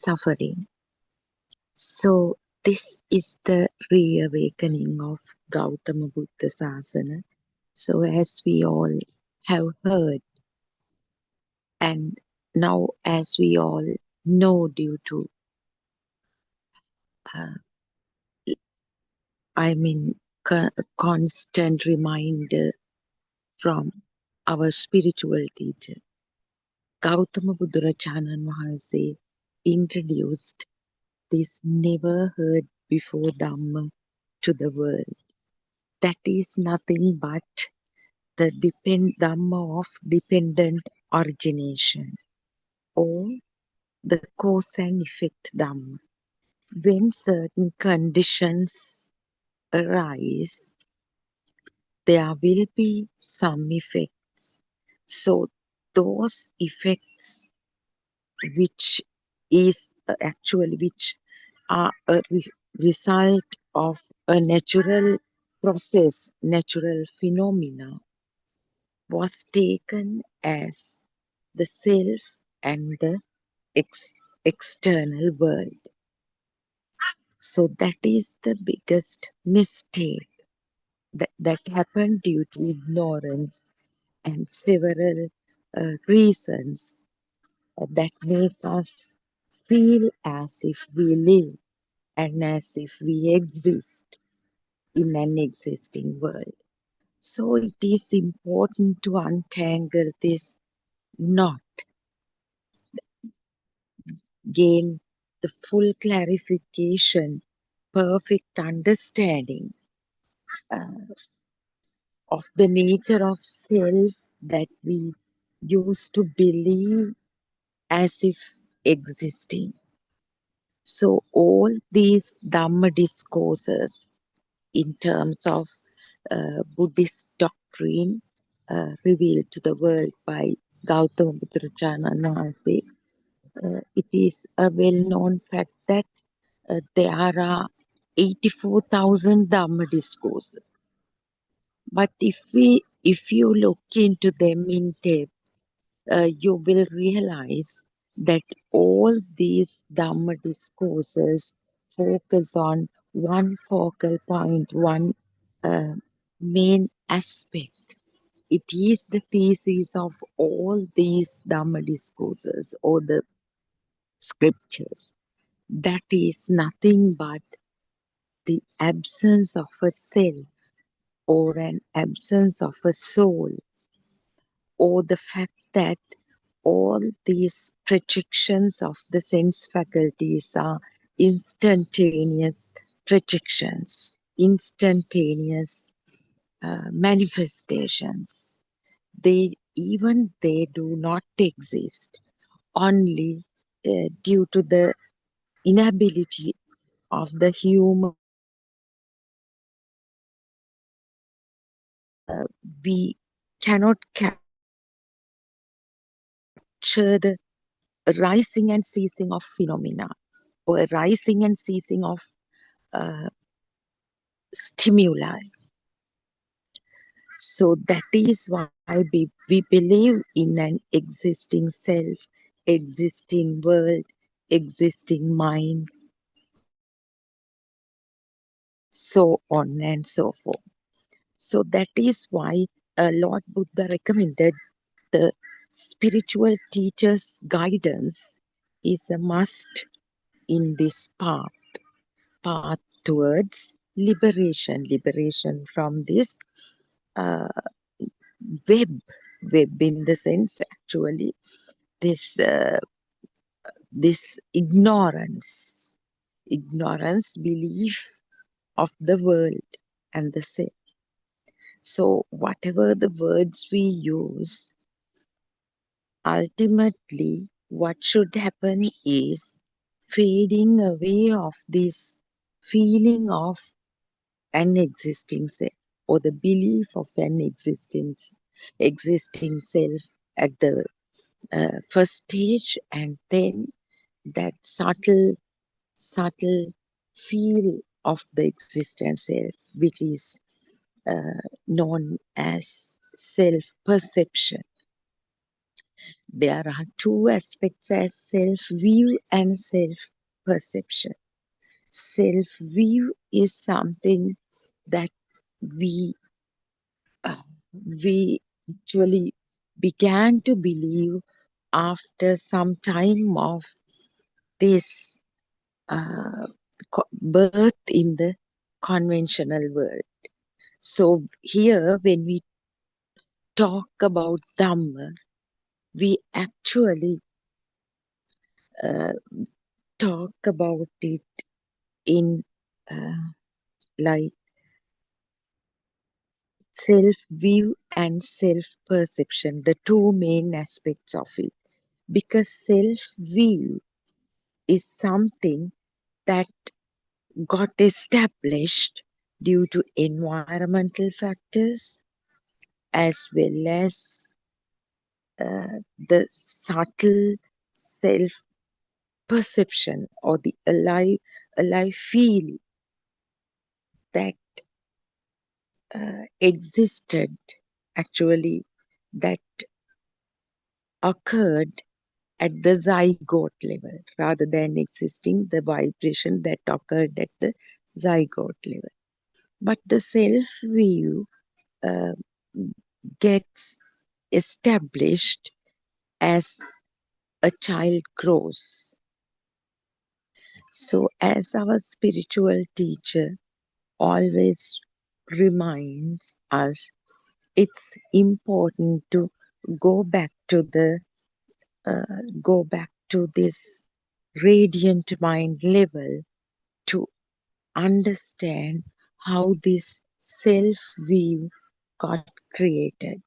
suffering. So this is the reawakening of Gautama Buddha Sasana. So as we all have heard, and now as we all know, due to uh, I mean constant reminder from our spiritual teacher, Gautama Buddharachanan Maharaj introduced this never heard before Dhamma to the world. That is nothing but the Dhamma of dependent origination, or the cause and effect Dhamma. When certain conditions arise, there will be some effects. So those effects which is actually which are a result of a natural process, natural phenomena, was taken as the self and the external world. So that is the biggest mistake that happened due to ignorance and several reasons that make us feel as if we live and as if we exist in an existing world. So it is important to untangle this knot, gain the full clarification, perfect understanding uh, of the nature of self that we used to believe as if existing. So all these Dhamma discourses in terms of Buddhist doctrine revealed to the world by Gautama Buddhacharya Maharaj, it is a well-known fact that there are 84,000 Dhamma discourses. But if you look into them in depth, you will realize that all these Dhamma discourses focus on one focal point, one uh, main aspect. It is the thesis of all these Dhamma discourses or the scriptures. That is nothing but the absence of a self or an absence of a soul, or the fact that all these projections of the sense faculties are instantaneous projections, instantaneous manifestations. They do not exist only due to the inability of the human. We cannot capture the rising and ceasing of phenomena, or a rising and ceasing of uh, stimuli. So that is why we believe in an existing self, existing world, existing mind, so on and so forth. So that is why Lord Buddha recommended the spiritual teacher's guidance is a must in this path towards liberation from this uh, web, in the sense actually this ignorance belief of the world and the self. So whatever the words we use, ultimately what should happen is fading away of this feeling of an existing self, or the belief of an existing self at the first stage, and then that subtle feel of the existent self, which is known as self perception. There are two aspects as self-view and self-perception. Self-view is something that we uh, we actually began to believe after some time of this uh, birth in the conventional world. So here, when we talk about Dhamma, we actually uh, talk about it in uh, like self-view and self-perception, the two main aspects of it. Because self-view is something that got established due to environmental factors as well as the subtle self perception or the alive feel that existed actually that occurred at the zygote level rather than existing the vibration that occurred at the zygote level. But the self view uh, gets established as a child grows. So, as our spiritual teacher always reminds us, it's important to go back to the go back to this radiant mind level to understand how this self view got created,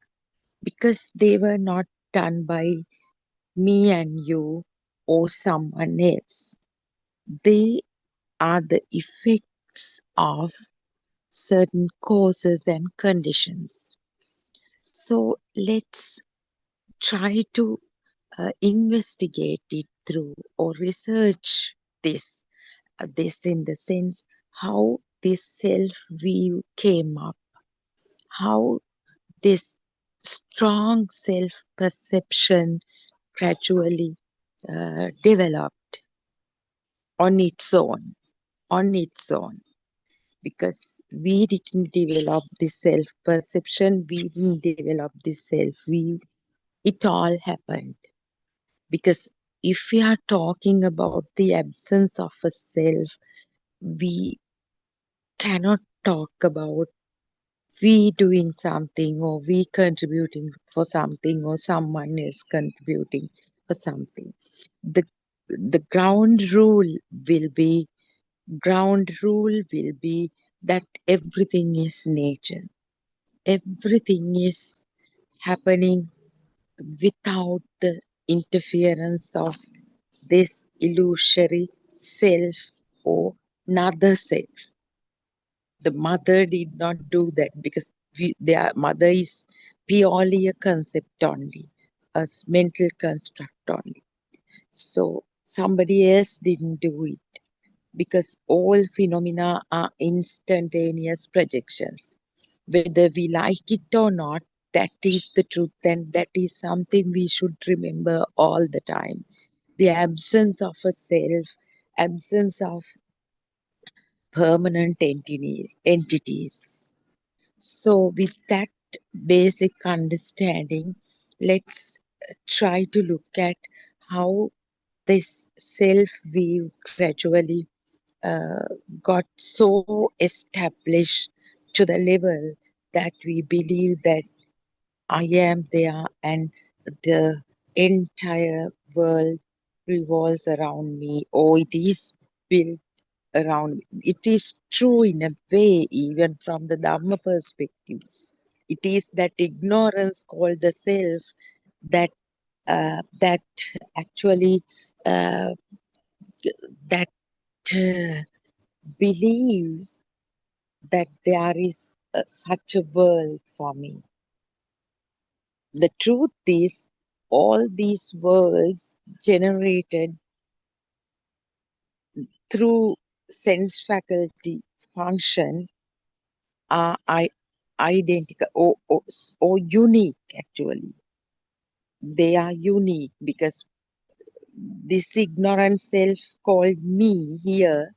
because they were not done by me and you or someone else. They are the effects of certain causes and conditions. So let's try to investigate it through or research this in the sense how this self view came up, how this strong self perception gradually developed on its own, on its own. Because we didn't develop this self perception, we didn't develop this self view, it all happened. Because if we are talking about the absence of a self, we cannot talk about we doing something or we contributing for something or someone else contributing for something. The the ground rule will be that everything is nature. Everything is happening without the interference of this illusory self or another self. The mother did not do that because their mother is purely a concept only, a mental construct only. So somebody else didn't do it because all phenomena are instantaneous projections. Whether we like it or not, that is the truth, and that is something we should remember all the time. The absence of a self, absence of permanent entities. So, with that basic understanding, let's try to look at how this self view gradually uh, got so established to the level that we believe that I am there and the entire world revolves around me, or it is built around me. It is true in a way, even from the Dhamma perspective. It is that ignorance called the self that that actually uh, that believes that there is such a world for me. The truth is, all these worlds generated through sense faculty function are identical or unique actually. they are unique because this ignorant self called me here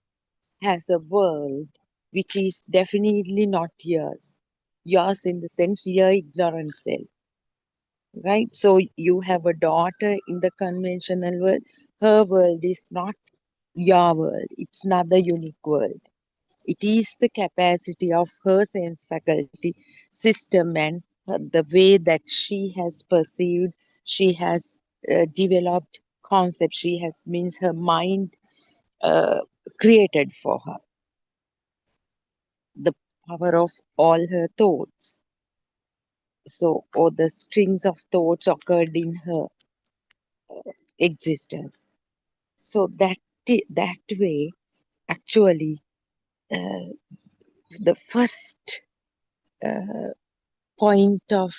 has a world which is definitely not yours. Yours in the sense your ignorant self, right? So you have a daughter in the conventional world. Her world is not your world. It's not the unique world. It is the capacity of her sense faculty system and the way that she has perceived, she has developed concepts, she has means her mind uh, created for her the power of all her thoughts. So, or the strings of thoughts occurred in her existence. So that way, actually, uh, the uh, point of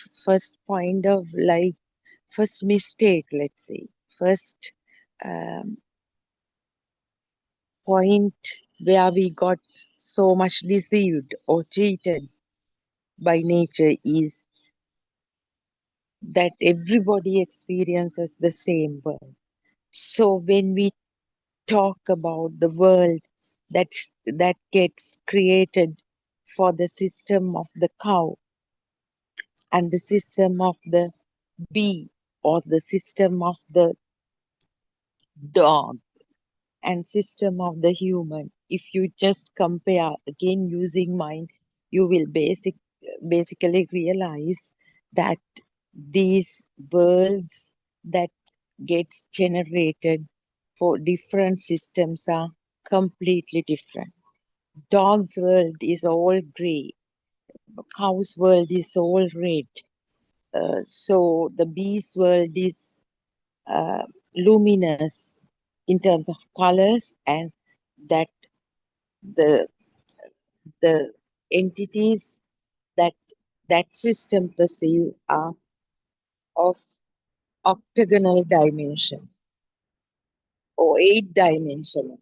point of like first mistake, let's say, first um, point where we got so much deceived or cheated by nature is that everybody experiences the same world. So when we talk about the world that that gets created for the system of the cow and the system of the bee or the system of the dog and system of the human, if you just compare again using mind, you will basically realize that these worlds that gets generated for different systems are completely different. Dog's world is all gray, cow's world is all red. So the bee's world is uh, luminous in terms of colors, and that the the entities that that system perceive are of octagonal dimension or eight dimensional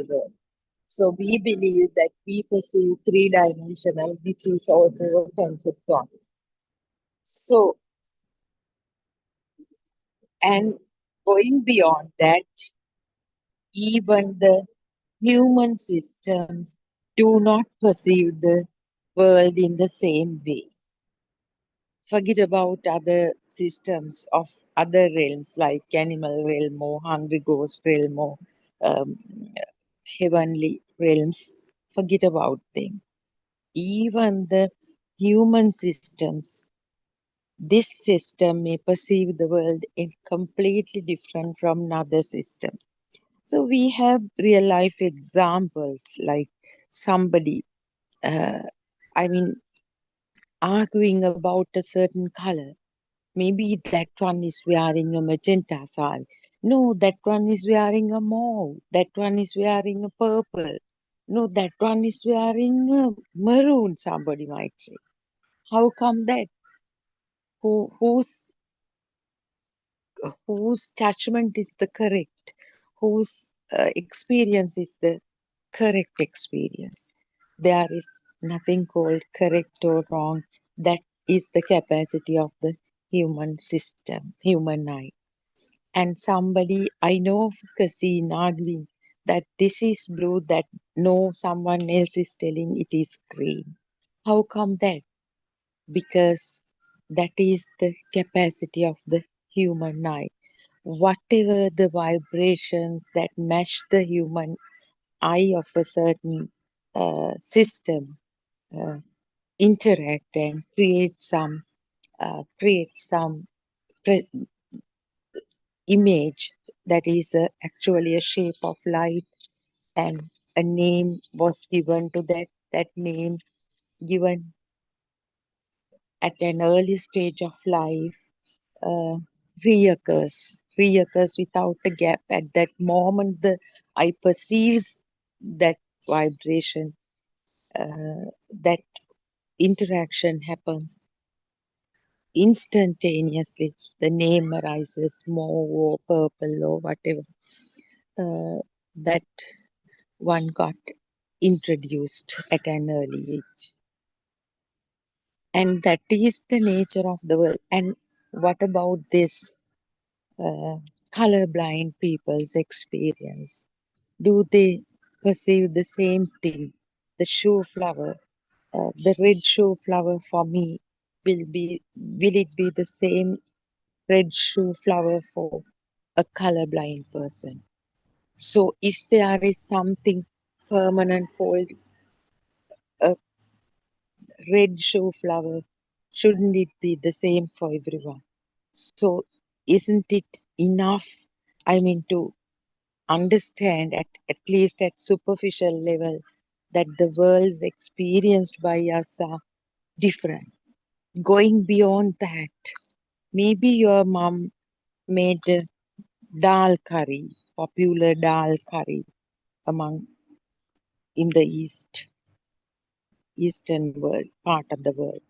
world. So we believe that we perceive three-dimensional, which is also a concept on. So, and going beyond that, even the human systems do not perceive the world in the same way. Forget about other systems of other realms like animal realm or hungry ghost realm or um, heavenly realms. Forget about them. Even the human systems, this system may perceive the world in completely different from another system. So we have real life examples like somebody, uh, I mean, arguing about a certain color. Maybe that one is wearing a magenta sari. No, that one is wearing a mauve. That one is wearing a purple. No, that one is wearing a maroon, somebody might say. How come that? Who, whose whose judgment is the correct? Whose experience is the correct experience? There is nothing called correct or wrong. That is the capacity of the human system, human eye. And somebody I know of Cassie arguing that this is blue, that no, someone else is telling it is green. How come that? Because that is the capacity of the human eye. Whatever the vibrations that match the human eye of a certain system uh, interact and create some pre- image that is actually a shape of light, and a name was given to that name given at an early stage of life uh, reoccurs without a gap. At that moment the I perceives that vibration, that interaction happens instantaneously. The name arises, mauve or purple or whatever that one got introduced at an early age. And that is the nature of the world. And what about this uh, colorblind people's experience? Do they perceive the same thing? The shoe flower, the red shoe flower for me will it be the same red shoe flower for a colorblind person? So if there is something permanent called a red shoe flower, shouldn't it be the same for everyone? So isn't it enough? I mean, to understand at least at superficial level that the worlds experienced by us are different. Going beyond that, maybe your mom made a dal curry, popular dal curry among in the eastern world part of the world.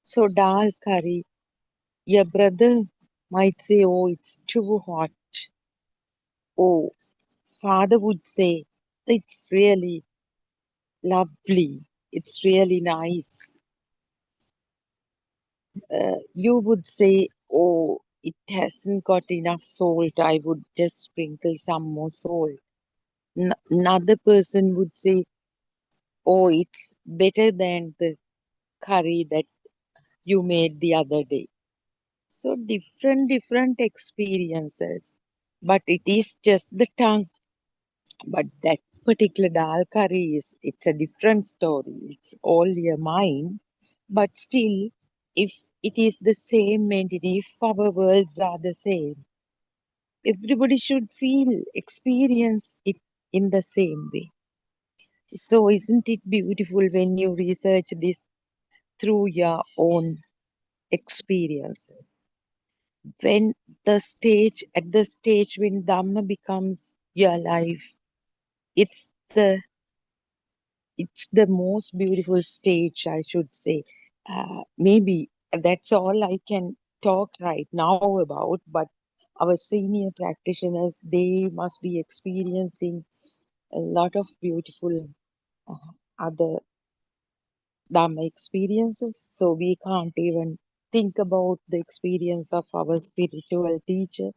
So dal curry, your brother might say, "Oh, it's too hot." Oh, father would say, "It's really lovely. It's really nice." You would say, "Oh, it hasn't got enough salt. I would just sprinkle some more salt." Another person would say, "Oh, it's better than the curry that you made the other day." So different experiences, but it is just the tongue. But that particular dal curry it's a different story. It's all your mind. But still, if it is the same entity, if our worlds are the same, everybody should experience it in the same way. So isn't it beautiful when you research this through your own experiences? When at the stage when Dhamma becomes your life, it's the it's the most beautiful stage, I should say. Maybe that's all I can talk right now about, but our senior practitioners, they must be experiencing a lot of beautiful uh, other Dhamma experiences. So we can't even think about the experience of our spiritual teacher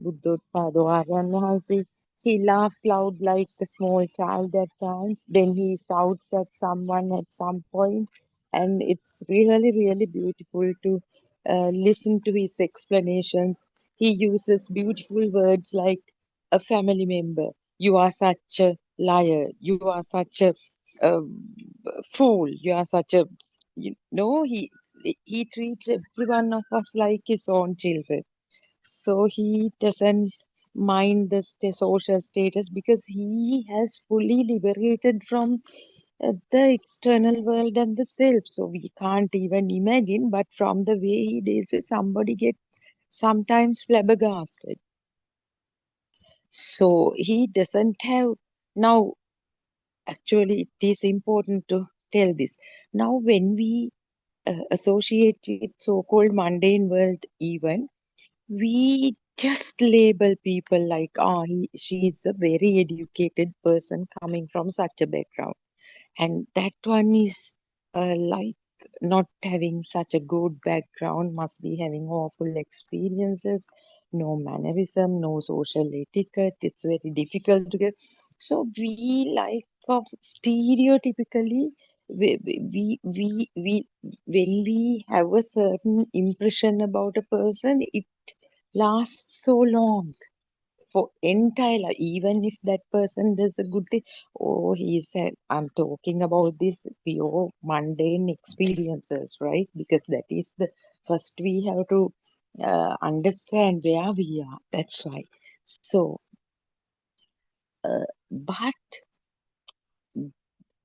Buddothpado Aranhazi. He laughs loud like a small child at times. Then he shouts at someone at some point, and it's really beautiful to listen to his explanations. He uses beautiful words like a family member. "You are such a liar. You are such a fool. You are such a he treats every one of us like his own children, so he doesn't mind the social status because he has fully liberated from the external world and the self. So we can't even imagine, but from the way he deals with somebody get sometimes flabbergasted. So he doesn't have now. Actually, it is important to tell this. Now, when we associate with so-called mundane world, even we just label people like, she is a very educated person coming from such a background, and that one is like not having such a good background, must be having awful experiences, no mannerism, no social etiquette. It's very difficult to get. So we like of stereotypically we when we have a certain impression about a person, it lasts so long for entire life, even if that person does a good thing. Oh, he said, I'm talking about this pure mundane experiences, right? Because that is the first we have to understand where we are. That's why. So, but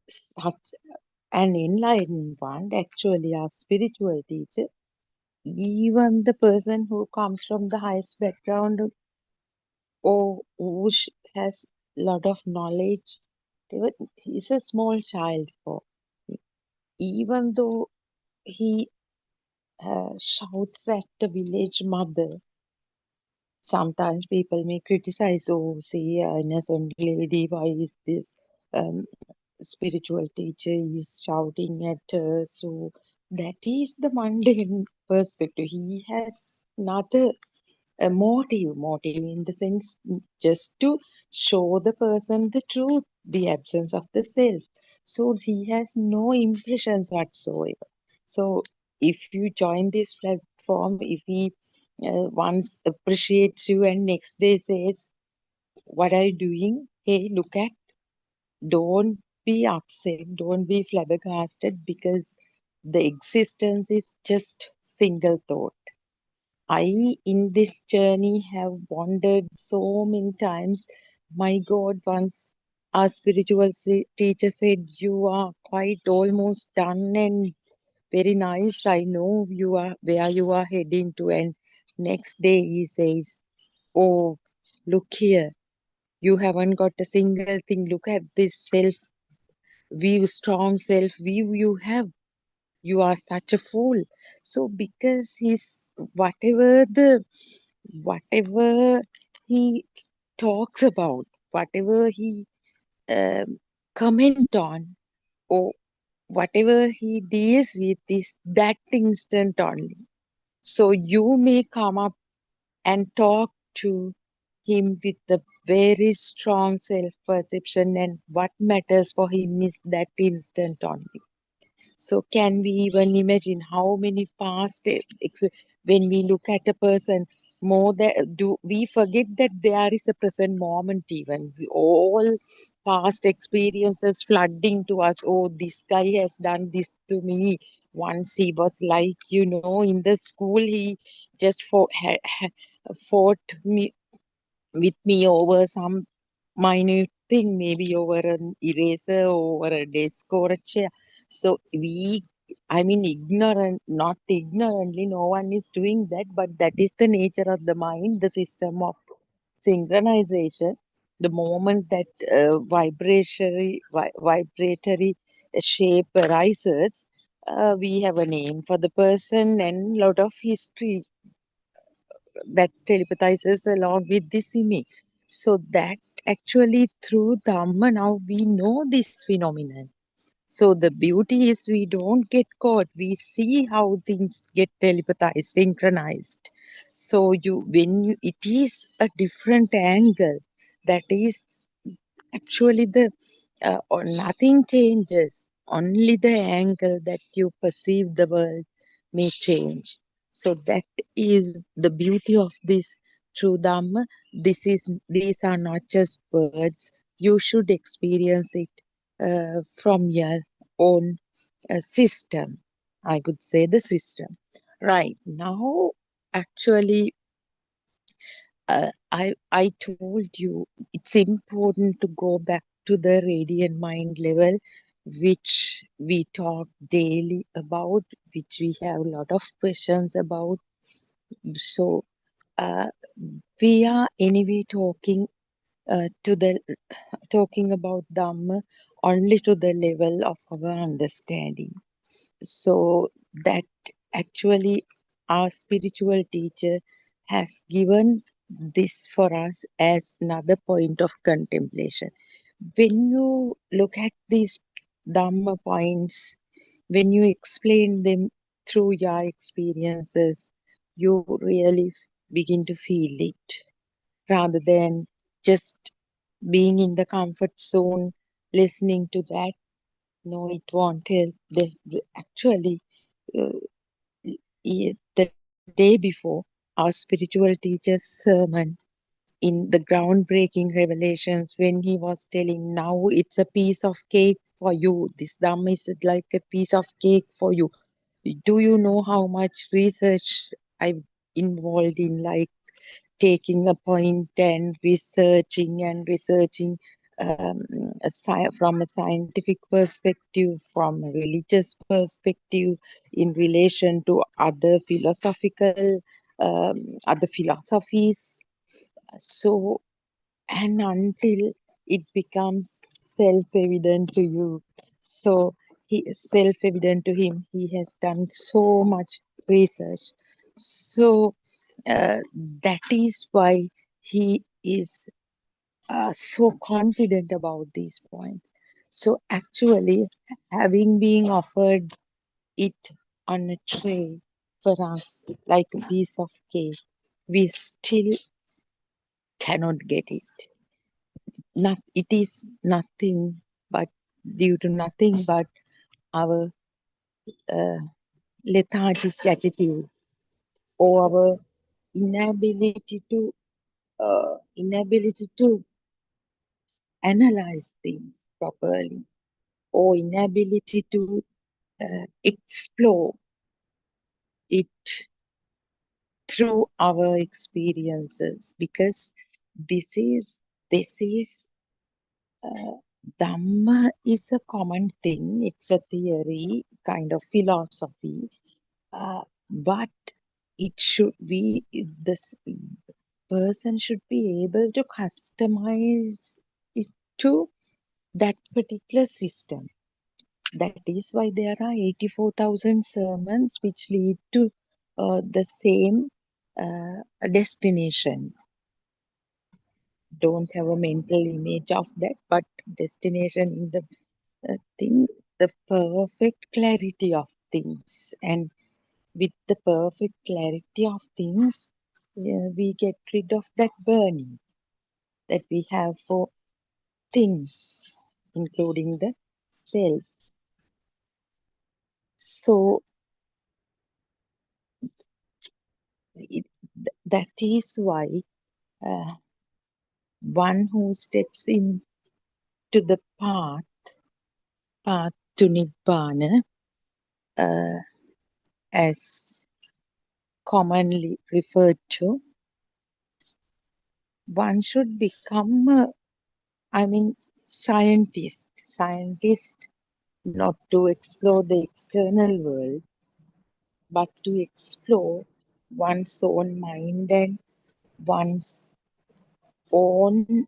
such an enlightened one, actually, our spiritual teacher, even the person who comes from the highest background or who has lot of knowledge, he's a small child for even though he shouts at the village mother. Sometimes people may criticize, "Oh, see, innocent lady, why is this um, spiritual teacher is shouting at her?" So That is the mundane perspective. He has another a motive in the sense just to show the person the truth, the absence of the self. So he has no impressions whatsoever. So if you join this platform, if he once appreciates you and next day says, "What are you doing? Hey, look at." Don't be upset. Don't be flabbergasted because the existence is just single thought. I, in this journey, have wandered so many times. My God, once our spiritual teacher said, "You are quite almost done and very nice. I know you are where you are heading to." And next day he says, "Oh, look here. You haven't got a single thing. Look at this self view, strong self view you have. You are such a fool." So because he's whatever he talks about, whatever he comment on, or whatever he deals with is that instant only. So you may come up and talk to him with a very strong self perception, and what matters for him is that instant only. So can we even imagine how many past when we look at a person more that do we forget that there is a present moment, even all past experiences flooding to us. Oh, this guy has done this to me. Once he was like, in the school he just fought me with me over some minute thing, maybe over an eraser, over a desk or a chair. So ignorant, not ignorantly, no one is doing that, but that is the nature of the mind, the system of synchronization. The moment that vibratory shape arises, we have a name for the person and lot of history that telepathizes along with this image. So that actually through Dhamma now we know this phenomenon. So the beauty is we don't get caught. We see how things get telepathized, synchronized. So it is a different angle. That is actually the or nothing changes. Only the angle that you perceive the world may change. So that is the beauty of this true Dhamma. These are not just words. You should experience it from your own system. I would say the system. Right now, actually, I told you it's important to go back to the radiant mind level, which we talk daily about, which we have a lot of questions about. So uh, we are anyway talking about Dhamma only to the level of our understanding. So that actually our spiritual teacher has given this for us as another point of contemplation. When you look at these Dhamma points, when you explain them through your experiences, you really begin to feel it rather than just being in the comfort zone, listening to that. No, it won't help. Actually, uh, the day before, our spiritual teacher's sermon in the groundbreaking revelations, when he was telling, now it's a piece of cake for you. This Dhamma is like a piece of cake for you. Do you know how much research I've involved in, like taking a point and researching from a scientific perspective, from a religious perspective, in relation to other philosophies. So, and until it becomes self-evident to you. So, he self-evident to him. He has done so much research. So, uh, that is why he is so confident about these points. So, actually, having been offered it on a tray for us like a piece of cake, we still cannot get it. Not, it is nothing but due to nothing but our uh, lethargic attitude or our inability to analyze things properly or inability to explore it through our experiences, because this is Dhamma is a common thing. It's a theory, kind of philosophy, but it should be this person should be able to customize it to that particular system. That is why there are 84,000 sermons which lead to the same destination. Don't have a mental image of that, but destination in the thing, the perfect clarity of things. And with the perfect clarity of things, we get rid of that burning that we have for things, including the self. So it, that is why uh, one who steps into the path to Nibbana, uh, as commonly referred to, one should become scientist not to explore the external world, but to explore one's own mind and one's own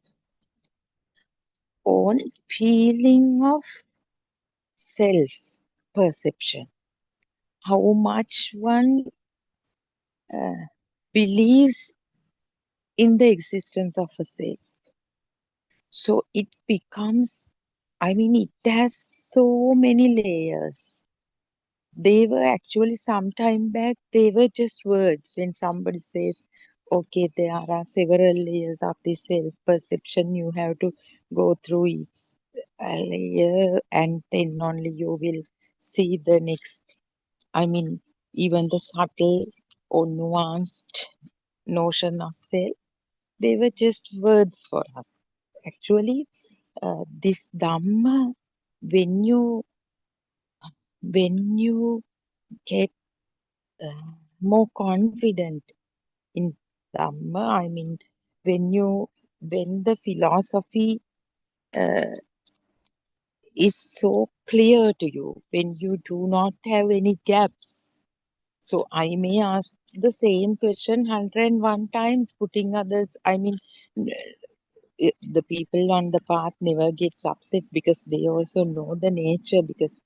own feeling of self perception. How much one uh, believes in the existence of a self. So it becomes, it has so many layers. They were actually some time back, they were just words. When somebody says, okay, there are several layers of the self perception, you have to go through each layer, and then only you will see the next. Even the subtle or nuanced notion of self, they were just words for us. Actually, this Dhamma, when you get uh, more confident in Dhamma, when the philosophy uh, is so clear to you, when you do not have any gaps. So I may ask the same question 101 times, putting others, the people on the path never gets upset because they also know the nature, because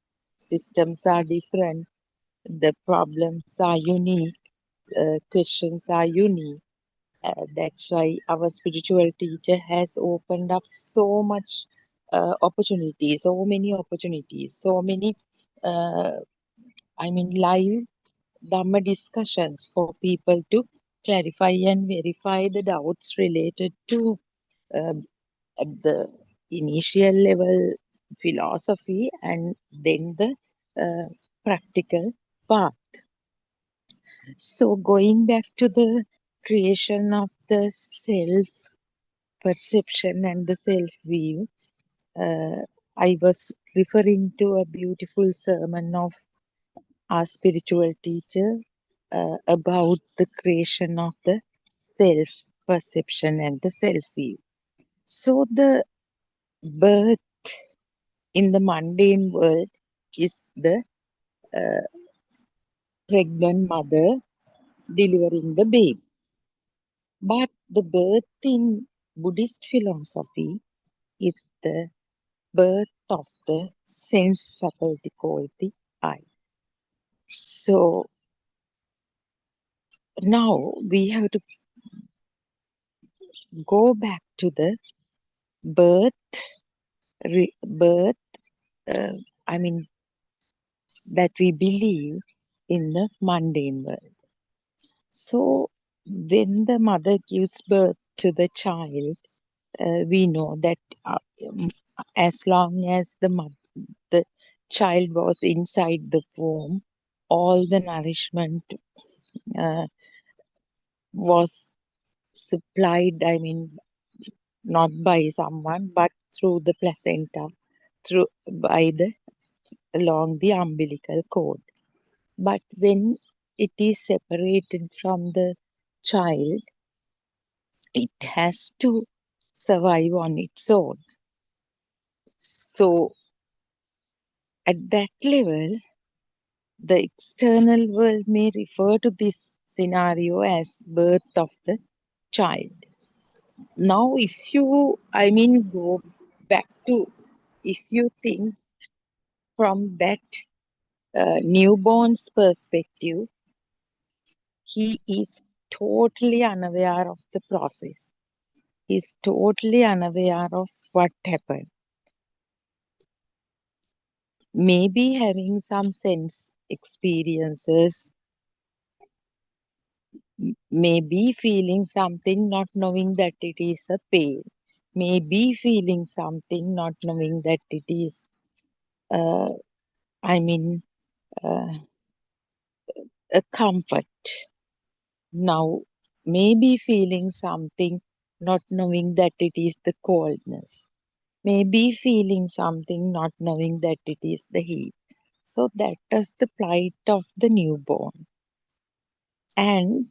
systems are different, the problems are unique, questions are unique. That's why our spiritual teacher has opened up so much opportunities, so many opportunities, so many, uh, live Dhamma discussions for people to clarify and verify the doubts related to uh, at the initial level philosophy and then the practical path. So, going back to the creation of the self perception and the self view, I was referring to a beautiful sermon of our spiritual teacher about the creation of the self perception and the self view. So, the birth in the mundane world is the uh, pregnant mother delivering the babe. But the birth in Buddhist philosophy is the birth of the sense faculty called the I. So now we have to go back to the birth, birth, uh, I mean, that we believe in the mundane world. So, when the mother gives birth to the child, we know that um, as long as the child was inside the womb, all the nourishment uh, was supplied, I mean, not by someone, but through the placenta, through by the along the umbilical cord. But when it is separated from the child, it has to survive on its own. So, at that level, the external world may refer to this scenario as birth of the child. Now, if you, I mean, go back to, if you think from that newborn's perspective, he is totally unaware of the process. He's totally unaware of what happened. Maybe having some sense experiences, maybe feeling something, not knowing that it is a pain, maybe feeling something, not knowing that it is, uh, I mean, uh, a comfort. Now, maybe feeling something, not knowing that it is the coldness. Maybe feeling something, not knowing that it is the heat. So that is the plight of the newborn. And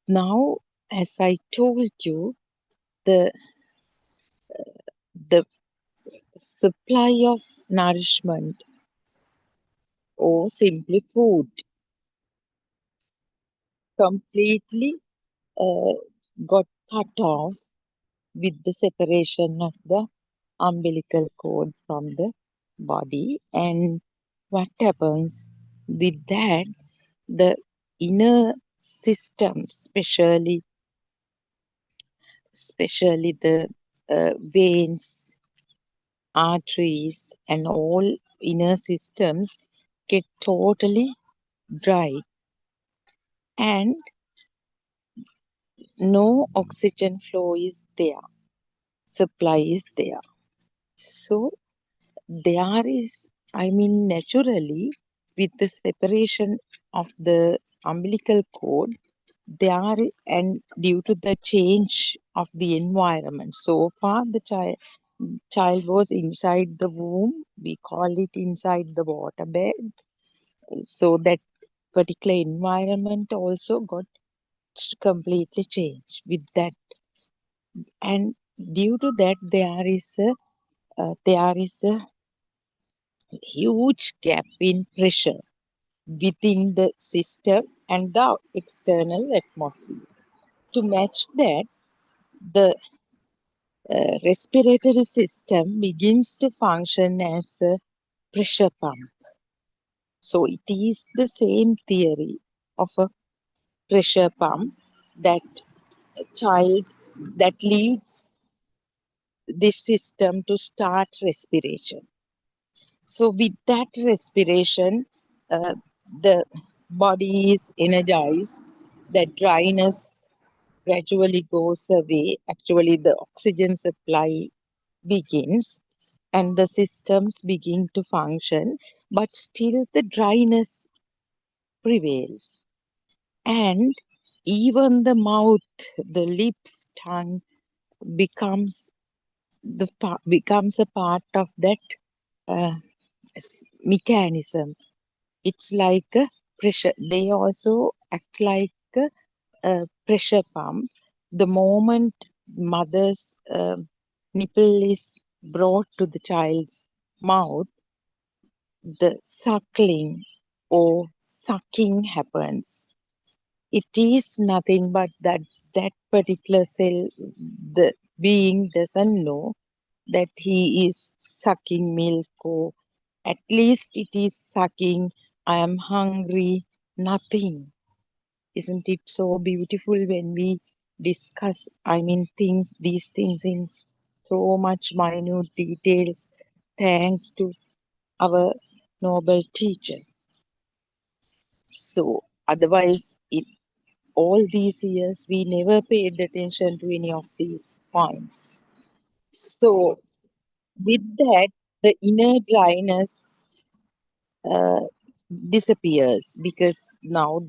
now, as I told you, the the supply of nourishment or simply food completely uh, got cut off with the separation of the umbilical cord from the body. And what happens with that? The inner systems, especially the veins, arteries, and all inner systems get totally dry, and no oxygen flow is there, supply is there. So there is, I mean, naturally, with the separation of the umbilical cord, there and due to the change of the environment. So far, the child was inside the womb. We call it inside the water bed. So that particular environment also got completely changed with that, and due to that, there is a huge gap in pressure within the system and the external atmosphere. To match that, the respiratory system begins to function as a pressure pump. So it is the same theory of a pressure pump that child that leads this system to start respiration. So with that respiration, the body is energized, the dryness gradually goes away. Actually, the oxygen supply begins and the systems begin to function, but still the dryness prevails. And even the mouth, the lips, tongue becomes becomes a part of that uh, mechanism. It's like a pressure. They also act like a pressure pump. The moment mother's nipple is brought to the child's mouth, the suckling or sucking happens. It is nothing but that particular cell, the being doesn't know that he is sucking milk, or at least it is sucking, I am hungry, nothing. Isn't it so beautiful when we discuss, I mean, these things in so much minute details, thanks to our noble teacher. So otherwise, in all these years, we never paid attention to any of these points. So with that, the inner dryness uh, disappears because now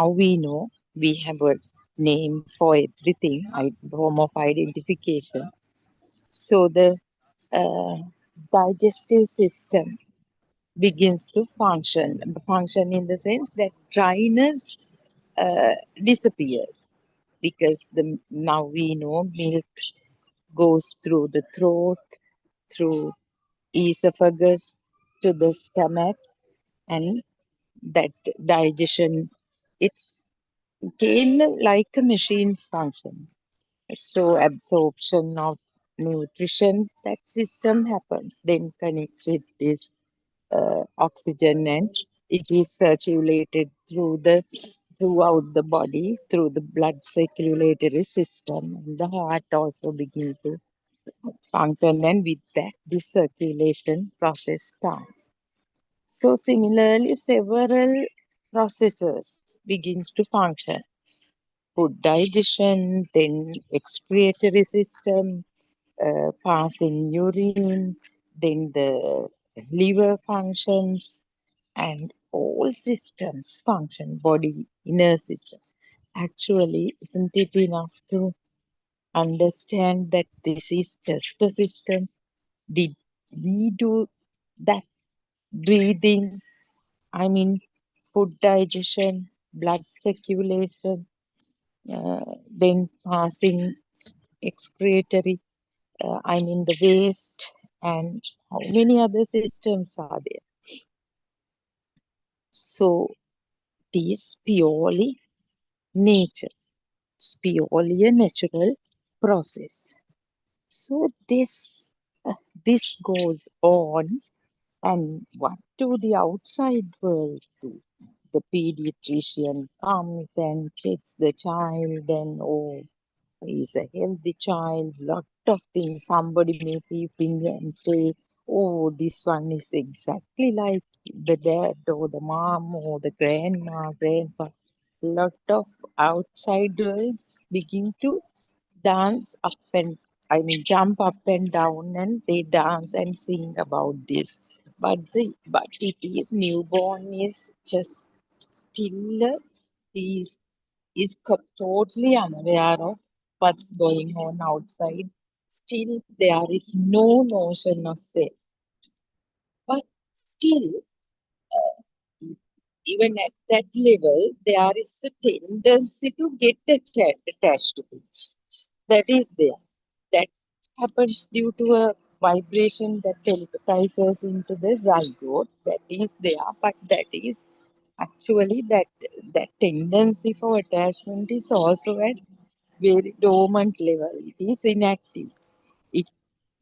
we know we have a name for everything, form of identification. So the uh, digestive system begins to function in the sense that dryness disappears because now we know milk goes through the throat, through esophagus to the stomach, and that digestion, it's kind of like a machine function. So absorption of nutrition, that system happens, then connects with this oxygen, and it is circulated throughout the body through the blood circulatory system. And the heart also begins to function, and with that, the circulation process starts. So similarly, several processes begins to function. Food digestion, then excretory system, passing urine, then the liver functions, and all systems function, body, inner system. Actually, isn't it enough to understand that this is just a system? Did we do that breathing? I mean, food digestion, blood circulation, then passing excretory, I mean the waste, and how many other systems are there? So it is purely nature. It's purely a natural process. So this goes on, and what do the outside world do? The pediatrician comes and checks the child, and oh, he's a healthy child, lot of things. Somebody may peep in and say, oh, this one is exactly like the dad or the mom or the grandma, grandpa. Lot of outside worlds begin to dance up and, I mean, jump up and down, and they dance and sing about this. But it is newborn is just still totally unaware of what's going on outside. Still, there is no notion of self. But still, even at that level, there is a tendency to get attached to things. That is there. That happens due to a vibration that telepathizes into the zygote. That is there, but that is actually that tendency for attachment is also at very dormant level. It is inactive. It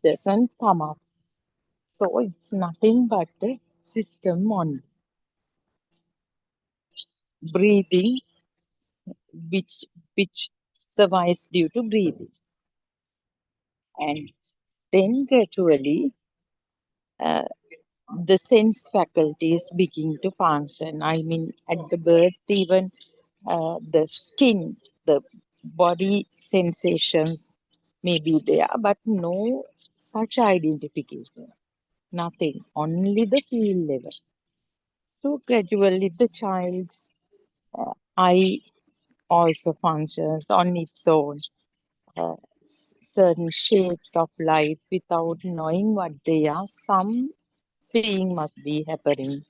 doesn't come up. So it's nothing but the system on breathing, which which survives due to breathing. And then gradually uh, the sense faculties begin to function. I mean, at the birth, even the skin, the body sensations may be there, but no such identification. Nothing, only the feel level. So gradually, the child's eye also functions on its own. Certain shapes of light without knowing what they are. Some seeing must be happening.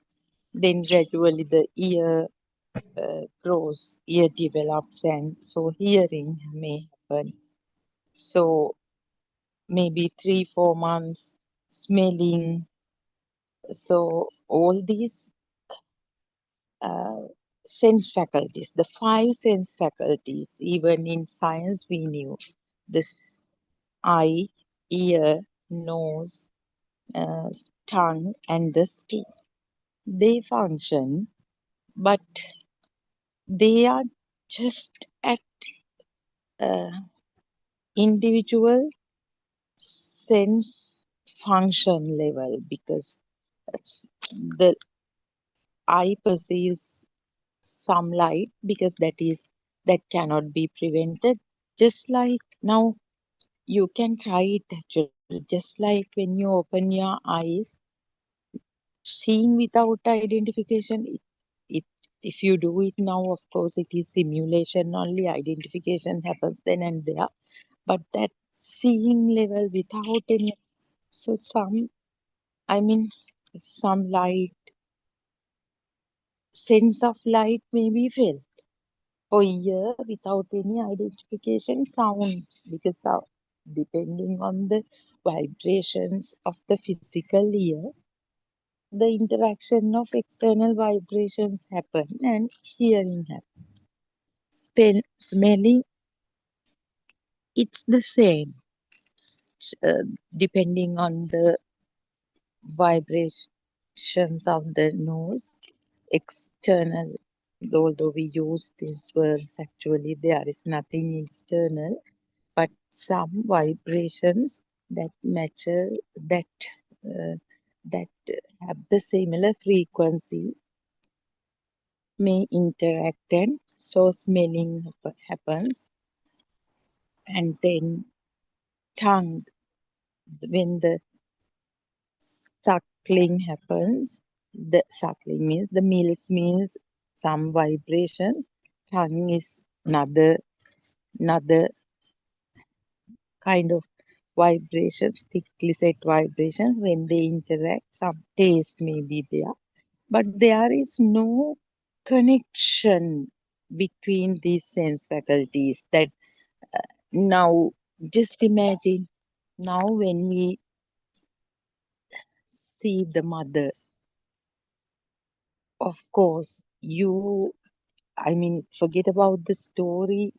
Then gradually the ear grows, ear develops, and so hearing may happen. So maybe 3, 4 months, smelling. So all these uh, sense faculties, the five sense faculties, even in science we knew this eye, ear, nose, uh, tongue, and the skin. They function, but they are just at uh, individual sense function level because it's the eye perceives some light because that cannot be prevented. Just like now, you can try it actually. Just like when you open your eyes, seeing without identification, it if you do it now, of course, it is simulation only. Identification happens then and there, but that seeing level without any, so I mean, some light, sense of light may be felt for a year without any identification sounds because depending on the vibrations of the physical ear, the interaction of external vibrations happen and hearing happen. Smelling, it's the same, uh, depending on the vibrations of the nose. External, although we use these words, actually there is nothing external, but some vibrations that matter, that uh, that have the similar frequency may interact, and so smelling happens. And then tongue, when the suckling happens, the suckling means the milk means some vibrations, tongue is another kind of vibrations, thickly set vibrations. When they interact, some taste may be there, but there is no connection between these sense faculties. That now, just imagine now when we see the mother, of course, I mean, forget about the story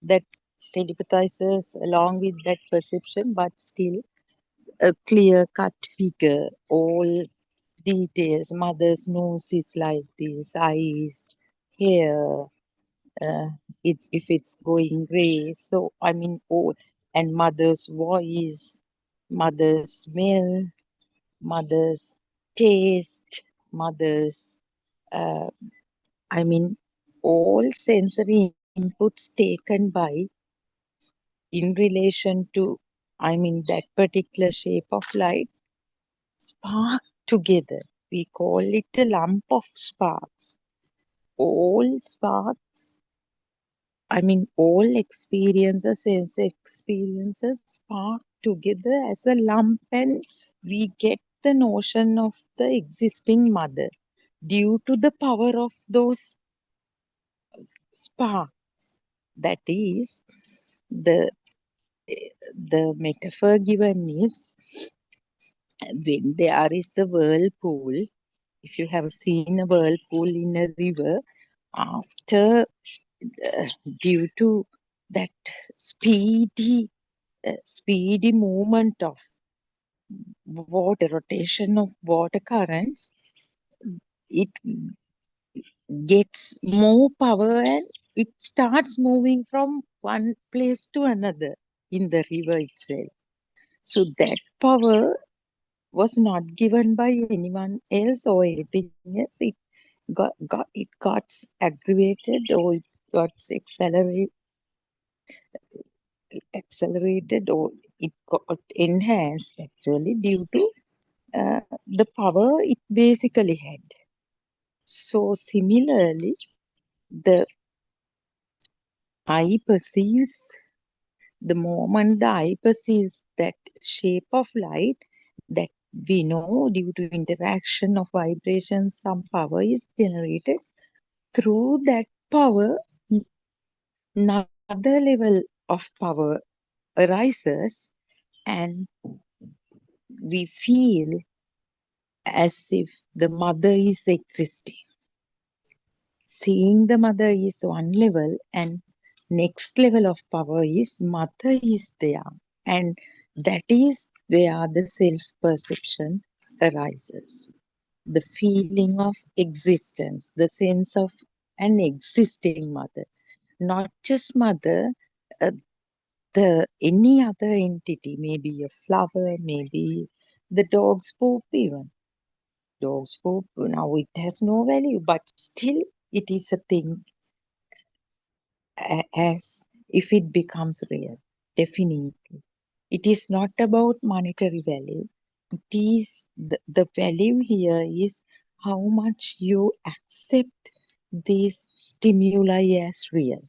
that telepathizes along with that perception, but still a clear cut figure, all details. Mother's nose is like this, eyes, hair, uh, if it's going gray. So, I mean, all, and mother's voice, mother's smell, mother's taste, mother's, uh, I mean, all sensory inputs taken by in relation to, I mean, that particular shape of light spark together. We call it a lump of sparks. All sparks, I mean, all experiences, sense experiences spark together as a lump, and we get the notion of the existing mother due to the power of those sparks. That is, the the metaphor given is when there is a whirlpool. If you have seen a whirlpool in a river, after due to that speedy speedy movement of water, rotation of water currents, it gets more power and it starts moving from one place to another in the river itself. So that power was not given by anyone else or anything else. It it got aggravated, or it got accelerated, or it got enhanced actually due to the power it basically had. So similarly, the eye perceives, the moment the eye perceives that shape of light, that we know due to interaction of vibrations, some power is generated. Through that power, another level of power arises, and we feel as if the mother is existing. Seeing the mother is one level, and next level of power is mother is there, and that is where the self perception arises. The feeling of existence, the sense of an existing mother, not just mother, uh, the any other entity, maybe a flower, maybe the dog's poop even. Dog's poop, now it has no value, but still it is a thing as if it becomes real. Definitely. It is not about monetary value. It is the value here is how much you accept these stimuli as real.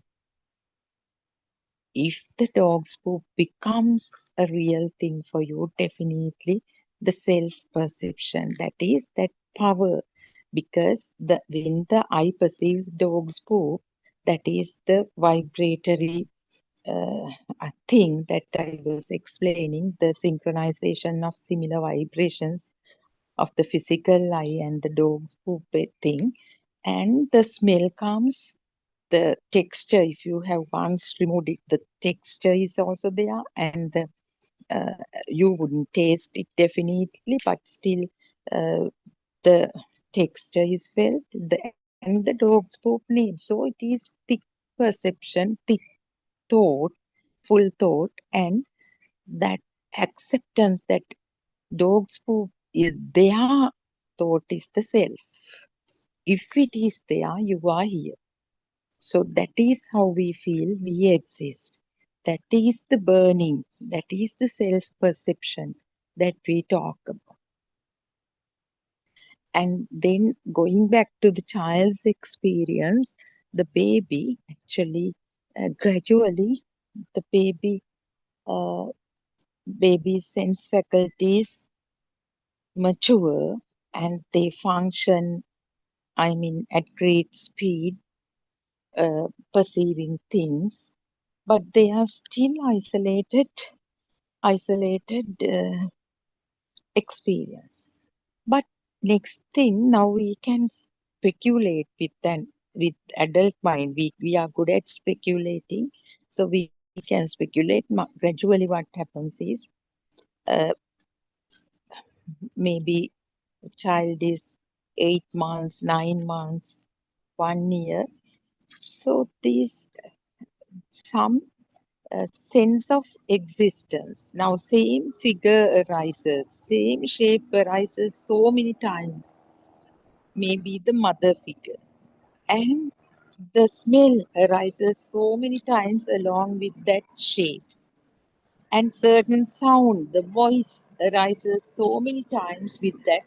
If the dog's poop becomes a real thing for you, definitely the self perception, that is that power, because when the eye perceives dog's poop, that is the vibratory uh, thing that I was explaining, the synchronization of similar vibrations of the physical eye and the dog's poop thing, and the smell comes, the texture, if you have once removed it, the texture is also there, and uh, you wouldn't taste it definitely, but still the texture is felt, and the dog's poop name. So it is thick perception, thick thought, full thought, and that acceptance that dog's poop is their thought is the self. If it is there, you are here. So that is how we feel we exist. That is the burning, that is the self perception that we talk about. And then going back to the child's experience, the baby actually gradually the uh, baby's sense faculties mature and they function, I mean, at great speed, perceiving things, but they are still isolated experiences. But next thing, now we can speculate with adult mind. We are good at speculating, so we can speculate. Gradually, what happens is uh, maybe a child is 8 months, 9 months, 1 year. So these some sense of existence. Now, same figure arises, same shape arises so many times, maybe the mother figure. And the smell arises so many times along with that shape. And certain sound, the voice arises so many times with that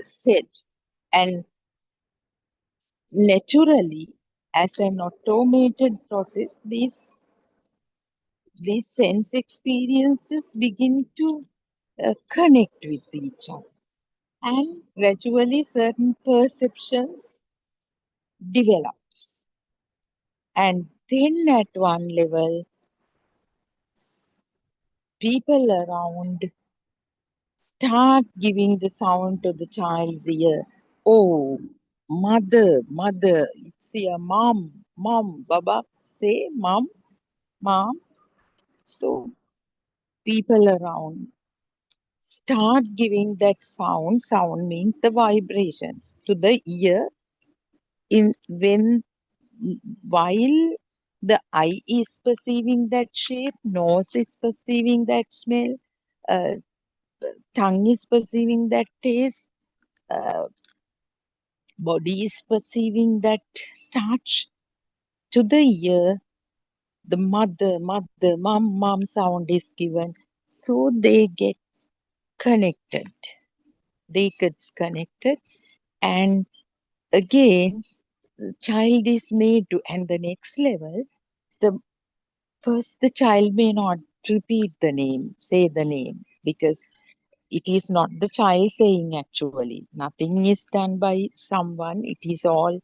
self. And naturally, as an automated process, these sense experiences begin to connect with each other. And gradually certain perceptions develops. And then at one level, people around start giving the sound to the child's ear. Oh, mother, it's your mom, baba, say mom. So people around start giving that sound. Sound means the vibrations to the ear in when while the eye is perceiving that shape, nose is perceiving that smell, uh, tongue is perceiving that taste, uh, body is perceiving that touch, to the ear, the mom sound is given. So they get connected. They get connected, and again, the child is made to, and the next level, the first, the child may not repeat the name, say the name, because it is not the child saying actually. Nothing is done by someone, it is all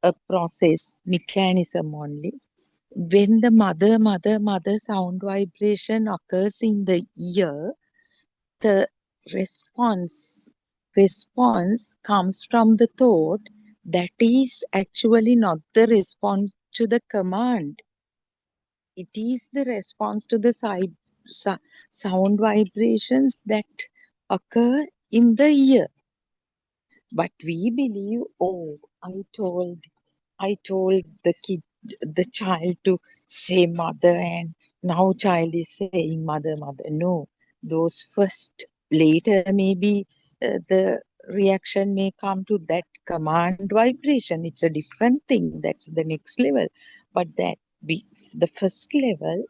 a process, mechanism only. When the mother sound vibration occurs in the ear, the response comes from the thought that is actually not the response to the command. It is the response to the sound vibrations that occur in the ear. But we believe, oh, I told the kid, the child to say mother, and now child is saying mother. No, those first, later maybe the reaction may come to that command vibration. It's a different thing. That's the next level. But that be the first level,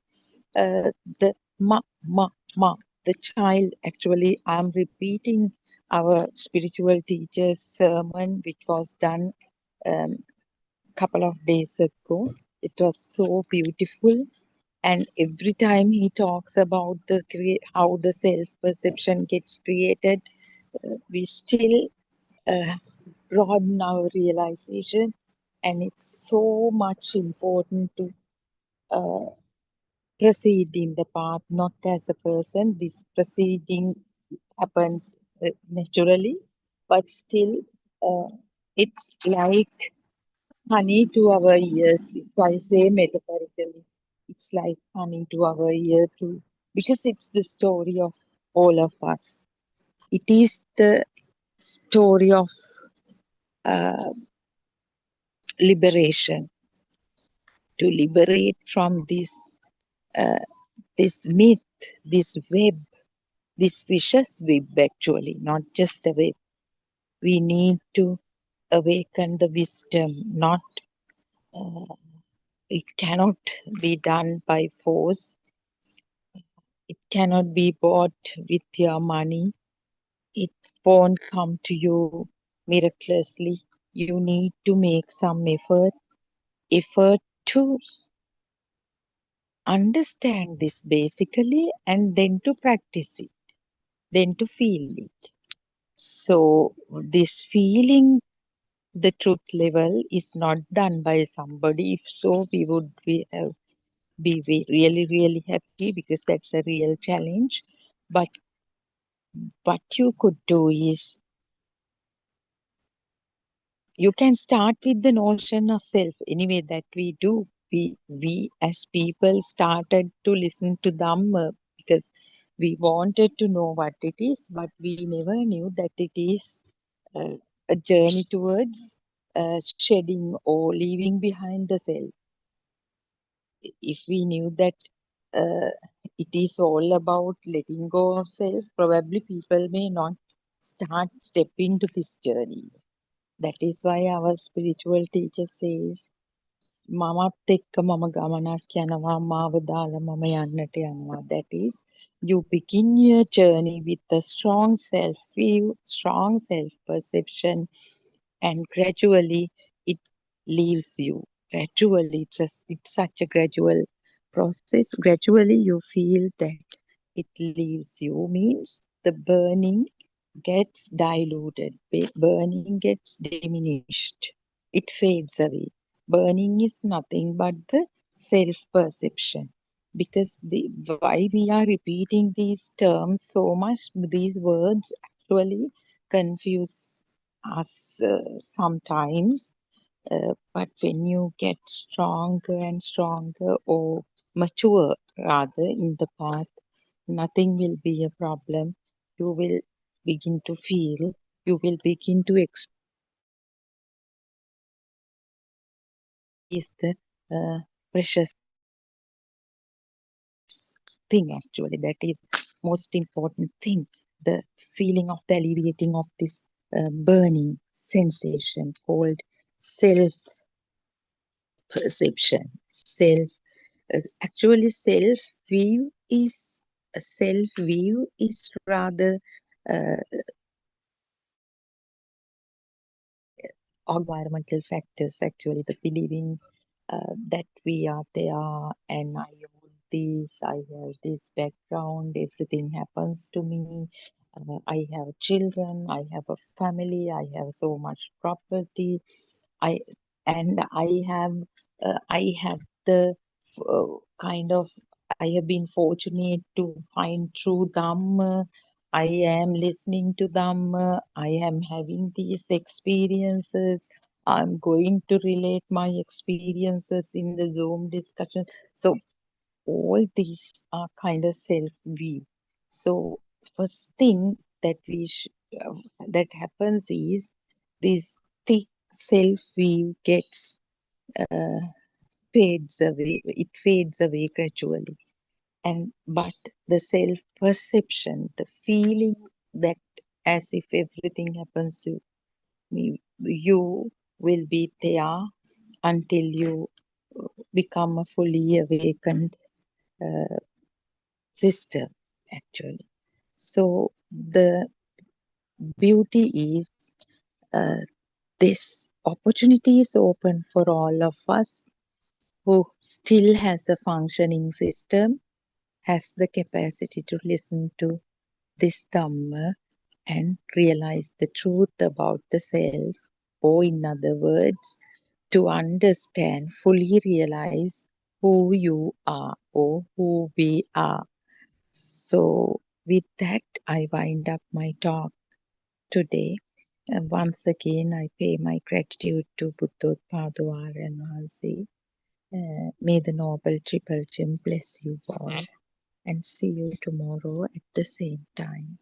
the ma, ma, the child. Actually, I'm repeating our spiritual teacher's sermon, which was done couple of days ago. It was so beautiful, and every time he talks about how the self perception gets created, we still uh, broaden our realization, and it's so much important to uh, proceed in the path, not as a person. This proceeding happens naturally, but still, uh, it's like honey to our ears. If I say metaphorically, it's like honey to our ear too, because it's the story of all of us. It is the story of uh, liberation, to liberate from uh, this myth, this web, this vicious web. Actually, not just a web. We need to awaken the wisdom. Not uh, it cannot be done by force. It cannot be bought with your money. It won't come to you miraculously. You need to make some effort to understand this basically, and then to practice it, then to feel it. So, this feeling the truth level is not done by somebody. If so, we would be really, really happy, because that's a real challenge. But what you could do is, you can start with the notion of self anyway that we do. We as people started to listen to Dhamma because we wanted to know what it is, but we never knew that it is a journey towards shedding or leaving behind the self. If we knew that uh, it is all about letting go of self, probably people may not step into this journey. That is why our spiritual teacher says, මමත් එක්ක මම ගමනක් යනවා මාව දාලා මම යන්නට යනවා. That is, you begin your journey with a strong self view, strong self perception, and gradually it leaves you. Gradually, it's such a gradual process. Gradually, you feel that it leaves you, means the burning gets diluted, burning gets diminished, it fades away. Burning is nothing but the self perception. Because why we are repeating these terms so much, these words actually confuse us sometimes. But when you get stronger and stronger, or mature rather, in the path, nothing will be a problem. You will begin to feel, you will begin to experience the precious thing. Actually, that is most important thing, the feeling of the alleviating of this burning sensation called self perception. Actually, self view is rather uh, environmental factors. Actually, the believing that we are there, and I own this, I have this background, everything happens to me. I have children, I have a family, I have so much property. I I have the kind of, I have been fortunate to find true Dhamma. I am listening to Dhamma. I am having these experiences. I'm going to relate my experiences in the Zoom discussion. So all these are kind of self-view. So first thing that uh, that happens is, this thick self-view gets uh, fades away. It fades away gradually, and but the self perception, the feeling that as if everything happens to me. You will be there until you become a fully awakened uh, sister, actually. So, the beauty is uh, this opportunity is open for all of us who still has a functioning system, has the capacity to listen to this Dhamma and realize the truth about the self, or in other words, to understand, fully realize who you are or who we are. So, with that, I wind up my talk today. And once again, I pay my gratitude to Buddothpado and Vahanse. May the Noble Triple Gem bless you all and see you tomorrow at the same time.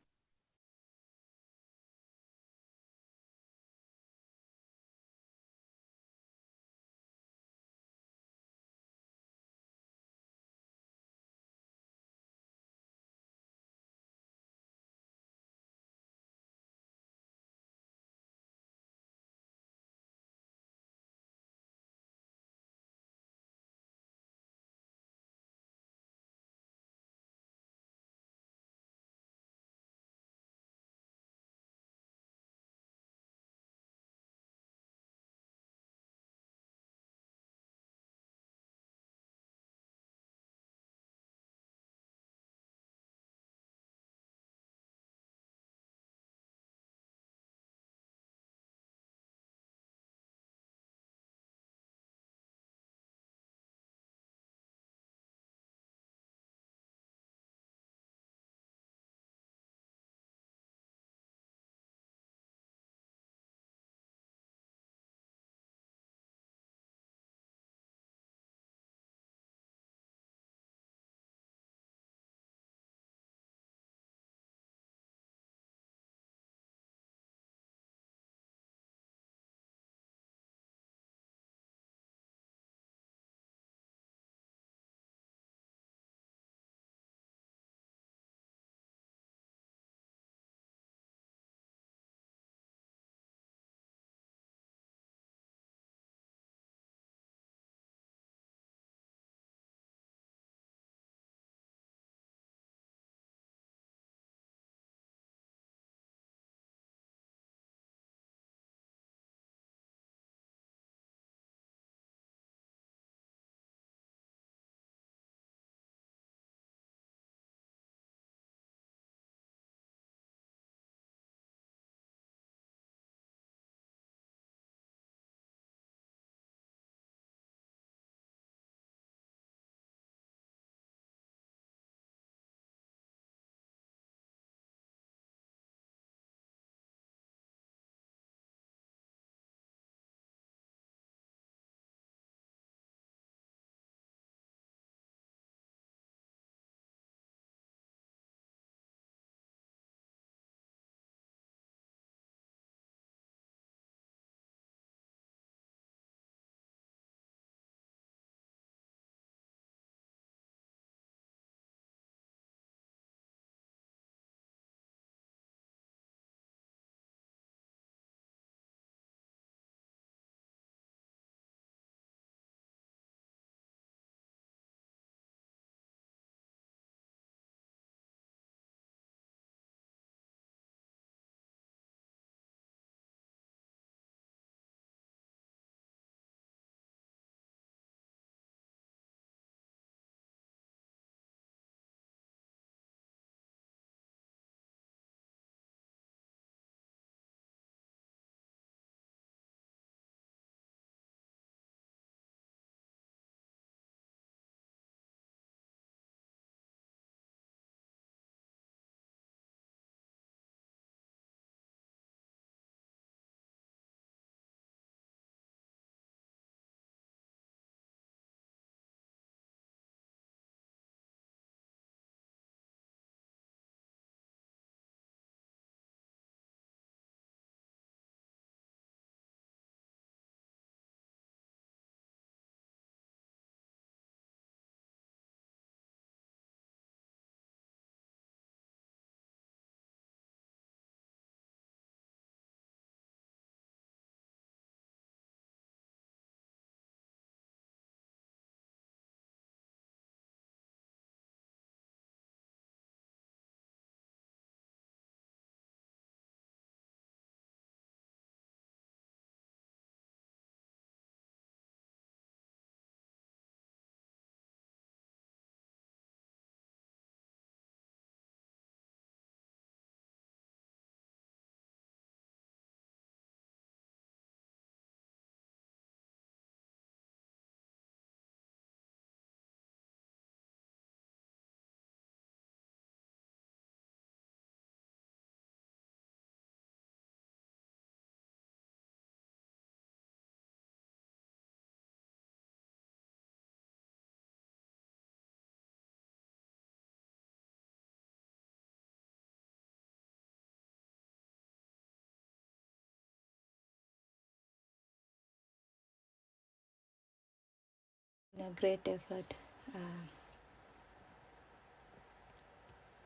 a great effort,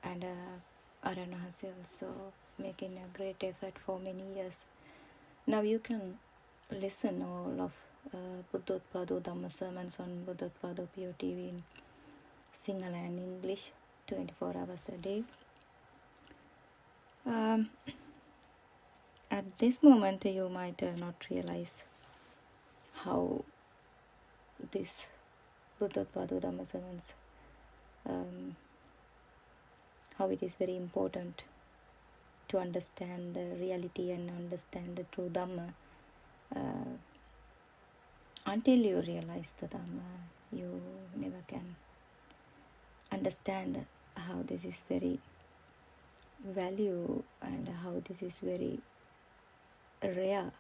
and Arana has also making a great effort for many years. Now you can listen all of Buddothpado Dhamma sermons on Buddothpado PeoTV in Sinhala and English 24 hours a day. At this moment you might not realize how this Buddothpado Dhamma sermons, how it is very important to understand the reality and understand the true Dhamma. Until you realize the Dhamma, you never can understand how this is very value and how this is very rare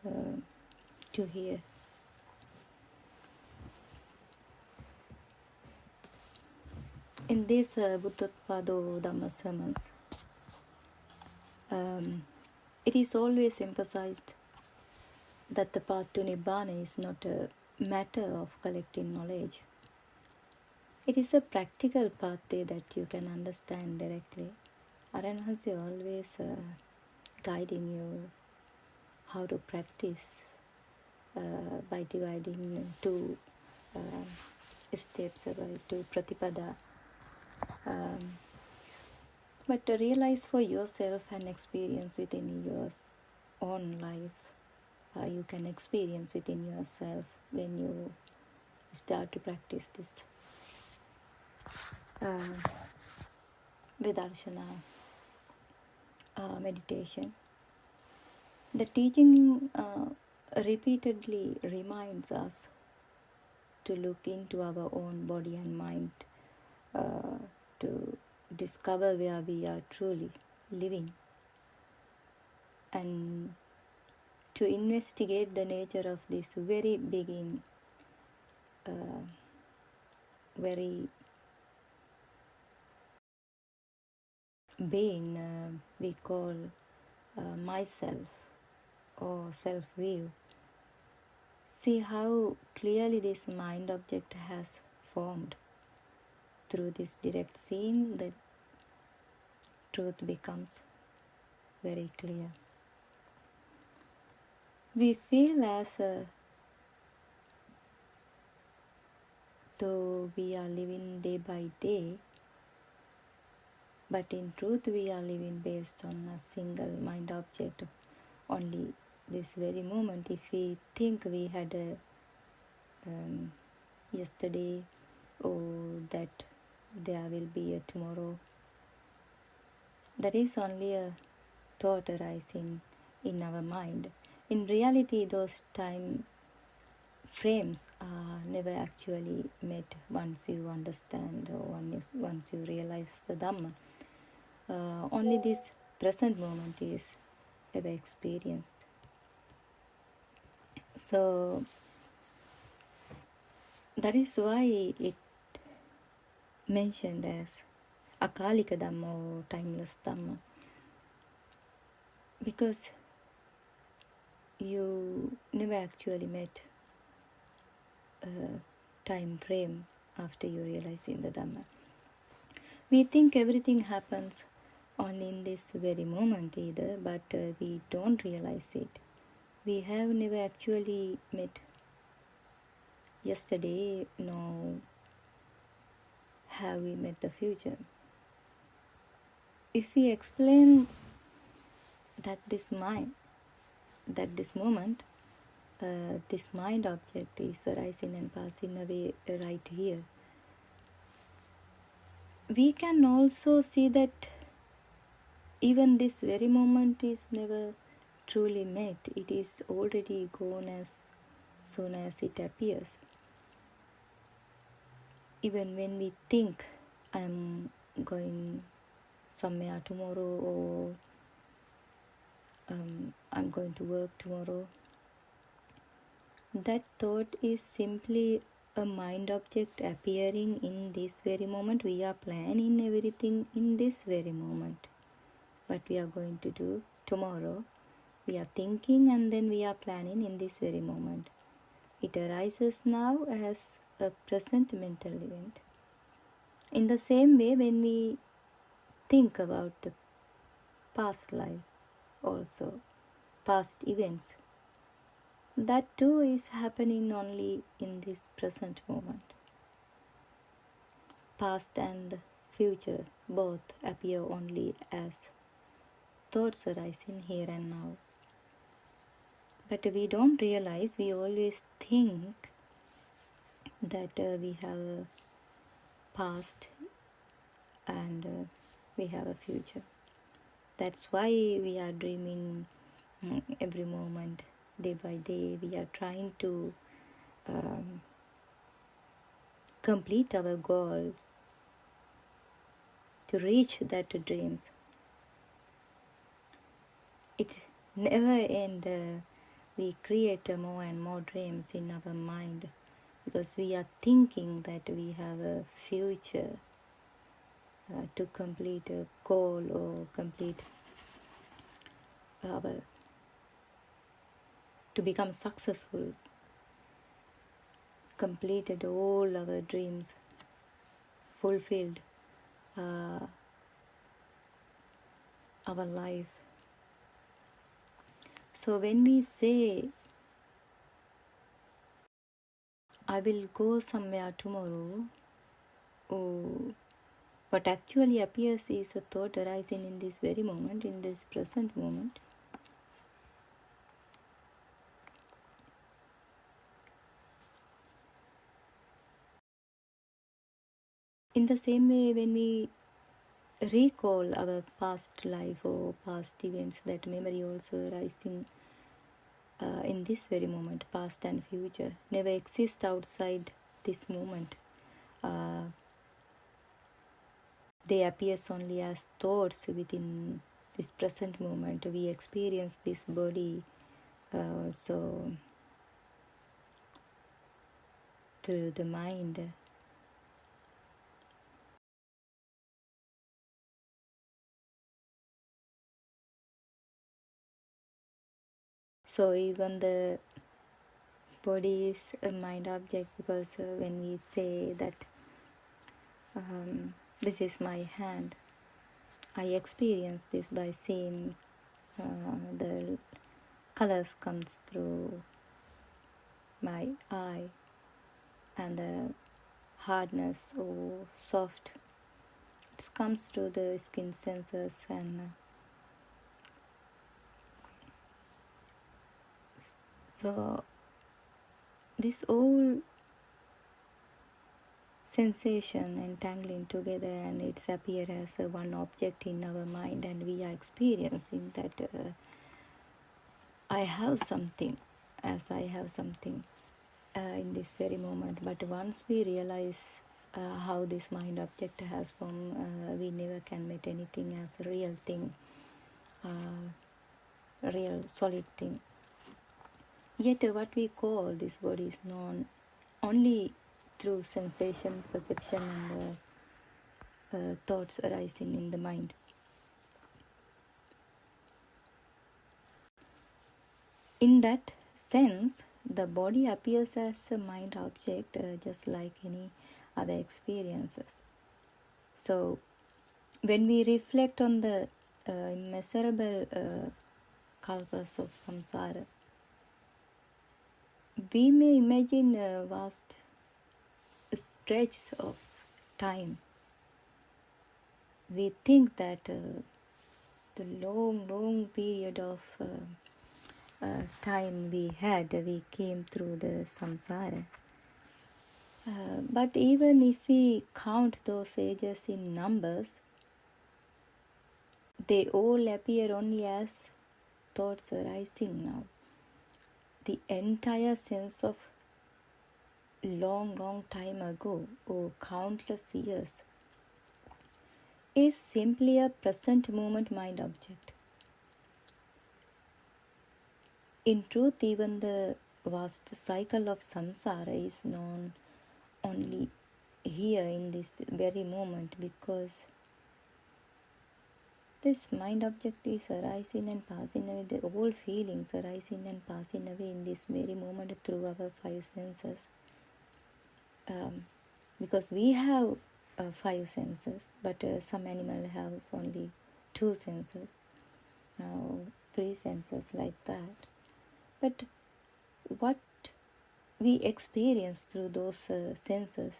to hear. In these Buddothpado Dhamma sermons, it is always emphasized that the path to Nibbana is not a matter of collecting knowledge. It is a practical pathway that you can understand directly. Aranhasi always guiding you how to practice by dividing two steps, by two pratipada. But to realize for yourself and experience within your own life, you can experience within yourself when you start to practice this Vidarshana meditation. The teaching repeatedly reminds us to look into our own body and mind, to discover where we are truly living, and to investigate the nature of this very being, very being we call myself or self-view. See how clearly this mind object has formed. Through this direct seeing, the truth becomes very clear. We feel as though we are living day by day, but in truth we are living based on a single mind object. Only this very moment, if we think we had a yesterday, or that there will be a tomorrow, that is only a thought arising in our mind. In reality, those time frames are never actually met once you understand or once you realize the Dhamma. Only this present moment is ever experienced. So that is why it mentioned as Akalika Dhamma or timeless Dhamma, because you never actually met a time frame after you realizing the Dhamma. We think everything happens only in this very moment either, but we don't realize it. We have never actually met yesterday, nor have we met the future. If we explain that this moment, this mind object is arising and passing away right here, we can also see that even this very moment is never truly met. It is already gone as soon as it appears. Even when we think I'm going somewhere tomorrow, or I'm going to work tomorrow, that thought is simply a mind object appearing in this very moment. We are planning everything in this very moment. What we are going to do tomorrow, we are thinking and then we are planning in this very moment. It arises now as a present mental event. In the same way, when we think about the past life, also past events, that too is happening only in this present moment. Past and future both appear only as thoughts arising here and now. But we don't realize, we always think that we have a past and we have a future. That's why we are dreaming every moment, day by day. We are trying to um, complete our goals, to reach that dreams. It never end. We create more and more dreams in our mind because we are thinking that we have a future to complete a goal or complete our to become successful, completed all our dreams, fulfilled uh, our life. So when we say, I will go somewhere tomorrow, oh, what actually appears is a thought arising in this very moment, in this present moment. In the same way, when we recall our past life or past events, that memory also arising in this very moment, past and future, never exist outside this moment. Uh, they appear only as thoughts within this present moment. We experience this body also through the mind. So even the body is a mind object, because when we say that this is my hand, I experience this by seeing the colors comes through my eye, and the hardness or soft, it comes through the skin sensors, and so this all sensation entangling together, and it's appear as one object in our mind, and we are experiencing that I have something, as I have something in this very moment. But once we realize how this mind object has formed, we never can make anything as a real thing, real solid thing. Yet what we call this body is known only through sensation, perception, and thoughts arising in the mind. In that sense, the body appears as a mind object, just like any other experiences. So, when we reflect on the immeasurable kalpas of samsara, we may imagine vast stretches of time. We think that the long period of time we came through the samsara. But even if we count those ages in numbers, they all appear only as thoughts arising now. The entire sense of long time ago, or countless years, is simply a present moment mind object. In truth, even the vast cycle of samsara is known only here in this very moment, because This mind object is arising and passing away, the whole feelings arising and passing away in this very moment through our five senses. Because we have five senses, but some animal has only two senses, three senses, like that. But what we experience through those senses,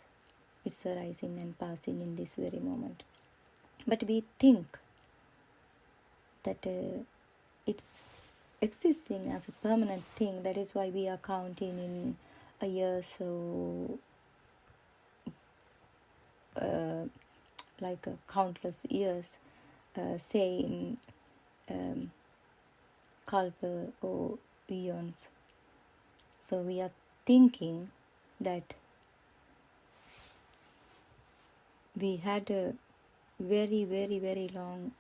it's arising and passing in this very moment. But we think that it's existing as a permanent thing. That is why we are counting in a year, so like countless years, say in kalpa or eons. So we are thinking that we had a very, very, very long,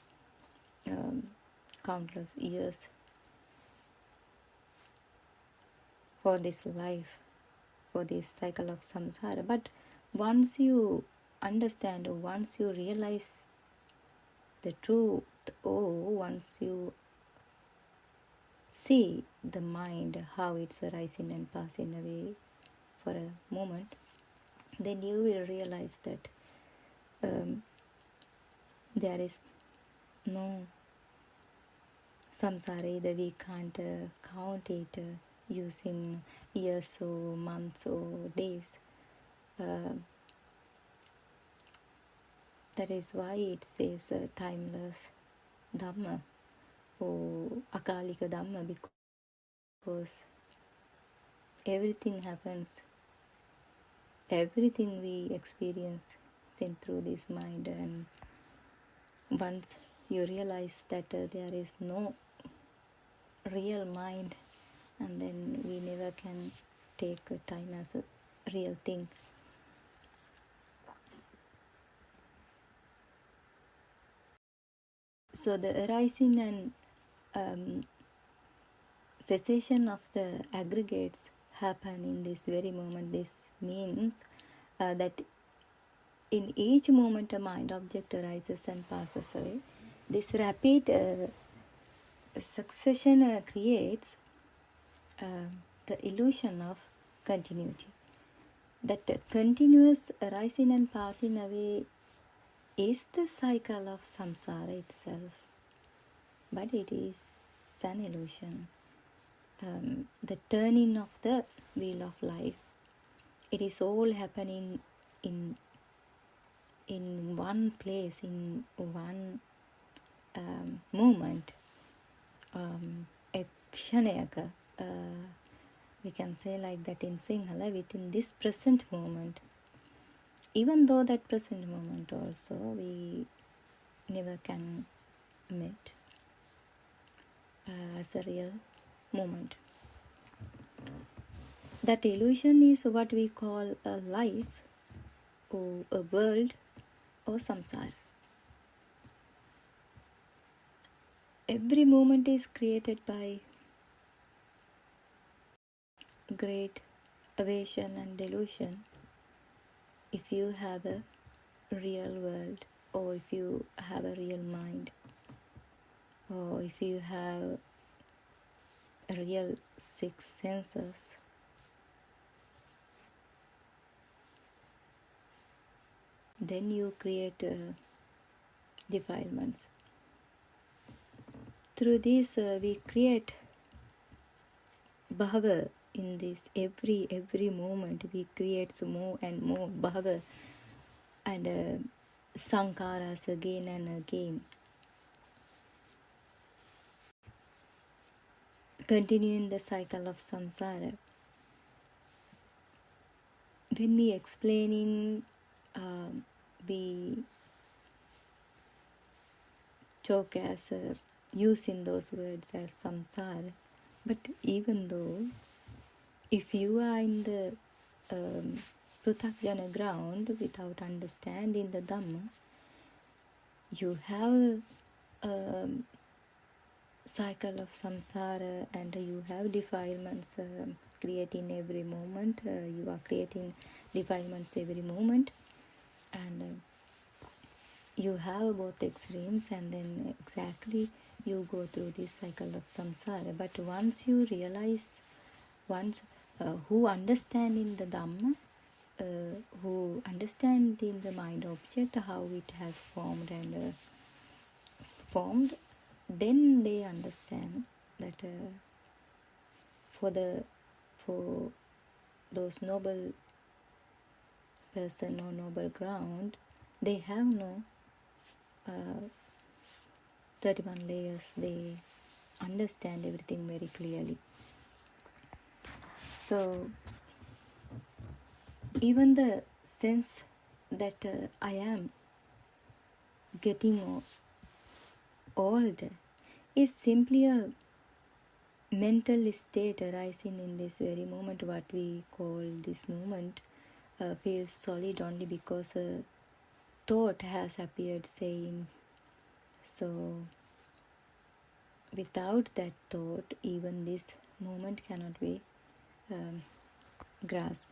countless years for this life, for this cycle of samsara. But once you understand, or once you realize the truth, or once you see the mind, how it's arising and passing away for a moment, then you will realize that there is no samsara. Either we can't count it using years or months or days. That is why it says timeless Dhamma or Akalika Dhamma, because everything happens, everything we experience seen through this mind. And once you realize that there is no real mind, and then we never can take time as a real thing. So the arising and cessation of the aggregates happen in this very moment. This means that in each moment a mind object arises and passes away. This rapid succession creates the illusion of continuity. That continuous arising and passing away is the cycle of samsara itself, but it is an illusion. The turning of the wheel of life, it is all happening in one place, in one moment, ekshanayaka, we can say like that in Sinhala, within this present moment. Even though that present moment also we never can meet as a real moment. That illusion is what we call a life, or a world, or samsara. Every moment is created by great aversion and delusion. If you have a real world, or if you have a real mind, or if you have real six senses, then you create defilements. Through this we create bhava. In this every moment we create more and more bhava and sankharas again and again, continuing the cycle of samsara. When we explaining, we talk as using those words as samsara. But even though if you are in the pruthakjana ground without understanding the Dhamma, you have a cycle of samsara and you have defilements creating every moment. You are creating defilements every moment, and you have both extremes, and then exactly you go through this cycle of samsara. But once you realize, once who understand in the Dhamma, who understand in the mind object how it has formed, then they understand that for the for those noble person or noble ground, they have no uh, 31 layers. They understand everything very clearly. So even the sense that I am getting old is simply a mental state arising in this very moment. What we call this moment feels solid only because a thought has appeared saying so. Without that thought, even this moment cannot be um, grasped.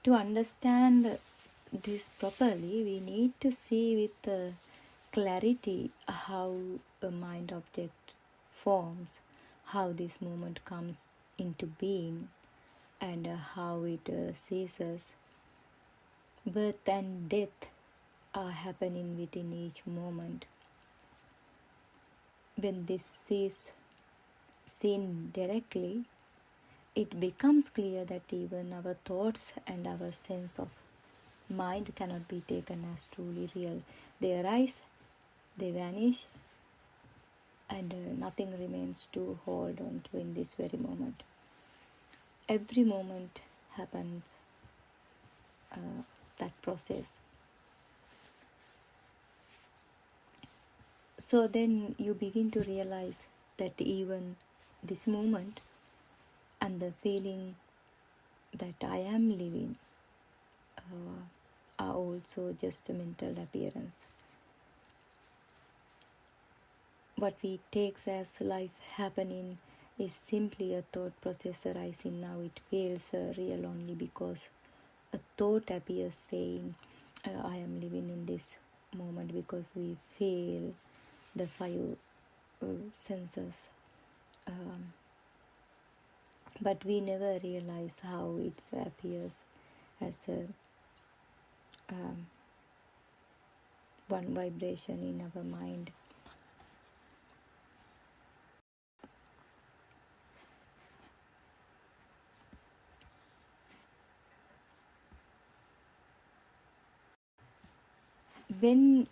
To understand this properly, we need to see with clarity how a mind object forms, how this moment comes into being, and how it ceases. Birth and death are happening within each moment. When this is seen directly, it becomes clear that even our thoughts and our sense of mind cannot be taken as truly real. They arise, they vanish, and nothing remains to hold on to in this very moment. Every moment happens that process. So then you begin to realize that even this moment and the feeling that I am living are also just a mental appearance. What we take as life happening is simply a thought process arising. Now it feels real only because a thought appears saying, I am living in this moment, because we feel the five senses. Um, but we never realize how it appears as a one vibration in our mind. When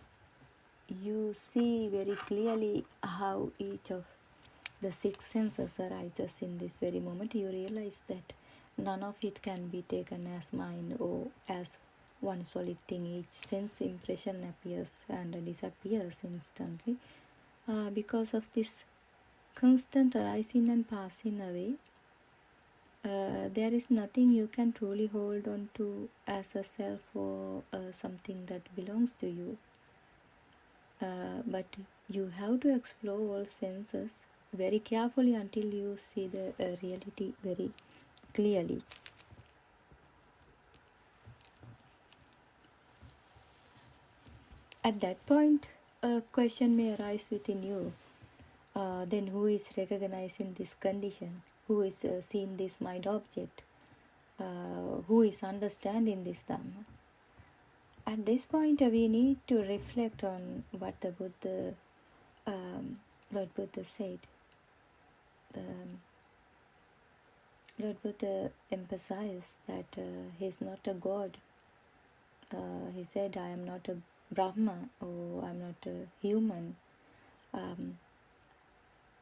you see very clearly how each of the six senses arises in this very moment, you realize that none of it can be taken as mind or as one solid thing. Each sense impression appears and disappears instantly because of this constant arising and passing away. There is nothing you can truly hold on to as a self or something that belongs to you. But you have to explore all senses very carefully until you see the reality very clearly. At that point, a question may arise within you. Then who is recognizing this condition? Who is seeing this mind object? Who is understanding this Dhamma? At this point, we need to reflect on what the Buddha, Lord Buddha said. Lord Buddha emphasized that he is not a god. He said, I am not a Brahma, or I am not a human.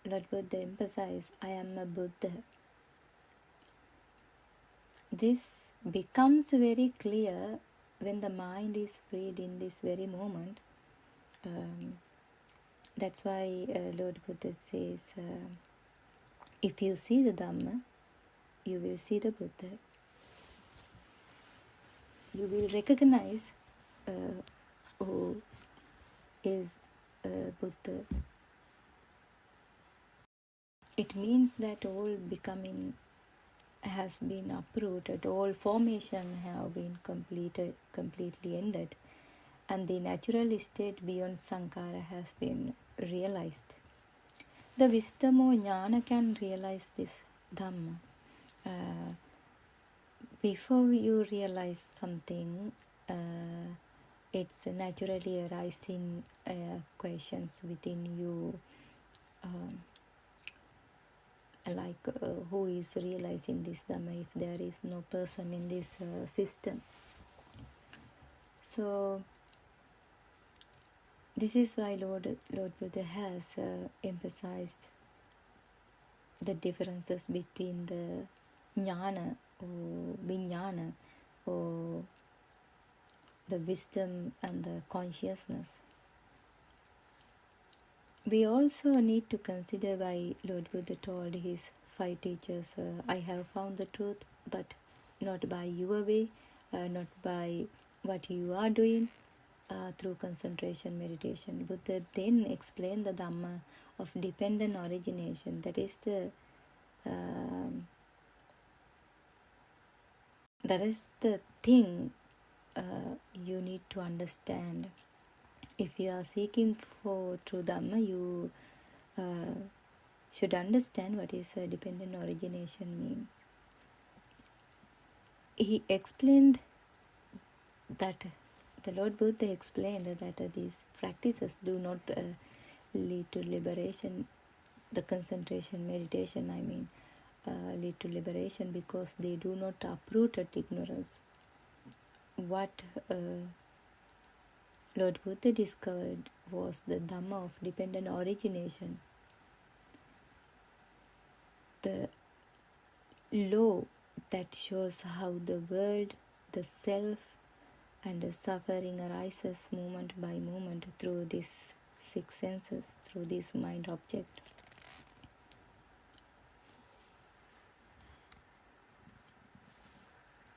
Lord Buddha emphasized, I am a Buddha. This becomes very clear when the mind is freed in this very moment. That's why Lord Buddha says, if you see the Dhamma, you will see the Buddha. You will recognize who is Buddha. It means that all becoming has been uprooted, all formation have been completely ended, and the natural state beyond Sankara has been realized. The wisdom or jnana can realize this Dhamma. Uh, Before you realize something, it's naturally arising questions within you, um, like who is realizing this Dhamma if there is no person in this system. So this is why Lord Buddha has emphasized the differences between the jnana or vijnana, or the wisdom and the consciousness. We also need to consider why Lord Buddha told his 5 teachers, I have found the truth, but not by your way, not by what you are doing, through concentration meditation. Buddha then explained the Dhamma of dependent origination. Um, that is the thing you need to understand. If you are seeking for true Dhamma, you should understand what is dependent origination means. He explained that the Lord Buddha explained that these practices do not lead to liberation. The concentration meditation, lead to liberation because they do not uproot at ignorance. What Lord Buddha discovered was the Dhamma of dependent origination, the law that shows how the world, the self, and the suffering arises moment by moment through these 6 senses, through this mind object.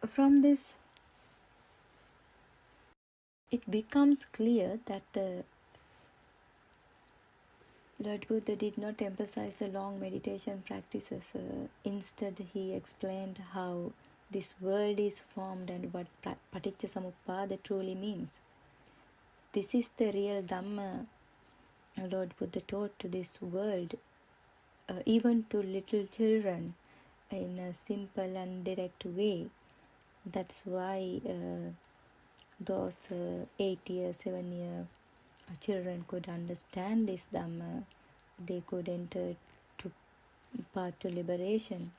From this, it becomes clear that the Lord Buddha did not emphasize the long meditation practices. Instead, he explained how this world is formed and what Paticca truly means. This is the real Dhamma Lord Buddha taught to this world, even to little children, in a simple and direct way. That's why those 8-year, 7-year children could understand this Dhamma. They could enter to path to liberation.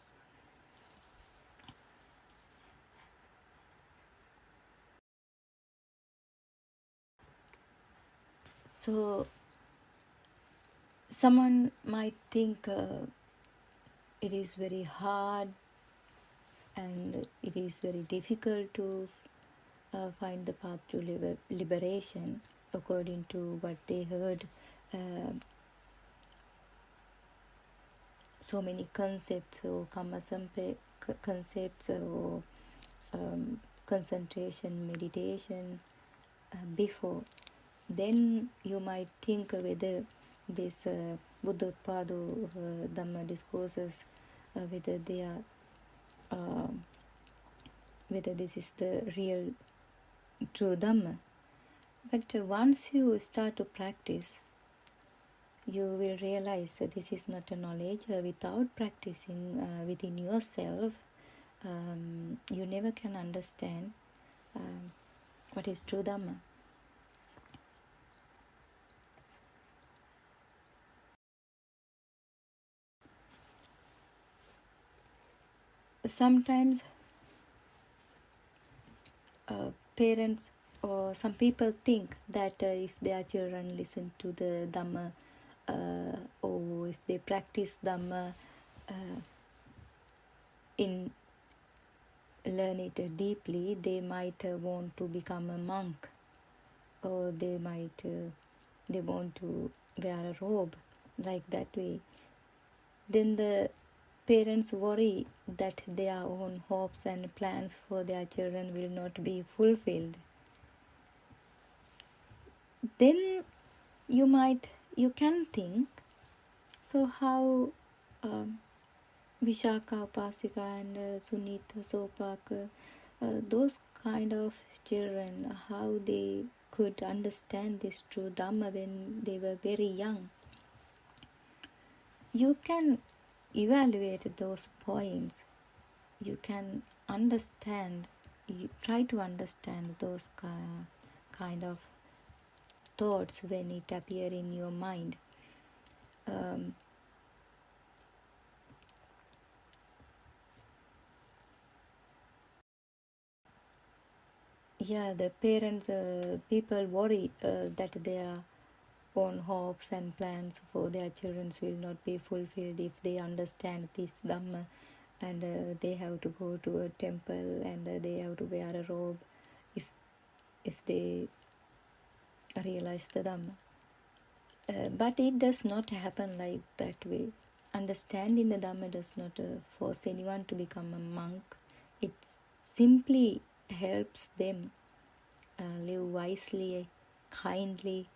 So someone might think it is very hard and it is very difficult to find the path to liberation according to what they heard. Uh, so many concepts or concepts or concentration meditation before. Then you might think whether this Buddothpado Dhamma discourses, whether they are whether this is the real true Dhamma. But once you start to practice, you will realize that this is not a knowledge. Without practicing within yourself, you never can understand what is true Dhamma. Sometimes parents or some people think that if their children listen to the Dhamma, or if they practice Dhamma, in learn it deeply, they might want to become a monk, or they want to wear a robe, like that way. Then the parents worry that their own hopes and plans for their children will not be fulfilled. Then you can think, so how Vishaka Upasika and Sunita Sopak, those kind of children, how they could understand this true Dhamma when they were very young. You can evaluate those points. You can understand, you try to understand those kind of thoughts when it appear in your mind. Um, yeah, the parents, people worry that their own hopes and plans for their children will not be fulfilled if they understand this Dhamma, and they have to go to a temple, and they have to wear a robe if they realize the Dhamma. But it does not happen like that way. Understanding the Dhamma does not force anyone to become a monk. It simply helps them live wisely, kindly,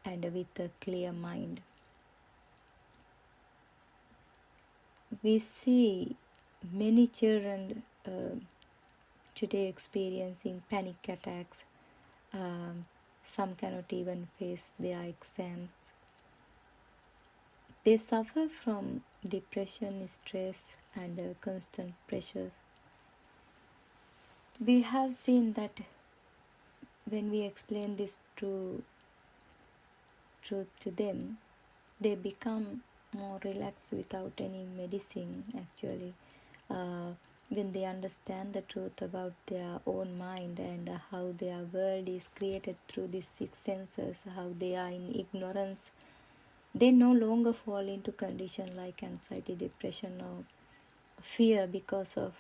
and with a clear mind. We see many children today experiencing panic attacks. Some cannot even face their exams. They suffer from depression, stress, and constant pressures. We have seen that when we explain this truth to them, they become more relaxed without any medicine actually. When they understand the truth about their own mind and how their world is created through these six senses, how they are in ignorance, they no longer fall into conditions like anxiety, depression, or fear because of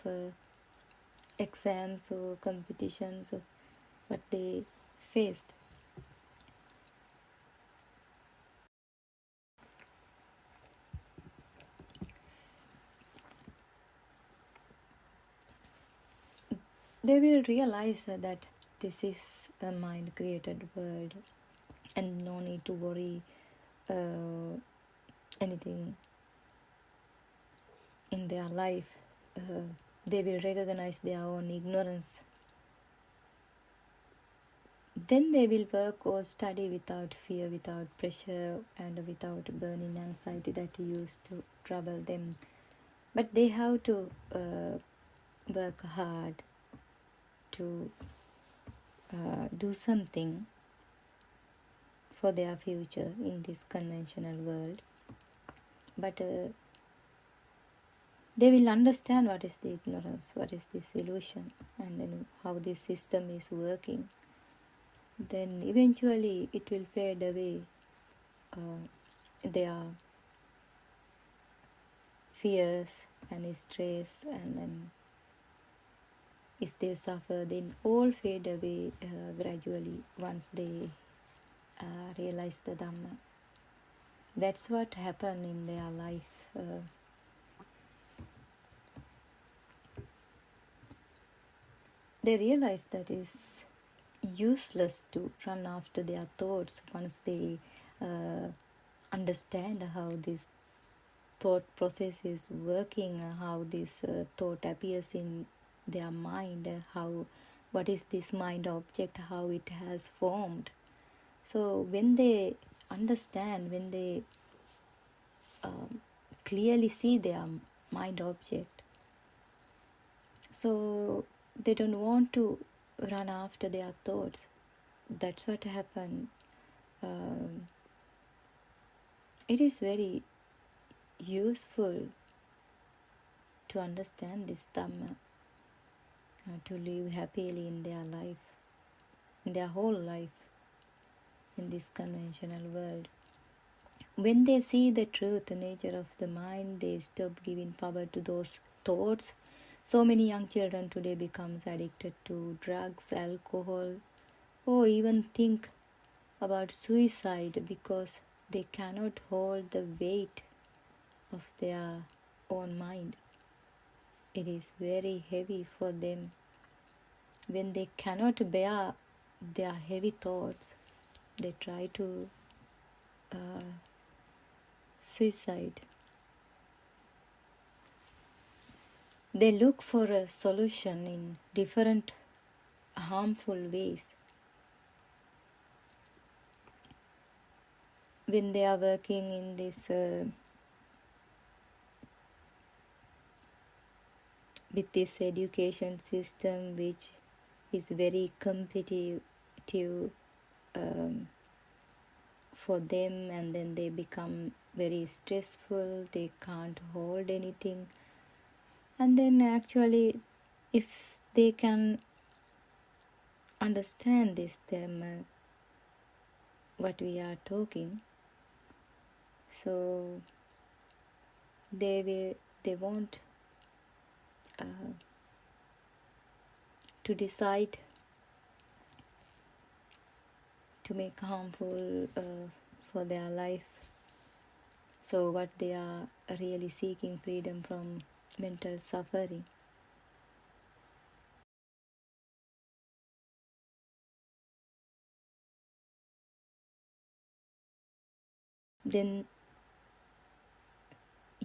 exams or competitions or what they faced. They will realize that this is a mind created world and no need to worry anything in their life. They will recognize their own ignorance. Then they will work or study without fear, without pressure, and without burning anxiety that used to trouble them. But they have to work hard to do something for their future in this conventional world. But they will understand what is the ignorance, what is this illusion, and then how this system is working. Then eventually it will fade away their fears and stress, and then if they suffer, then all fade away gradually once they realize the Dhamma. That's what happened in their life. They realize that it's useless to run after their thoughts once they understand how this thought process is working, how this thought appears in their mind, what is this mind object, how it has formed. So when they understand, when they clearly see their mind object, so they don't want to run after their thoughts. That's what happened. It is very useful to understand this Dhamma, to live happily in their life, in their whole life, in this conventional world. When they see the truth, the nature of the mind, they stop giving power to those thoughts. So many young children today becomes addicted to drugs, alcohol, or even think about suicide because they cannot hold the weight of their own mind. It is very heavy for them. When they cannot bear their heavy thoughts, they try to suicide. They look for a solution in different harmful ways. When they are working in this with this education system, which is very competitive um, for them, and then they become very stressful, they can't hold anything. And then actually, if they can understand this, them what we are talking, so they won't uh, to decide to make harmful for their life. So what they are really seeking freedom from mental suffering. Then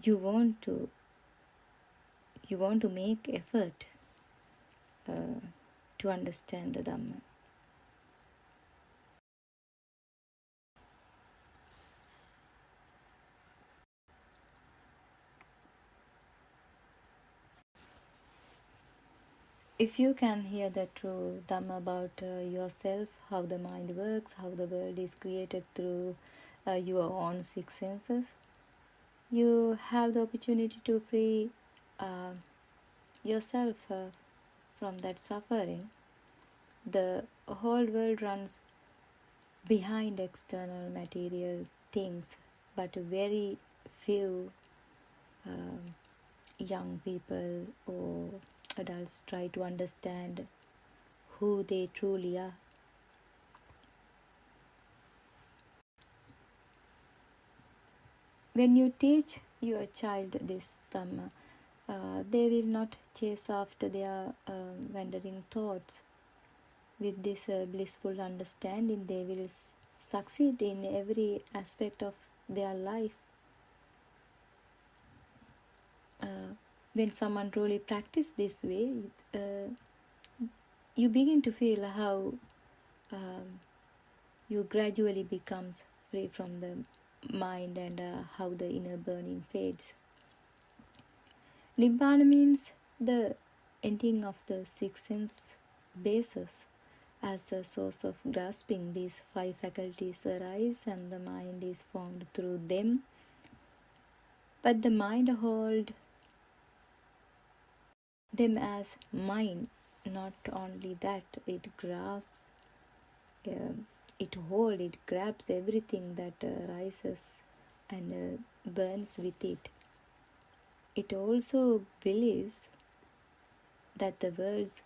you want to make effort uh, to understand the Dhamma. If you can hear the true Dhamma about yourself, how the mind works, how the world is created through your own six senses, you have the opportunity to free uh, yourself from that suffering. The whole world runs behind external material things, but very few um, young people or adults try to understand who they truly are. When you teach your child this Dhamma, they will not chase after their wandering thoughts. With this blissful understanding, they will succeed in every aspect of their life. When someone truly practices this way, you begin to feel how you gradually becomes free from the mind, and how the inner burning fades. Nibbana means the ending of the six sense bases. As a source of grasping, these five faculties arise and the mind is formed through them. But the mind holds them as mine. Not only that, it grabs, uh, it grabs everything that rises and burns with it. It also believes that the worlds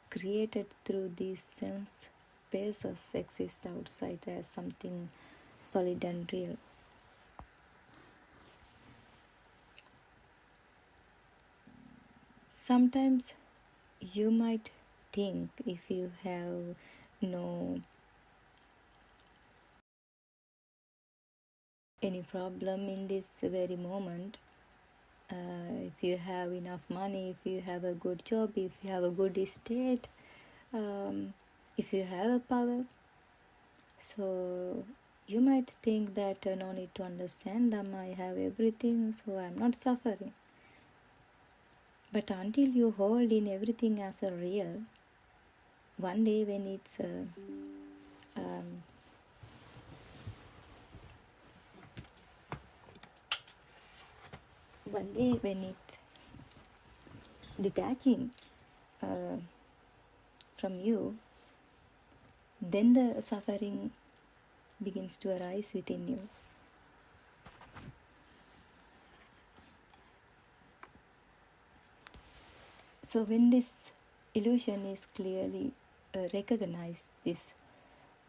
created through these sense bases exist outside as something solid and real. Sometimes you might think, if you have no any problem in this very moment, if you have enough money, if you have a good job, if you have a good estate, if you have a power, so you might think that no need to understand Dhamma, I have everything, so I'm not suffering. But until you hold in everything as a real, one day when it's um, one day when it detaching uh, from you, then the suffering begins to arise within you. So when this illusion is clearly recognized, this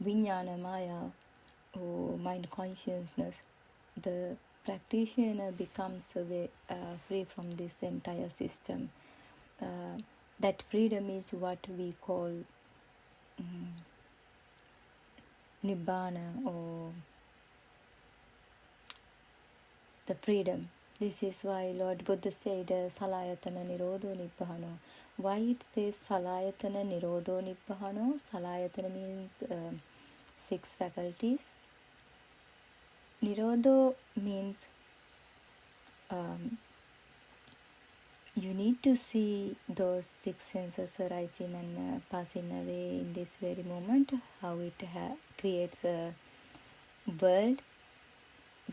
vijnana maya or mind consciousness, the practitioner becomes free from this entire system. That freedom is what we call nibbana, or the freedom This is why Lord Buddha said Salayatana Nirodho Nibbano. Why it says Salayatana Nirodho Nibbano? Salayatana means six faculties. Nirodho means you need to see those six senses arising and passing away in this very moment, how it creates a world.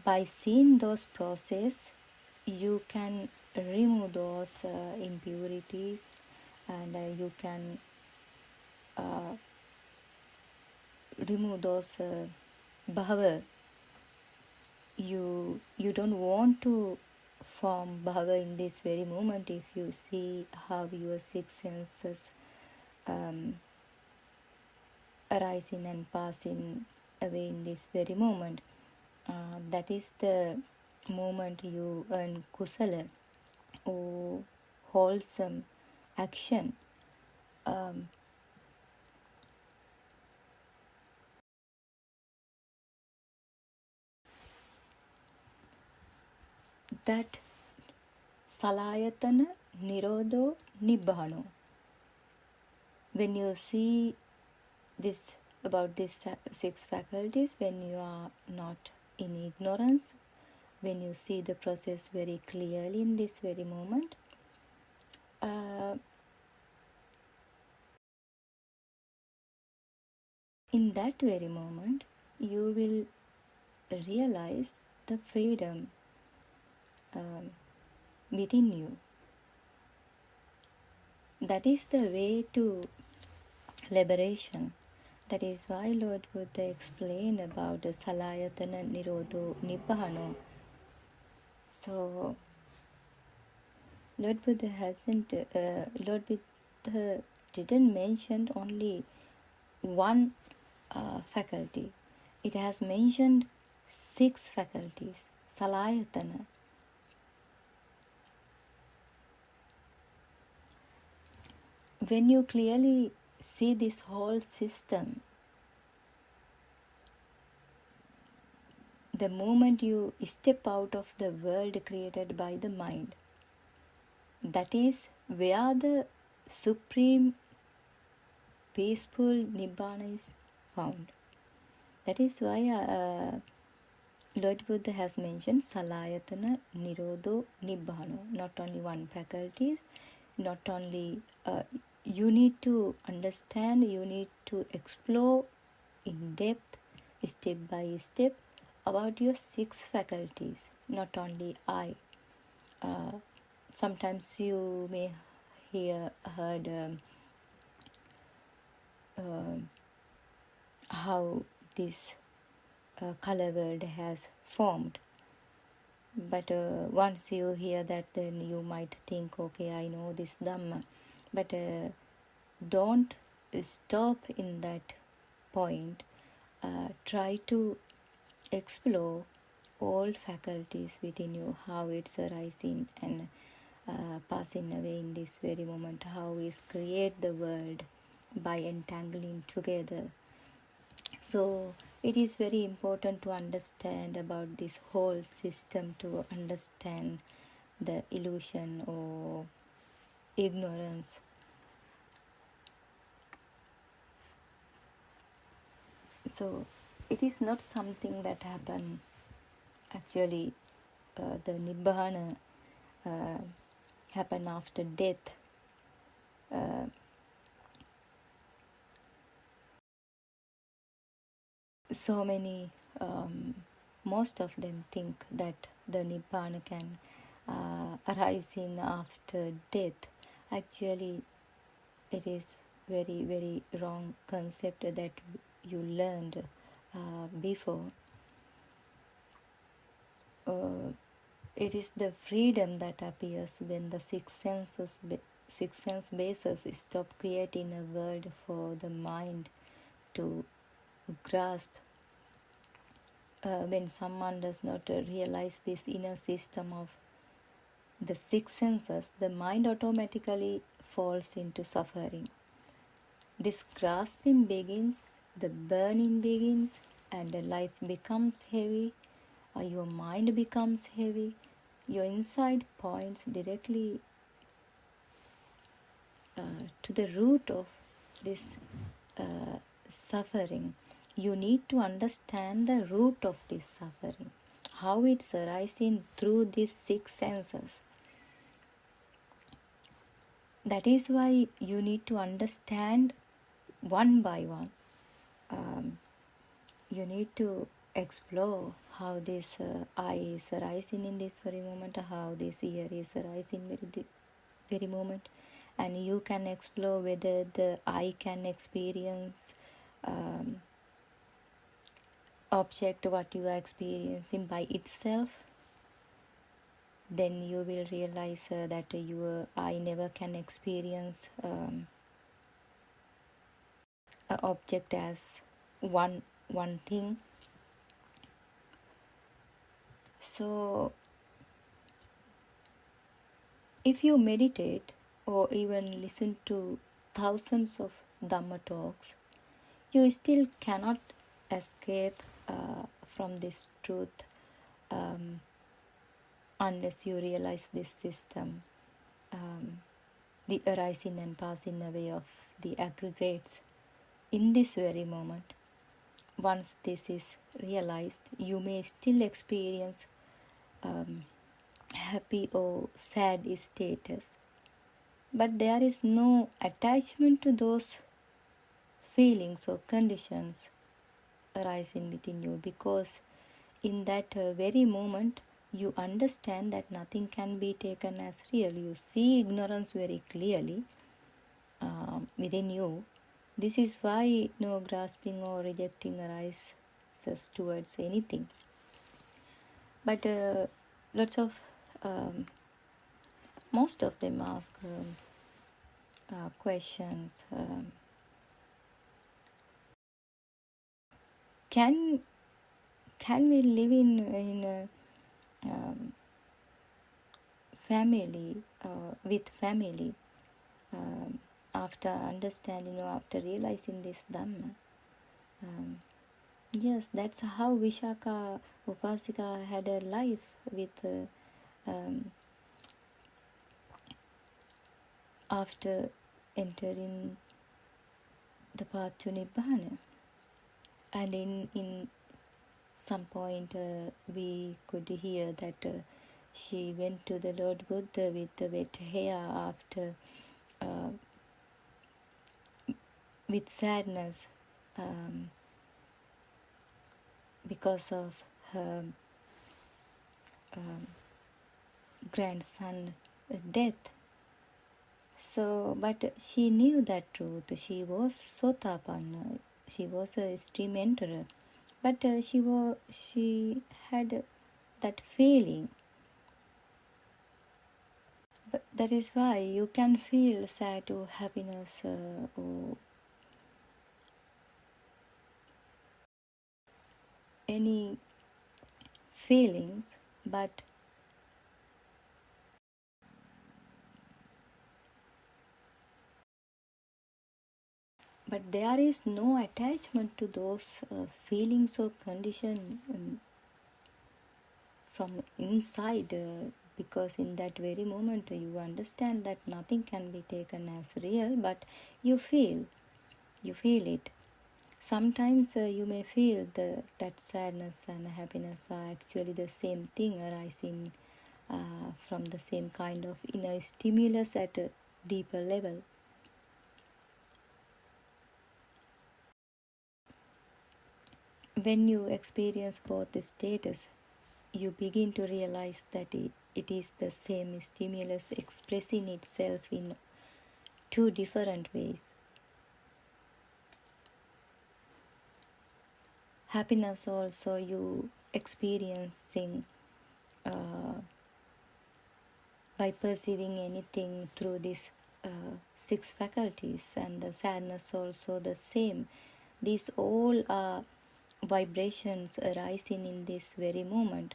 By seeing those process, you can remove those impurities, and you can uh, remove those bhava. You don't want to form bhava in this very moment if you see how your six senses um, arising and passing away in this very moment. That is the moment you earn kusala or wholesome action. Um, that salayatana nirodho nibbano. When you see this about these six faculties, when you are not in ignorance, when you see the process very clearly in this very moment, uh, in that very moment, you will realize the freedom um, within you. That is the way to liberation. That is why Lord Buddha explained about the Salayatana Nirodho Nibbano. So Lord Buddha didn't mention only one faculty. It has mentioned six faculties, Salayatana. When you clearly see this whole system, the moment you step out of the world created by the mind, that is where the supreme peaceful Nibbana is found. That is why Lord Buddha has mentioned Salayatana Nirodho Nibbano. Not only one faculty, not only you need to understand, you need to explore in depth, step by step, about your six faculties, not only I. Sometimes you may heard how this color world has formed. But once you hear that, then you might think, okay, I know this Dhamma. But don't stop in that point. Try to explore all faculties within you, how it's arising and passing away in this very moment, how is create the world by entangling together. So it is very important to understand about this whole system, to understand the illusion or ignorance. So it is not something that happen actually. The nibbana uh, happen after death. uh, so many most of them think that the nibbana can arise in after death. Actually, it is very very wrong concept that you learned before. uh, it is the freedom that appears when the six sense bases stop creating a world for the mind to grasp. When someone does not realize this inner system of the six senses, the mind automatically falls into suffering. This grasping begins, the burning begins, and life becomes heavy, your mind becomes heavy, Your inside points directly to the root of this uh, suffering. You need to understand the root of this suffering, how it's arising through these six senses. That is why you need to understand one by one. Um, you need to explore how this eye is arising in this very moment, how this ear is arising very moment, and you can explore whether the eye can experience um, object what you are experiencing by itself. Then you will realize that your eye never can experience a object as one thing. So if you meditate or even listen to thousands of Dhamma talks, you still cannot escape from this truth um, unless you realize this system, um, the arising and passing away of the aggregates in this very moment. Once this is realized, you may still experience um, happy or sad status, but there is no attachment to those feelings or conditions arising within you, because in that very moment you understand that nothing can be taken as real. You see ignorance very clearly within you. This is why no grasping or rejecting arises towards anything. But lots of most of them ask questions. Can we live in a family with family after understanding or after realizing this Dhamma? Yes, that's how Vishaka Upasika had a life with after entering the path to Nibbana. And in some point we could hear that she went to the Lord Buddha with the wet hair after uh, with sadness because of her grandson death. So, but she knew that truth. She was Sotapanna. She was a stream enterer. But she had that feeling. But that is why you can feel sad or happiness or any feelings, but there is no attachment to those feelings or condition from inside, because in that very moment you understand that nothing can be taken as real, but you feel it. Sometimes you may feel that sadness and happiness are actually the same thing, arising from the same kind of inner stimulus at a deeper level. When you experience both the status, you begin to realize that it is the same stimulus expressing itself in two different ways. Happiness also you experiencing by perceiving anything through these six faculties, and the sadness also the same. These all are vibrations arising in this very moment.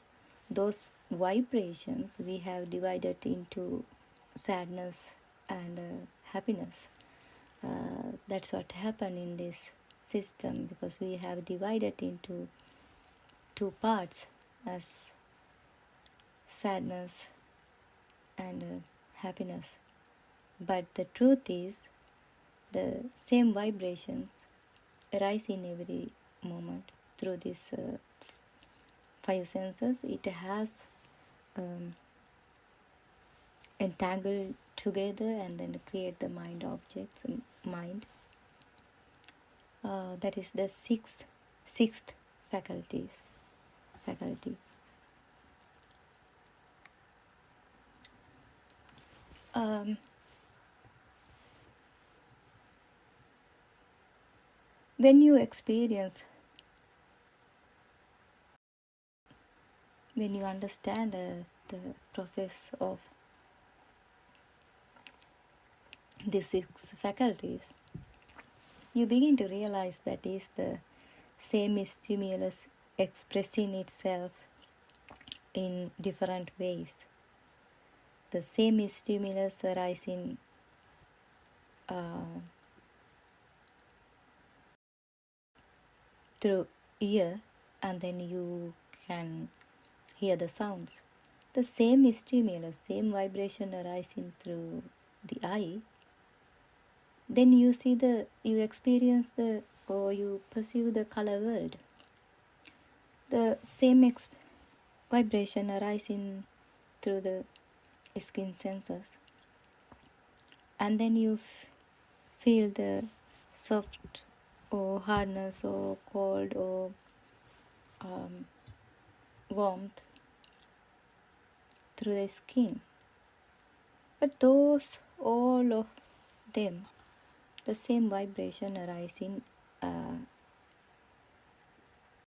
Those vibrations we have divided into sadness and happiness. That's what happened in this system, because we have divided into two parts as sadness, and happiness. But the truth is, the same vibrations arise in every moment through these five senses. It has um, entangled together and then create the mind objects, mind. That is the sixth faculty. Um, when you experience, when you understand the process of these six faculties, you begin to realize that is the same stimulus expressing itself in different ways. The same stimulus arising through ear, and then you can hear the sounds. The same stimulus, same vibration arising through the eye, then you experience or you perceive the color world. The same vibration arising through the skin senses, and then you feel the soft or hardness or cold or warmth through the skin. But those, all of them, the same vibration arising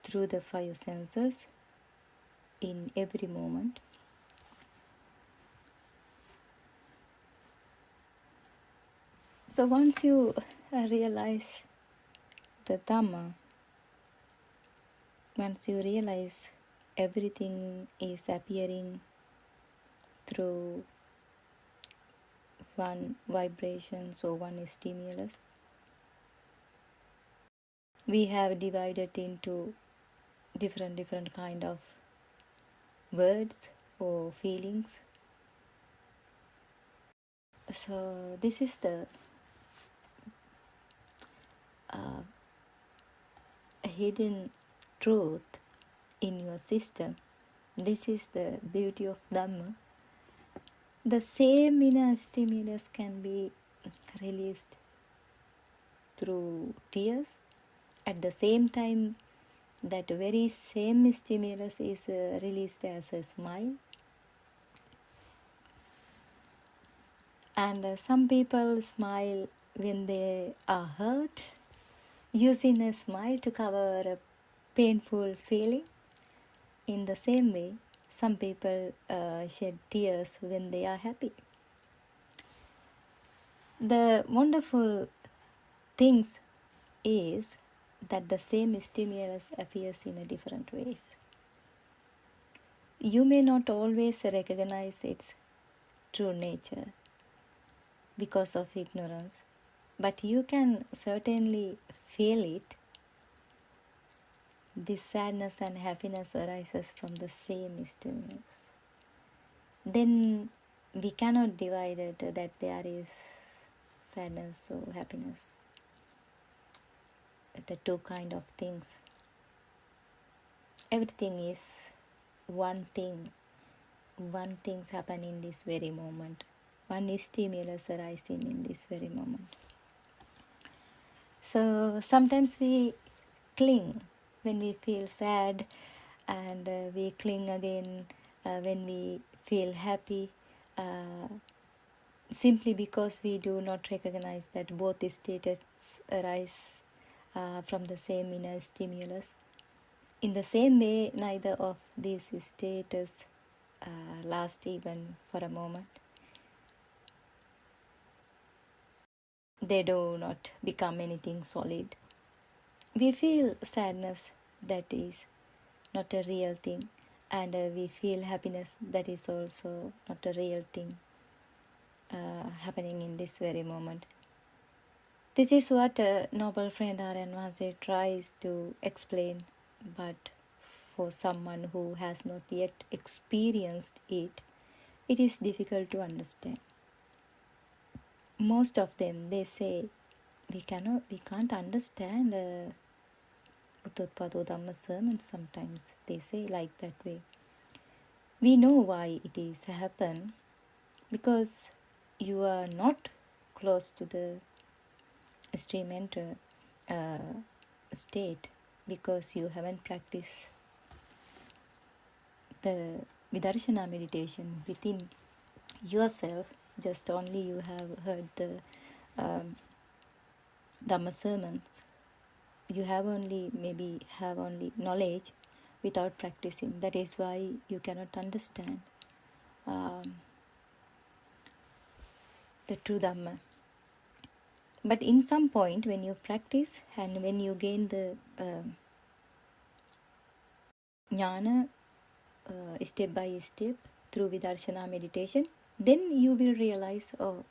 through the five senses in every moment. So once you realize the Dhamma, once you realize everything is appearing through one vibration, so one stimulus, we have divided into different kind of words or feelings. So this is the hidden truth in your system. This is the beauty of Dhamma. The same inner stimulus can be released through tears. At the same time, that very same stimulus is released as a smile. And some people smile when they are hurt, using a smile to cover a painful feeling. In the same way, some people shed tears when they are happy. The wonderful things is that the same stimulus appears in a different ways. You may not always recognize its true nature because of ignorance, but you can certainly feel it. This sadness and happiness arises from the same stimulus. Then we cannot divide it that there is sadness or happiness, the two kind of things. Everything is one thing. One thing's happen in this very moment. One stimulus arising in this very moment. So sometimes we cling when we feel sad, and we cling again when we feel happy, simply because we do not recognize that both states arise from the same inner stimulus. In the same way, neither of these states last even for a moment. They do not become anything solid. We feel sadness, that is not a real thing, and we feel happiness, that is also not a real thing happening in this very moment. This is what noble friend R.N. Vase tries to explain, but for someone who has not yet experienced it, it is difficult to understand. Most of them, they say, we can't understand Buddothpado Dhamma sermons sometimes. They say like that way. We know why it is happen, because you are not close to the stream enter state, because you haven't practiced the vidarshana meditation within yourself. Just only you have heard the Dhamma sermons. You have only knowledge without practicing. That is why you cannot understand the true Dhamma. But in some point, when you practice and when you gain the jnana step by step through vidarshana meditation, then you will realize, oh,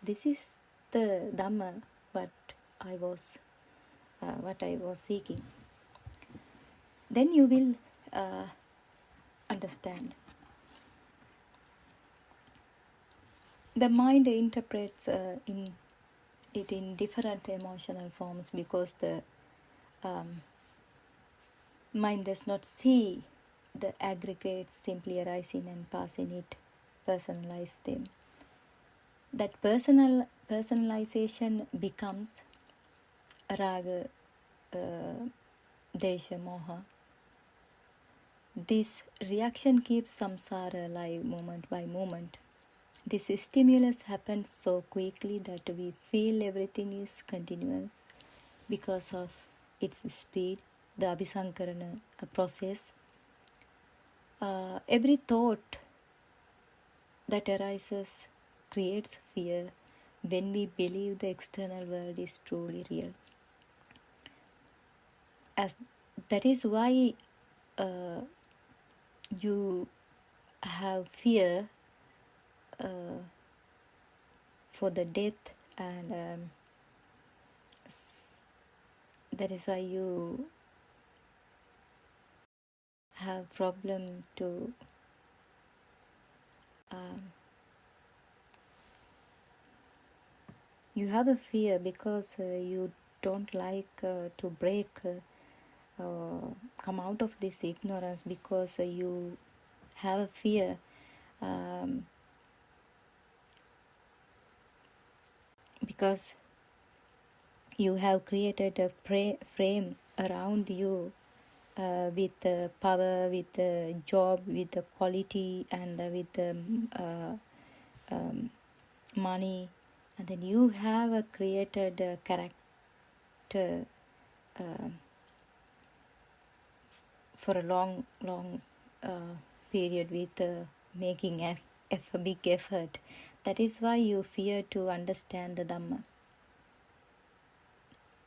this is the Dhamma what I was seeking. Then you will understand. The mind interprets in different emotional forms, because the mind does not see the aggregates simply arising and passing, it personalize them. That personalization becomes raga, desha, moha. This reaction keeps samsara alive moment by moment. This stimulus happens so quickly that we feel everything is continuous because of its speed, the abhisankarana process. Every thought that arises creates fear when we believe the external world is truly real. As that is why you have fear for the death, and that is why you have problem to you have a fear because you don't like to break come out of this ignorance, because you have a fear because you have created a frame around you with power, with job, with the quality, and with money, and then you have created a character for a long period with making a big effort. That is why you fear to understand the Dhamma.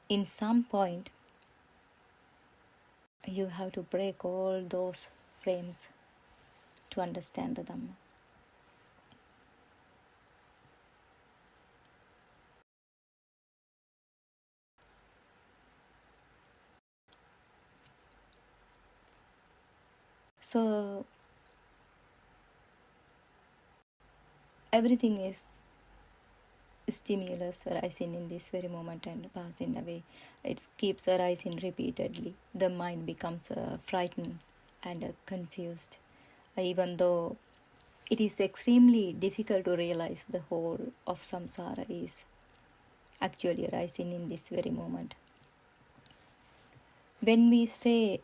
In some point, you have to break all those frames to understand the Dhamma. So everything is stimulus arising in this very moment and passing away. It keeps arising repeatedly. The mind becomes frightened and confused, even though it is extremely difficult to realize the whole of samsara is actually arising in this very moment. When we say,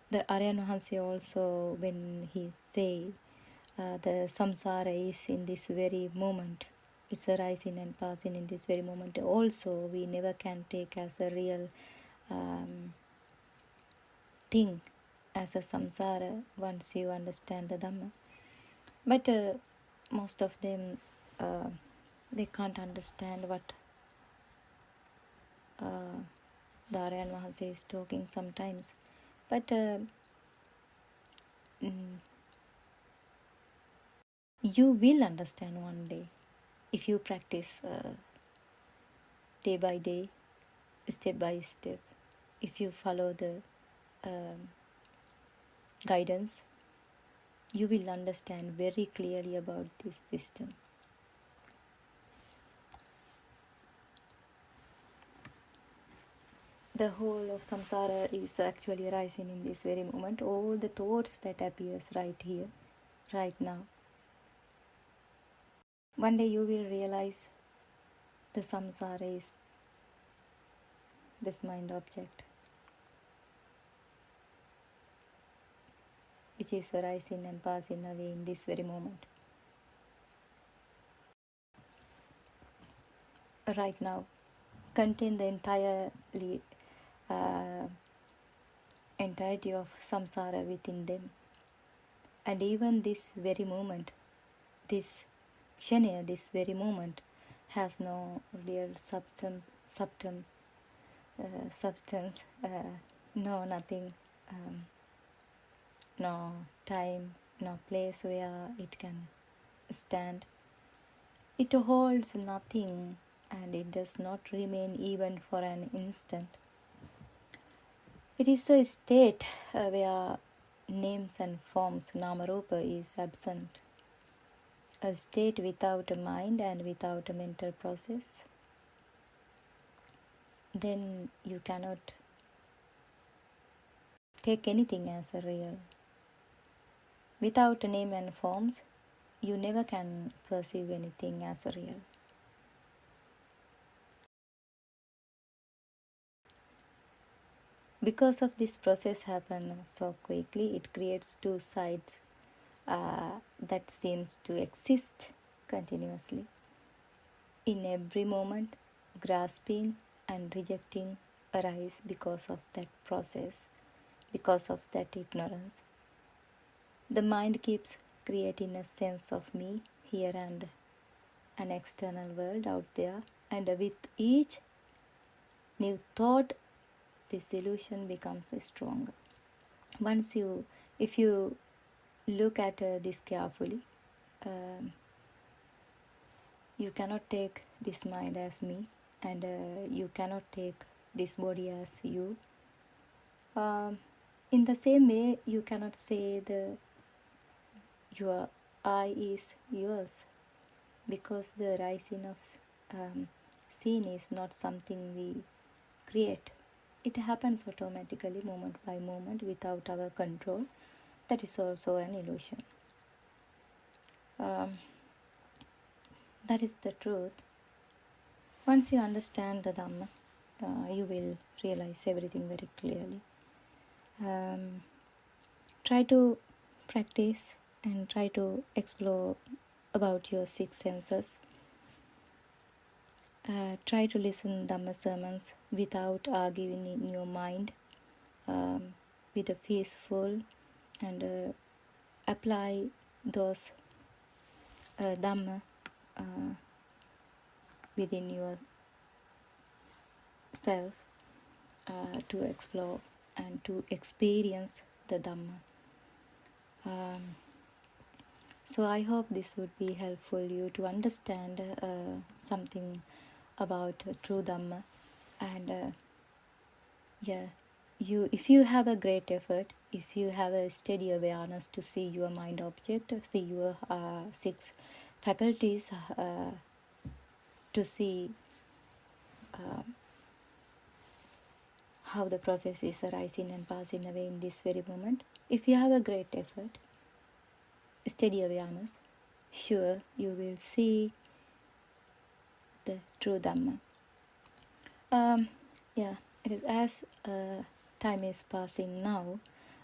the Aryan Vahanse also, when he say the samsara is in this very moment, it's arising and passing in this very moment, also we never can take as a real thing, as a samsara, once you understand the Dhamma. But most of them, they can't understand what the Aryan Vahanse is talking sometimes. But you will understand one day if you practice day by day, step by step. If you follow the um, guidance, you will understand very clearly about this system. The whole of samsara is actually arising in this very moment. All the thoughts that appears right here, right now. One day you will realize the samsara is this mind object, which is arising and passing away in this very moment. Right now, contain the uh, entirety of samsara within them. And even this very moment, this kshanya, this very moment, has no real substance, no nothing, no time, no place where it can stand. It holds nothing, and it does not remain even for an instant. It is a state where names and forms, namarupa, is absent. A state without a mind and without a mental process. Then you cannot take anything as a real. Without a name and forms, you never can perceive anything as a real. Because of this process happen so quickly, it creates two sides that seems to exist continuously. In every moment, grasping and rejecting arise because of that process, because of that ignorance. The mind keeps creating a sense of me here and an external world out there, and with each new thought, this illusion becomes stronger. If you look at this carefully, um, you cannot take this mind as me, and you cannot take this body as you. In the same way, you cannot say your I is yours, because the rising of scene is not something we create. It happens automatically, moment by moment, without our control. That is also an illusion. Um, that is the truth. Once you understand the Dhamma, you will realize everything very clearly. Try to practice and try to explore about your six senses. Try to listen Dhamma sermons without arguing in your mind, with a peaceful, and apply those Dhamma within yourself to explore and to experience the Dhamma. So I hope this would be helpful you to understand something about true Dhamma. And if you have a great effort, if you have a steady awareness to see your mind object, see your six faculties, to see how the process is arising and passing away in this very moment, if you have a great effort, steady awareness, sure you will see the true Dhamma. It is as time is passing now.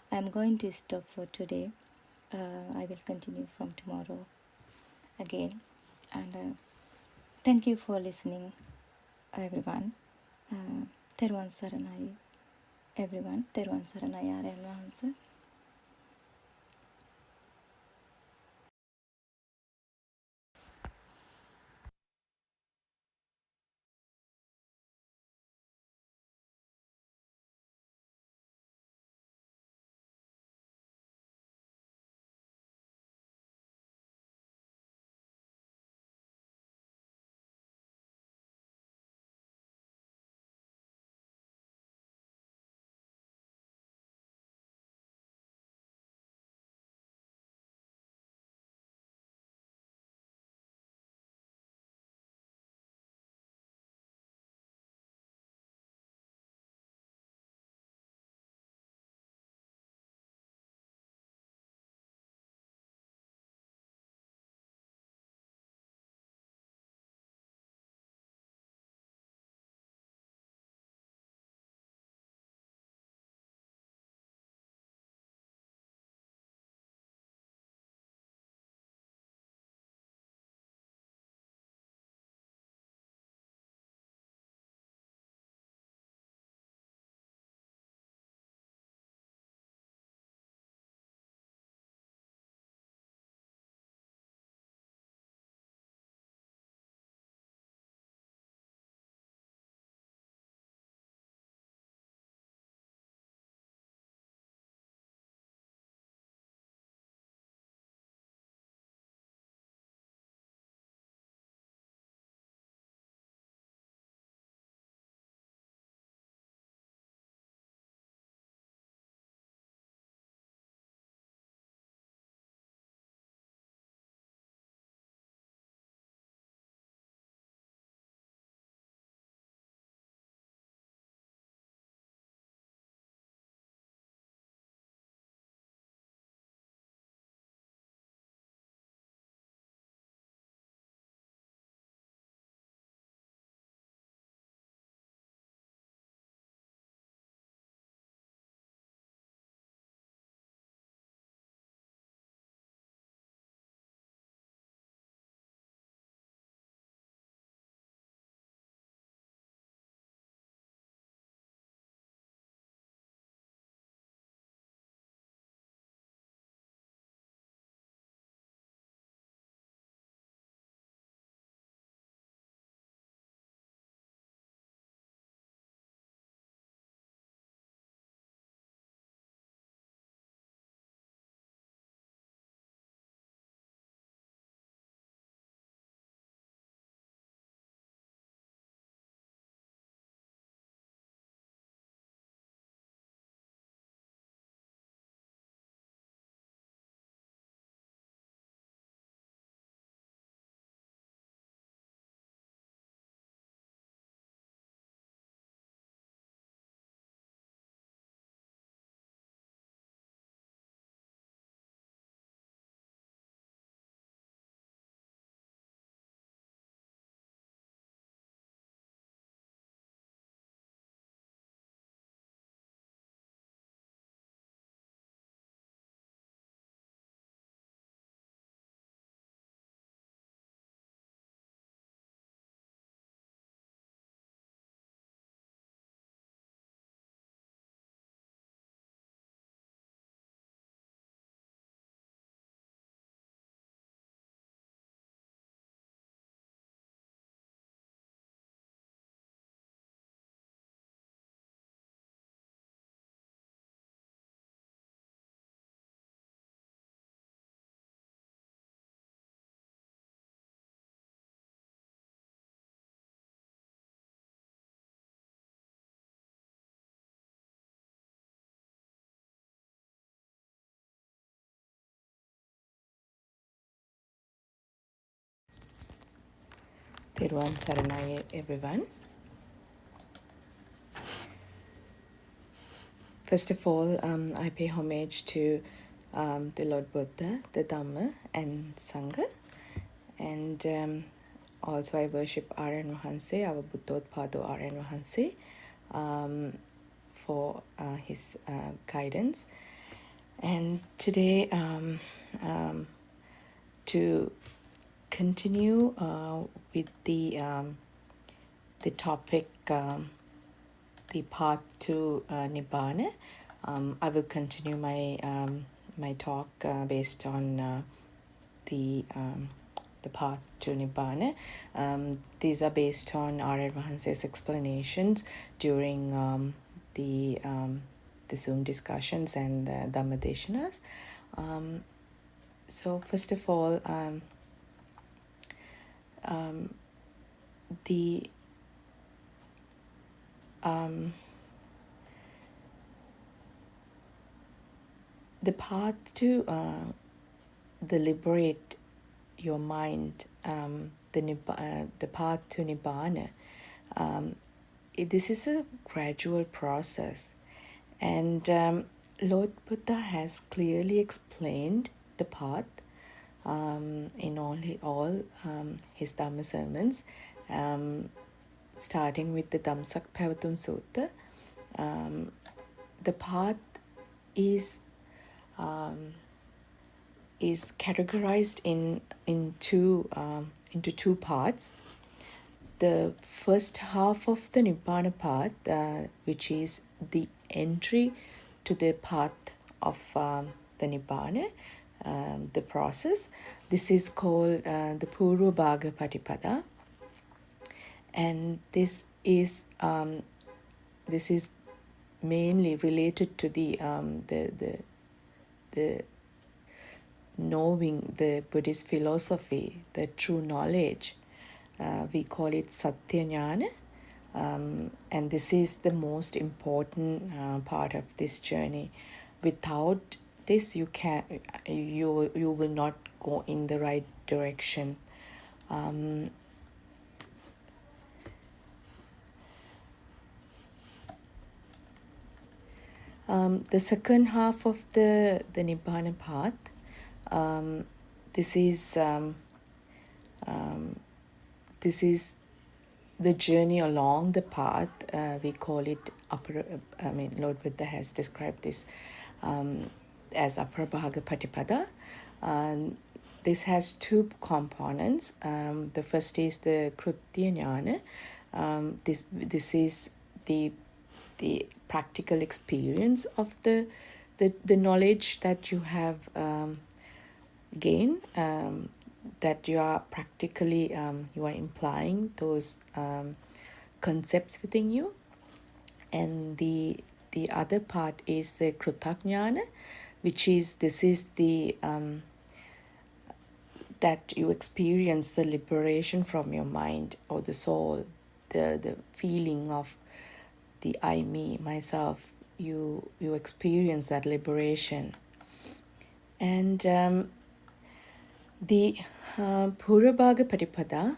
I am going to stop for today. I will continue from tomorrow again. And thank you for listening, everyone. Terwan Saranai, everyone. Terwan Saranai Aryan Wahansa. Therwan Saranai, everyone. First of all, I pay homage to the Lord Buddha, the Dhamma, and Sangha. And also I worship R.N. Wahanse, our Buddothpado R.N. Wahanse, for his guidance. And today, to continue with the topic, the path to Nibbana, I will continue my talk based on the path to Nibbana. These are based on R.R. Mahanse's explanations during the Zoom discussions and Dhammadeshanas. So first of all, the path to the liberate your mind, the path to Nibbana, this is a gradual process. And Lord Buddha has clearly explained the path in all his Dhamma sermons, starting with the Dhammsak Pavatum Sutta. The path is categorized into two parts. The first half of the Nibbana path, which is the entry to the path of the Nibbana, the process. This is called the Purva Bhaga Patipada, and this is mainly related to the knowing the Buddhist philosophy, the true knowledge. We call it Satya Jnana, and this is the most important part of this journey. Without this, you will not go in the right direction. The second half of the Nibbana path, this is the journey along the path. We call it Lord Buddha has described this as Aparabhaga Patipada. This has two components. The first is the Krutya Jnana. This is the practical experience of the knowledge that you have gained, that you are practically you are implying those concepts within you. And the other part is the Krutajnana, which is the that you experience the liberation from your mind or the soul, the feeling of the I, me, myself. You experience that liberation. And the Purabhaga Patipada,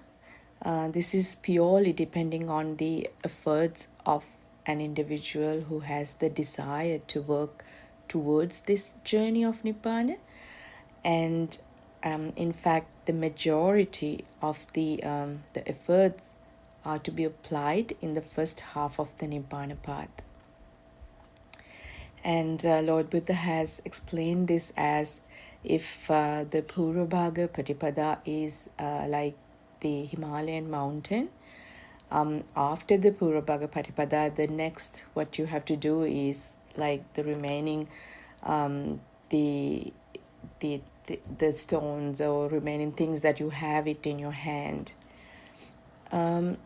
this is purely depending on the efforts of an individual who has the desire to work towards this journey of Nibbana. And in fact, the majority of the efforts are to be applied in the first half of the Nibbana path. And Lord Buddha has explained this as if the Purabhaga Patipada is like the Himalayan mountain. After the Purabhaga Patipada, the next what you have to do is like the remaining the stones or remaining things that you have it in your hand. And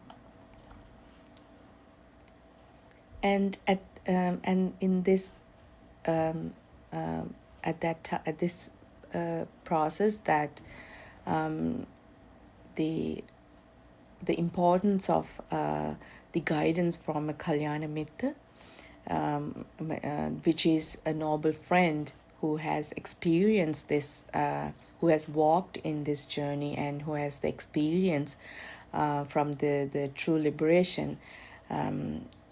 in this at this process, that the importance of the guidance from a Kalyana Mitta, which is a noble friend who has experienced this, who has walked in this journey, and who has the experience from the true liberation.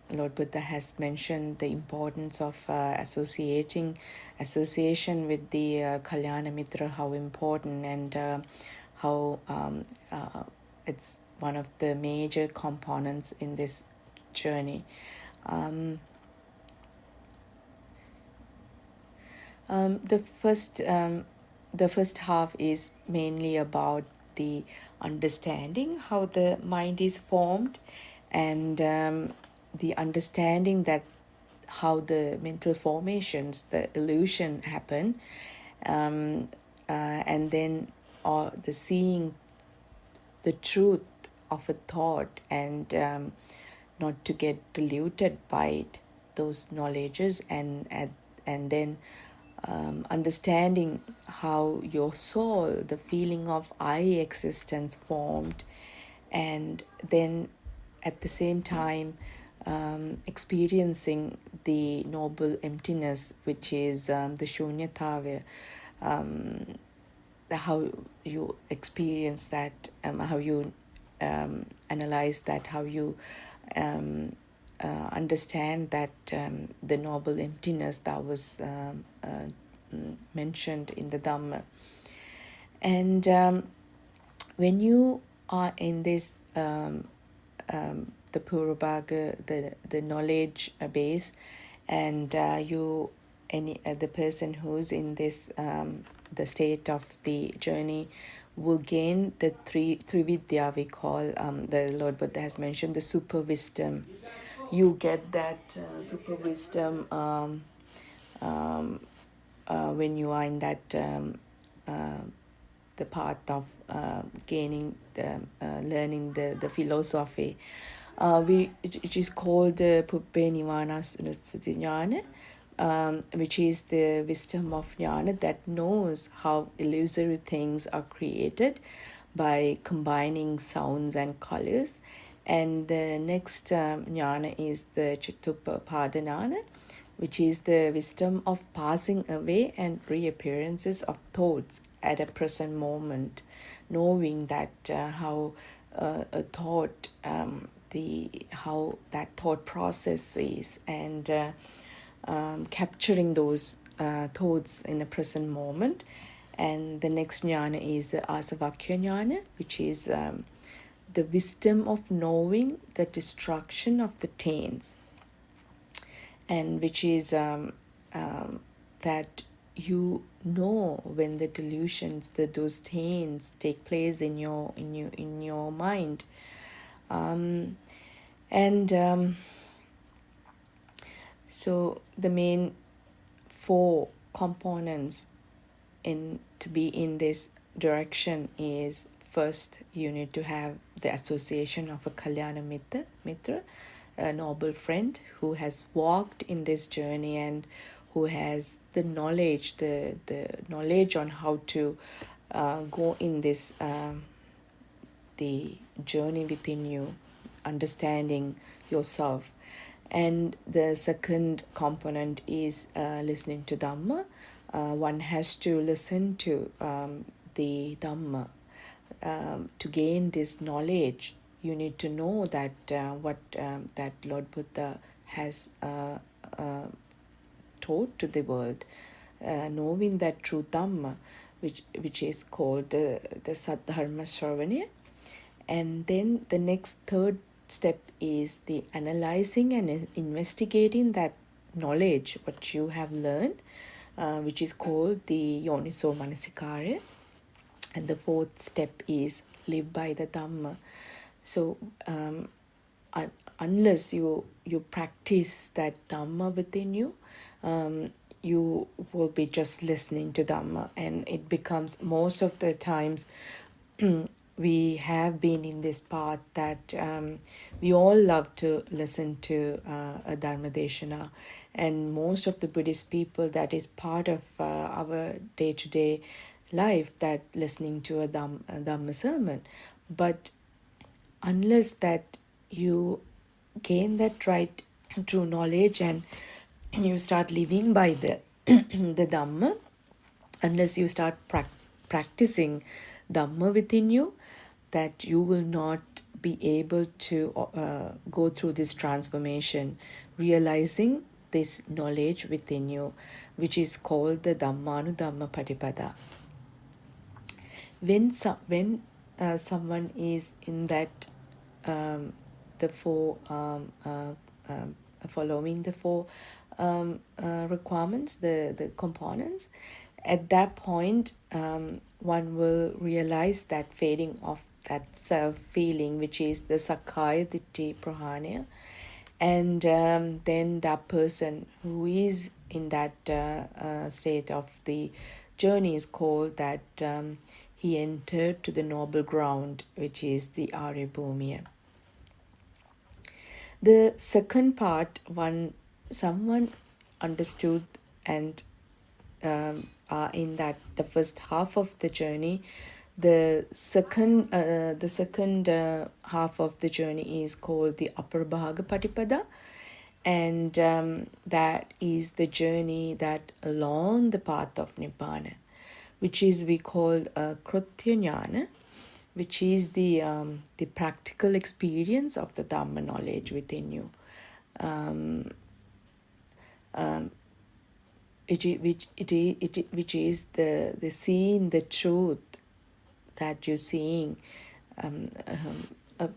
Lord Buddha has mentioned the importance of association with the Kalyana Mitra, how important, and how it's one of the major components in this journey. Um, the first half is mainly about the understanding how the mind is formed, and the understanding that how the mental formations, the illusion happen, and then the seeing the truth of a thought, and not to get deluded by it, those knowledges, and then understanding how your soul, the feeling of I existence formed, and then at the same time experiencing the noble emptiness, which is the shunyatava, how you experience that, how you analyze that, how you understand that the noble emptiness that was mentioned in the Dhamma. And when you are in this, the Purabhaga, the knowledge base, and the person who's in this, the state of the journey, will gain the three vidya, we call, the Lord Buddha has mentioned the super wisdom. You get that super wisdom when you are in that the path of gaining the learning the philosophy, which is called the Puppe Nivanasati Jnana, which is the wisdom of jnana that knows how illusory things are created by combining sounds and colors. And the next jnana is the Chatuppada jnana, which is the wisdom of passing away and reappearances of thoughts at a present moment, knowing that how a thought, how that thought process is, and capturing those thoughts in a present moment. And the next jnana is the Asavakya jnana, which is the wisdom of knowing the destruction of the taints, and which is that you know when the delusions, those taints take place in your mind, and so the main four components to be in this direction is, first you need to have the association of a Kalyana Mitra, a noble friend who has walked in this journey and who has the knowledge, the knowledge on how to go in this the journey within you, understanding yourself. And the second component is listening to Dhamma. One has to listen to the Dhamma to gain this knowledge. You need to know that what that Lord Buddha has taught to the world, knowing that true Dhamma, which is called the Saddharma Shravana. And then the next third step is the analyzing and investigating that knowledge, what you have learned, which is called the Yoniso Manasikara. And the fourth step is live by the Dhamma. So unless you practice that Dhamma within you, you will be just listening to Dhamma, and it becomes, most of the times we have been in this path that we all love to listen to a Dharma Deshana, and most of the Buddhist people, that is part of our day-to-day life, that listening to a Dhamma sermon. But unless that you gain that right true knowledge and you start living by the Dhamma, unless you start practicing Dhamma within you, that you will not be able to go through this transformation, realizing this knowledge within you, which is called the Dhammanudhamma Patipada. When someone is in that the four following the four requirements, the components, at that point one will realize that fading of that self feeling, which is the Sakkaya Ditthi Prahana, and then that person who is in that state of the journey is called that he entered to the noble ground, which is the Arya Bhumiya. The second part, someone understood and are in that the first half of the journey. The second half of the journey is called the Aparbhaga Patipada, and that is the journey that along the path of Nibbana, which is we call Krutya Jnana, which is the practical experience of the Dhamma knowledge within you, which is the seeing the truth that you're seeing.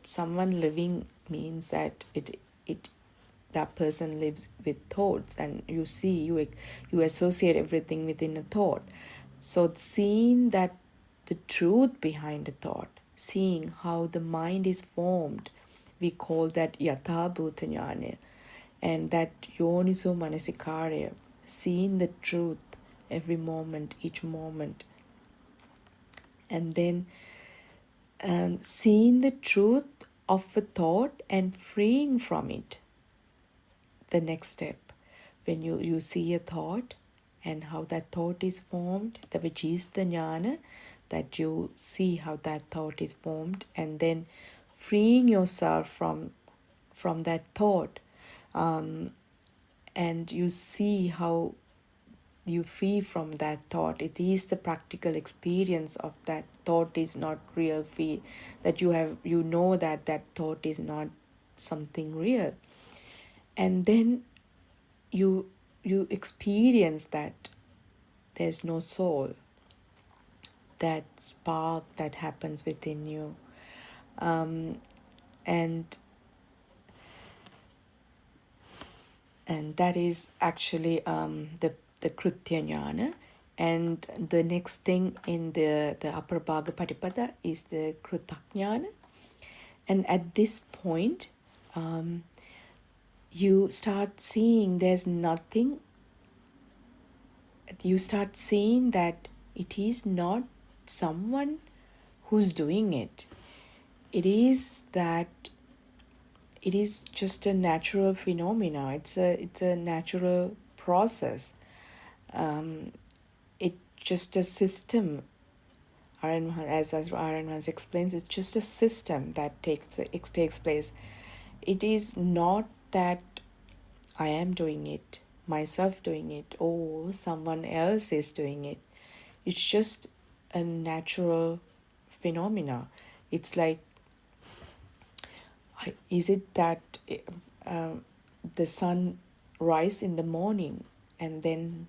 Someone living means that that person lives with thoughts, and you see, you associate everything within a thought. So seeing that the truth behind a thought, seeing how the mind is formed, we call that Yatha Bhuta Jnana, and that Yoniso Manasikarya, seeing the truth every moment, each moment, and then seeing the truth of a thought and freeing from it. The next step, when you see a thought and how that thought is formed, which is the jnana, that you see how that thought is formed, and then freeing yourself from that thought, and you see how you free from that thought. It is the practical experience of that thought is not real, feel that you know that that thought is not something real, and then you experience that there's no soul, that spark that happens within you, and that is actually the Krutya Jnana. And the next thing in the Aparbhaga Patipada is the Krutajnana. And at this point, you start seeing there's nothing. You start seeing that it is not someone who's doing it. It is that it is just a natural phenomena. It's a natural process. It's just a system. As Aaron explains, it's just a system that takes place. It is not that I am doing it, myself doing it, or someone else is doing it. It's just a natural phenomena. It's like, is it that the sun rise in the morning, and then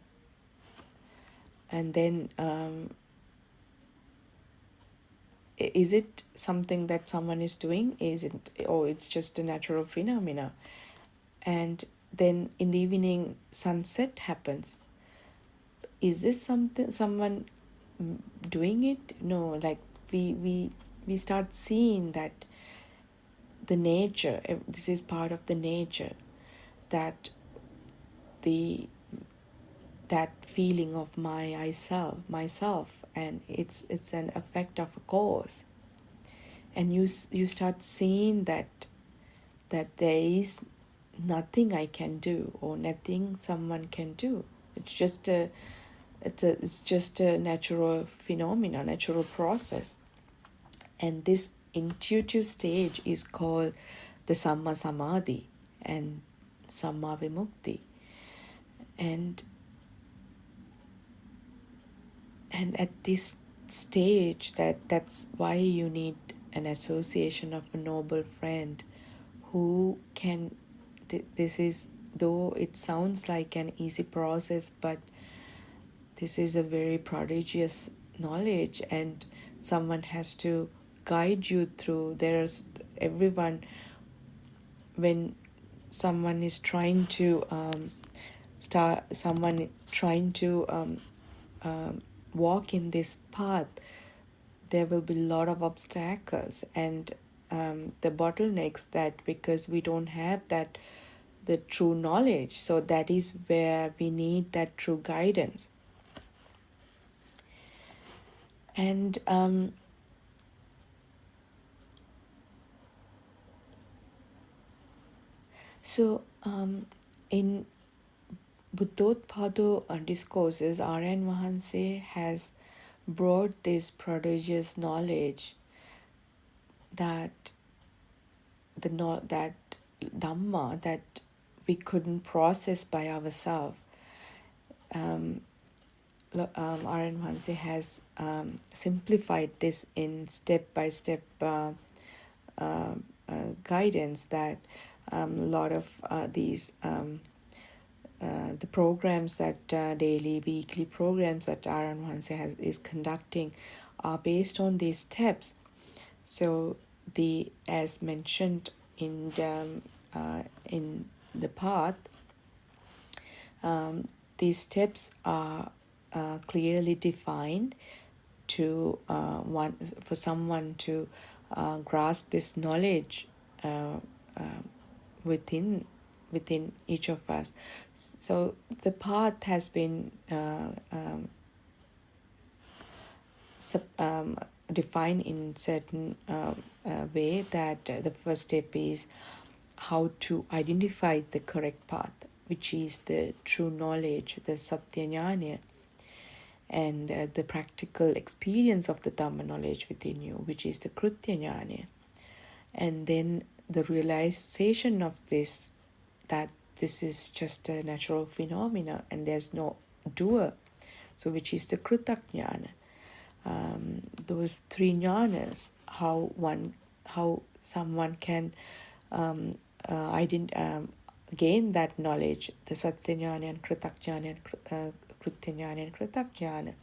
is it something that someone is doing? Is it, or it's just a natural phenomena? And then in the evening, sunset happens. Is this someone doing it? No, like we start seeing that the nature, this is part of the nature, that that feeling of myself, and it's an effect of a cause, and you start seeing that there is nothing I can do or nothing someone can do. It's just a natural phenomena, natural process. And this intuitive stage is called the Samma Samadhi and Samma Vimukti. And And at this stage, that's why you need an association of a noble friend who can this is, though it sounds like an easy process, but this is a very prodigious knowledge, and someone has to guide you through. There's everyone, when someone is trying to start someone trying to walk in this path, there will be a lot of obstacles and the bottlenecks, that because we don't have that the true knowledge. So that is where we need that true guidance. And so in Buddothpado discourses, R.N. Mahanse has brought this prodigious knowledge that that Dhamma that we couldn't process by ourselves. R.N. Mahanse has simplified this in step-by-step guidance, that a lot of these the programs that daily, weekly programs that R.N. Mahanse is conducting are based on these steps. So as mentioned in the path, these steps are clearly defined to for someone to grasp this knowledge within each of us. So the path has been defined in certain way, that the first step is how to identify the correct path, which is the true knowledge, the Satya Jnana, and the practical experience of the Dhamma knowledge within you, which is the Krutya Jnana. And then the realization of this, that this is just a natural phenomena and there's no doer, so which is the Krutajnana. Those three jnanas, how someone can gain that knowledge, the Satya Jnana and Krutajnana and Krutya Jnana and Krutajnana,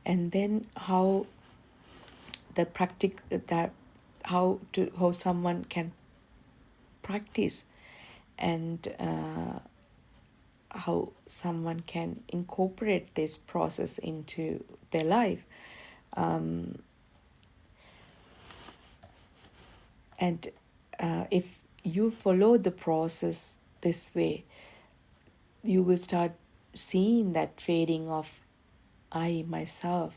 and then how the how someone can practice, and how someone can incorporate this process into their life. And if you follow the process this way, you will start seeing that fading of I, myself,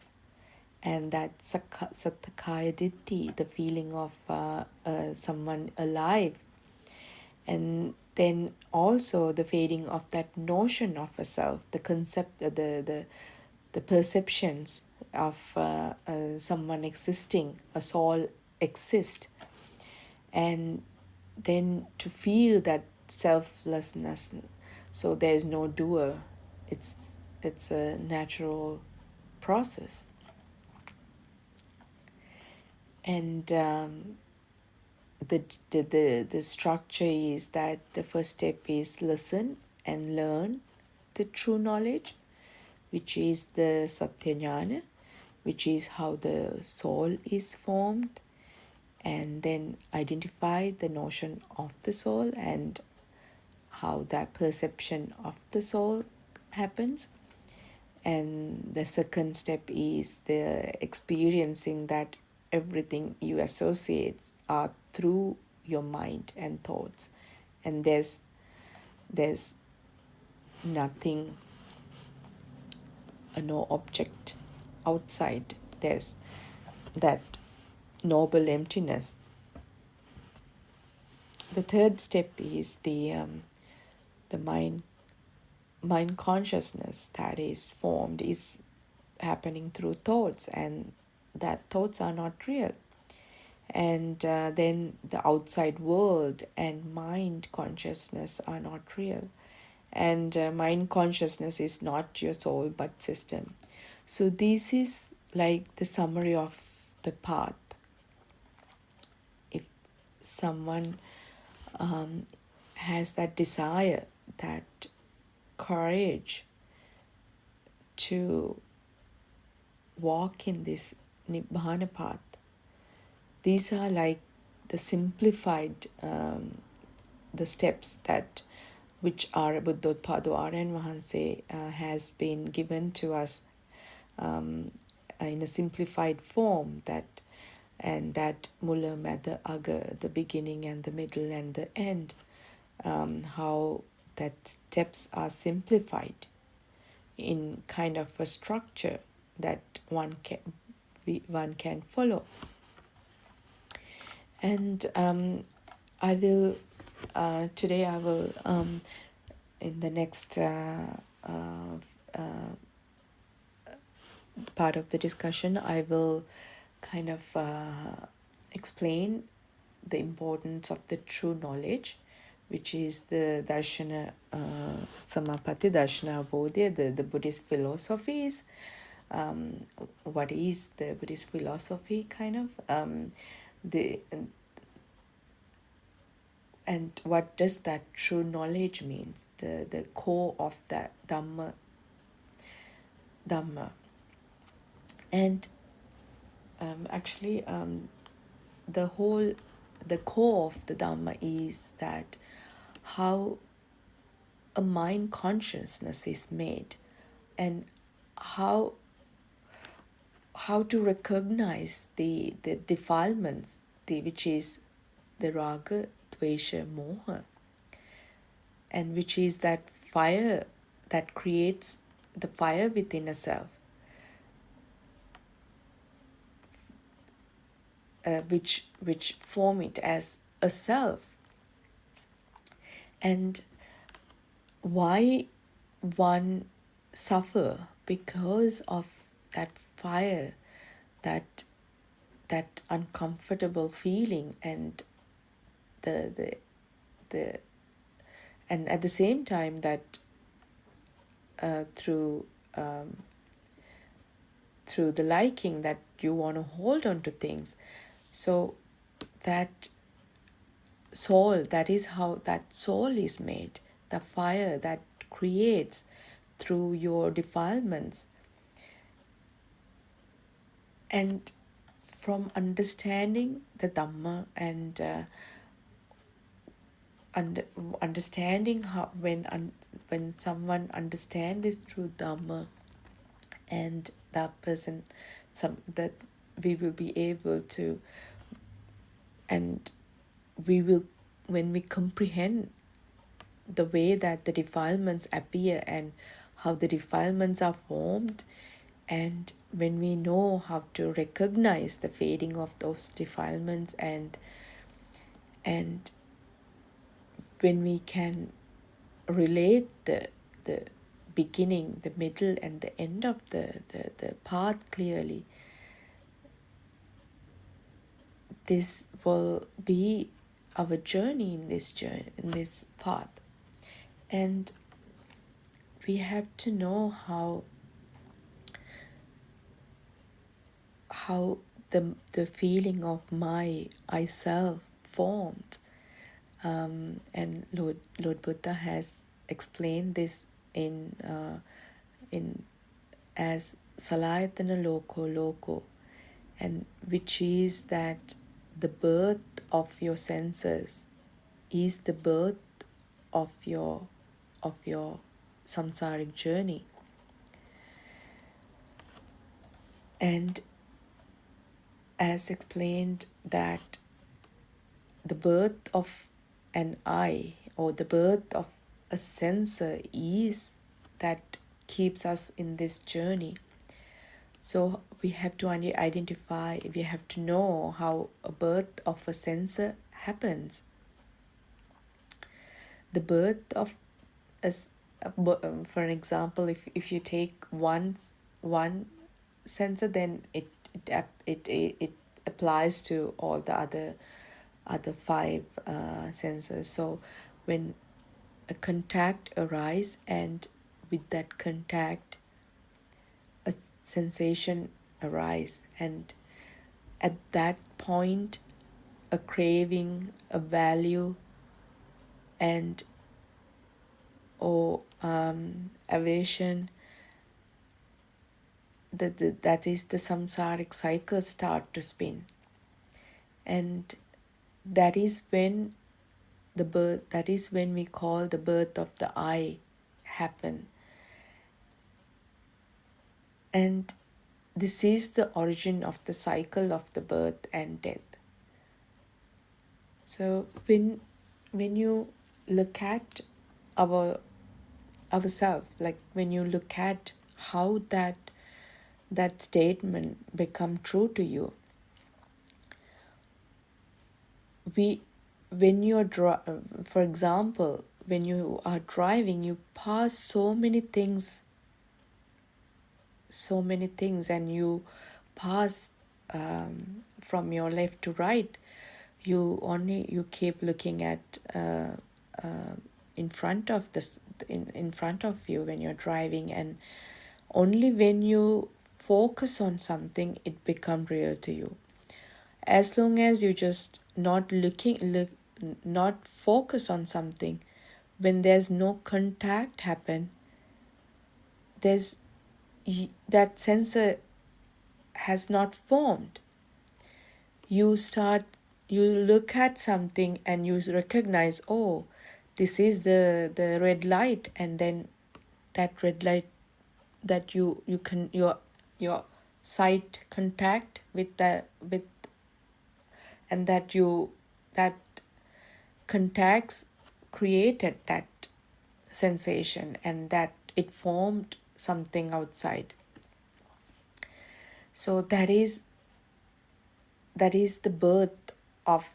and that sakkaya ditthi, the feeling of someone alive. And then also the fading of that notion of a self, the concept, the perceptions of someone existing, a soul exist, and then to feel that selflessness. So there is no doer. It's a natural process. And the structure is that the first step is listen and learn the true knowledge, which is the Satya Jnana, which is how the soul is formed, and then identify the notion of the soul and how that perception of the soul happens. And the second step is the experiencing that everything you associate are through your mind and thoughts, and there's nothing, no object outside. There's that noble emptiness. The third step is the mind consciousness that is formed, is happening through thoughts, and that thoughts are not real. And then the outside world and mind consciousness are not real. And mind consciousness is not your soul but system. So this is like the summary of the path. If someone has that desire, that courage to walk in this Nibbana path, these are like the simplified the steps that which our Buddothpado Aryan Wahanse has been given to us in a simplified form, that and that Mula Mada Aga, the beginning and the middle and the end, how that steps are simplified in kind of a structure that one can follow. And I will today I will in the next part of the discussion, I will kind of explain the importance of the true knowledge, which is the Darshana Samapatti, Darshana Bodhya, the Buddhist philosophies. What is the Buddhist philosophy, kind of? The and what does that true knowledge means? The core of that Dhamma. And actually, the core of the Dhamma is that how a mind consciousness is made, and how to recognize the defilements, which is the raga, dvesha, moha, and which is that fire that creates the fire within a self, which form it as a self. And why one suffer because of that fire, that uncomfortable feeling, and the and at the same time that through the liking, that you want to hold on to things. So that soul, that is how that soul is made, the fire that creates through your defilements. And from understanding the Dhamma and understanding how when someone understands this true Dhamma, and that person, that we will be able to, and we will, when we comprehend the way that the defilements appear and how the defilements are formed, and when we know how to recognize the fading of those defilements, and when we can relate the beginning, the middle, and the end of the path clearly, this will be our journey in this path. And we have to know how the feeling of I self formed. And Lord Buddha has explained this in as Salayatana Loko, and which is that the birth of your senses is the birth of your samsaric journey. And as explained, that the birth of an I, or the birth of a sensor, is that keeps us in this journey. So we have to identify, we have to know how a birth of a sensor happens. The birth of for an example, if you take one sensor, then it applies to all the other five sensors. So when a contact arises, and with that contact a sensation arise, and at that point a craving, a value, and or aversion, that is the samsaric cycle start to spin. And that is when that is when we call the birth of the I happen. And this is the origin of the cycle of the birth and death. So when you look at our ourselves, like when you look at how that statement become true to you, we when you're for example, when you are driving, you pass so many things, and you pass from your left to right. You keep looking at in front of this in front of you when you're driving, and only when you focus on something it become real to you. As long as you just not focus on something, when there's no contact happen, there's that sensor has not formed. You look at something and you recognize, oh, this is the red light, and then that red light, that you can your sight contact with and that contacts created that sensation, and that it formed something outside. So that is the birth of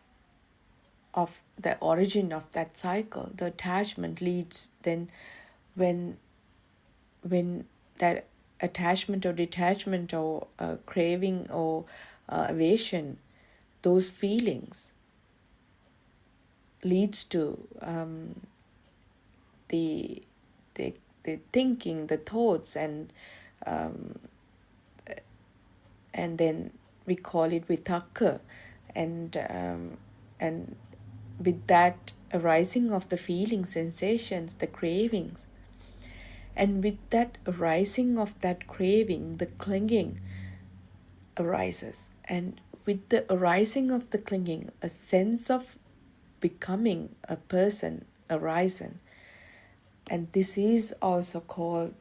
the origin of that cycle. The attachment leads then, when that attachment or detachment or craving or aversion, those feelings leads to the the thinking, the thoughts, and then we call it vitaka, and with that arising of the feeling, sensations, the cravings, and with that arising of that craving, the clinging arises, and with the arising of the clinging, a sense of becoming a person arisen. And this is also called,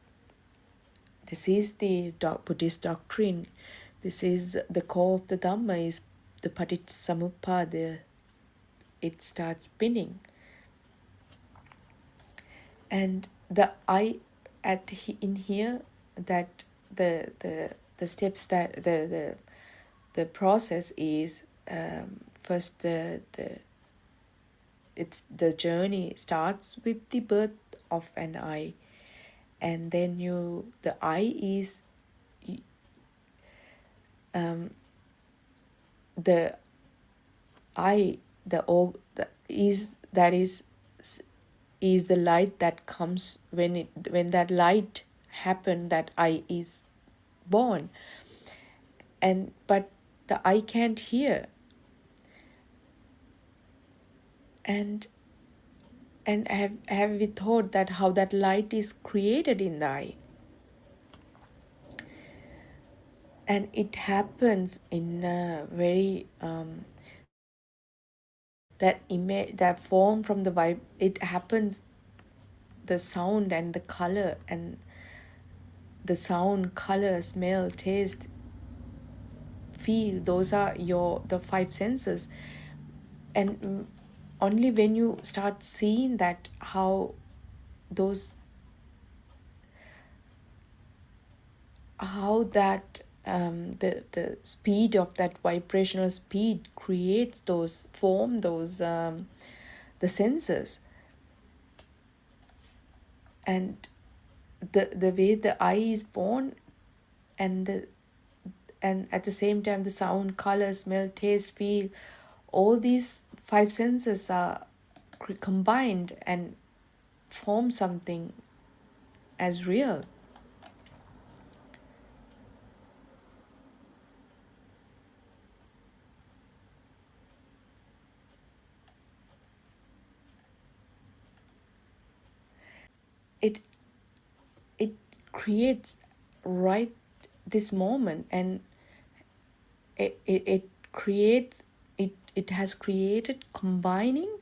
this is the Buddhist doctrine, this is the core of the Dhamma, is the Paticca, it starts spinning. And the I in here, that the steps, that the process is, first it's the journey starts with the birth of an I, and then the I is the I the is that is the light that comes when that light happened, that I is born. And but the I can't hear, and have we thought that how that light is created in the I? And it happens in a very that image, that form from the vibe, it happens, the sound and the color, and the sound, color, smell, taste, feel, those are the five senses. And only when you start seeing that, how those how that the speed of that vibrational speed creates those the senses, and the way the eye is born, and at the same time the sound, color, smell, taste, feel, all these five senses are combined and form something as real. it it creates right this moment, and it creates it has created combining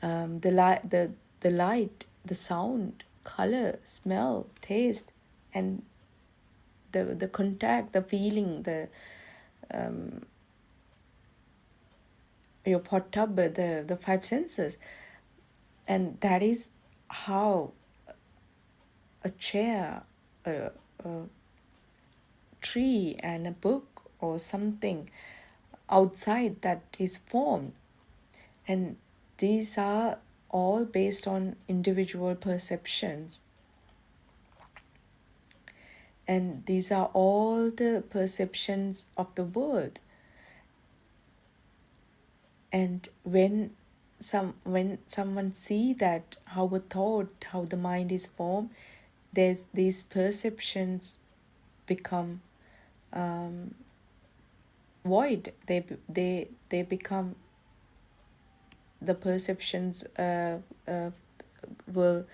the light, the sound, color, smell, taste, and the contact, the feeling, the your Pottabba, the five senses. And that is how a chair, a tree, and a book or something outside that is formed. And these are all based on individual perceptions. And these are all the perceptions of the world. And when someone see that how a thought, how the mind is formed, there's these perceptions become void. They become, the perceptions will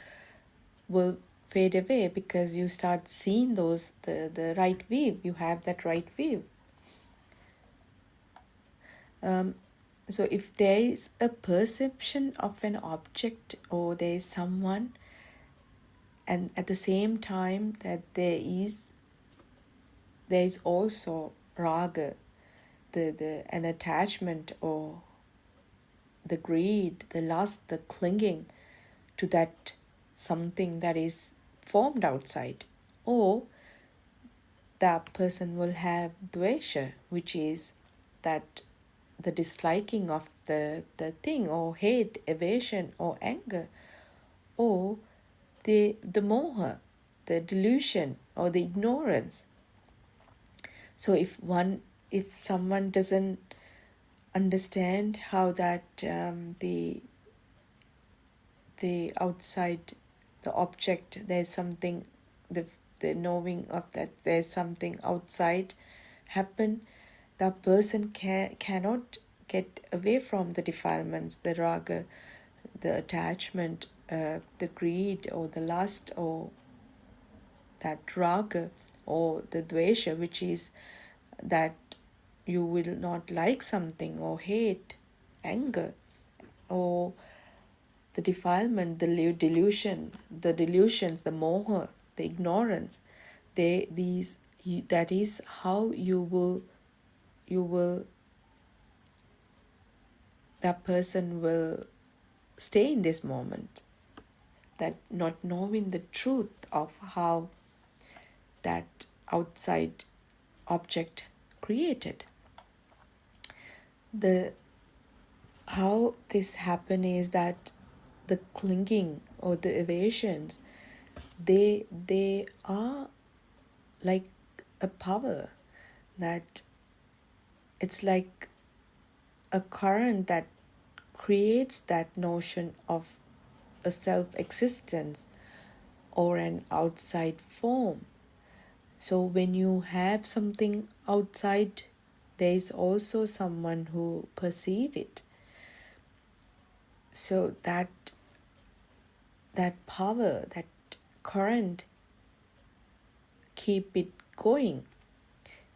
fade away, because you start seeing those the right view. You have that right view. So if there is a perception of an object, or there is someone, and at the same time that there is also raga, an attachment, or the greed, the lust, the clinging to that something that is formed outside. Or that person will have dvesha, which is that the disliking of the thing, or hate, evasion, or anger, or the moha, the delusion, or the ignorance. So if someone doesn't understand how that the outside, the object, there's something, the knowing of that there's something outside happen, that person cannot get away from the defilements, the raga, the attachment, the greed, or the lust, or that raga, or the dvesha, which is that you will not like something, or hate, anger, or the defilement, the delusion, the delusions, the moha, the ignorance. That is how you will that person will stay in this moment, that not knowing the truth of how that outside object created. The how this happen is that the clinging, or the evasions, they are like a power, that it's like a current that creates that notion of a self-existence, or an outside form. So when you have something outside, there is also someone who perceive it. So that power, that current, keep it going,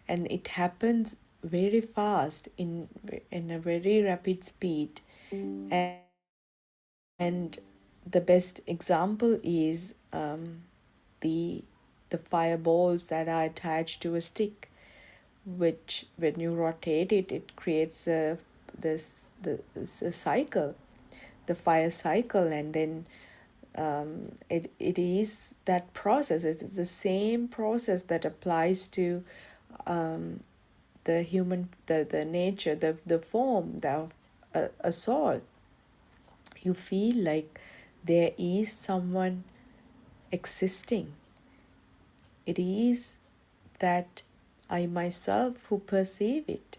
and it happens very fast, in a very rapid speed. And the best example is the fireballs that are attached to a stick, which when you rotate it, it creates the cycle, the fire cycle. And then it is that process. It's the same process that applies to the human, the nature, the form, a soul. You feel like there is someone existing. It is that I myself who perceive it.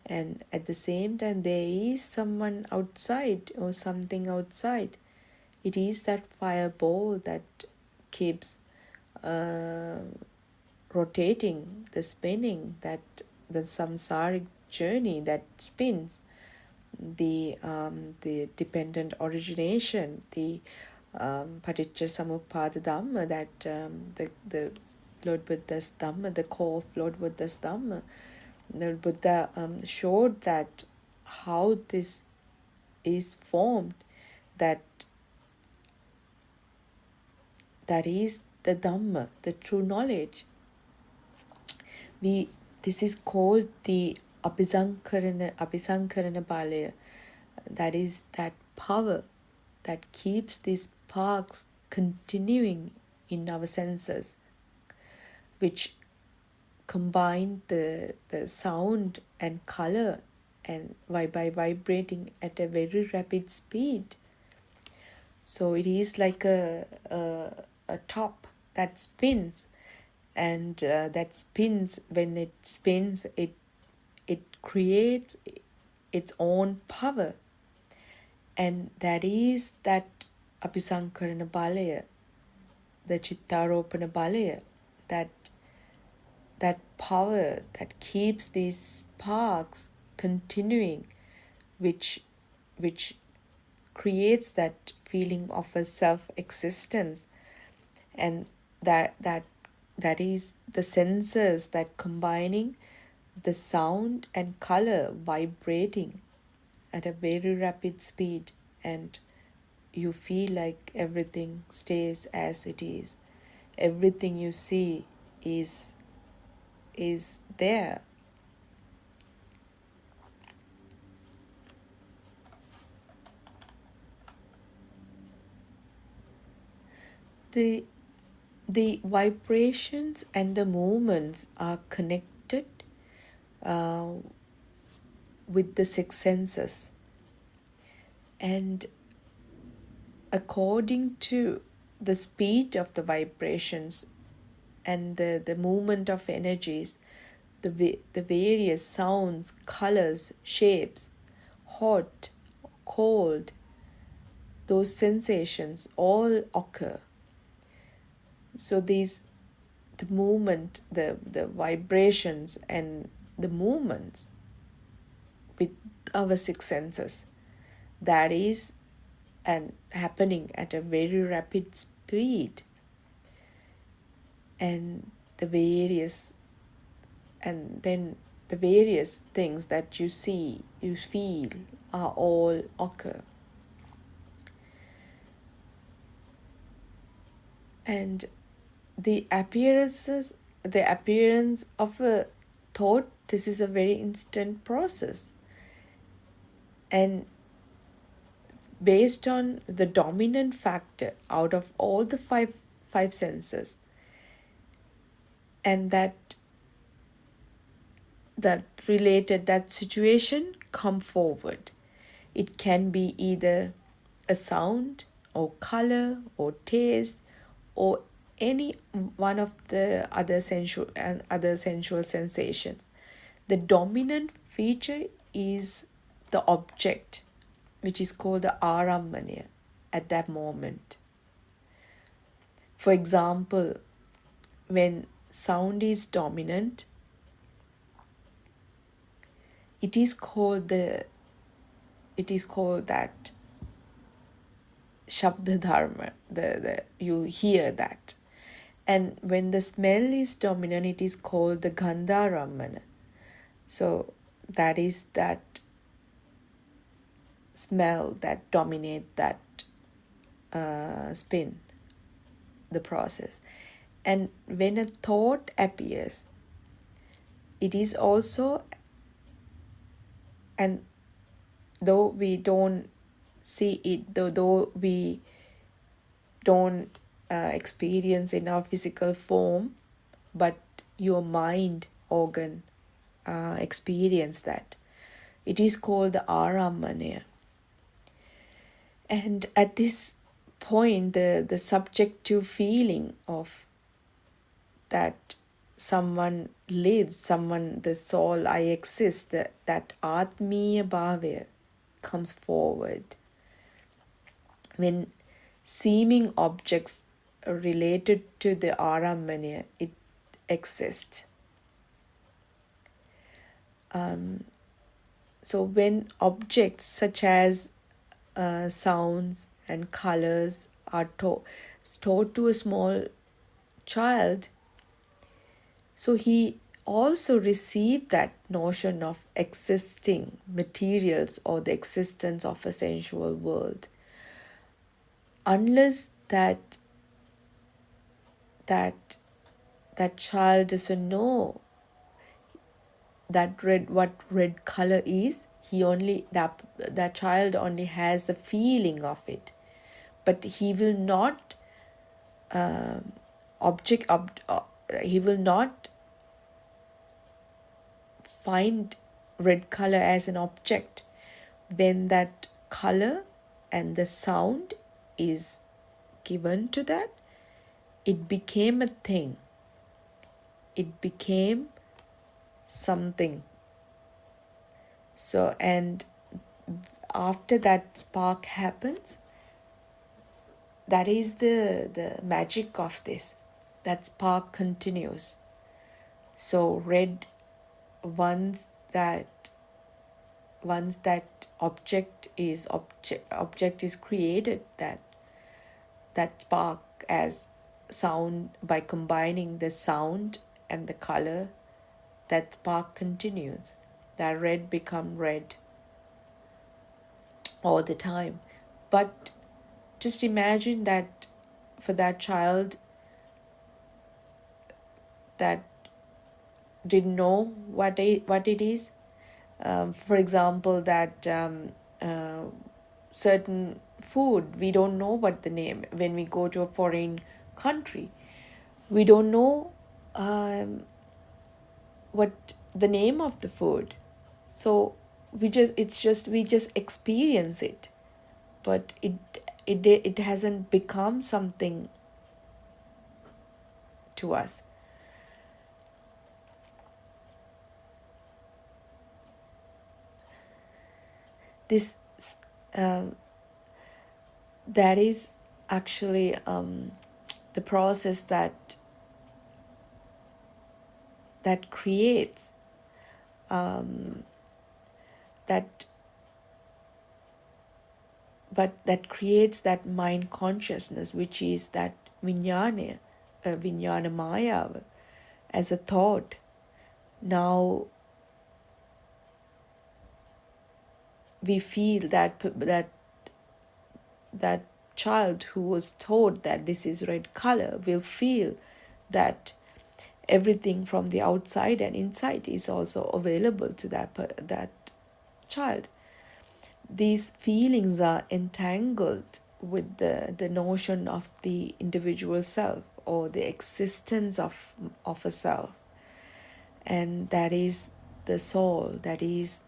And at the same time, there is someone outside, or something outside. It is that fireball that keeps rotating, the spinning, that the samsaric journey that spins, the dependent origination, the Paticca Samuppada Dhamma, that the Lord Buddha's Dhamma, the core of Lord Buddha's Dhamma. The Buddha showed that how this is formed, that is the Dhamma, the true knowledge. This is called the Abhisankarana Balaya. That is that power that keeps these sparks continuing in our senses, which combine the sound and color and by vibrating at a very rapid speed. So it is like a top that spins, and that spins, when it spins, it creates its own power, and that is that Abhisankarana Balaya, the Chittaropana Balaya, that power that keeps these sparks continuing, which creates that feeling of a self-existence, and that is the senses that combining the sound and color vibrating at a very rapid speed, and you feel like everything stays as it is. Everything you see is there. The vibrations and the movements are connected with the six senses, and according to the speed of the vibrations and the movement of energies, the various sounds, colors, shapes, hot, cold, those sensations all occur. So the movement, the vibrations and the movements with our six senses, that is and happening at a very rapid speed, and the various things that you see, you feel, are all occur. And the appearance of a thought, this is a very instant process, and based on the dominant factor out of all the five senses, and that related, that situation come forward. It can be either a sound or color or taste or any one of the other sensual sensations. The dominant feature is the object, which is called the Aramanya at that moment. For example, when sound is dominant, it is called that Shabda Dharma, you hear that. And when the smell is dominant, it is called the Gandharamana. So that is that smell that dominate that spin, the process. And when a thought appears, it is also, and though we don't see it, though we don't experience in our physical form, but your mind organ experience that. It is called the Aramanya. And at this point, the subjective feeling of that someone lives, the soul, I exist, that Atmiya Bhavya comes forward. When seeming objects related to the Aramanya, it exists. So when objects such as sounds and colors are taught to a small child, so he also received that notion of existing materials or the existence of a sensual world. Unless that child doesn't know what red color is, that child only has the feeling of it, but he will not he will not find red color as an object. When that color and the sound is given to that, it became a thing, it became something. So, and after that spark happens, that is the magic of this. That spark continues. So red, once that object is created, that spark as sound, by combining the sound and the color, that spark continues. That red become red all the time. But just imagine that for that child that didn't know what it is, for example, that certain food, we don't know what the name. When we go to a foreign country, we don't know what the name of the food, so we just experience it, but it hasn't become something to us. This that is actually the process that creates that creates that mind consciousness, which is that vinyana maya, as a thought. Now we feel that child who was taught that this is red color will feel that everything from the outside and inside is also available to that child. These feelings are entangled with the notion of the individual self, or the existence of a self, and that is the soul, that is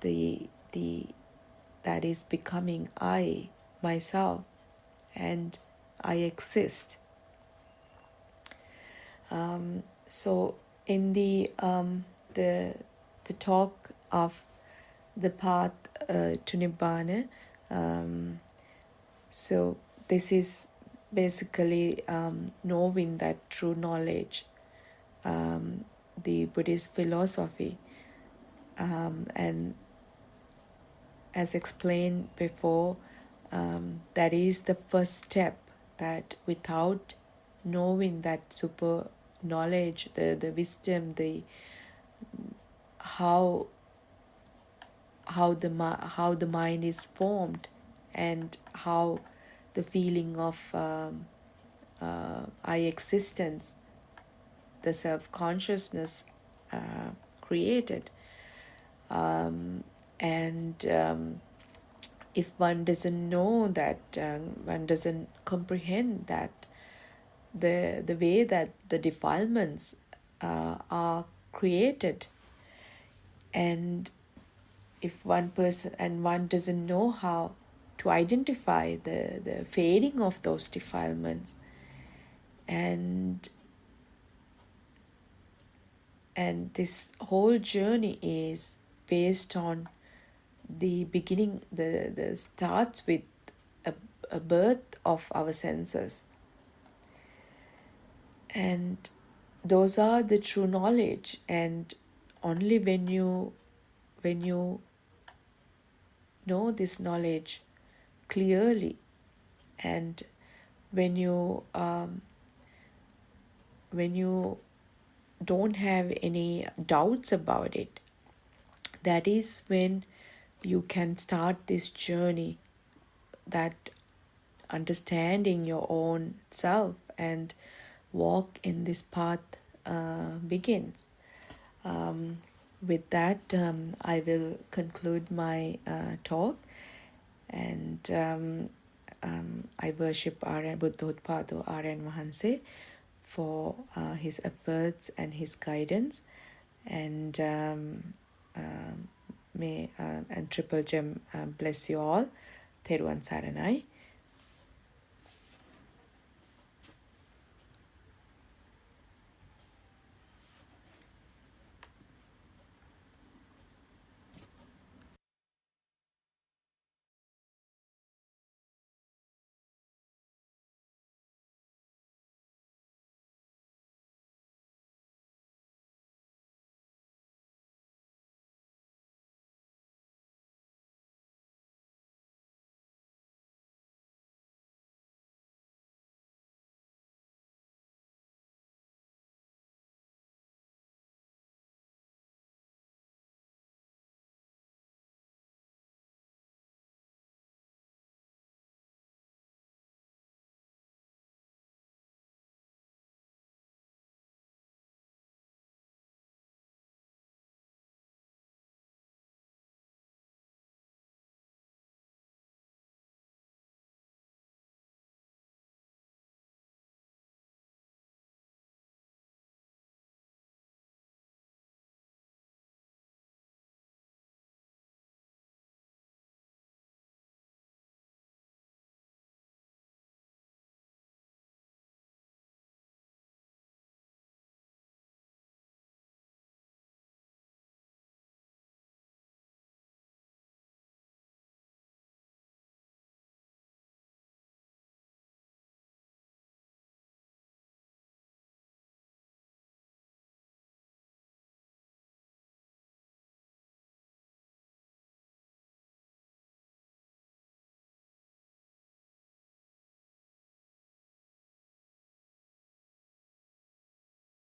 that is becoming I, myself, and I exist. So in the talk of the path to Nibbana, so this is basically knowing that true knowledge, the Buddhist philosophy, and as explained before, that is the first step, that without knowing that super knowledge, the wisdom, the how the mind is formed, and how the feeling of I existence, the self-consciousness created, and if one doesn't know that, one doesn't comprehend that the way that the defilements are created, and if one doesn't know how to identify the fading of those defilements, and this whole journey is based on the beginning, the starts with a birth of our senses, and those are the true knowledge. And only when you know this knowledge clearly, and when you when you don't have any doubts about it, that is when you can start this journey, that understanding your own self and walk in this path begins. With that, I will conclude my talk, and I worship R.N. Buddothpado R.N. Mahanse for his efforts and his guidance, and may and Triple Gem bless you all. Theruvan Saranai.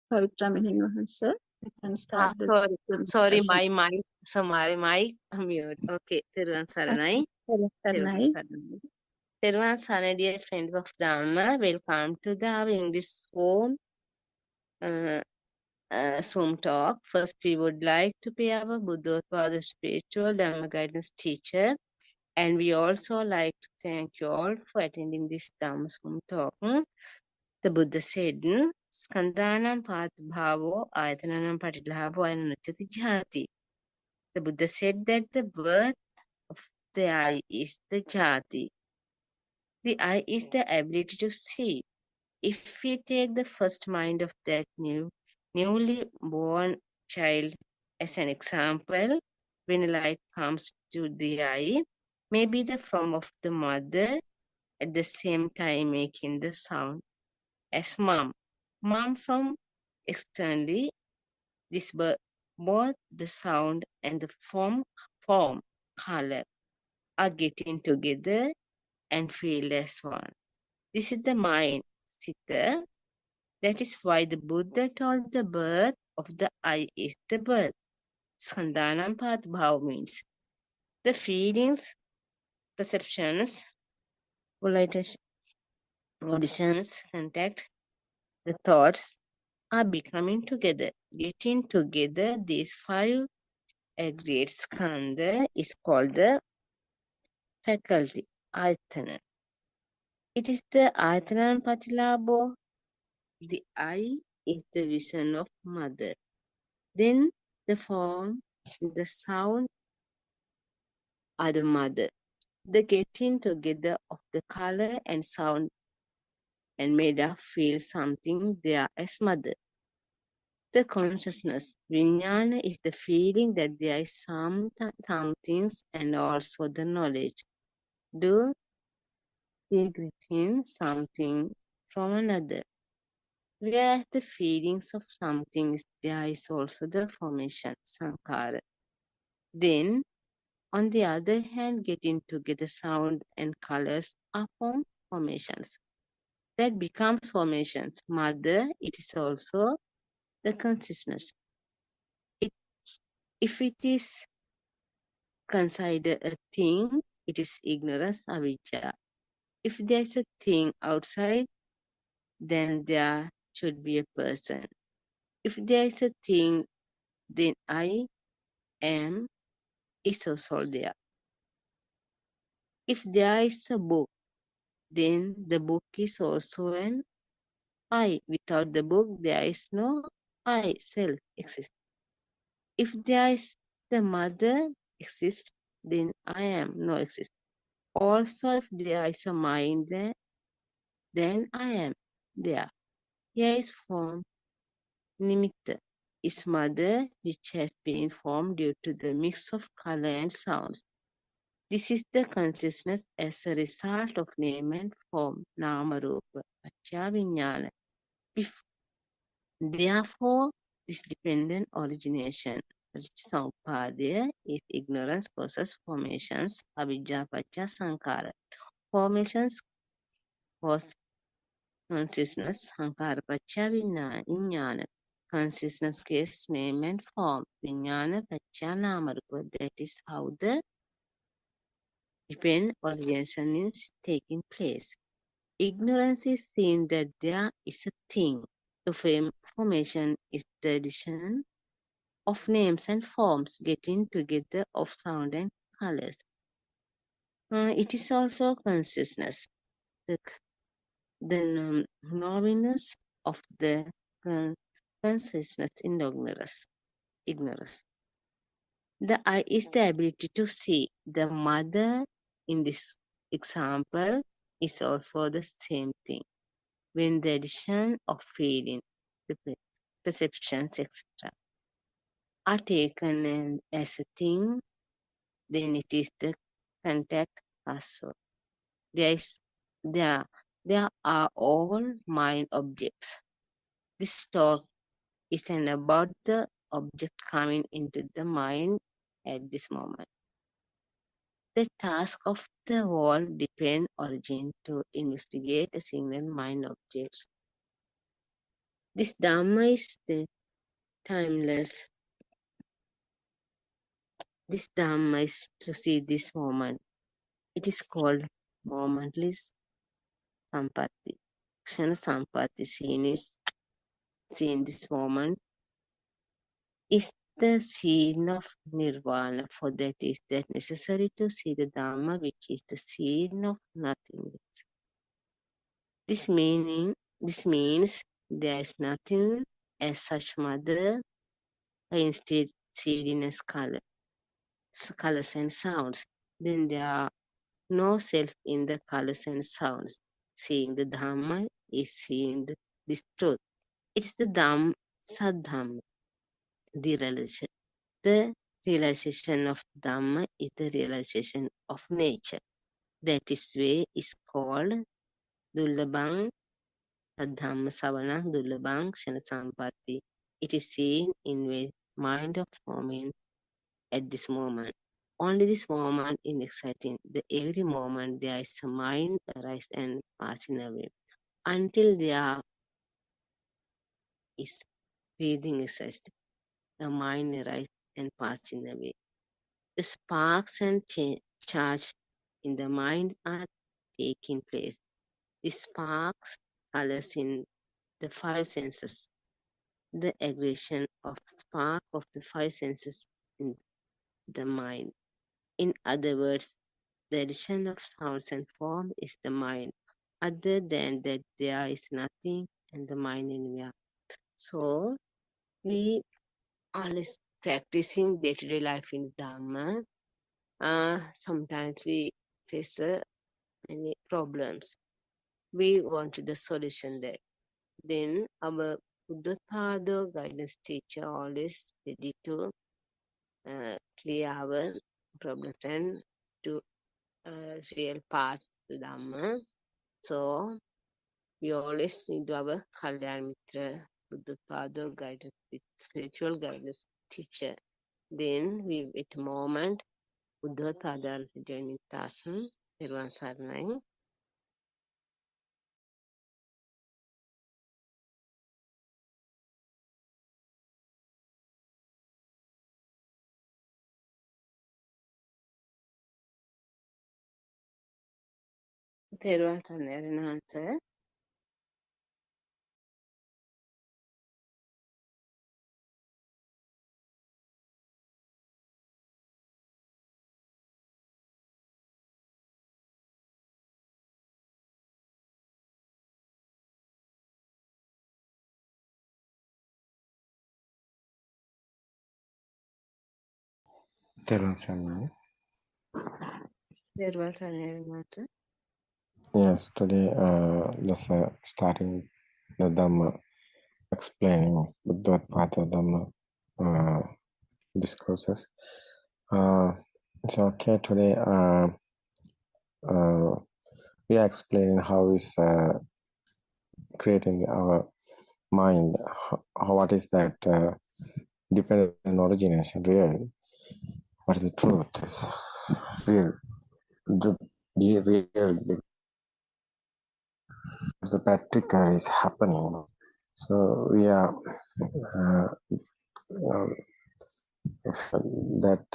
Pavitra Sir, you can start the Sorry, sorry, discussion. my mic, so my mic mute. Okay, Thiruvan Saranai, Thiruvan Nice. Saranai. Thiruvan Saranai, dear friends of Dharma, welcome to the our English Zoom, uh, Zoom talk. First, we would like to pay our Buddhothpado spiritual Dharma guidance teacher, and we also like to thank you all for attending this Dharma Zoom talk. The Buddha said, Skandhanam Bhavo Ayatananam Patilabho Ayanachati Jhati. The Buddha said that the birth of the eye is the jati. The eye is the ability to see. If we take the first mind of that newly born child as an example, when a light comes to the eye, maybe the form of the mother at the same time making the sound as mom. Mom from externally, this both the sound and the form, color are getting together and feel as one. This is the mind, Sita. That is why the Buddha told the birth of the eye is the birth. Skandhanam Bhav means the feelings, perceptions, volitions, auditions, contact, the thoughts are becoming together. Getting together, these five aggregate skandha is called the faculty, ayatana. It is the ayatana patilabo. The eye is the vision of mother. Then the form, the sound are the mother. The getting together of the color and sound and made us feel something there as mother. The consciousness, vijnana, is the feeling that there is some things and also the knowledge. Do we getting something from another? Where the feelings of something is there is also the formation, sankara. Then, on the other hand, getting together sound and colors are formations. that becomes formations. Mother, it is also the consciousness. It, if it is considered a thing, it is ignorance, avijja. If there is a thing outside, then there should be a person. If there is a thing, then I am is also there. If there is a book, then the book is also an I. Without the book, there is no I, self exists. If there is the mother exists, then I am no exist. Also, if there is a mind there, then I am there. Here is form nimitta, is mother, which has been formed due to the mix of color and sounds. This is the consciousness as a result of name and form, nama rupa, paccaya vijnana. Therefore, this dependent origination, Sampadaya, is ignorance causes formations, avijja paccaya sankara. Formations cause consciousness, sankara paccaya vijnana. Consciousness gives name and form, vijnana paccaya namarupa. That is how the dependent origination is taking place. Ignorance is seen that there is a thing. The formation is the addition of names and forms getting together of sound and colors. It is also consciousness, the, the knowingness of the consciousness in ignorance. The eye is the ability to see. The mother in this example is also the same thing. When the addition of feeling, the perceptions, etc., are taken as a thing, then it is the contact also. There, there are all mind objects. This talk is about the object coming into the mind at this moment. The task of the whole depend origin to investigate a single mind objects. This Dhamma is the timeless. This Dhamma is to see this moment. It is called momentless sampatti. Kshana sampatti seen this moment is the scene of nirvana. For that is that necessary to see the Dhamma, which is the scene of nothingness. This means there is nothing as such mother, instead seen as colors and sounds. Then there are no self in the colors and sounds. Seeing the Dhamma is seeing this truth. It is the Sadhamma, the realization. The realization of Dhamma is the realization of nature. That is way is called Dullabang Sadhamma Savanang Dullabang Kshana Sampatti. It is seen in the mind of forming at this moment. Only this moment is exciting. The every moment there is a mind arise and passing away. Until there is breathing exist, the mind arise and passing away. The sparks and charge in the mind are taking place. The sparks colors in the five senses. The aggression of spark of the five senses in the mind. In other words, the addition of sounds and form is the mind. Other than that, there is nothing in the mind anywhere. So, we always practicing day-to-day life in Dhamma. Sometimes we face many problems. We want the solution there. Then our Buddothpado guidance teacher always ready to clear our problems and to real path to Dhamma. So we always need our Kalyan Mitra, Buddothpado guidance, spiritual guidance teacher. Then we wait a moment, Buddothpado joining Tasan, Nirvan Saranai. තෙරුවන් සරණයි වහන්සේ. තෙරුවන් සරණයි. තෙරුවන් සරණයි වහන්සේ. Yes, today just starting the Dhamma, explaining Buddothpado Dhamma discourses. So okay, today we are explaining how is creating our mind. What is that dependent origination real? What is the truth? Is real, real because the practical is happening. So we are that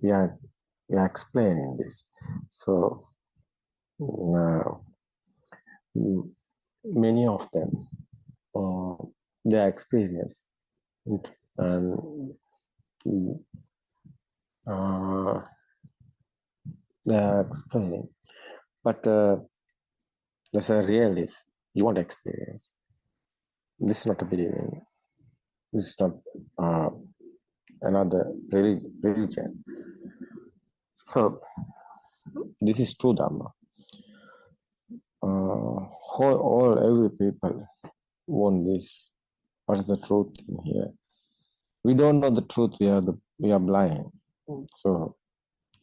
we are explaining this. So many of them their experience and they are explaining, but there's a real is you want experience. This is not a believing. This is not another religion. So this is true Dhamma. All every people want this. What is the truth in here? We don't know the truth. We are blind. So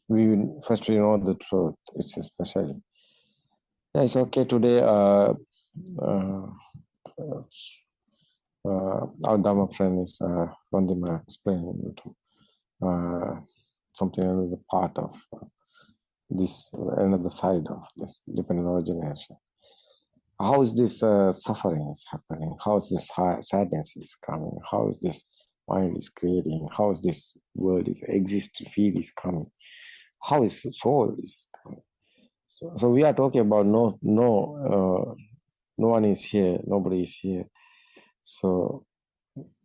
we first we know the truth. It's especially. Yeah, it's okay today. Our Dhamma friend is Vandima explaining something another part of this another side of this dependent origination. How is this suffering is happening? How is this sadness is coming? How is this mind is creating? How is this world is exist feel is coming? How is soul is coming? So we are talking about no one is here, nobody is here. So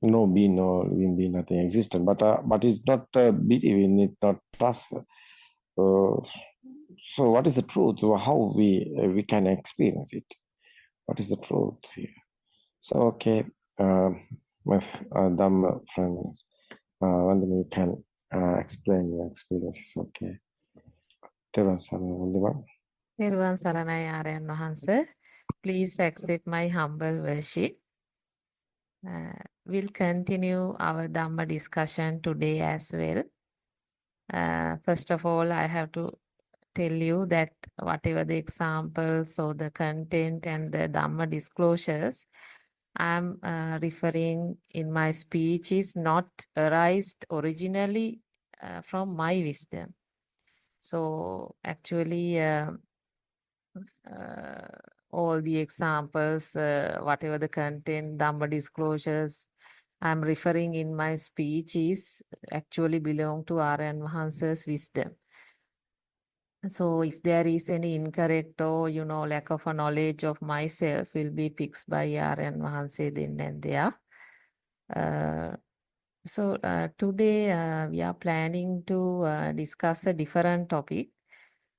no being, no being, be nothing existent. But it's not believing, it's not trust. So what is the truth? How we can experience it? What is the truth here? So okay, my Dhamma friends, when you can explain your experiences, okay. Tevara Sarana. Nirvan Saranai Aryan Mahansa. Please accept my humble worship. We'll continue our Dhamma discussion today as well. First of all, I have to tell you that whatever the examples or the content and the Dhamma disclosures I'm referring in my speech is not arised originally from my wisdom. So actually all the examples, whatever the content, Dhamma disclosures I'm referring in my speech is actually belong to Aryan Mahansa's wisdom. So if there is any incorrect or, lack of a knowledge of myself will be fixed by Aryan Mahansa then and there. So today we are planning to discuss a different topic.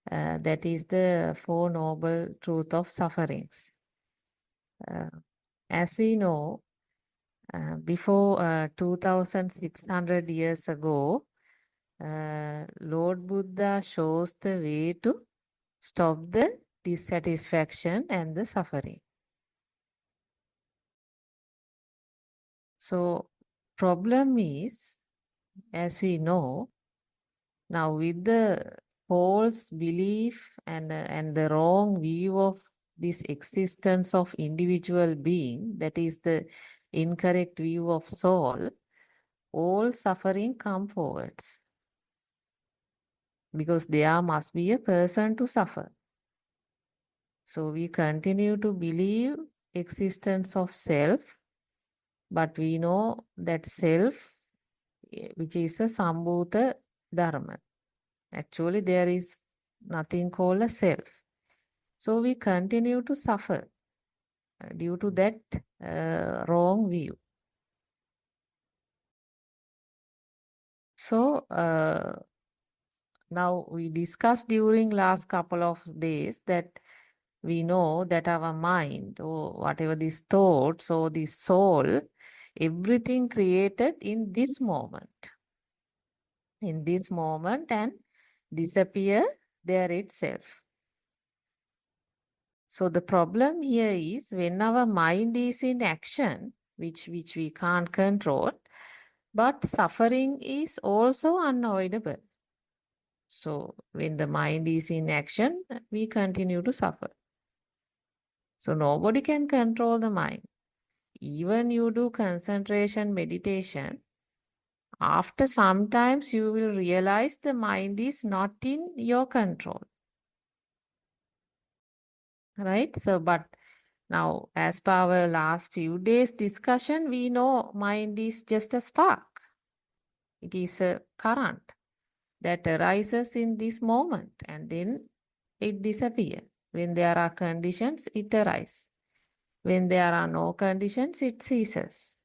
That is the Four Noble Truth of Sufferings. As we know, before 2600 years ago, Lord Buddha shows the way to stop the dissatisfaction and the suffering. So problem is, as we know, now with the false belief and the wrong view of this existence of individual being, that is the incorrect view of soul, all suffering come forwards. Because there must be a person to suffer. So we continue to believe existence of self, but we know that self, which is a Sambhuta Dharma. Actually, there is nothing called a self. So we continue to suffer due to that wrong view. So now we discussed during last couple of days that we know that our mind or whatever these thoughts or this soul, everything created in this moment and disappear there itself. So the problem here is when our mind is in action, which we can't control, but suffering is also unavoidable. So when the mind is in action, we continue to suffer. So nobody can control the mind. Even you do concentration meditation, after sometimes you will realize the mind is not in your control. Right? So, but now as per our last few days discussion, we know mind is just a spark. It is a current that arises in this moment and then it disappears. When there are conditions, it arises. When there are no conditions, it ceases.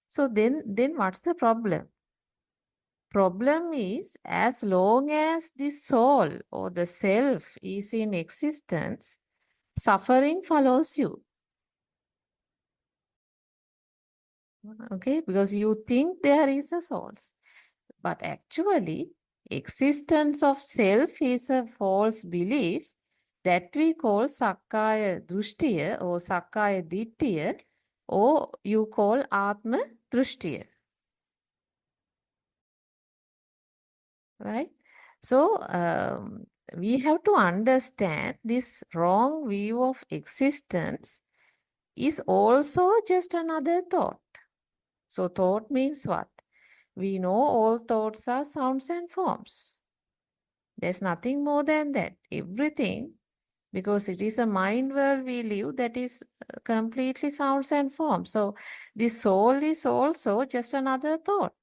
So then what's the problem? Problem is, as long as the soul or the self is in existence, suffering follows you. Okay, because you think there is a source. But actually, existence of self is a false belief that we call Sakkaya Drushtiya or Sakkaya Ditthiya, or you call Atma Drushtiya. Right? So, we have to understand this wrong view of existence is also just another thought. So, thought means what? We know all thoughts are sounds and forms. There's nothing more than that. Everything, because it is a mind world we live that is completely sounds and forms. So the soul is also just another thought.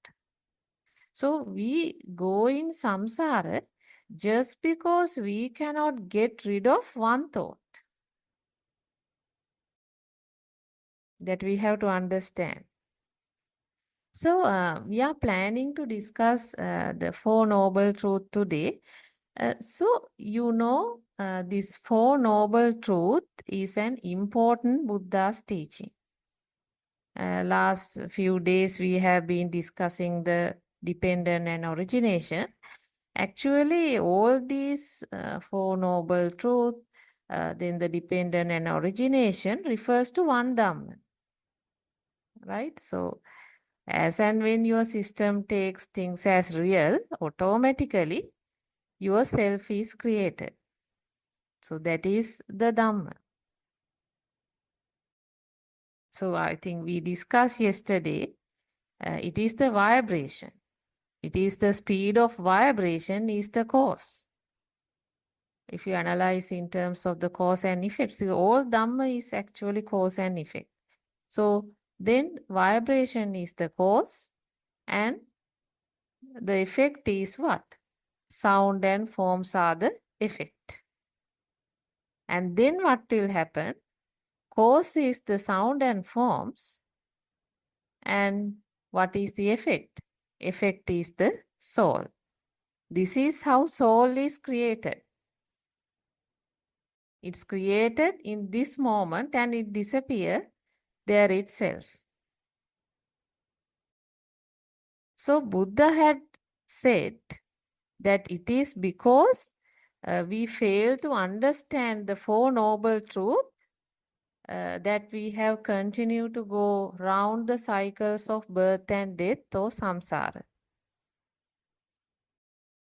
So we go in samsara just because we cannot get rid of one thought. That we have to understand. So we are planning to discuss the Four Noble Truths today. So you know this Four Noble Truth is an important Buddha's teaching. Last few days we have been discussing the dependent and origination. Actually, all these Four Noble Truths, then the dependent and origination refers to one Dhamma. Right? So as and when your system takes things as real, automatically your self is created. So that is the Dhamma. So I think we discussed yesterday, it is the vibration. It is the speed of vibration is the cause. If you analyze in terms of the cause and effect, so all Dhamma is actually cause and effect. So then vibration is the cause and the effect is what? Sound and forms are the effect. And then what will happen? Cause is the sound and forms. And what is the effect? Effect is the soul. This is how soul is created. It's created in this moment and it disappears there itself. So Buddha had said that it is because we fail to understand the Four Noble Truths that we have continued to go round the cycles of birth and death or samsara.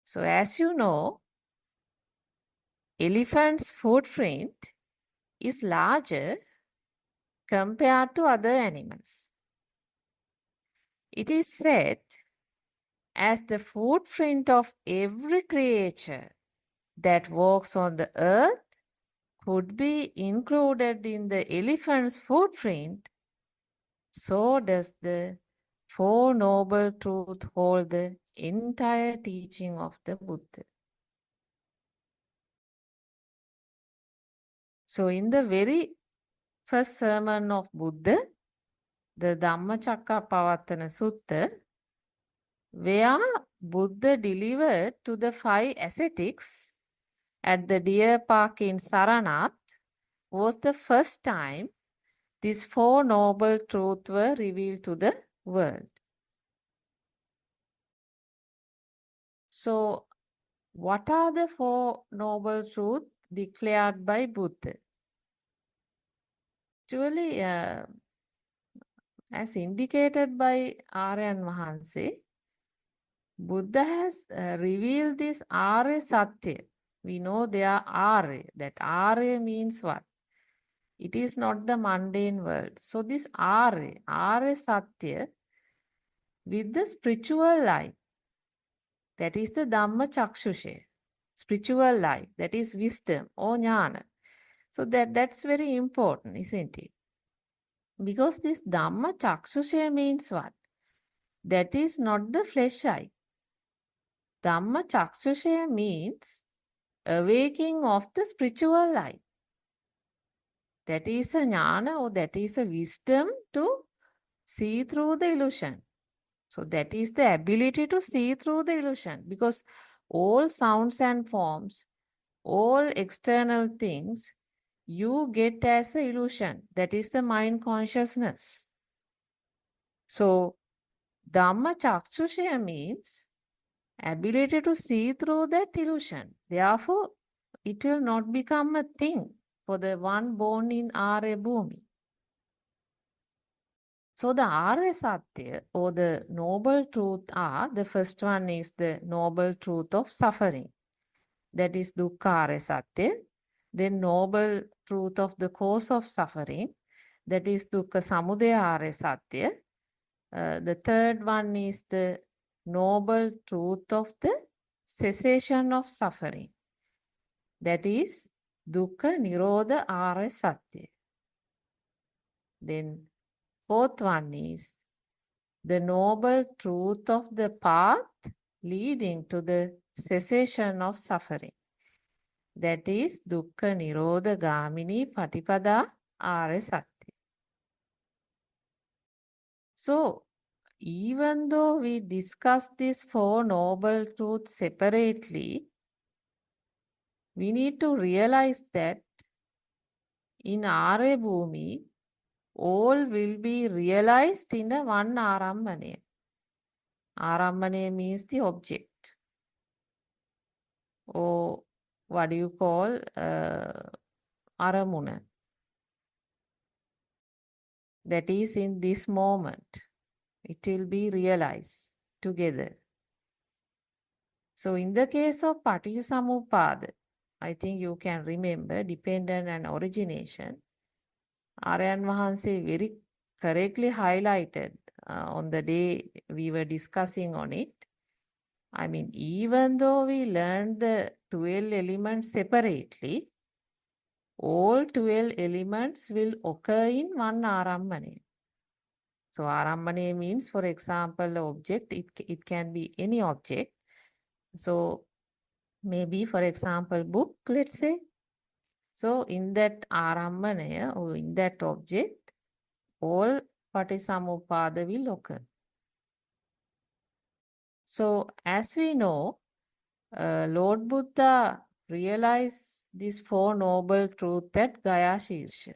So as you know, elephant's footprint is larger compared to other animals. It is said as the footprint of every creature that walks on the earth could be included in the elephant's footprint, so does the Four Noble Truths hold the entire teaching of the Buddha. So in the very first sermon of Buddha, the Dhammacakkappavattana Sutta, where Buddha delivered to the 5 ascetics at the deer park in Saranath, was the first time these 4 noble truths were revealed to the world. So, what are the 4 noble truths declared by Buddha? Actually, as indicated by Aryan Mahanse, Buddha has revealed this Arya Satya. We know they are Arya. That Arya means what? It is not the mundane world. So this Arya Satya, with the spiritual life, that is the Dhamma Chakshushe, spiritual life, that is wisdom or jnana. So that's very important, isn't it? Because this Dhamma Chakshushe means what? That is not the flesh eye. Dhamma Chakshushe means awakening of the spiritual life. That is a jnana or that is a wisdom to see through the illusion. So that is the ability to see through the illusion, because all sounds and forms, all external things, you get as an illusion. That is the mind consciousness. So Dhamma Chakshusha means ability to see through that illusion. Therefore, it will not become a thing for the one born in Arya Bhumi. So the Arya Satya or the noble truth are, the first one is the noble truth of suffering. That is Dukkha Arya Satya. Then noble truth of the cause of suffering. That is Dukkha Samudaya Arya Satya. The third one is the noble truth of the cessation of suffering. That is Dukkha Nirodha Arya Satya. Then fourth one is the noble truth of the path leading to the cessation of suffering. That is Dukkha Nirodha Gamini Patipada Arya Satya. So, even though we discuss these 4 noble truths separately, we need to realize that in Arya Bhumi, all will be realized in a one Arambhane. Arambhane means the object. Or what do you call Aramuna? That is in this moment. It will be realized together. So in the case of Paticcasamuppada, I think you can remember dependent and origination. Aryan Mahanse very correctly highlighted on the day we were discussing on it. I mean, even though we learned the 12 elements separately, all 12 elements will occur in one Arambhane. So Arambhane means, for example, object. It can be any object. So maybe, for example, book, let's say. So in that Arambhane or in that object, all Paticcasamuppada will occur. So as we know, Lord Buddha realized these 4 noble truths at Gaya Shirsha.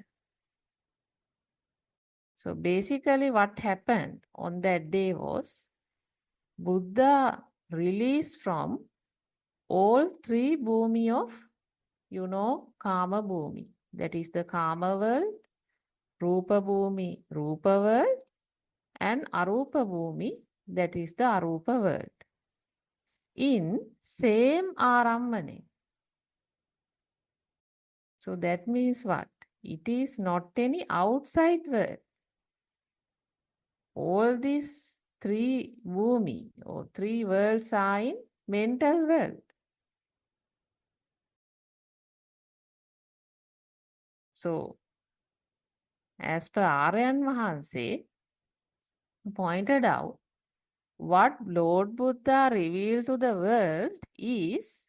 So basically what happened on that day was Buddha released from all 3 bhumi of, Kama bhumi. That is the Kama world, Rupa bhumi, Rupa world, and Arupa bhumi, that is the Arupa world. In same Arambhane. So that means what? It is not any outside world. All these 3 bhumi or 3 worlds are in mental world. So, as per Aryan Mahanse pointed out, what Lord Buddha revealed to the world is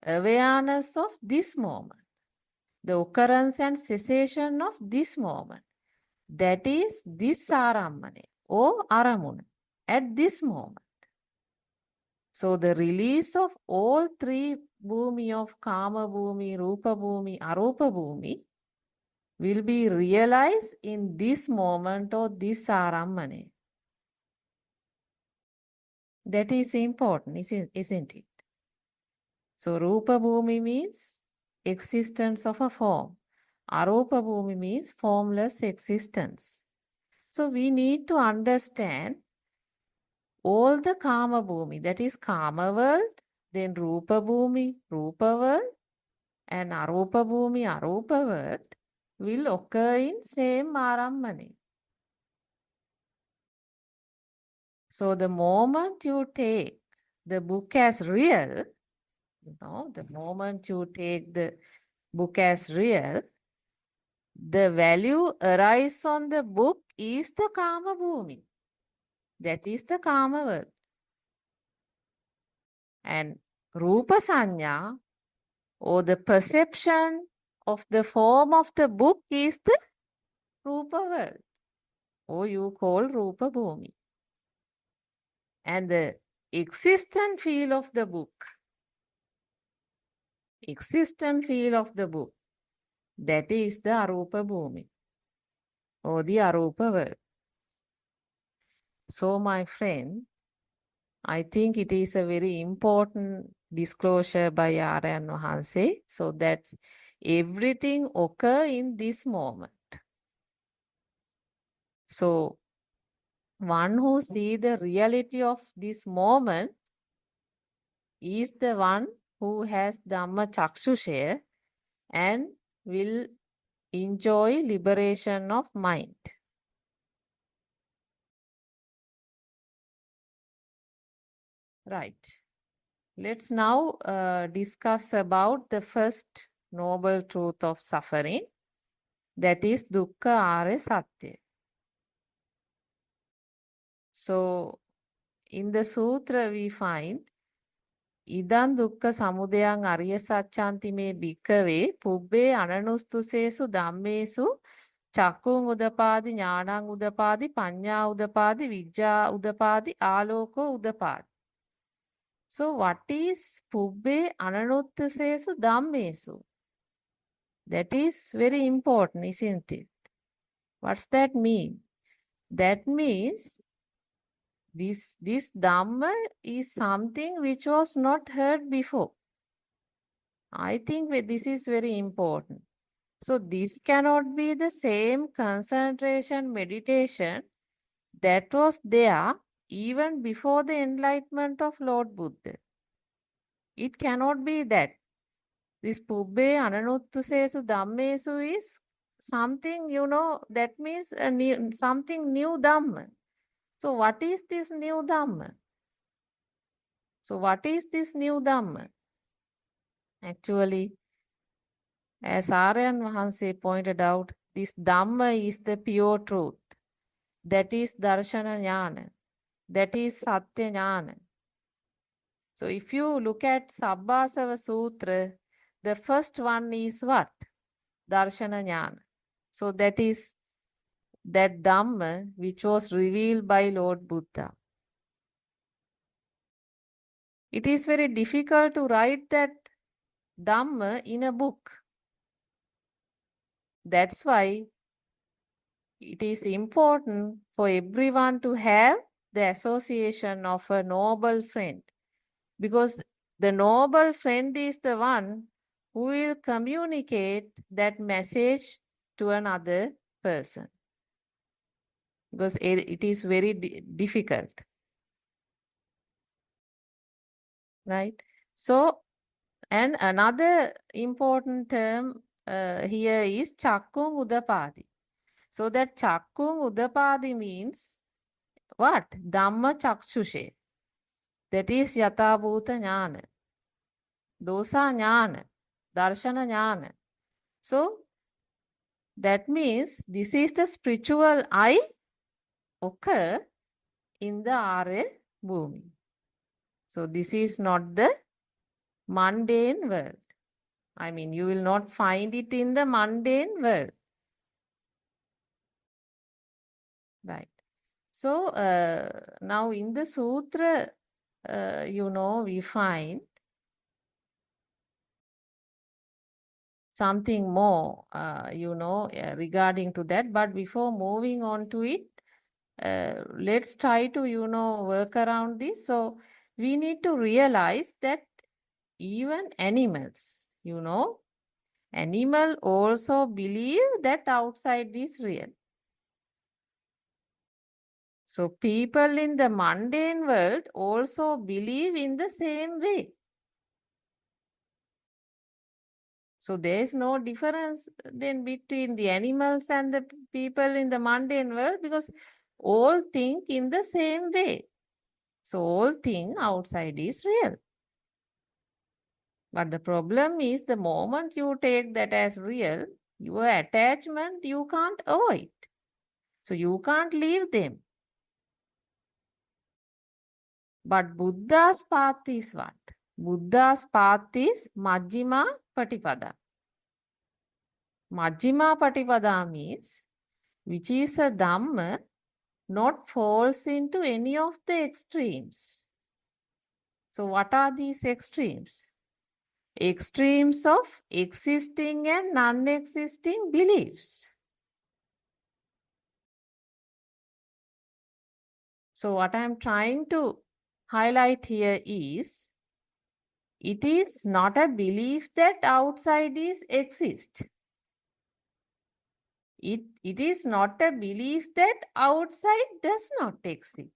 awareness of this moment. the occurrence and cessation of this moment. That is this Arammane or Aramuna at this moment. So the release of all three bhumi of Kama bhumi, Rupa bhumi, Arupa bhumi will be realized in this moment or this Arammane. That is important, isn't it? So Rupa bhumi means existence of a form. Arupa bhumi means formless existence. So we need to understand all the Kama bhumi, that is Kama world, then Rupa bhumi, Rupa world, and Arupa bhumi, Arupa world will occur in same Arammane. So the moment you take the book as real, the moment you take the book as real, the value arise on the book is the Kama bhumi. That is the Kama world. And Rupa Sanya, or the perception of the form of the book, is the Rupa world, or you call Rupa bhumi. And the existent feel of the book, that is the Arupa bhumi, or the Arupa world. So my friend, I think it is a very important disclosure by Aryan Wahanse, so that everything occur in this moment. So one who see the reality of this moment is the one who has Dhamma Chakshusha and will enjoy liberation of mind. Right. Let's now discuss about the first noble truth of suffering, that is Dukkha Arya Satya. So in the sutra we find Idan dukkha samudayang arya sacchanti me bhikkave pubbe ananustusesu dhammesu චක්කුං උදපාදි ඥානං උදපාදි පඤ්ඤා උදපාදි විඥා උදපාදි ආලෝකෝ උදපාදි. So what is පුබ්බේ අනනුත්තසේසු ධම්මේසු? That is very important, isn't it? What's that mean? That means this Dhamma is something which was not heard before. I think this is very important. So this cannot be the same concentration meditation that was there even before the enlightenment of Lord Buddha. It cannot be that. This Pubbe Ananuttusesu Dhammesu is something, that means something new Dhamma. So what is this new Dhamma? Actually, as Aryan Wahanse pointed out, this Dhamma is the pure truth. That is Darshana Jnana. That is Satya Jnana. So if you look at Sabbasava Sutra, the first one is what? Darshana Jnana. So that is that Dhamma which was revealed by Lord Buddha. It is very difficult to write that Dhamma in a book. That's why it is important for everyone to have the association of a noble friend, because the noble friend is the one who will communicate that message to another person, because it is very difficult, right? So, and another important term here is Chakkung Udapadi. So that Chakkung Udapadi means what? Dhamma Chakshushe. That is Yatabhuta Jnana, Dosa Jnana, Darshana Jnana. So that means this is the spiritual eye occur in the Arya Bhumi. So this is not the mundane world. I mean, you will not find it in the mundane world. Right. So now in the sutra, we find something more, regarding to that. But before moving on to it, let's try to, work around this. So we need to realize that even animals, animal also believe that outside is real. So people in the mundane world also believe in the same way. So there is no difference then between the animals and the people in the mundane world, because all think in the same way. So all think outside is real. But the problem is the moment you take that as real, your attachment you can't avoid. So you can't leave them. But Buddha's path is what? Buddha's path is Majjhima Patipada. Majjhima Patipada means which is a Dhamma not falls into any of the extremes. So what are these extremes? Extremes of existing and non-existing beliefs. So what I am trying to highlight here is, it is not a belief that outside is exist. It is not a belief that outside does not exist.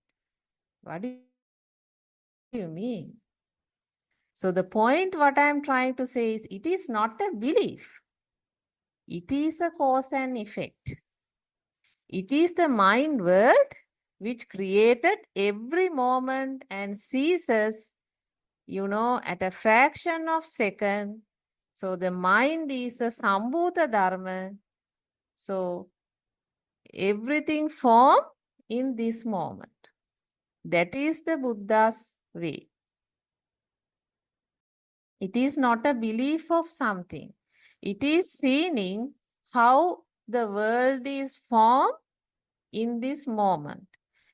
What do you mean? So the point what I am trying to say is, it is not a belief. It is a cause and effect. It is the mind world which created every moment and ceases, at a fraction of second. So the mind is a Sambhuta Dharma. So everything form in this moment. That is the Buddha's way. It is not a belief of something. It is seeing how the world is formed in this moment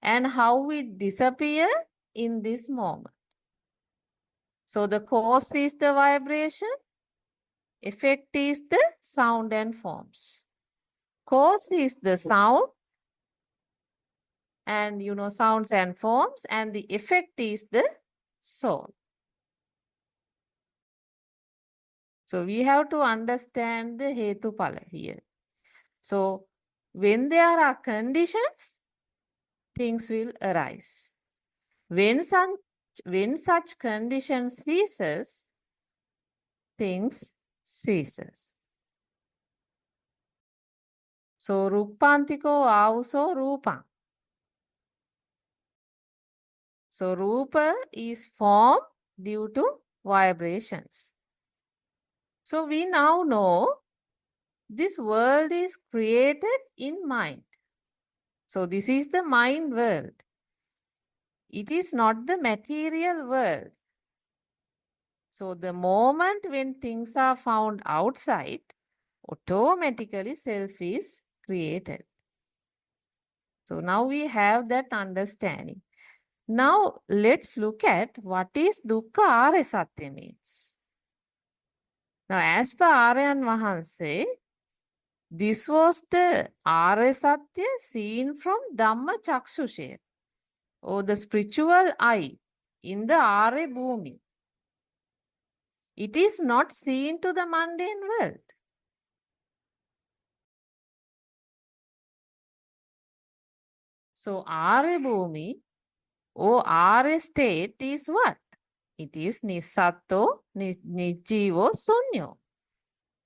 and how it disappear in this moment. So the cause is the vibration, effect is the sound and forms. Cause is the sound and sounds and forms, and the effect is the soul. So we have to understand the Hetupala here. So when there are conditions, things will arise. When such condition ceases, things ceases. So Rupantiko also Rupa. So Rupa is formed due to vibrations. So we now know this world is created in mind. So this is the mind world. It is not the material world. So the moment when things are found outside, automatically self is created. So now we have that understanding. Now let's look at what is Dukkha Arya Satya means. Now as per Aryan Mahanse, this was the Arya Satya seen from Dhamma Chakshushe, or the spiritual eye in the Arya Bhumi. It is not seen to the mundane world. So Arya Bhumi or Arya state is what? It is Nisatto, Nijjivo, Sunyo.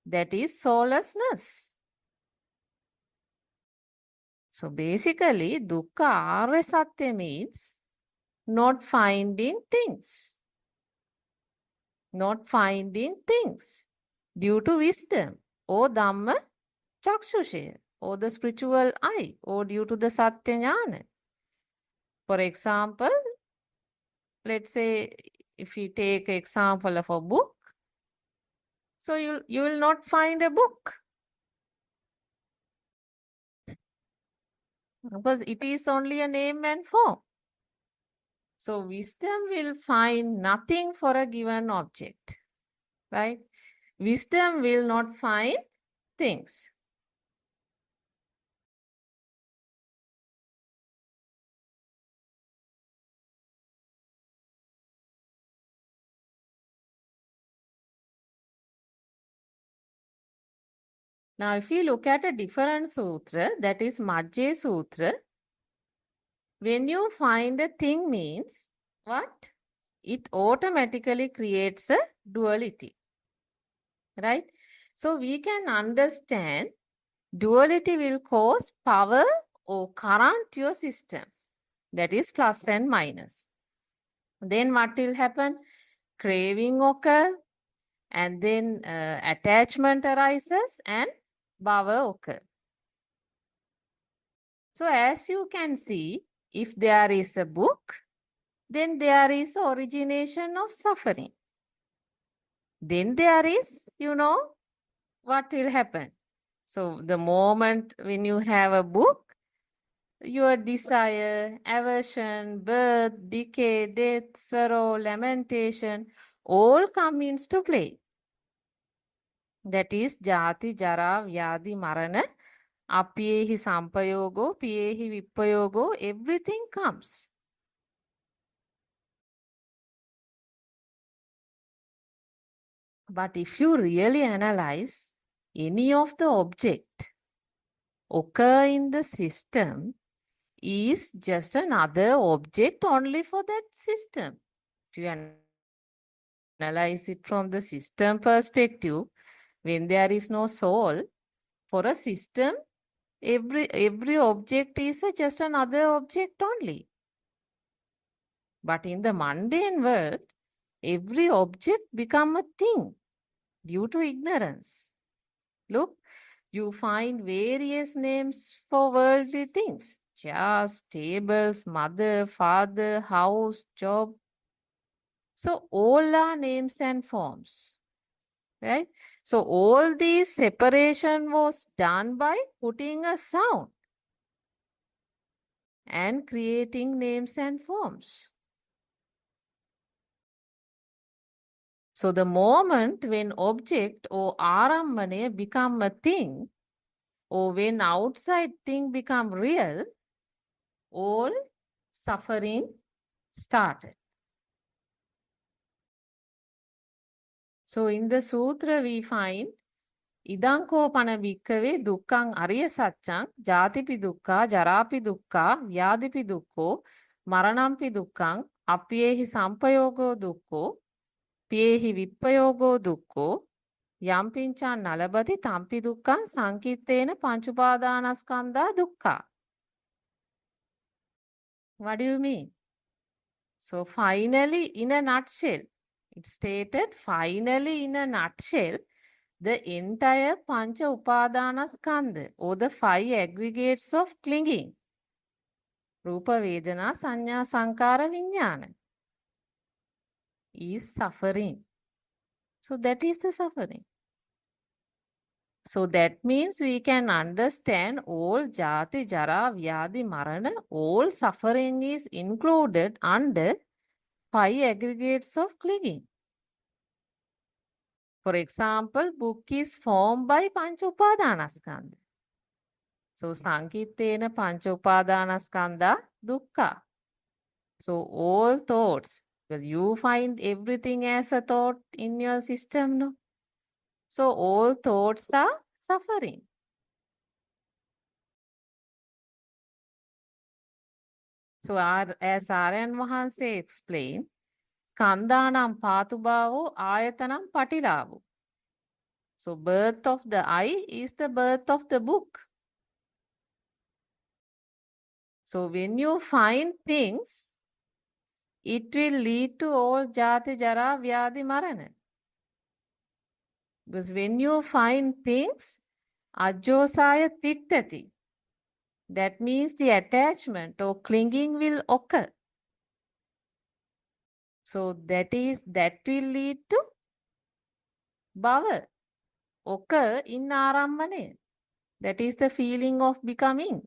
That is soullessness. So basically, Dukkha Arya Satya means not finding things. Not finding things due to wisdom or Dhamma Chakshushe or the spiritual eye or due to the Satya Jnana. For example, let's say if we take example of a book, So you will not find a book because it is only a name and form. So wisdom will find nothing for a given object, right? Wisdom will not find things. Now, if you look at a different sutra, that is Majje Sutra, when you find a thing means what? It automatically creates a duality, right? So we can understand duality will cause power or current to your system. That is plus and minus. Then what will happen? Craving occur, and then attachment arises and bhava occur. So as you can see, if there is a book, then there is origination of suffering. Then there is, what will happen. So the moment when you have a book, your desire, aversion, birth, decay, death, sorrow, lamentation, all come into play. That is jati, jara, vyadi, marana, apiyehi sampayogo, piyehi vippayogo, everything comes. But if you really analyze, any of the object occur in the system is just another object only for that system. If you analyze it from the system perspective, when there is no soul, for a system, every object is just another object only. But in the mundane world, every object become a thing due to ignorance. Look, you find various names for worldly things. Chairs, tables, mother, father, house, job. So all are names and forms, right? So all these separation was done by putting a sound and creating names and forms. So the moment when object or arambane become a thing, or when outside thing become real, all suffering started. So in the sutra we find Idanko pana bhikkave dukkang ariya saccang jatipi dukka jarapi dukka vyadipi dukko maranampi dukkang apyehi sampayogo dukko piyehi vippayogo dukko yampincha nalabati tampi dukkang sankittena panchupadanaskandha dukkha. What do you mean? So finally, in a nutshell, it stated finally in a nutshell, the entire Pancha Upadanaskandha or the 5 aggregates of clinging, Rupa Vedana Sanya Sankara Vijnana, is suffering. So that is the suffering. So that means we can understand all Jati, Jara, Vyadi, Marana, all suffering is included under 5 aggregates of clinging. For example, book is formed by Pancha Upadanaskandha. So Sankittena Pancha Upadanaskandha dukkha. So all thoughts, because you find everything as a thought in your system, no? So all thoughts are suffering. So as Aryan Mahanse explained, Skandhanam patubhavo ayatanam patilavu. So birth of the eye is the birth of the book. So when you find things, it will lead to all jati, jara, vyadi, marana. Because when you find things, ajosaya tittati, that means the attachment or clinging will occur. So that will lead to bhava, occur in Arambane. That is the feeling of becoming.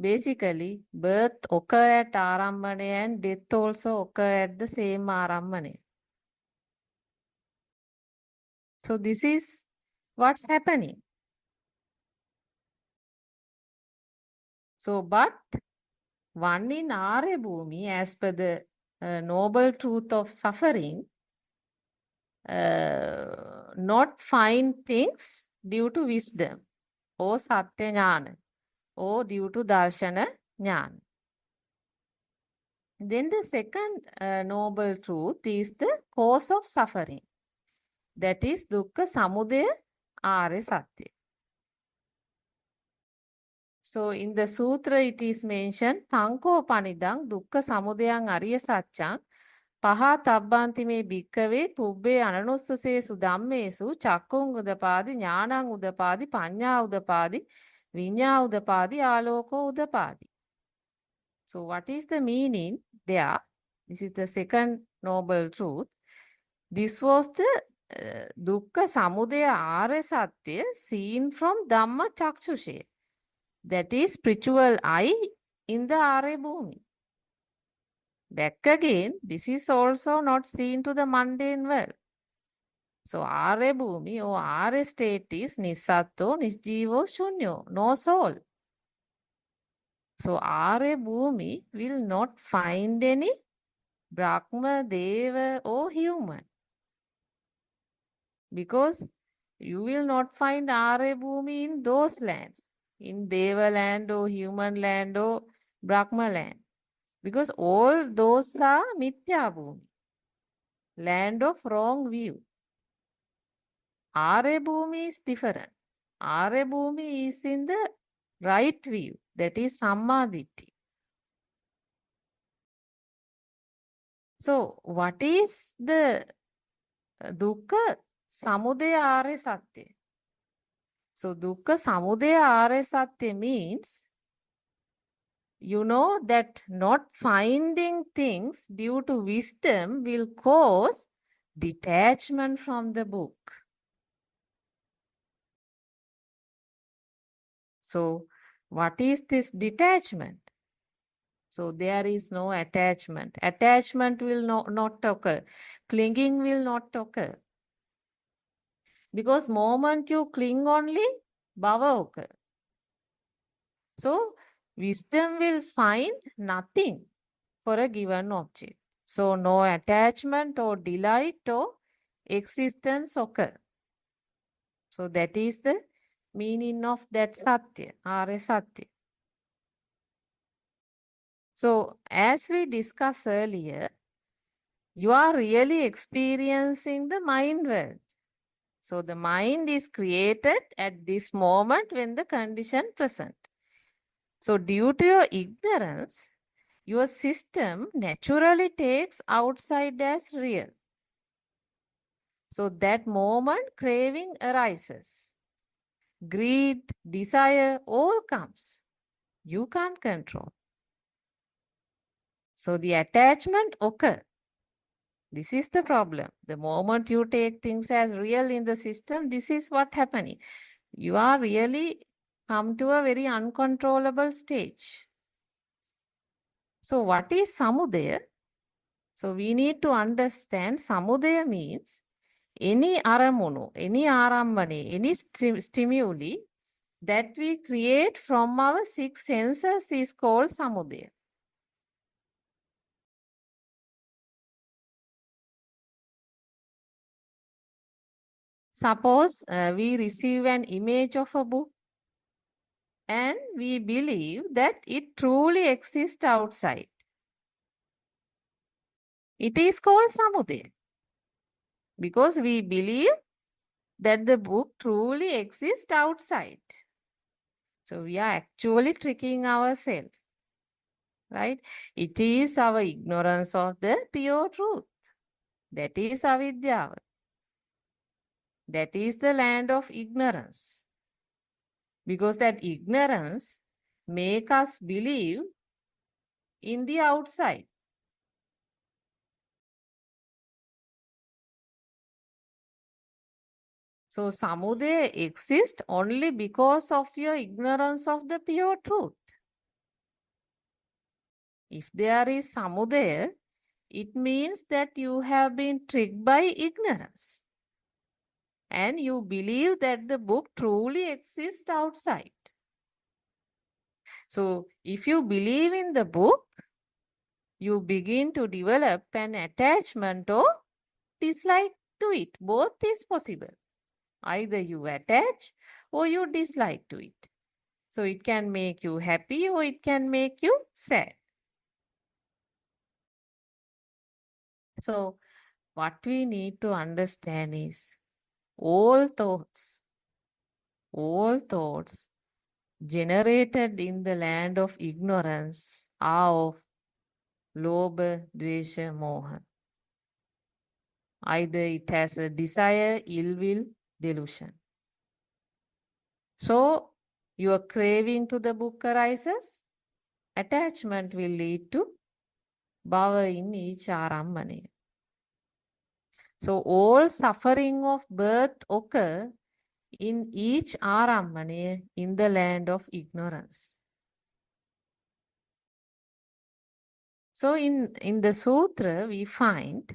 Basically, birth occur at Arambane and death also occur at the same Arambane. So this is what's happening. So, but one in Are Bhumi, as per the noble truth of suffering, not find things due to wisdom or Satya Jnana or due to Darshana Jnana. Then the second noble truth is the cause of suffering. That is Dukkha Samudaya Arya Satya. So in the sutra it is mentioned Tanko Panidang Dukkha Samudayang Arya Satchang Paha Tabbanti me Bhikkave Pubbe Ananustusesu Dhammesu Chakkung Udapadi Jnanang Udapadi Panya Udapadi Vinya Udapadi Aloko Udapadi. So what is the meaning there? This is the second noble truth. This was the Dukkha Samudaya Arya Satya seen from Dhamma Chakshushe. That is spiritual eye in the Arya Bhumi. Back again, this is also not seen to the mundane world. So Arya Bhumi or Arya state is Nisatto, Nisjivo, Shunyo, no soul. So Arya Bhumi will not find any Brahma, Deva or human. Because you will not find Arya Bhumi in those lands. In Deva land or human land or Brahma land. Because all those are Mithya Bhumi. Land of wrong view. Arya Bhumi is different. Arya Bhumi is in the right view. That is Sammaditthi. So, what is the Dukkha Samudaya Arya Satya? So, Dukkha Samudaya Arya Satya means, you know that not finding things due to wisdom will cause detachment from the book. So, what is this detachment? So, there is no attachment. Attachment will not occur. Clinging will not occur. Because moment you cling only, bhava occur. So, wisdom will find nothing for a given object. So, no attachment or delight or existence occur. So, that is the meaning of that Satya, Arya Satya. So, as we discussed earlier, you are really experiencing the mind world. So, the mind is created at this moment when the condition present. So, due to your ignorance, your system naturally takes outside as real. So, that moment craving arises. Greed, desire, all comes. You can't control. So, the attachment occurs. This is the problem. The moment you take things as real in the system, this is what happening. You are really come to a very uncontrollable stage. So what is Samudaya? So we need to understand Samudaya means any aramunu, any arambane, any stimuli that we create from our six senses is called Samudaya. Suppose we receive an image of a book and we believe that it truly exists outside. It is called Samudaya because we believe that the book truly exists outside. So we are actually tricking ourselves, right? It is our ignorance of the pure truth. That is avidya. That is the land of ignorance. Because that ignorance makes us believe in the outside. So samudaya exists only because of your ignorance of the pure truth. If there is samudaya, it means that you have been tricked by ignorance. And you believe that the book truly exists outside. So if you believe in the book, you begin to develop an attachment or dislike to it. Both is possible. Either you attach or you dislike to it. So it can make you happy or it can make you sad. So what we need to understand is all thoughts generated in the land of ignorance are of lobha, dvesha, moha. Either it has a desire, ill will, delusion. So your craving to the book arises, attachment will lead to bhava in each arambhana. So all suffering of birth occur in each arambhana in the land of ignorance. So in the sutra we find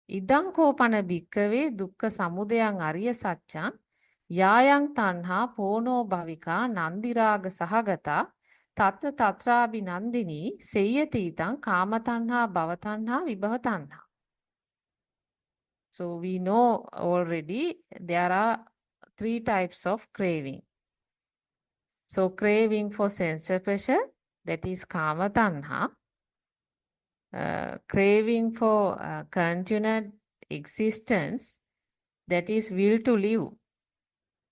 idang kopana bhikkave dukkha samudayang ariya satchan yayang tanha pono bhavika nandiraga sahagata tatra tatrabi nandini seyyati idang kama tanha bhava tanha vibhava tanha. So we know already there are 3 types of craving. So craving for sensual pleasure, that is kama tanha. Craving for continued existence, that is will to live.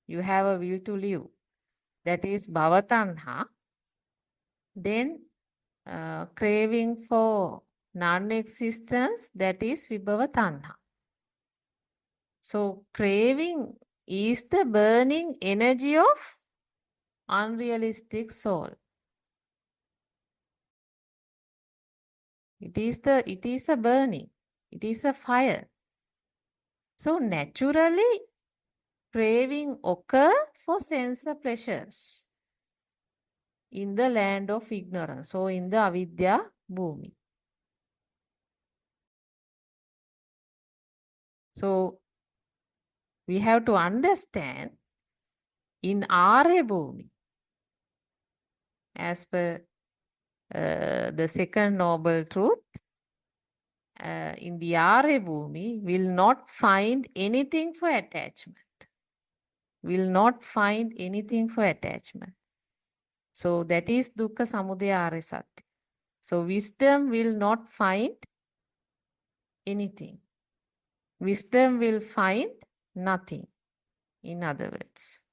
You have a will to live, that is bhava tanha. Then craving for non-existence, that is vibhava tanha. So craving is the burning energy of unrealistic soul. It is a burning. It is a fire. So naturally, craving occur for sense pleasures in the land of ignorance. So in the avidya bhumi. So we have to understand in Arya bhumi, as per the second noble truth, in the Arya bhumi will not find anything for attachment. Will not find anything for attachment. So that is dukkha samudaya arya satya. So wisdom will not find anything. Wisdom will find nothing, in other words.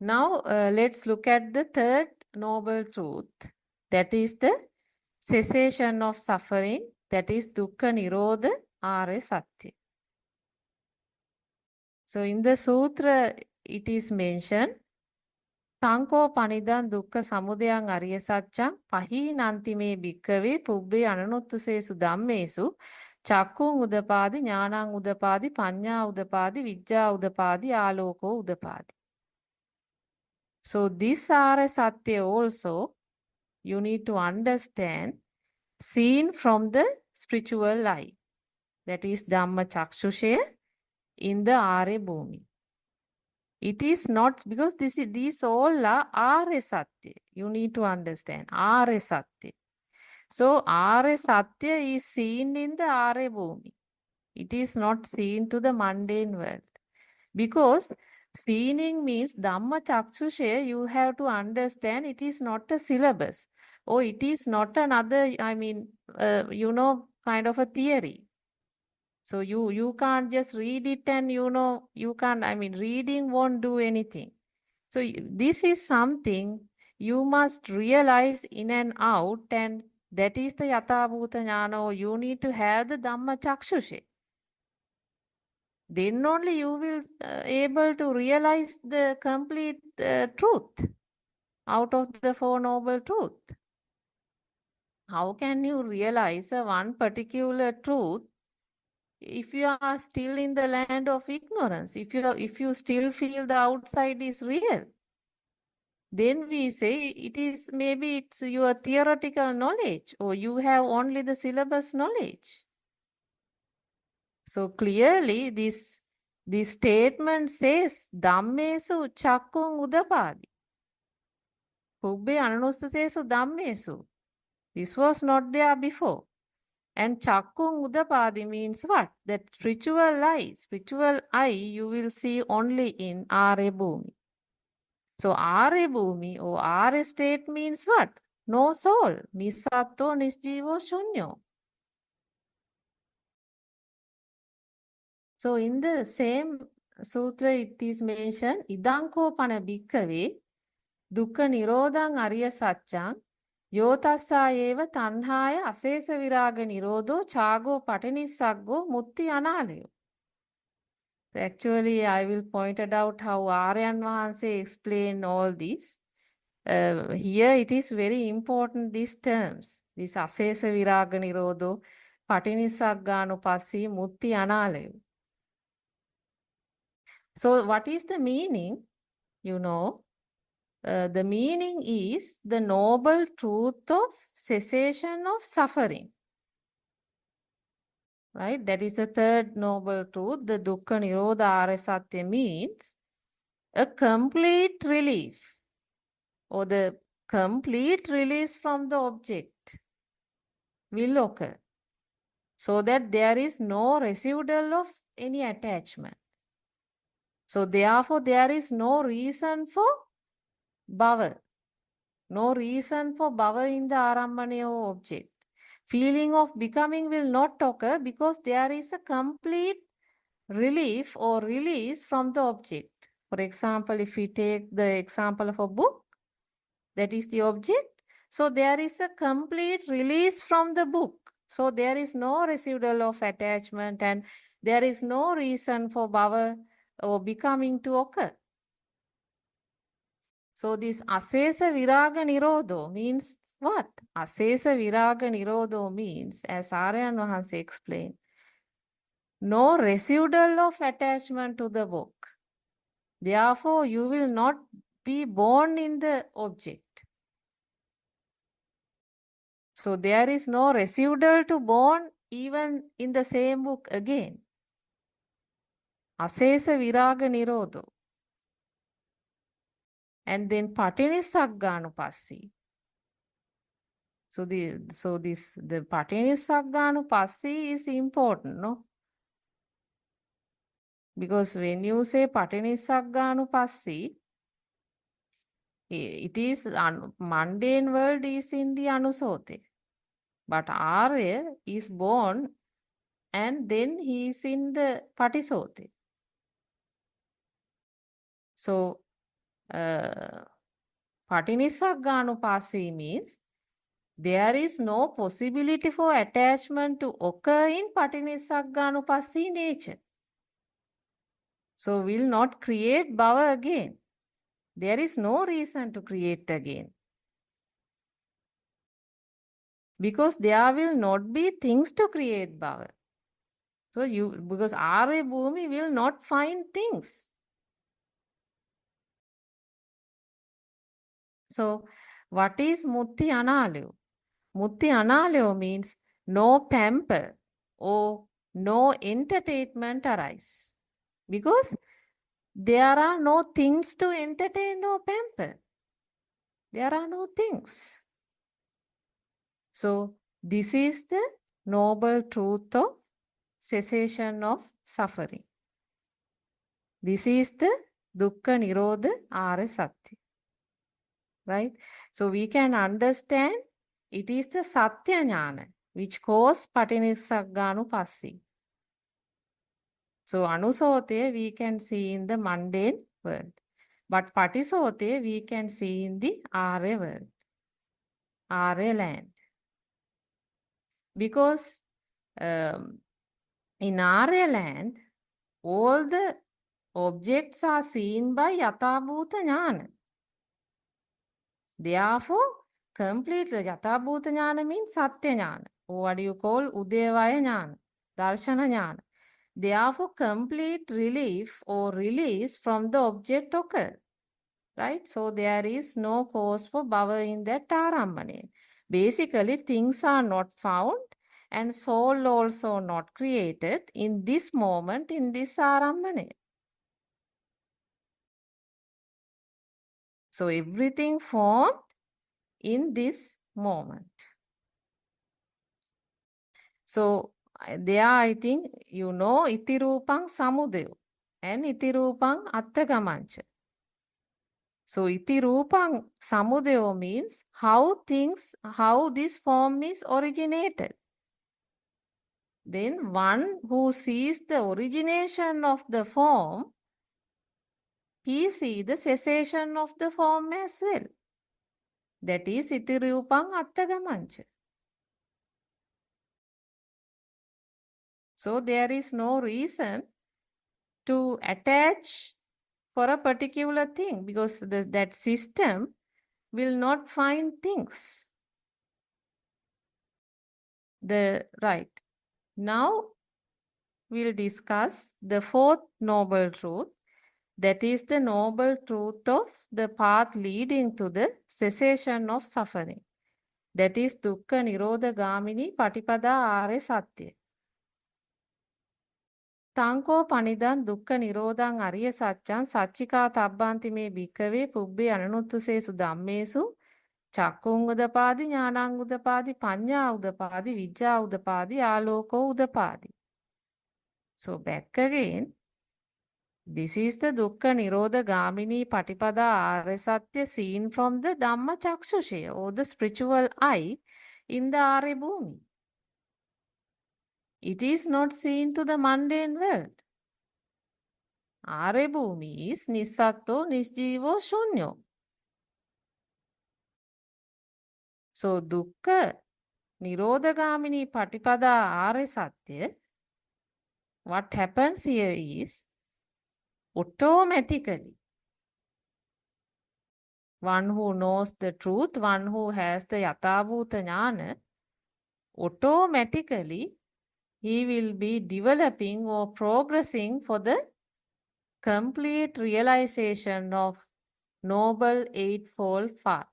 Now let's look at the third noble truth. That is the cessation of suffering. That is dukkha nirodha arya satya. So in the sutra it is mentioned, Tanko panidan dukkha samudayang ariya satchang pahi nantime bhikkave pubbe ananuttusesu dhammesu chakkung udapadi jnanang udapadi panya udapadi vijja udapadi aloko udapadi. So this arya satya also you need to understand seen from the spiritual eye. That is Dhamma Chakshushe in the Arya Bhumi. It is not because these all are Arya Satya. You need to understand Arya Satya. So Arya Satya is seen in the Arya Bhumi. It is not seen to the mundane world. Because seeing means Dhamma Chakshushe, you have to understand it is not a syllabus. Or it is not another, kind of a theory. So you can't just read it and you can't, reading won't do anything. So this is something you must realize in and out, and that is the Yatha Bhuta Jnana. You need to have the Dhamma Chakshushe. Then only you will able to realize the complete truth out of the Four Noble Truth. How can you realize a one particular truth if you are still in the land of ignorance? If you still feel the outside is real, then we say maybe it's your theoretical knowledge, or you have only the syllabus knowledge. So clearly this statement says Dhammesu Chakkung Udapadi. Hubbe Anunustasesu Dhammesu. This was not there before. And Chakkung Udapadi means what? That spiritual eye you will see only in Are Bhumi. So Are Bhumi or Are state means what? No soul. Nisatto Nisjivo Shunyo. So in the same sutra it is mentioned, Idanko Pana Bhikkave, Dukkha Nirodhang Arya Satchang, Yotassa eva tanhaya asesa viraga nirodho chago patinissaggo mutti analayo. So actually, I will point it out how Aryan Vahanse explain all this. Here it is very important, these terms. This asesa viraga nirodho, patinissagganupassi, mutti analayo. So what is the meaning? You know, the meaning is the noble truth of cessation of suffering. Right? That is the third noble truth. The dukkha nirodha arya satya means a complete relief, or the complete release from the object will occur, so that there is no residual of any attachment. So therefore there is no reason for bhava, no reason for bhava in the arambhana object. Feeling of becoming will not occur because there is a complete relief or release from the object. For example, if we take the example of a book, that is the object. So there is a complete release from the book. So there is no residual of attachment and there is no reason for bhava or becoming to occur. So this asesa viraga nirodho means what? Asesa viraga nirodho means, as Aryan Vahanse explained, no residual of attachment to the book. Therefore, you will not be born in the object. So there is no residual to born even in the same book again. Asesa viraga nirodho. And then patinissagganupassi. So the patinissagganupassi is important, no? Because when you say patinissagganupassi, it is mundane world is in the anusote. But Arya is born and then he is in the patisote. So patinissagganupassi means there is no possibility for attachment to occur in patinissagganupassi nature. So will not create bhava again. There is no reason to create again. Because there will not be things to create bhava. So because Arya Bhumi will not find things. So what is mutti analayo? Mutti analayo means no pamper or no entertainment arise. Because there are no things to entertain or pamper. There are no things. So this is the noble truth of cessation of suffering. This is the dukkha nirodha arya satya. Right? So we can understand it is the satya jnana which causes patinissagganupassi. So anusote we can see in the mundane world. But patisote we can see in the Arya world, Arya land. Because in Arya land, all the objects are seen by Yathabhuta Jnana. Therefore, complete Yatabhuta Jnana means Satya Jnana. Or what do you call Udevaya Jnana, Darshana Jnana. Therefore, complete relief or release from the object occurs. Right? So there is no cause for bhava in that Tarambane. Basically, things are not found and soul also not created in this moment, in this Arambane. So everything formed in this moment. So there I think you know Itirupang Samudev and Itirupang Attagamancha. So Itirupang Samudev means how this form is originated. Then one who sees the origination of the form, he sees the cessation of the form as well. That is Itirupang Attagamancha. So there is no reason to attach for a particular thing because that system will not find things. Right. Now we'll discuss the fourth noble truth. That is the noble truth of the path leading to the cessation of suffering. That is Dukkha Nirodha Gamini Patipada Are Satya. Tanko Panidan Dukkha Nirodhan Arya Satchan Sachika Tabbanti Me Bhikkhave Pubbe Ananuttusesu Dhammesu Chakkung Udapadi Jnanang Udapadi Panya Udapadi Vijja Udapadi Aloko Udapadi. So back again, this is the Dukkha Nirodha Gamini Patipada Arya Satya seen from the Dhamma Chakshushe or the spiritual eye in the Arya Bhumi. It is not seen to the mundane world. Arya Bhumi is Nisatto Nisjivo Shunyo. So Dukkha Nirodha Gamini Patipada Arya Satya, what happens here is automatically one who knows the truth, one who has the Yatabhuta Jnana, automatically he will be developing or progressing for the complete realization of Noble Eightfold Path.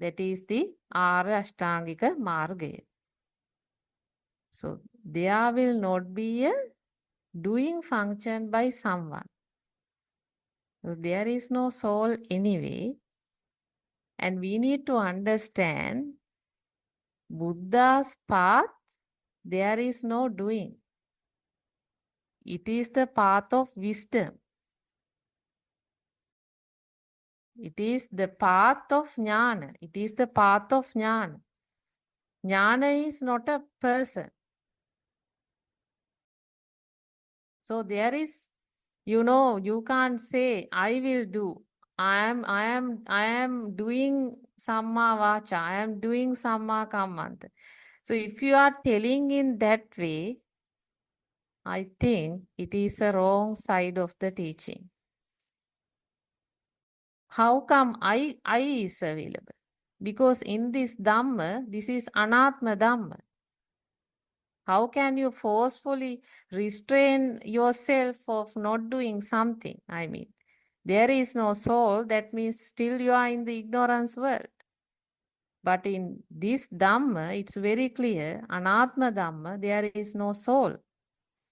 That is the Arya Ashtangika Marga. So there will not be a doing function by someone. Because there is no soul anyway. And we need to understand Buddha's path, there is no doing. It is the path of wisdom. It is the path of jnana. It is the path of jnana. Jnana is not a person. So there is, you can't say, I will do. I am doing samma vacha. I am doing samma kammanta. So if you are telling in that way, I think it is a wrong side of the teaching. How come I is available? Because in this Dhamma, this is Anatma Dhamma. How can you forcefully restrain yourself of not doing something? I mean, there is no soul, that means still you are in the ignorance world. But in this Dhamma, it's very clear, Anatma Dhamma, there is no soul.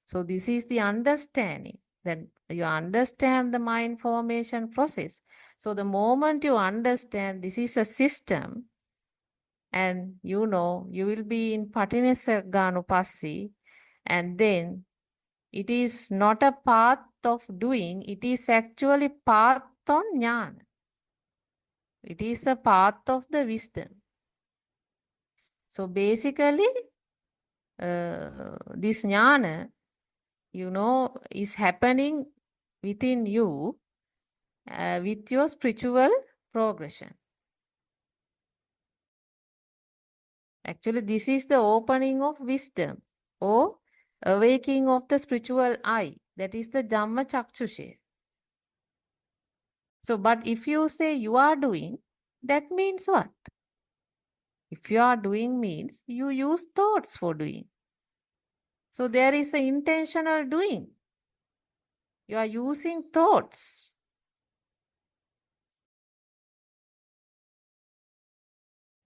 So this is the understanding. Then you understand the mind formation process. So the moment you understand this is a system, and you will be in Patinessagganupassi, and then it is not a path of doing, it is actually path on jnana. It is a path of the wisdom. So basically, this jnana, is happening within you with your spiritual progression. Actually, this is the opening of wisdom or awakening of the spiritual eye. That is the Dhamma Chakshushe. So, but if you say you are doing, that means what? If you are doing means you use thoughts for doing. So there is an intentional doing. You are using thoughts.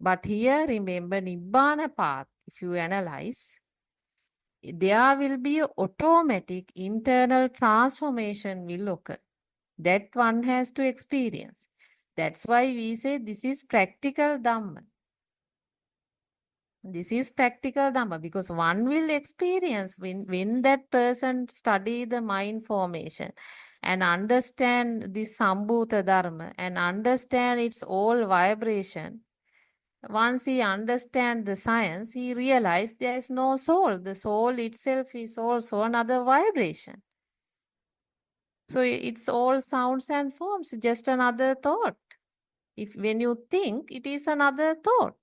But here remember Nibbana path, if you analyze, there will be an automatic internal transformation will occur. That one has to experience. That's why we say this is practical Dhamma. This is practical Dhamma because one will experience when that person study the mind formation and understand this Sambhuta Dharma and understand its all vibration. Once he understands the science, he realizes there is no soul. The soul itself is also another vibration. So it's all sounds and forms, just another thought. If when you think, it is another thought.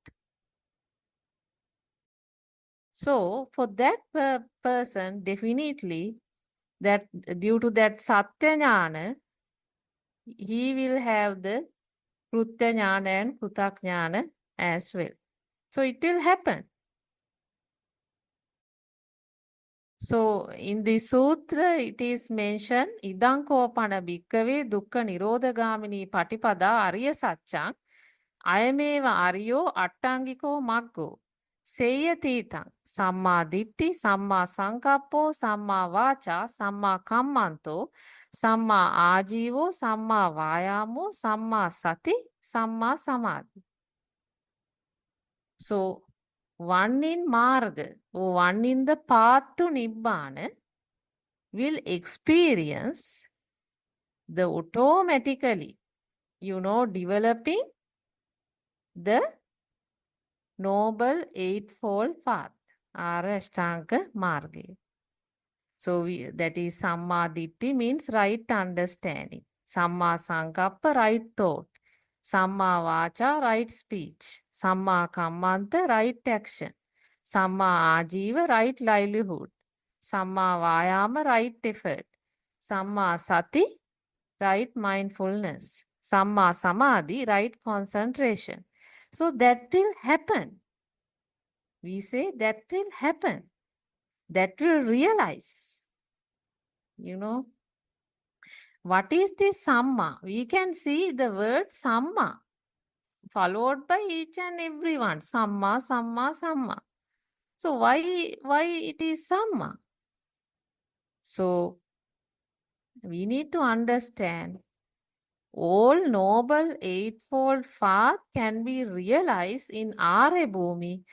So for that person, definitely that due to that Satya Jnana, he will have the Krutya Jnana and Krutak Jnana as well. So it will happen. So in the sutra, it is mentioned, Idang kopana bhikkave dukkha nirodhagamini patipada arya satchang ayameva aryo attangiko maggo seyatitang samma ditti samma sankappo samma vacha samma kammanto samma ajivo samma vayamo samma sati samma samadhi. So one in marga or one in the path to nibbana will experience the automatically, developing the noble eightfold path, Ara Ashtanga Marga. So that is Samma Ditti means right understanding. Samma Sankappa, right thought. Samma Vacha, right speech. Samma Kammanta, right action. Samma Ajiva, right livelihood. Samma Vayama, right effort. Samma Sati, right mindfulness. Samma Samadhi, right concentration. So that will happen. We say that will happen. That will realize. What is this Samma? We can see the word Samma followed by each and every one. Samma, Samma, Samma. So why it is Samma? So we need to understand all noble eightfold path can be realized in Arya Bhumi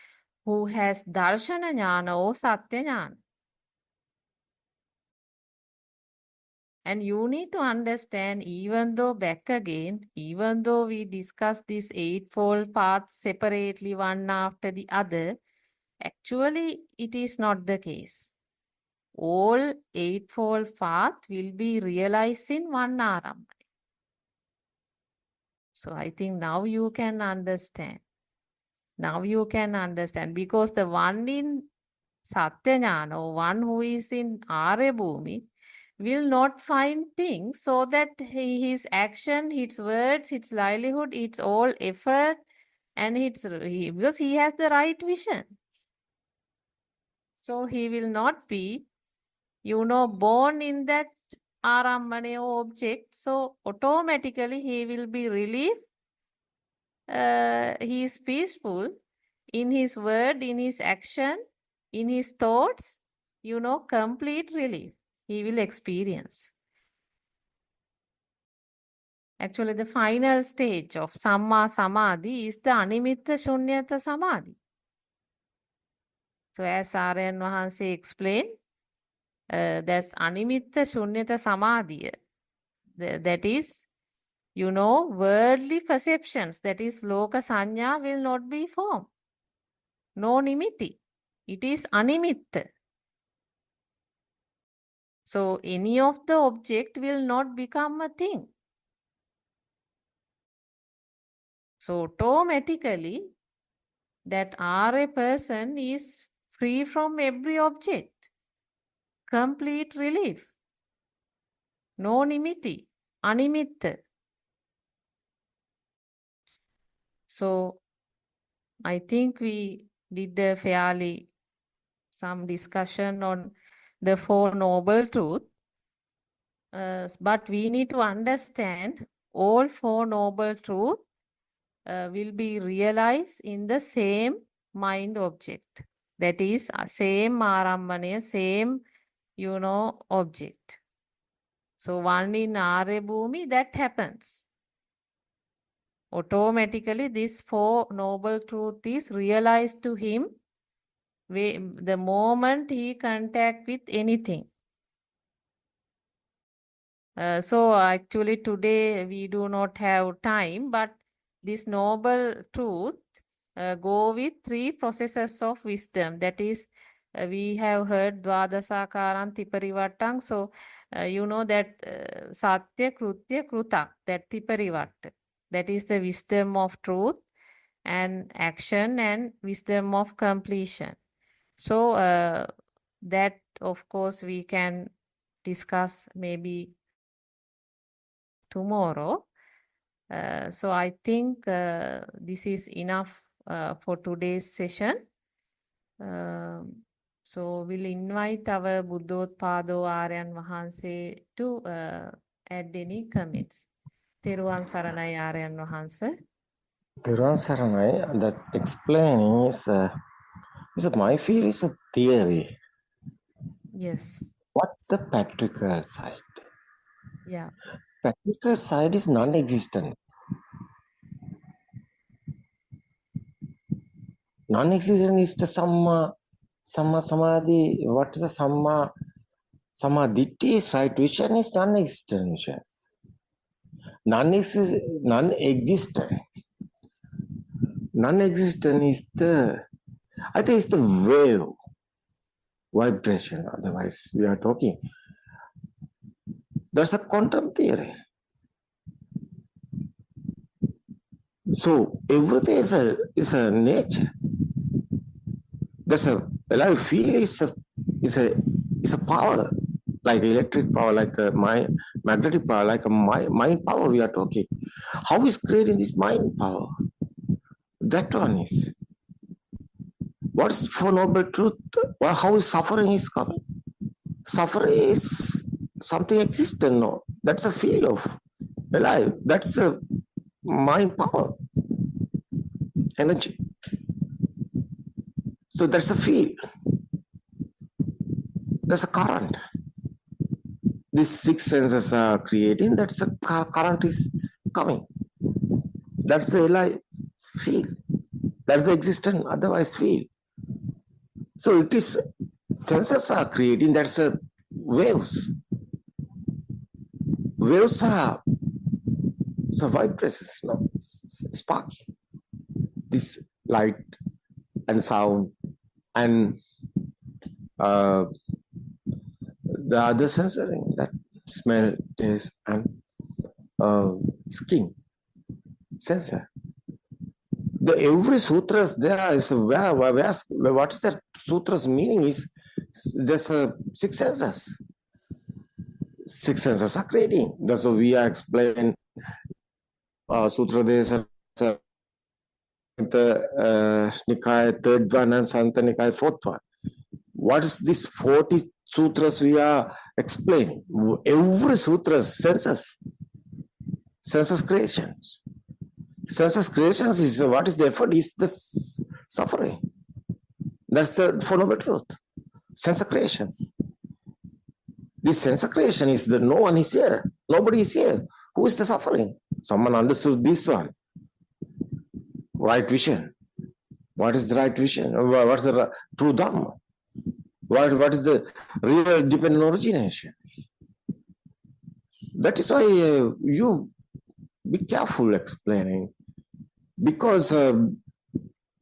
who has Darshana Jnana or Satya Jnana. And you need to understand, even though we discuss these eightfold paths separately one after the other, actually it is not the case. All eightfold path will be realized in one Arambhana. So I think now you can understand. Now you can understand because the one in Satya Jnana or one who is in Arya Bhumi will not find things so that his action, his words, his livelihood, it's all effort and because he has the right vision. So he will not be, born in that Arambhane object. So automatically he will be relieved. He is peaceful in his word, in his action, in his thoughts, complete relief he will experience. Actually, the final stage of Samma Samadhi is the Animitta Shunyata Samadhi. So as Aryan Vahanse explained, that's Animitta Shunyata Samadhi. That is, worldly perceptions, that is Loka Sanya will not be formed. No nimitti. It is Animitta. So any of the object will not become a thing. So automatically that Arya person is free from every object. Complete relief. No nimitti. Animitta. So I think we did a fairly some discussion on the Four Noble Truths, but we need to understand all Four Noble Truths will be realized in the same mind object. That is, same Arambanaya, same, object. So one in Arya Bhumi, that happens. Automatically, this Four Noble Truth is realized to him the moment he contact with anything. So actually today we do not have time, but this noble truth go with three processes of wisdom. That is, we have heard Dvadasakaran Tiparivattam. So you know that Satya, Krutya, Krutak, that Tiparivatta. That is the wisdom of truth and action and wisdom of completion. So that of course we can discuss maybe tomorrow. So I think this is enough for today's session. So we'll invite our Buddothpado Aryan Wahanse to add any comments. Teruvan Saranai Aryan Wahanse. Thiruvan Saranai, that explaining my feel is a theory. Yes. What's the practical side? Yeah. Practical side is non-existent. Non-existent is the Samma Samadhi. What is the Samma Samadhi? Right vision is non-existent vision. Non-existent. Non-existent is I think it's the wave vibration. Otherwise, we are talking. That's a quantum theory. So everything is a nature. There's a life feel is a power, like electric power, like a magnetic power, like a mind power. We are talking. How is creating this mind power? That one is. What's for noble truth? Well, how is suffering is coming? Suffering is something existent. No, that's a feel of alive. That's a mind power, energy. So that's a field. That's a current. These six senses are creating. That's a current is coming. That's the alive field. That's the existent otherwise field. So it is senses are creating. That's a waves. Waves are so vibrations, no, sparking. This light and sound and the other sensoring, that smell, taste, and skin sensor. The every sutras there is what's that sutra's meaning is there's six senses. Six senses are creating. That's what we are explaining. Sutra there's the Nikaya third one and Santa Nikaya fourth one. What is this 40 sutras we are explaining? Every sutra senses creations. Senses creations is what is the effort is the suffering. That's the Four Noble Truth. Sense creations. This sense creation is that no one is here. Nobody is here. Who is the suffering? Someone understood this one. Right vision. What is the right vision? What's the true Dhamma? What is the real dependent origination? That is why you be careful explaining, because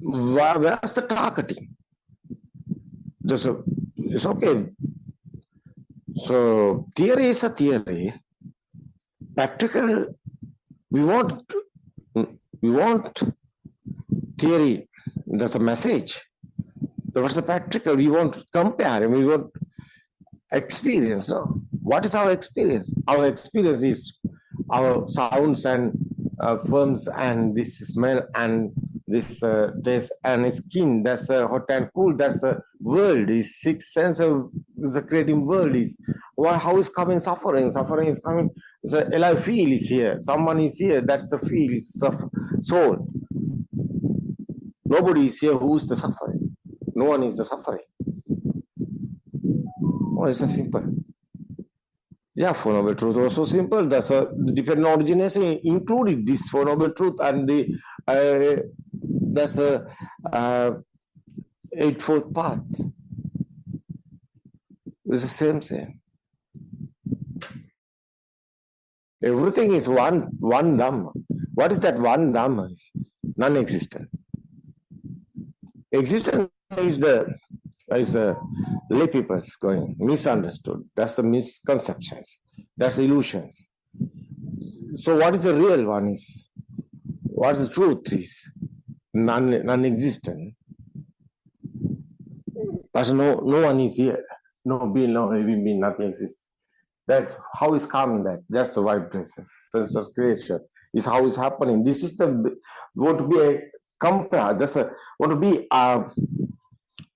where's the targeting? It's okay. So theory is a theory. Practical, we want theory. That's a message. What's the practical? We want to compare and we want experience. No? What is our experience? Our experience is our sounds and forms and this smell and this taste and skin. That's hot and cool. That's the world. Is six sense of the creating world is. How is coming suffering? Suffering is coming. The alive feel is here. Someone is here. That's the feel is soul. Nobody is here who is the suffering. No one is the suffering. Oh, it's a simple. Yeah, Four Noble Truth also simple. That's a dependent origination included this Four Noble Truth and the that's a eightfold path. It's the same. Everything is one Dhamma. What is that one Dhamma? Is non-existent. Existence is the lay people's going misunderstood. That's the misconceptions. That's illusions. So what is the real one is? What is the truth is? Non-existent. There's no one is here. No being, no living being, nothing exists. That's how is coming that. That's the vibrations. Senseless creation is how is happening. This is the want to be a compare. That's a want to be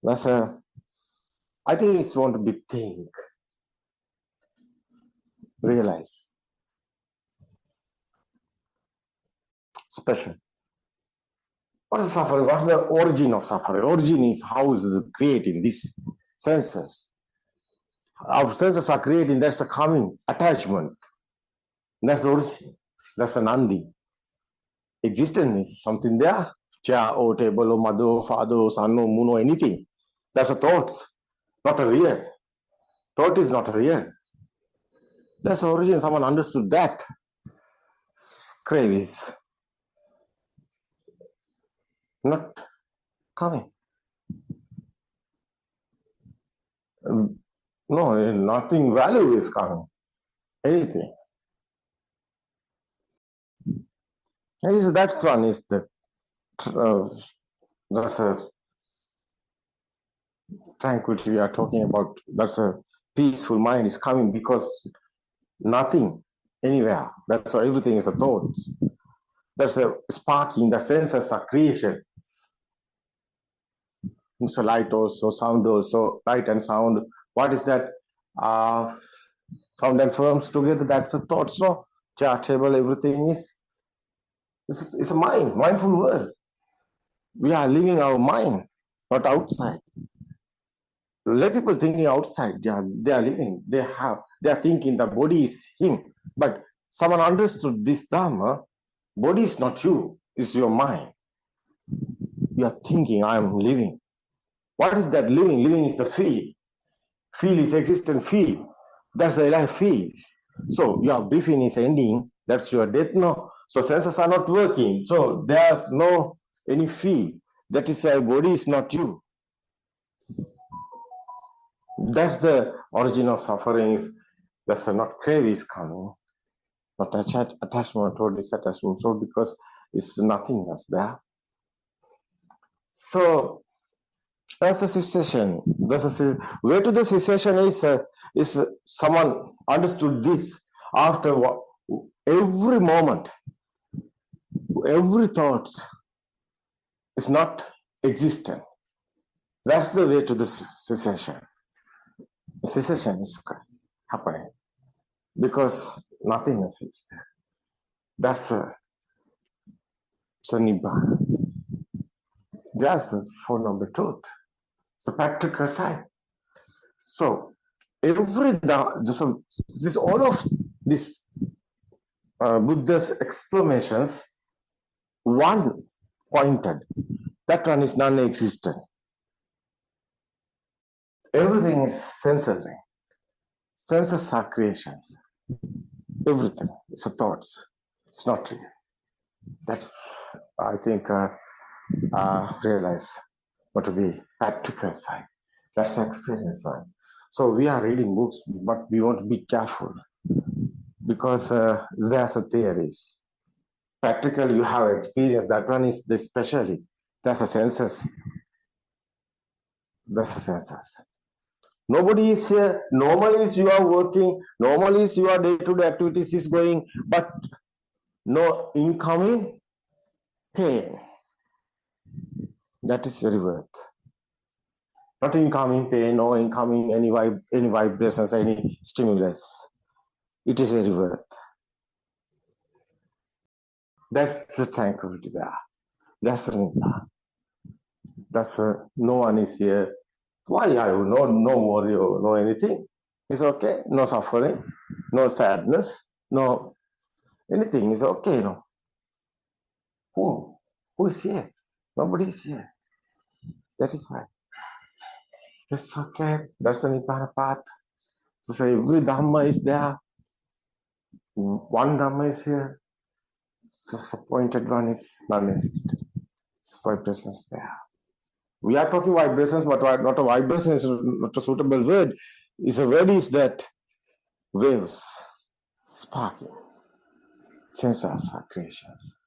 that's a I think it's want to be think. Realize. Special. What is suffering? What is the origin of suffering? Origin is how is it creating these senses. Our senses are creating, that's the coming attachment. That's the origin. That's an Nandi. Existence is something there. Chair or table or mother or father or son or moon or anything. That's a thoughts, not a real. Thought is not real. That's the origin. Someone understood that. Crave is not coming. No, nothing value is coming. Anything. That's one is the that's a tranquility we are talking about. That's a peaceful mind is coming because nothing anywhere. That's why everything is a thought. That's a sparking. The senses are creation. It's a light also, sound also, light and sound. What is that? Sound and forms together. That's a thought. So charitable, everything is. It's a mind, mindful world. We are living our mind, not outside. Let people thinking outside. They are living. They are thinking the body is him. But someone understood this Dhamma. Body is not you. It's your mind. You are thinking, I am living. What is that living? Living is the feel. Feel is existent feel. That's the life feel. So your breathing is ending. That's your death. No. So senses are not working. So there's no any feel. That is why body is not you. That's the origin of suffering. That's not crave is coming. Not attachment or disattachment. So because it's nothingness there. So that's a cessation. Way to the cessation is someone understood this after every moment, every thought is not existent. That's the way to the cessation. Cessation is happening because nothingness is there. That's a Nibbana. That's the Four Noble Truth. It's a practical side. So all of this Buddha's explanations, one pointed, that one is non-existent. Everything is sensory. Senses are creations. Everything is thoughts. It's not real. That's, I think, realize what to be practical side. That's the experience side. So we are reading books, but we want to be careful because there's a theories. Practical, you have experience. That one is the specialty. That's a senses. That's a senses. Nobody is here. Normally is you are working. Normally is your day-to-day activities is going, but no incoming pain. That is very worth. Not incoming pain or incoming any vibrations, any stimulus. It is very worth. That's the tranquility there. That's no one is here. Why I no worry or no anything. It's okay. No suffering, no sadness, no anything is okay. No. Who is here? Nobody is here. That is why. It's okay. That's the Nibbana path. So say every Dhamma is there. One Dhamma is here. So the appointed one is non-existent. It's vibrations there. We are talking vibrations, but not a vibration is not a suitable word. Is a word is that waves, sparking, sensors are creations.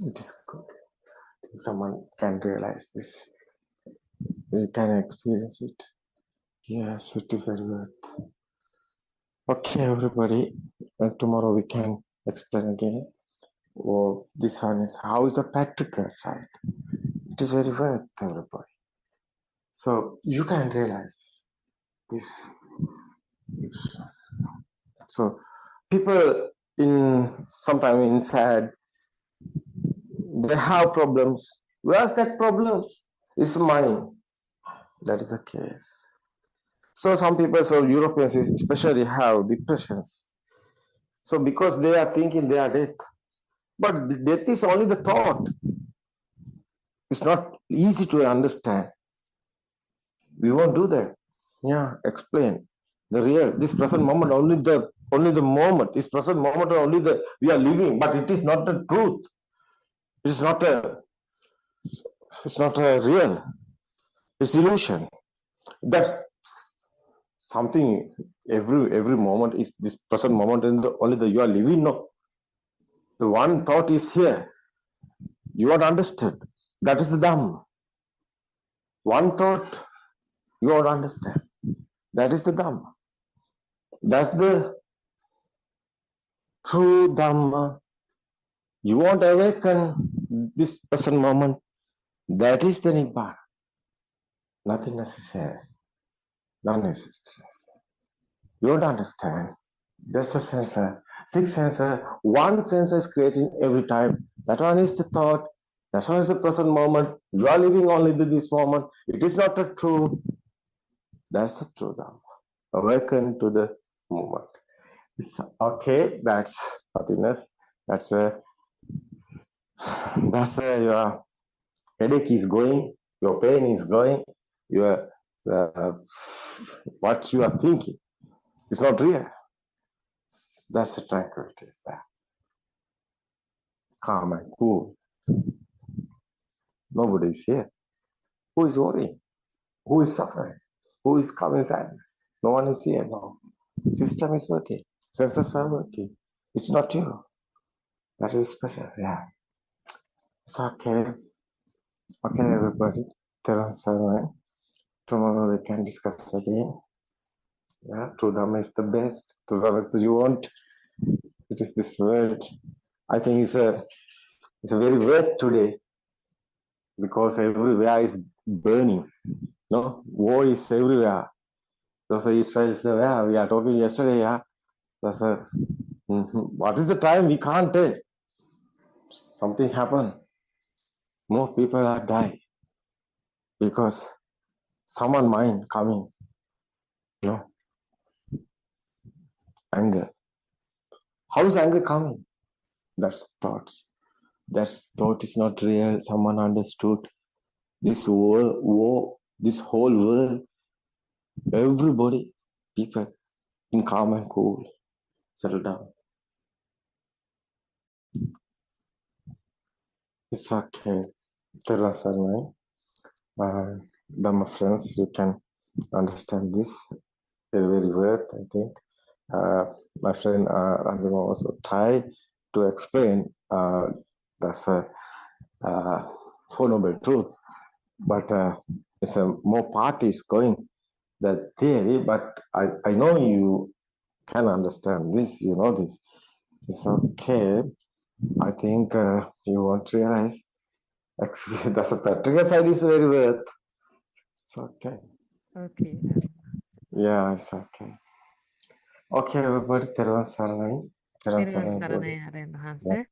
It is good. Someone can realize this. You can experience it. Yes, it is very good. Okay, everybody. And tomorrow we can explain again. Oh, this one is how is the practical side? It is very well, everybody. So you can realize this. So people sometimes inside they have problems. Where's that problems? It's mine. That is the case. So some people, so Europeans especially have depressions. So because they are thinking they are dead. But death is only the thought. It's not easy to understand. We won't do that. Yeah, explain. The real, this present moment, only the moment, this present moment only we are living, but it is not the truth. It's not a real. It's illusion. That's something. Every moment is this present moment, and only you are living. No, the one thought is here. You are understood. That is the Dhamma. One thought you are understand. That is the Dhamma. That's the true Dhamma. You want to awaken this present moment. That is the Nibbana. Nothing necessary. Non-existence. You don't understand. There's a sensor. 6 sensor. One sensor is creating every time. That one is the thought. That one is the present moment. You are living only this moment. It is not the truth. That's the true Dhamma. Awaken to the moment. It's okay. That's nothingness. Your headache is going. Your pain is going. Your what you are thinking is not real. That's the tranquility is there. Calm and cool. Nobody is here. Who is worrying? Who is suffering? Who is coming sadness? No one is here. No. System is working. Senses are working. It's not you. That is special. Yeah. It's okay. Okay, everybody. Tomorrow we can discuss again. Yeah, true Dhamma is the best. True Dhamma is the you want. It is this world. I think it's a very wet today because everywhere is burning. No, war is everywhere. So Israel is there. We are talking yesterday. Yeah, what is the time? We can't tell. Something happened. More people are dying because someone mind coming. No, anger. How is anger coming? That's thoughts. That thought is not real. Someone understood this war, this whole world, everybody, people in calm and cool, settle down. It's okay. Dhamma friends, you can understand this very well, I think. My friend Randima also tried to explain that's a Four Noble Truth, but it's a more part is going that theory, but I know you can understand this, you know this. It's okay. I think you won't realize Actually, that's a practical side is very worth. It's okay. Okay. Yeah, it's okay. Okay, everybody, Teruvan Saranai. Teruvan Therwan Saranai, everybody. Saranaya Aren Yes. Hanse.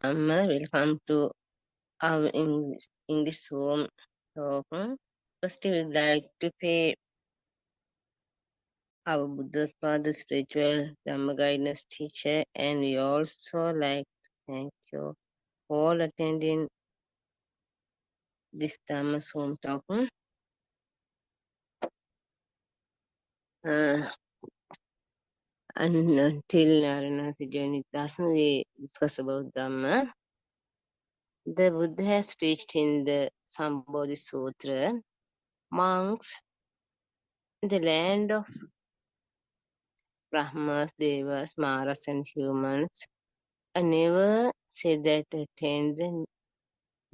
Welcome to our English home talk. First, we would like to pay our Buddothpado spiritual Dhamma guidance teacher, and we also like to thank you all attending this Dhamma Zoom talk. Uh, and until Naranath joined us, we discuss about Dhamma. The Buddha has preached in the Sambodhi Sutra, monks in the land of Brahmas, Devas, Maras, and humans are never said that attained the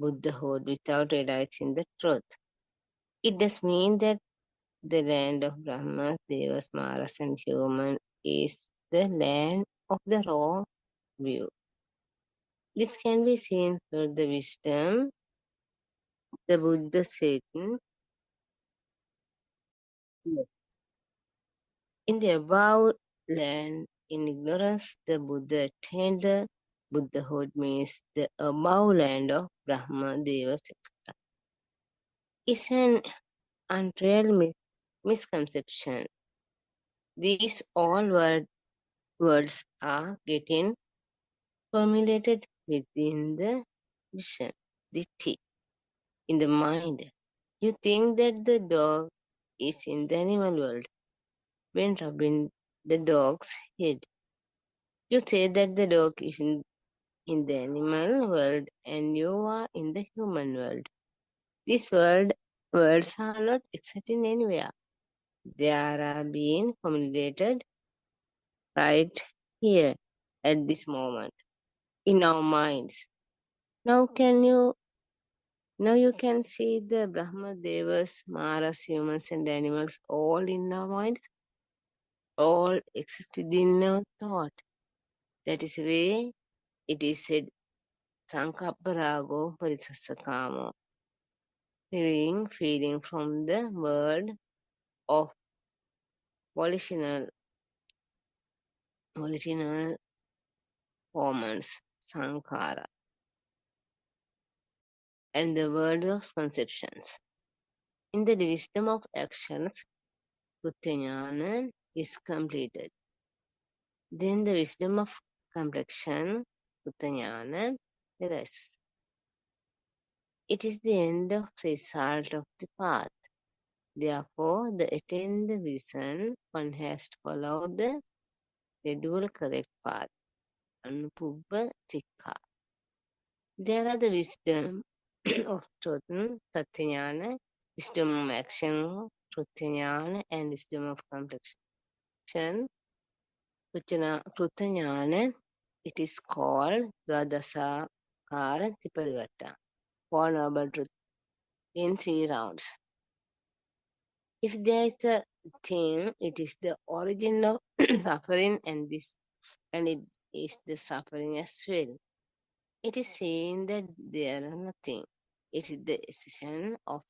Buddhahood without realizing the truth. It does mean that the land of Brahmas, Devas, Maras, and humans is the land of the wrong view. This can be seen through the wisdom the Buddha said in the above land. In ignorance, the Buddha attained the Buddhahood means the above land of Brahma, Devas, etc. Is an unreal misconception. These all words are getting formulated within the vision, the T, in the mind. You think that the dog is in the animal world when rubbing the dog's head. You say that the dog is in the animal world and you are in the human world. These words are not existing anywhere. They are being formulated right here at this moment in our minds. Now you can see the Brahma Devas, Maras, humans and animals all in our minds, all existed in our thought. That is why it is said Sankapparago Parisasakamo, feeling from the word of volitional hormones, Sankara, and the word of conceptions. In the wisdom of actions, Kuttanyana is completed. Then the wisdom of complexion, Kuttanyana, rests. It is the end of result of the path. Therefore, to attain the vision, one has to follow the scheduled correct path, Anupubba Tikka. There are the wisdom of truth, Satyajnana, wisdom of action, Krutyajnana, and wisdom of complexion, Krutyajnana. It is called Dvadasakara Tiparivatta, Four Noble Truth in 3 rounds. If there is a thing, it is the origin of suffering, and it is the suffering as well. It is saying that there is nothing. It is the cessation of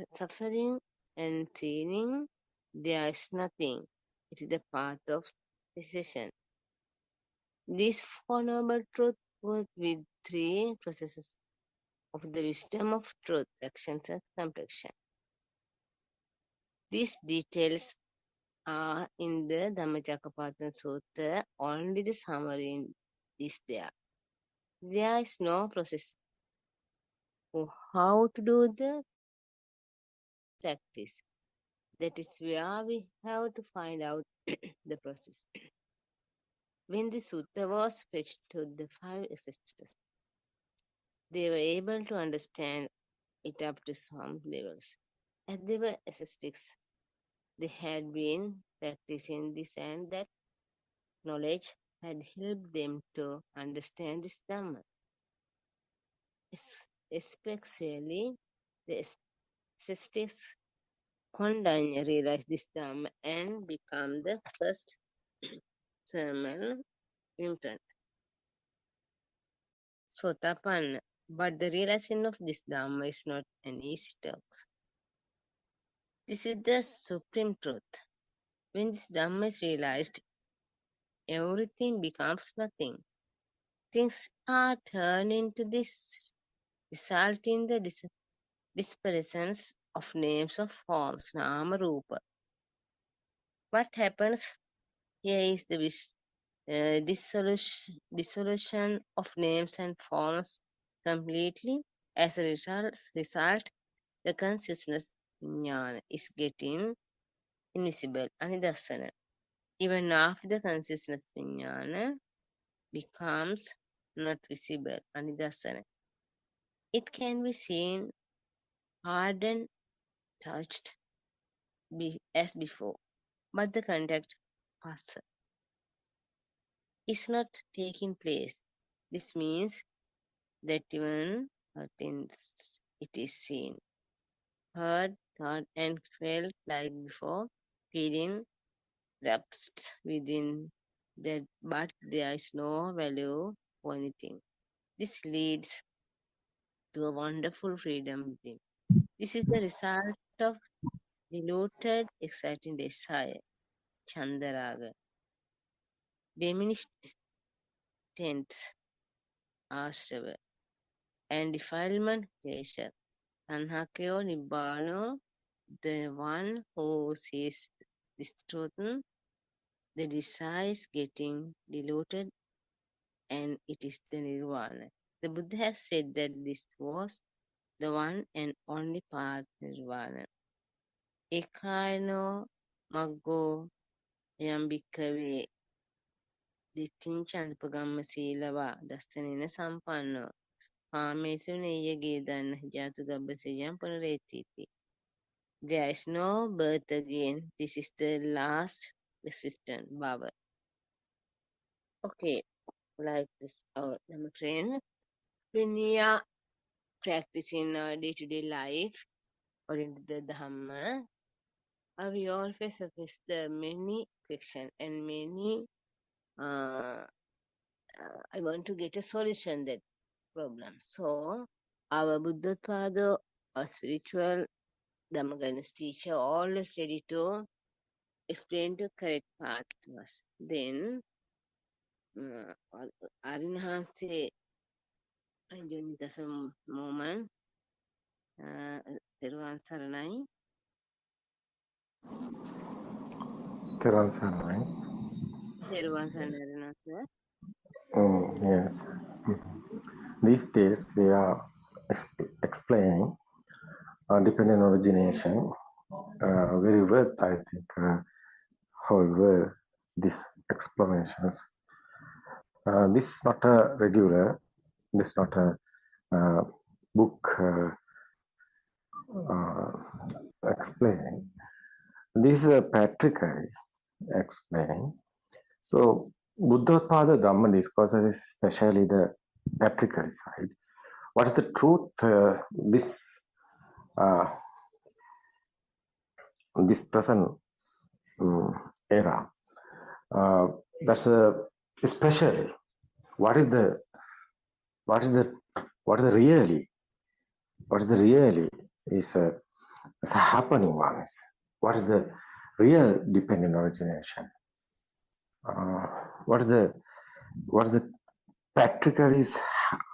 suffering and seeing there is nothing. It is the path of cessation. This Four Noble Truth work with 3 processes of the wisdom of truth, actions, and complexion. These details are in the Dhammacakkappavattana Sutta. Only the summary is there. There is no process for how to do the practice. That is where we have to find out the process. When the sutta was fetched to the five sisters, they were able to understand it up to some levels. As they were ascetics, they had been practicing this, and that knowledge had helped them to understand this Dhamma. Especially the ascetics Kondanya realized this Dhamma and become the first sermon imprint, Sotapanna. But the realization of this Dhamma is not an easy task. This is the supreme truth. When this Dhamma is realized, everything becomes nothing. Things are turned into this, result in the disappearance of names of forms, Nama Rupa. What happens here is the dissolution of names and forms completely. As a result, the consciousness jnana is getting invisible, anidasana. Even after the consciousness jnana becomes not visible, anidasana, it can be seen, hardened, touched as before, but the contact passes is not taking place. This means that even it is seen, heard, thought, and felt like before, feeling lapsed within that, but there is no value for anything. This leads to a wonderful freedom within. This is the result of diluted, exciting desire, Chandaraga, diminished tents, Ashrava, and defilement, Kesha, Tanhakyo Nibbano, the one who sees this truth, the desire is getting diluted and it is the nirvana. The Buddha has said that this was the one and only path nirvana. Ekaino maggo yambikave dittincha silava dastanena sampanno කාමේසු නෙය්‍යගේ දන්න ජාතු ගබ්බසෙයම් පුනරේතිති. There is no birth again. This is the last existence, Baba. Okay, like this, my friend. When we are practicing our day-to-day life or in the Dhamma, we always face the many questions and many. I want to get a solution that problem. So our Buddothpado, our spiritual Dhamma guidance teacher, always ready to explain the correct path to us. Then Arinhanse during this moment, Teruvan Saranai. Theron Sarnai. Teruvan Saranai. Yes. These days we are explaining dependent origination very well, I think. However, these explanations, this is not a regular, this is not a book explaining. This is a practically explaining. So, Buddothpado Dhamma discourses is especially the practical side. What is the truth? This present era. That's especially what is the really is happening one is what is the real dependent origination. What is the practical is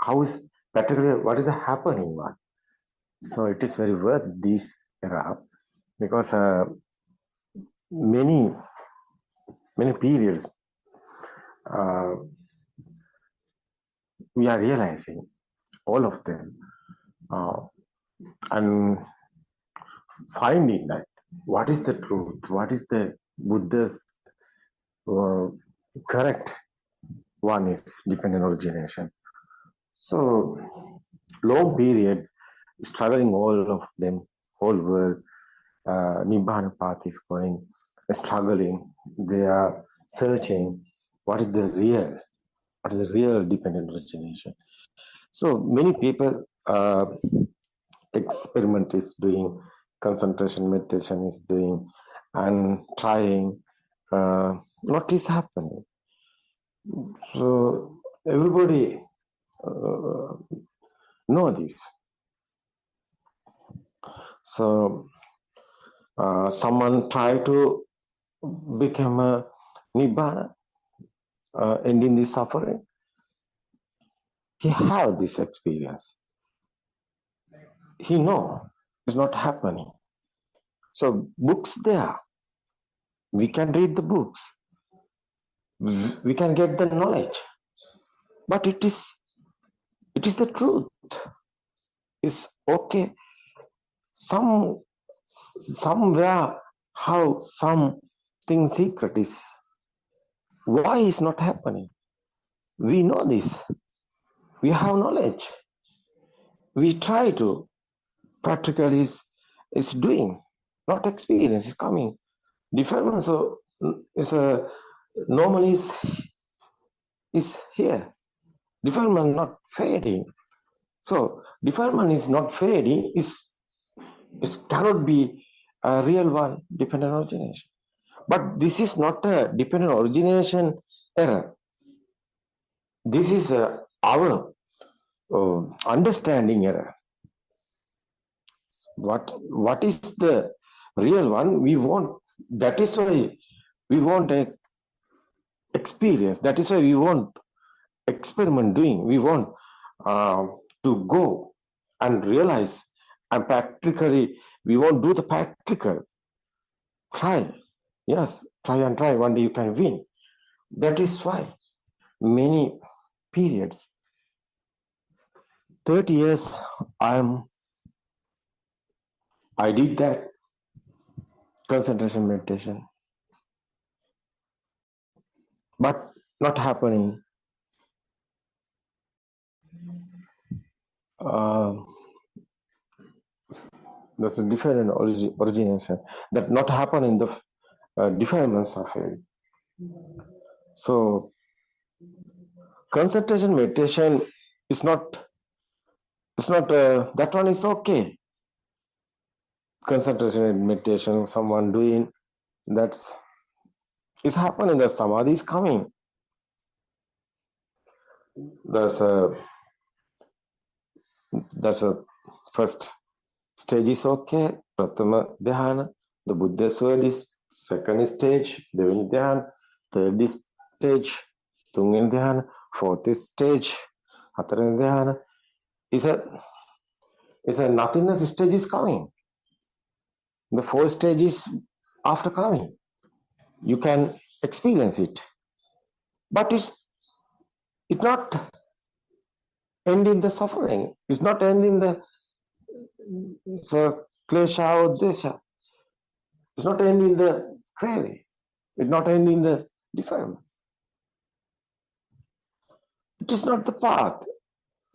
how is practically what is the happening one. So it is very worth this era because many periods we are realizing all of them and finding that What is the truth? What is the Buddha's uh, correct one is dependent origination. So long period struggling, all of them, whole world, Nibbana path is going, struggling. They are searching what is the real dependent origination. So many people experiment is doing, concentration meditation is doing, and trying. What is happening? So everybody know this. So someone try to become a nibbana, ending the suffering. He have this experience. He know it's not happening. So books there. We can read the books. We can get the knowledge. But it is the truth. It's okay. Somewhere how something secret is. Why is not happening? We know this. We have knowledge. We try to. Practical is doing, not experience is coming. Defilement so is a normally is here. Defilement not fading. So defilement is not fading. Is cannot be a real one dependent origination. But this is not a dependent origination error. This is our understanding error. What is the real one? We want. That is why we want a experience. That is why we want experiment doing. We want to go and realize, and practically we won't do the practical. Try, yes, try and try. One day you can win. That is why many periods, 30 years, I did that concentration meditation, but not happening. There's a different origination that not happen in the defilements of it. So concentration meditation is not. It's not that one is okay. Concentration meditation, someone doing that's is happening. The samadhi is coming. That's a first stage is okay. Pratama dhyana. The Buddha's word is second stage. Devani dhyana. Third stage. Tungani dhyana. Fourth stage. Hatarani dhyana. Is a nothingness stage is coming. The fourth stage is after coming. You can experience it, but it's not ending the suffering. It's not ending the klesha or desha. It's not ending the craving. It's not ending the defilement. It is not the path.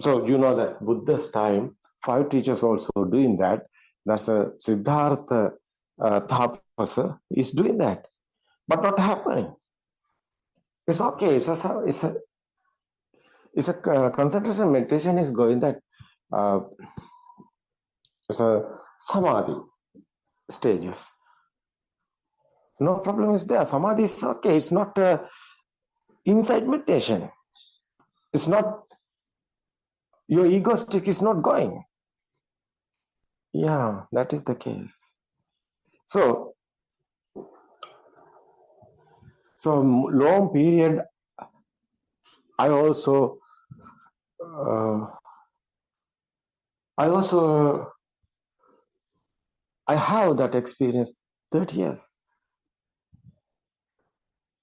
So you know that Buddha's time, 5 teachers also doing that. That's a Siddhartha Tapasa is doing that, but not happening. It's okay. It's a concentration meditation is going that it's a samadhi stages. No problem is there. Samadhi is okay. It's not inside meditation. It's not, your egoistic is not going. Yeah, that is the case. So long period, I also I have that experience 30 years.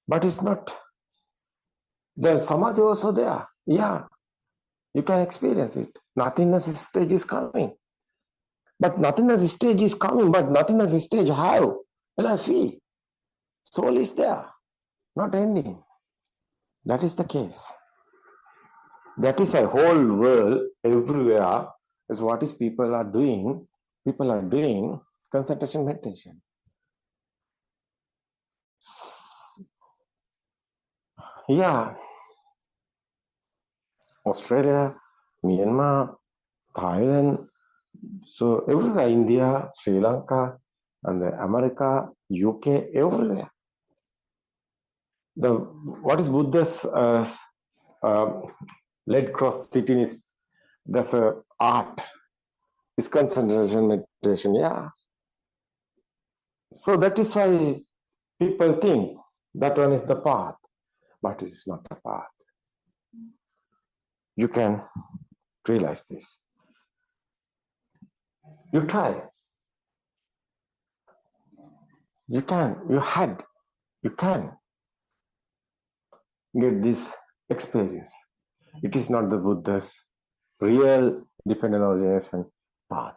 But it's not, the samadhi also there. Yeah, you can experience it. Nothingness stage is coming. But nothingness stage is coming, but nothingness stage how? Well, I feel. Soul is there, not ending. That is the case. That is a whole world, everywhere, is what is people are doing. People are doing concentration meditation. Yeah, Australia, Myanmar, Thailand, so everywhere, India, Sri Lanka, and America, UK, everywhere. What is Buddha's Red Cross sitting is that's a art. Is concentration meditation, yeah. So that is why people think that one is the path, but it is not the path. You can realize this. You try. You can. You can get this experience. It is not the Buddha's real dependent origination path.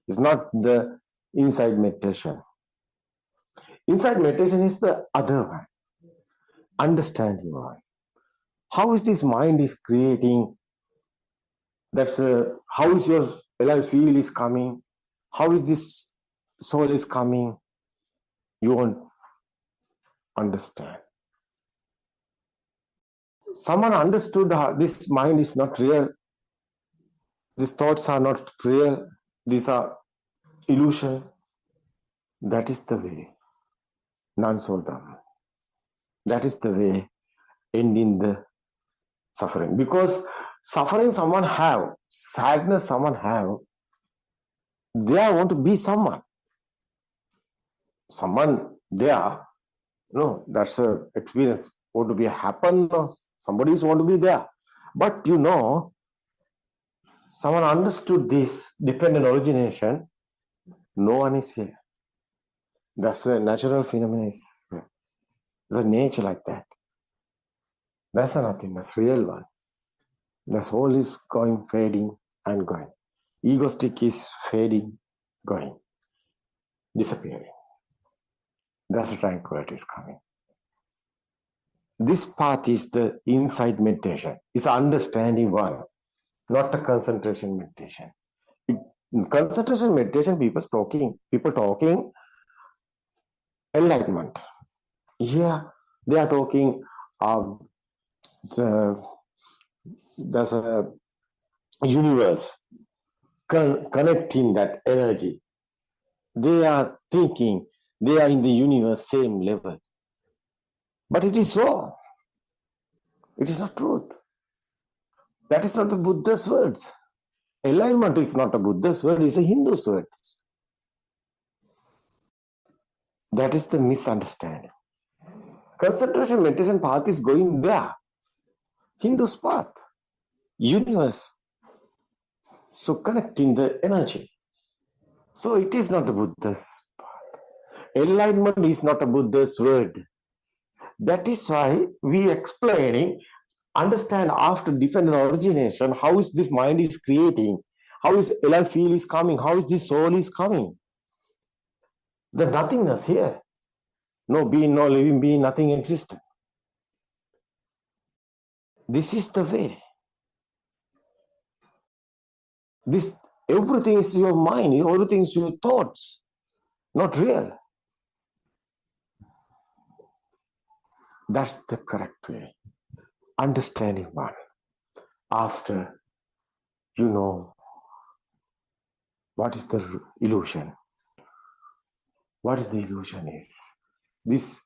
It's not the inside meditation. Inside meditation is the other one, understanding one. How is this mind is creating? That's how is your alive feel is coming? How is this soul is coming? You won't understand. Someone understood this mind is not real. These thoughts are not real. These are illusions. That is the way. Non-soul Dhamma. That is the way ending the suffering. Because suffering someone have, sadness someone have, they want to be someone. Someone there, no, that's a experience. Want to be happen, no, somebody is want to be there. But you know, someone understood this dependent origination, no one is here. That's a natural phenomenon. There's a nature like that. That's a nothing, that's real one. The soul is going, fading and going. Egoistic is fading, going, disappearing. That's the tranquility is coming. This path is the inside meditation. It's understanding one, not a concentration meditation. In concentration meditation, people talking enlightenment. Here they are talking there's a universe connecting that energy. They are thinking they are in the universe same level. But it is wrong. It is not truth. That is not the Buddha's words. Enlightenment is not a Buddha's word, it's a Hindu's word. That is the misunderstanding. Concentration meditation path is going there. Hindu's path. Universe. So connecting the energy. So it is not the Buddha's path. Enlightenment is not a Buddha's word. That is why we explaining, understand after different origination, how is this mind is creating, how is alive feel is coming, how is this soul is coming. The nothingness here. No being, no living being, nothing exists. This is the way. This everything is your mind, everything is your thoughts, not real. That's the correct way. Understanding one. After you know what is the illusion. What is the illusion is? This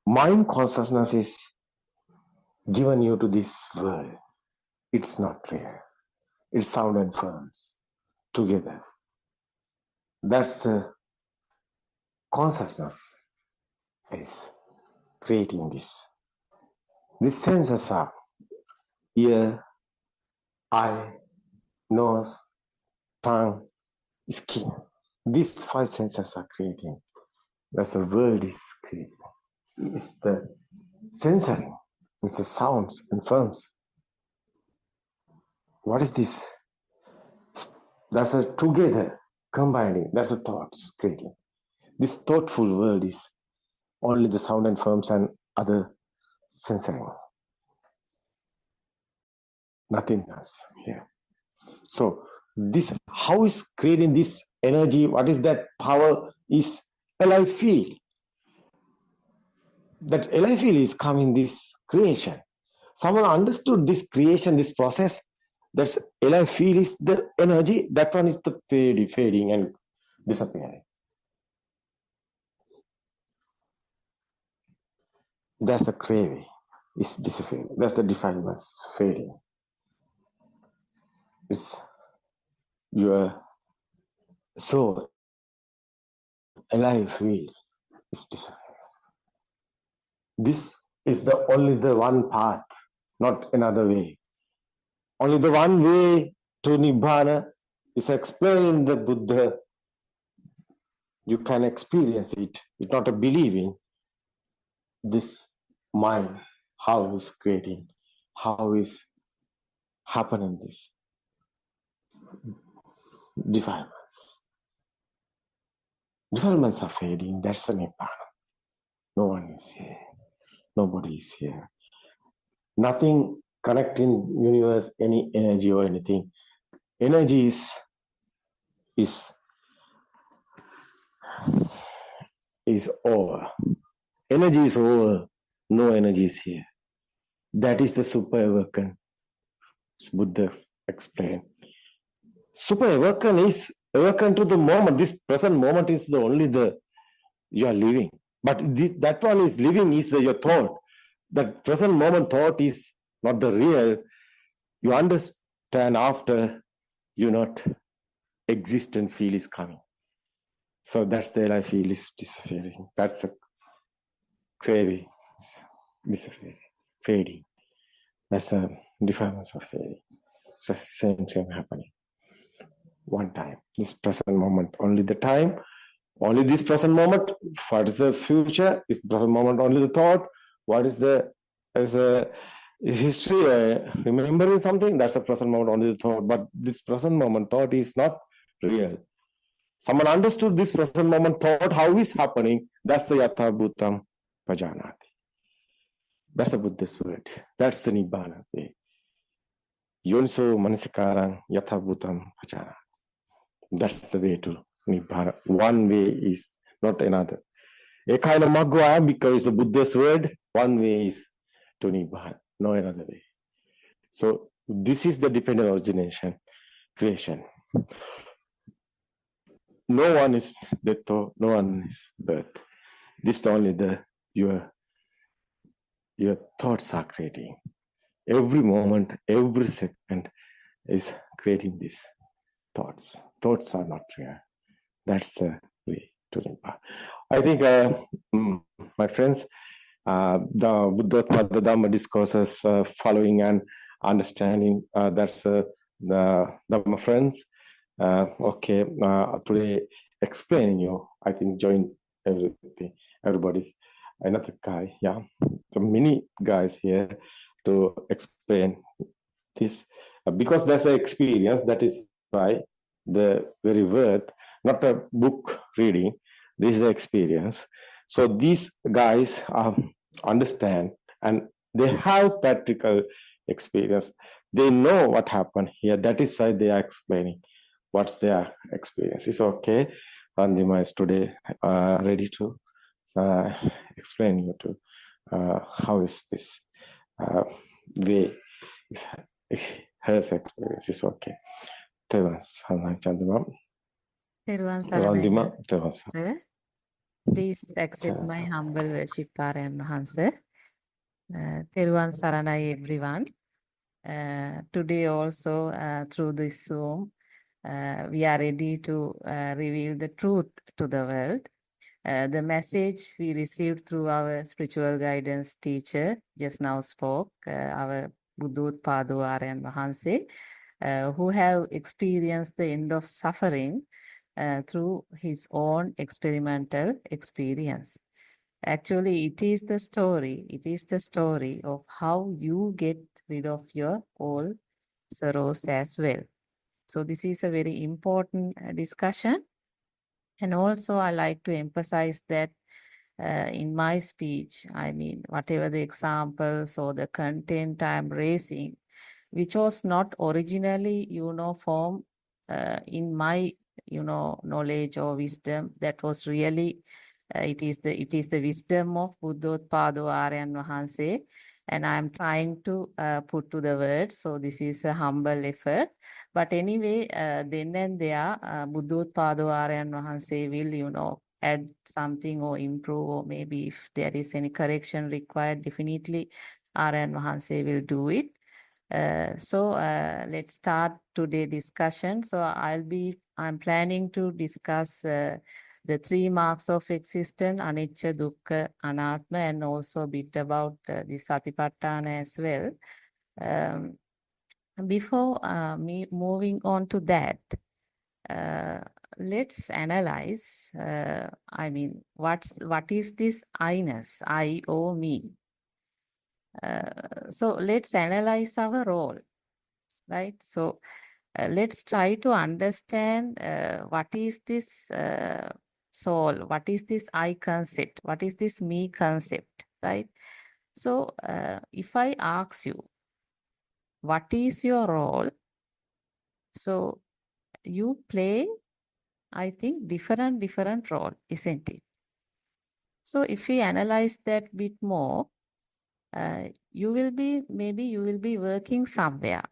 mind consciousness is given you to this world. It's not real. It's sound and forms together. That's the consciousness is creating this. These senses are ear, eye, nose, tongue, skin. These five senses are creating. That's the world is creating. It's the sensoring. It's the sounds and forms. What is this? That's a together, combining, that's a thoughts creating. This thoughtful world is only the sound and forms and other censoring. Nothing else here. So this, how is creating this energy? What is that power? Is alive feel. That alive feel is coming this creation. Someone understood this creation, this process. That's alive feel is the energy. That one is the fading and disappearing. That's the craving. It's disappearing. That's the defilement fading. It's your soul, alive feel is disappearing. This is the only the one path, not another way. Only the one way to Nibbana is explained in the Buddha. You can experience it. It's not a believing. This mind, how is creating, how is happening this defilements. Defilements are fading. That's the Nibbana. No one is here. Nobody is here. Nothing connecting universe, any energy or anything. Energy is over. Energy is over. No energy is here. That is the super awaken. Buddha explained. Super awaken is awaken to the moment. This present moment is the only the you are living. But that one is living is your thought. That present moment thought is not the real. You understand after you not exist and feel is coming. So that's the I feel is disappearing. That's a craving, disappearing, fading. That's a defilement of fading. So same happening. One time, this present moment, only the time, only this present moment. What is the future? Is the present moment only the thought? What is the as a history? Remembering something, that's a present moment only the thought. But this present moment thought is not real. Someone understood this present moment thought, how is happening. That's the yatha bhutam pajanati. That's the Buddhist word. That's the Nibbana way. Yoniso manasikarang yatha bhutam pajanati. That's the way to Nibbana. One way is not another. Ekaina maggo ayambika is the Buddhist word. One way is to Nibbana, no another way. So this is the dependent origination, creation. No one is death, no one is birth. This is only the your thoughts are creating. Every moment, every second is creating these thoughts. Thoughts are not real. That's the way to Nibbana. I think, my friends, the Buddothpado Dhamma discourses following and understanding, that's the Dhamma friends. Okay, today explaining you, I think join everything, everybody's another guy, yeah. So many guys here to explain this, because that's an experience, that is why the very word, not a book reading, this is the experience. So these guys understand and they have practical experience. They know what happened here. That is why they are explaining what's their experience. It's okay. Andima is today ready to explain you to how is this way is her experience. It's okay. Tevas, Chandima. Peruan Andima, Tevas. sir. Please accept my humble worship, Parayan Mahansa. Teruvan Saranai, everyone. Today also, through this Zoom, we are ready to reveal the truth to the world. The message we received through our spiritual guidance teacher just now spoke, our Buddothpado Aryan Mahanse, who have experienced the end of suffering through his own experimental experience. Actually, it is the story of how you get rid of your old sorrows as well. So this is a very important discussion. And also I like to emphasize that in my speech, I mean, whatever the examples or the content I'm raising, which was not originally, formed in my, knowledge or wisdom, that was really, it is the wisdom of Buddothpado Aryan Wahanse, and I'm trying to put to the words. So this is a humble effort. But anyway, then and there, Buddothpado Aryan Wahanse will, add something or improve, or maybe if there is any correction required, definitely Aryan Wahanse will do it. So let's start today's discussion. So I'm planning to discuss the 3 marks of existence, anicca, dukkha, anatma, and also a bit about the satipatthana as well. Before me moving on to that, let's analyze, I mean, what is this I-ness, I, O, me? So let's analyze our role, right? So let's try to understand what is this soul, what is this I concept, what is this me concept, right? So if I ask you, what is your role? So you play, I think, different role, isn't it? So if we analyze that bit more, maybe you will be working somewhere.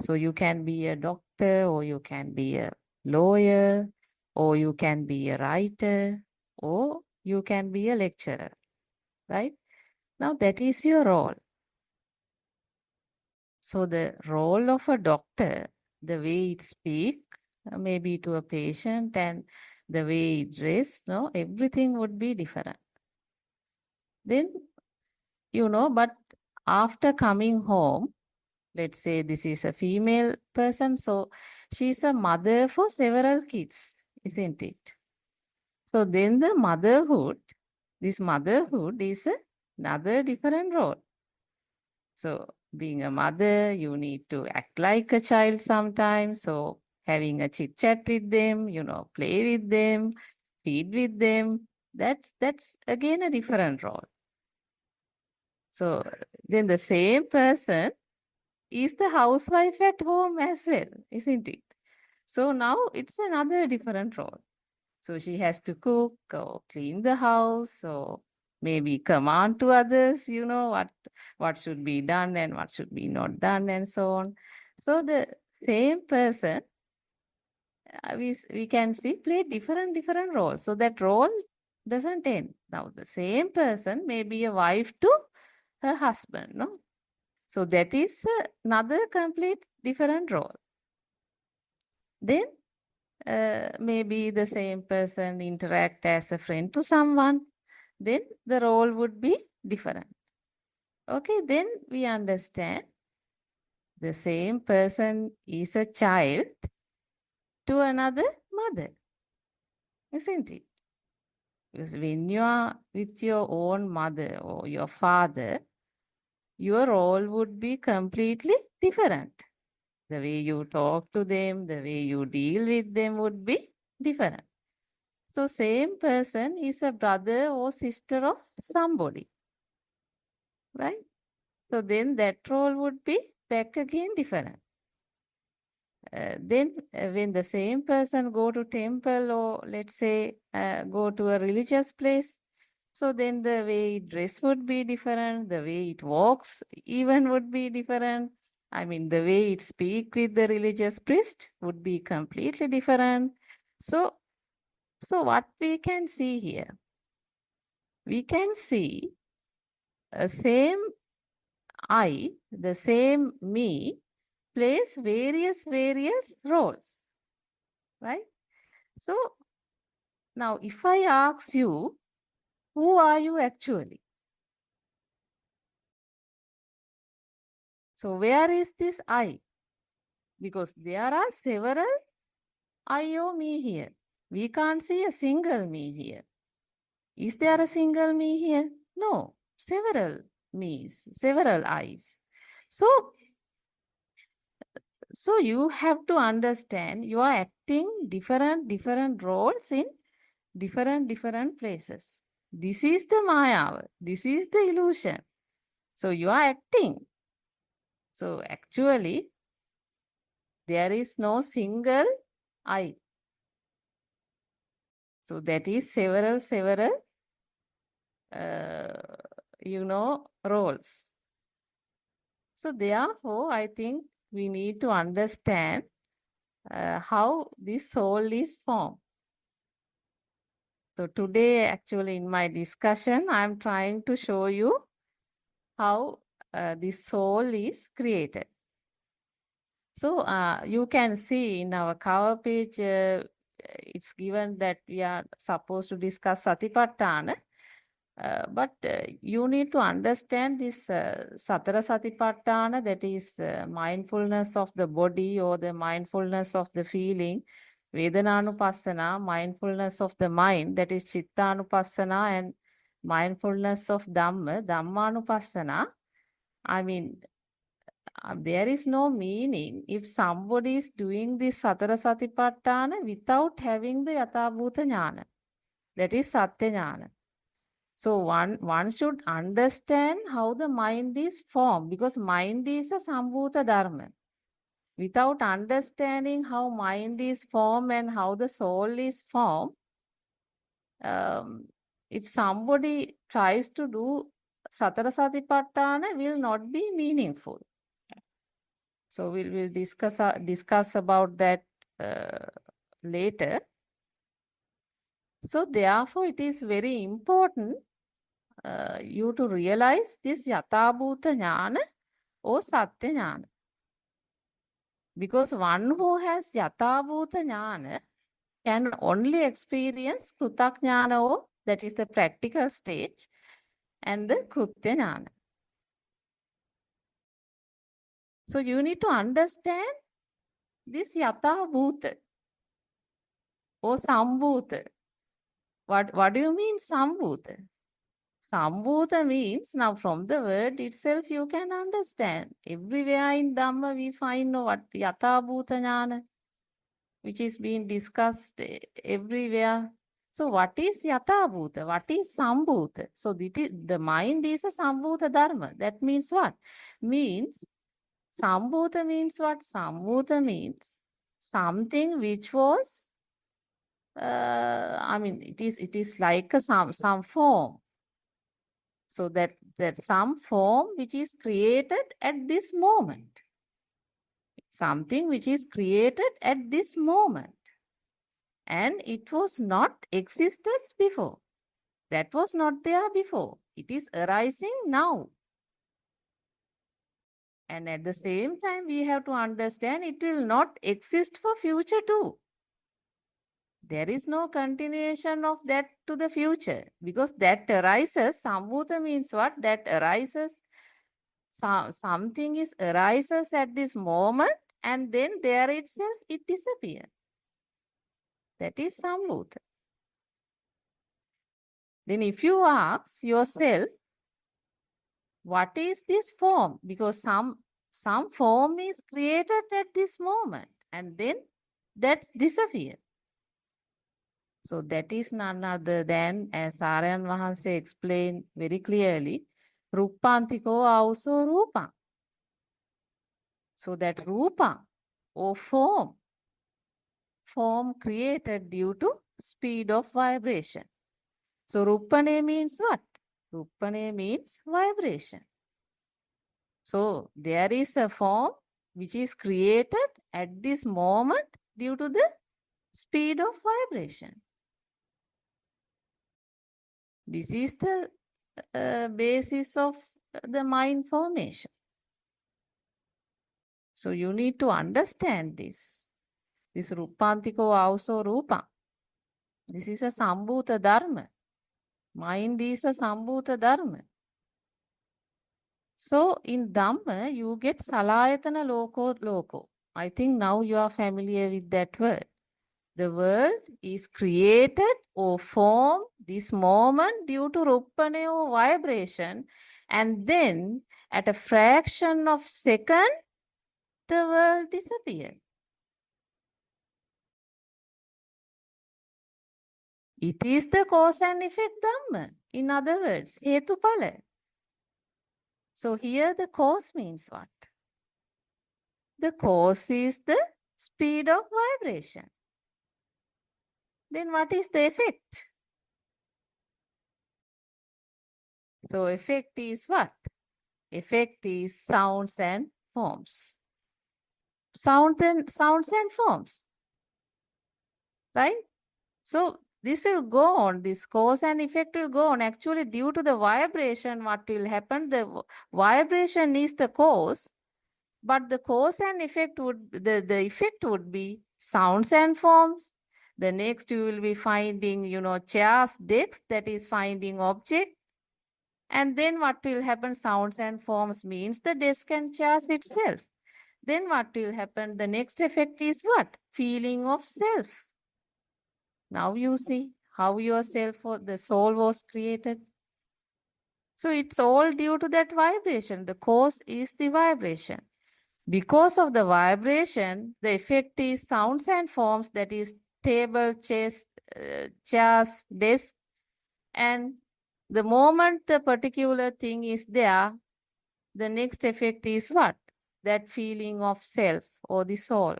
So you can be a doctor, or you can be a lawyer, or you can be a writer, or you can be a lecturer, right? Now that is your role. So the role of a doctor, the way it speak, maybe to a patient, and the way it dress, everything would be different. Then, but after coming home, let's say this is a female person, so she's a mother for several kids, isn't it? So then this motherhood is another different role. So being a mother, you need to act like a child sometimes. So having a chit chat with them, play with them, feed with them, that's again a different role. So then the same person is the housewife at home as well, isn't it? So now it's another different role. So she has to cook or clean the house, or maybe command to others, what should be done and what should be not done, and so on. So the same person, we can see, play different roles. So that role doesn't end. Now the same person may be a wife to her husband, no? So that is another complete different role. Then maybe the same person interact as a friend to someone, then the role would be different. Okay, then we understand the same person is a child to another mother, isn't it? Because when you are with your own mother or your father, your role would be completely different. The way you talk to them, the way you deal with them would be different. So same person is a brother or sister of somebody, right? So then that role would be back again different. Then when the same person go to temple, or let's say go to a religious place, so then the way it dress would be different, the way it walks even would be different. I mean, the way it speak with the religious priest would be completely different. So what we can see here? We can see a same I, the same me, plays various roles, right? So now if I ask you, who are you actually? So where is this I? Because there are several I or me here. We can't see a single me here. Is there a single me here? No, several me's, several I's. So So you have to understand you are acting different roles in different places. This is the Maya. This is the illusion. So you are acting. So actually, there is no single I. So that is several roles. So therefore, I think we need to understand how this soul is formed. So today, actually, in my discussion, I'm trying to show you how this soul is created. So you can see in our cover page, it's given that we are supposed to discuss Satipatthana. But you need to understand this Satara Satipatthana, that is mindfulness of the body or the mindfulness of the feeling, Vedananupassana, mindfulness of the mind, that is Chittanupassana, and mindfulness of Dhamma, Dhammanupassana. I mean, there is no meaning if somebody is doing this Satara Satipatthana without having the Yathabhuta Jnana, that is Satya Jnana. So one should understand how the mind is formed, because mind is a Sambhuta Dharma. Without understanding how mind is formed and how the soul is formed, if somebody tries to do Satara Satipatthana, will not be meaningful. So we'll discuss about that later. So therefore, it is very important you to realize this Yathabhuta Jnana or Satya Jnana. Because one who has Yathabhuta Jnana can only experience Krutak Jnana, or that is the practical stage, and the Krutya Jnana. So you need to understand this Yathabhuta or Sambhuta. What do you mean Sambhuta? Sambhuta means, now from the word itself you can understand. Everywhere in Dhamma we find what Yathabhuta Jnana, which is being discussed everywhere. So what is Yathabhuta? What is Sambhuta? So the mind is a Sambhuta Dharma. That means what? Means Sambhuta means what? Sambhuta means something which was, it is like some form. So that some form which is created at this moment. Something which is created at this moment. And it was not existed before. That was not there before. It is arising now. And at the same time, we have to understand it will not exist for future too. There is no continuation of that to the future, because that arises. Sambhuta means what? That arises. Something arises at this moment, and then there itself it disappears. That is Sambhuta. Then if you ask yourself, what is this form? Because some form is created at this moment, and then that disappears. So that is none other than, as Aryan Vahanse explained very clearly, Rupantiko also Rupa. So that Rupa or form created due to speed of vibration. So Rupane means what? Rupane means vibration. So there is a form which is created at this moment due to the speed of vibration. This is the basis of the mind formation. So you need to understand this. This Rupantiko also Rupa. This is a Sambhuta Dharma. Mind is a Sambhuta Dharma. So in Dhamma, you get Salayatana Loko. I think now you are familiar with that word. The world is created or formed this moment due to Rupane or vibration, and then at a fraction of second, the world disappear. It is the cause and effect Dhamma. In other words, Hetupala. So here the cause means what? The cause is the speed of vibration. Then what is the effect? So effect is what? Effect is sounds and forms. Sounds and forms. Right? So this will go on, this cause and effect will go on. Actually, due to the vibration, what will happen? The vibration is the cause, but the cause and effect would, the effect would be sounds and forms. The next you will be finding, chairs, desks, that is finding object. And then what will happen? Sounds and forms means the desk and chairs itself. Then what will happen? The next effect is what? Feeling of self. Now you see how yourself, the soul was created. So it's all due to that vibration. The cause is the vibration. Because of the vibration, the effect is sounds and forms, that is table, chairs, desk. And the moment the particular thing is there, the next effect is what? That feeling of self or the soul.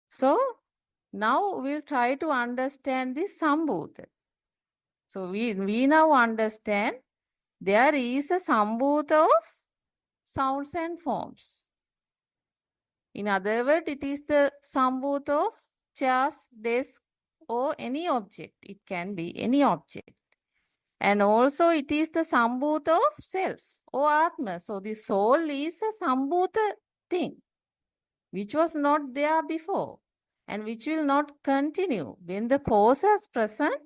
So now we'll try to understand this Sambhuta. So we now understand there is a Sambhuta of sounds and forms. In other words, it is the Sambhuta of chairs, desk, or any object. It can be any object. And also it is the Sambhuta of self or Atma. So the soul is a Sambhuta thing, which was not there before and which will not continue. When the cause is present,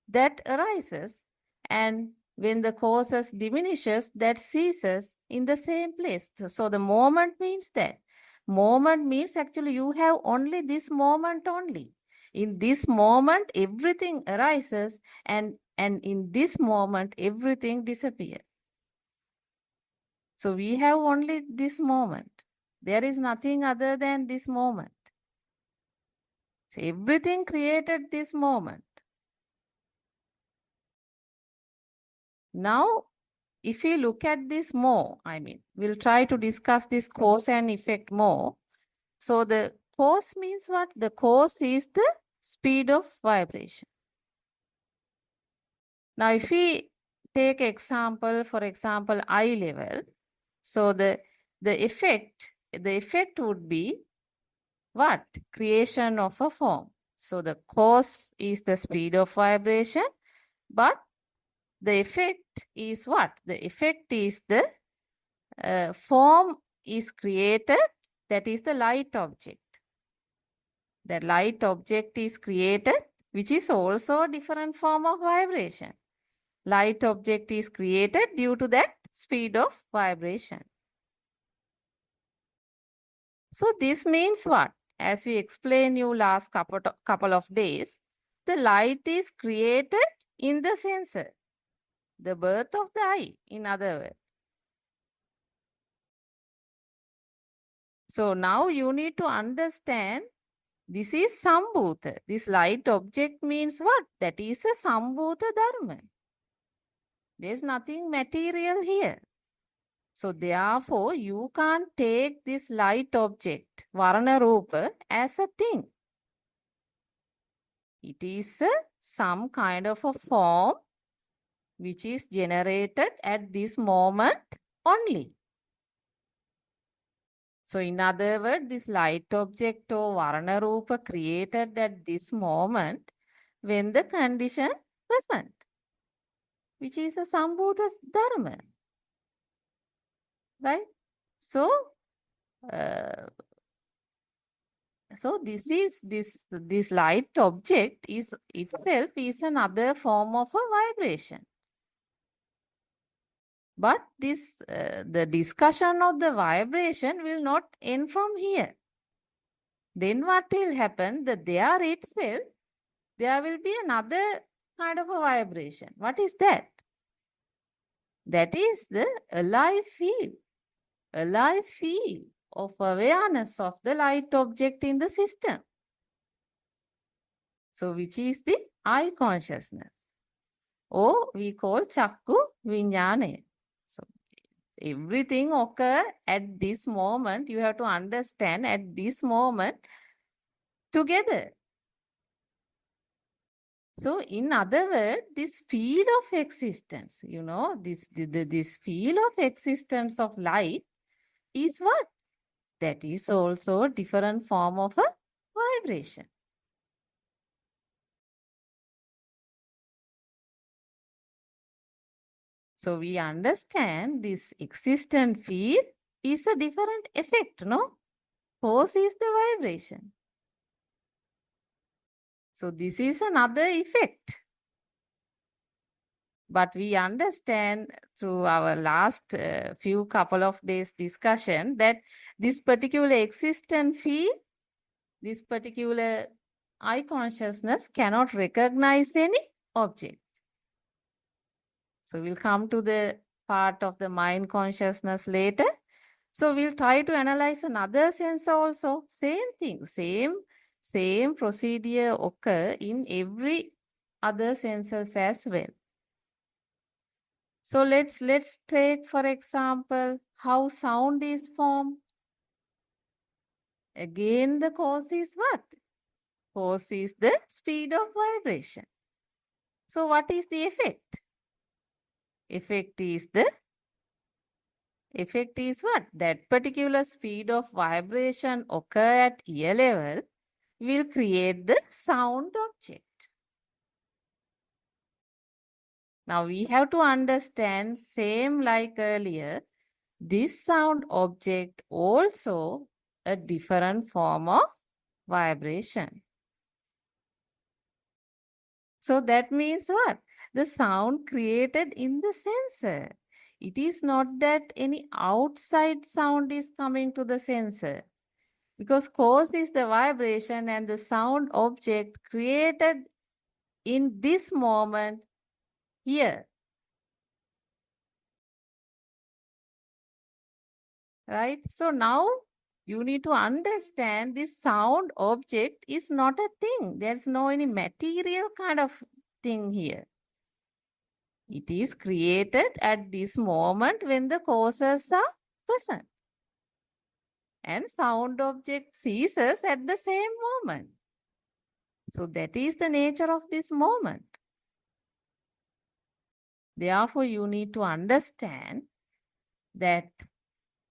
that arises, and when the causes diminishes, that ceases in the same place. So the moment means that. Moment means actually you have only this moment only. In this moment, everything arises, and in this moment, everything disappears. So we have only this moment. There is nothing other than this moment. So everything created this moment. Now, if we look at this more, we'll try to discuss this cause and effect more. So the cause means what? The cause is the speed of vibration. Now, if we take example, for example, eye level, so the effect would be what? Creation of a form. So the cause is the speed of vibration, but the effect is what? The effect is the form is created, that is the light object. The light object is created, which is also a different form of vibration. Light object is created due to that speed of vibration. So this means what? As we explained you last couple of days, the light is created in the sensor, the birth of the eye, in other words. So now you need to understand this is Sambhuta. This light object means what? That is a Sambhuta Dharma. There's nothing material here. So therefore, you can't take this light object, Varana Rupa, as a thing. It is some kind of a form which is generated at this moment only. So in other words, this light object or Varana Rupa created at this moment when the condition present, which is a Sambhuta Dharma. Right? So, so this light object is itself is another form of a vibration. But this the discussion of the vibration will not end from here. Then what will happen? That there itself, there will be another kind of a vibration. What is that? That is the alive field of awareness of the light object in the system. So which is the eye consciousness, or we call Chakku Vinyane. So everything occur at this moment. You have to understand at this moment together. So in other words, this field of existence, this field of existence of light is what? That is also a different form of a vibration. So we understand this existent field is a different effect, no? Force is the vibration. So this is another effect. But we understand through our last few couple of days discussion that this particular existent field, this particular eye consciousness cannot recognize any object. So we'll come to the part of the mind consciousness later. So we'll try to analyze another sense also. Same thing, same procedure occur in every other senses as well. So let's take, for example, how sound is formed. Again, the cause is what? Cause is the speed of vibration. So what is the effect? Effect is what? That particular speed of vibration occur at ear level will create the sound object. Now we have to understand, same like earlier, this sound object also a different form of vibration. So that means what? The sound created in the sensor. It is not that any outside sound is coming to the sensor, because cause is the vibration and the sound object created in this moment here. Right? So now you need to understand this sound object is not a thing. There's no any material kind of thing here. It is created at this moment when the causes are present. And sound object ceases at the same moment. So that is the nature of this moment. Therefore, you need to understand that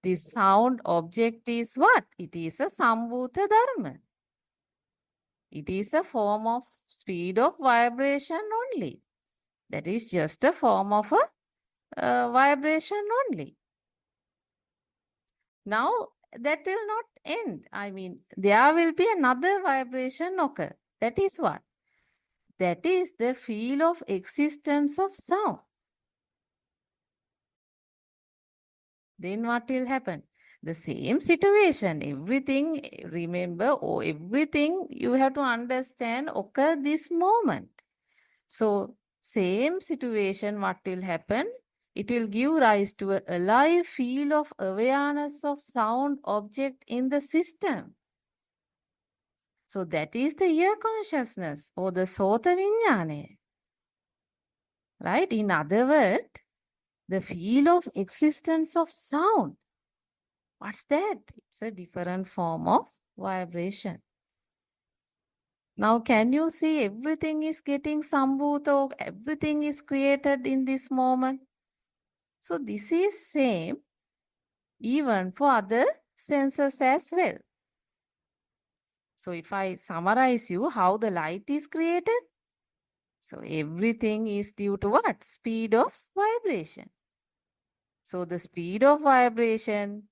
this sound object is what? It is a Sambhuta Dharma. It is a form of speed of vibration only. That is just a form of a vibration only. Now, that will not end. I mean, there will be another vibration occur. That is what? That is the feel of existence of sound. Then what will happen? The same situation, everything, remember, everything you have to understand occur this moment. So, same situation, what will happen? It will give rise to a alive feel of awareness of sound object in the system. So, that is the ear consciousness or the sota vinyane. Right? In other words, the feel of existence of sound. What's that? It's a different form of vibration. Now, can you see everything is getting sambhuta, everything is created in this moment? So, this is same even for other senses as well. So, if I summarize you how the light is created, so everything is due to what? Speed of vibration. So, the speed of vibration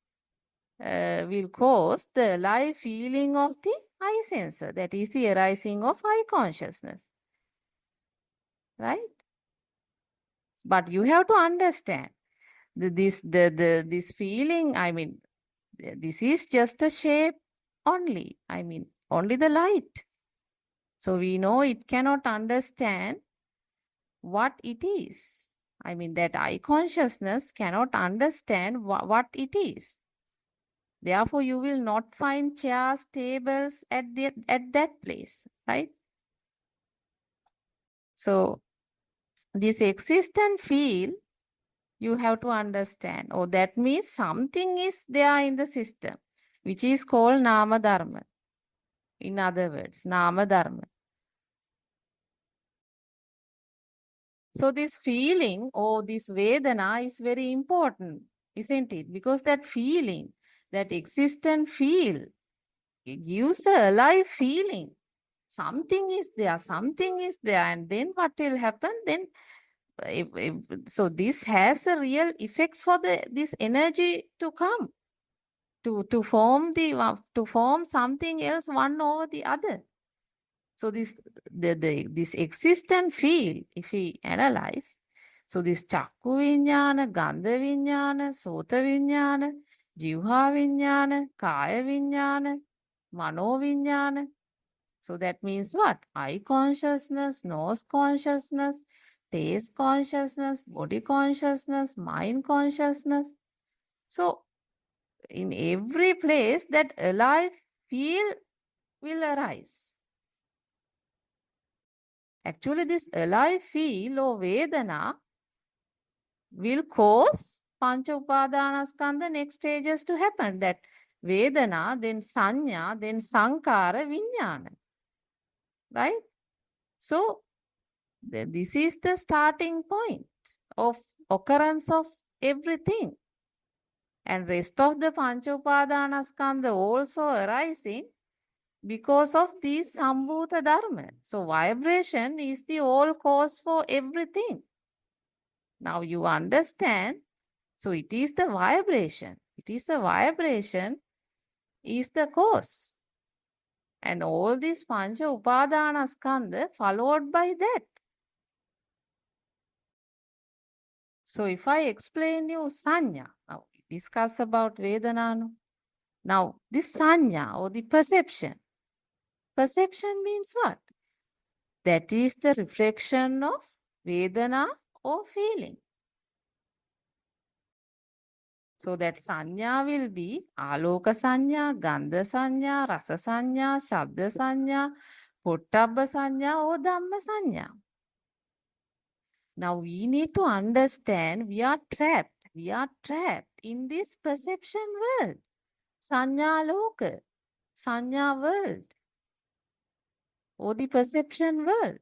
will cause the alive feeling of the eye sensor. That is the arising of eye consciousness. Right? But you have to understand this feeling, I mean, this is just a shape only. I mean, only the light. So we know it cannot understand what it is. I mean, that I consciousness cannot understand what it is. Therefore, you will not find chairs, tables at that place, right? So, this existent field, you have to understand. Oh, that means something is there in the system, which is called Nama Dharma. In other words, Nama Dharma. So this feeling or this Vedana is very important, isn't it? Because that feeling, that existent feel, it gives a alive feeling. Something is there, and then what will happen? Then, so this has a real effect for this energy to come, to form something else, one over the other. So this existent field, if we analyze, so this chakku viññāna, gandha viññāna, sota viññāna, jivha viññāna, kaya viññāna, mano viññāna. So that means what? Eye consciousness, nose consciousness, taste consciousness, body consciousness, mind consciousness. So in every place that alive feel will arise. Actually, this alive feel or Vedana will cause Pancha Upadanaskandha next stages to happen. That Vedana, then Sanya, then Sankara, Vijnana. Right? So, this is the starting point of occurrence of everything. And rest of the Pancha Upadanaskandha also arising because of these Sambhuta Dharma. So, vibration is the all cause for everything. Now you understand. So it is the vibration. It is the vibration is the cause. And all these Pancha Upadana Skandha followed by that. So if I explain you Sanya, now we discuss about Vedana. Now this Sanya or the perception. Perception means what? That is the reflection of Vedana or feeling. So that sanya will be aloka sanya, gandha sanya, rasa sanya, shabda sanya, pottabba sanya or dhamma sanya. Now we need to understand we are trapped. We are trapped in this perception world. Sanya loka, sanya world or the perception world.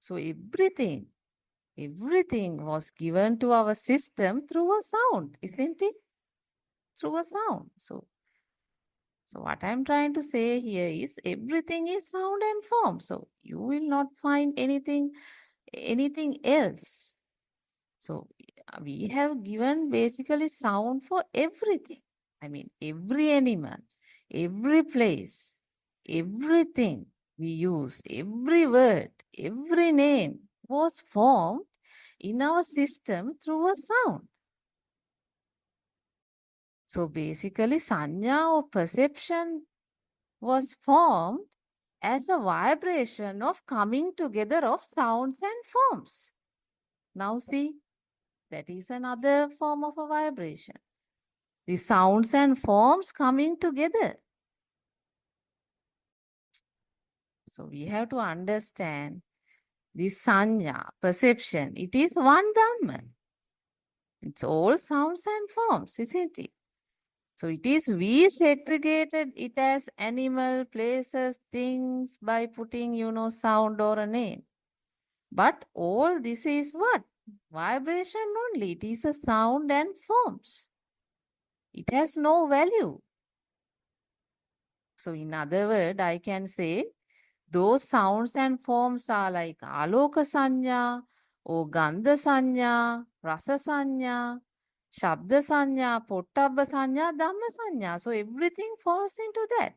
So everything was given to our system through a sound, isn't it? Through a sound. So what I'm trying to say here is everything is sound and form. So you will not find anything else. So we have given basically sound for everything. I mean, every animal, every place, everything we use, every word, every name was formed in our system through a sound. So basically, sanya or perception was formed as a vibration of coming together of sounds and forms. Now see, that is another form of a vibration. The sounds and forms coming together. So we have to understand this sanya, perception. It is one Dhamma. It's all sounds and forms, isn't it? So it is we segregated it as animal, places, things by putting, sound or a name. But all this is what? Vibration only. It is a sound and forms. It has no value. So in other words, I can say those sounds and forms are like aloka sanya or gandha sanya, rasa sanya, shabda sanya, pottabba sanya, dhamma sanya. So everything falls into that.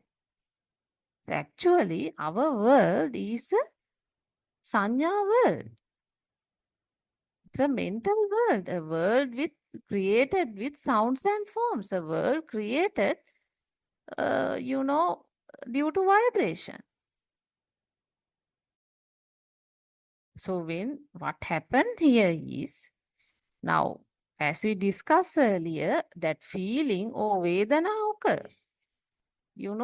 So actually, our world is a sanya world. It's a mental world, a world created with sounds and forms, a world created, due to vibration. So what happened here is, now, as we discussed earlier, that feeling or Vedana occur, due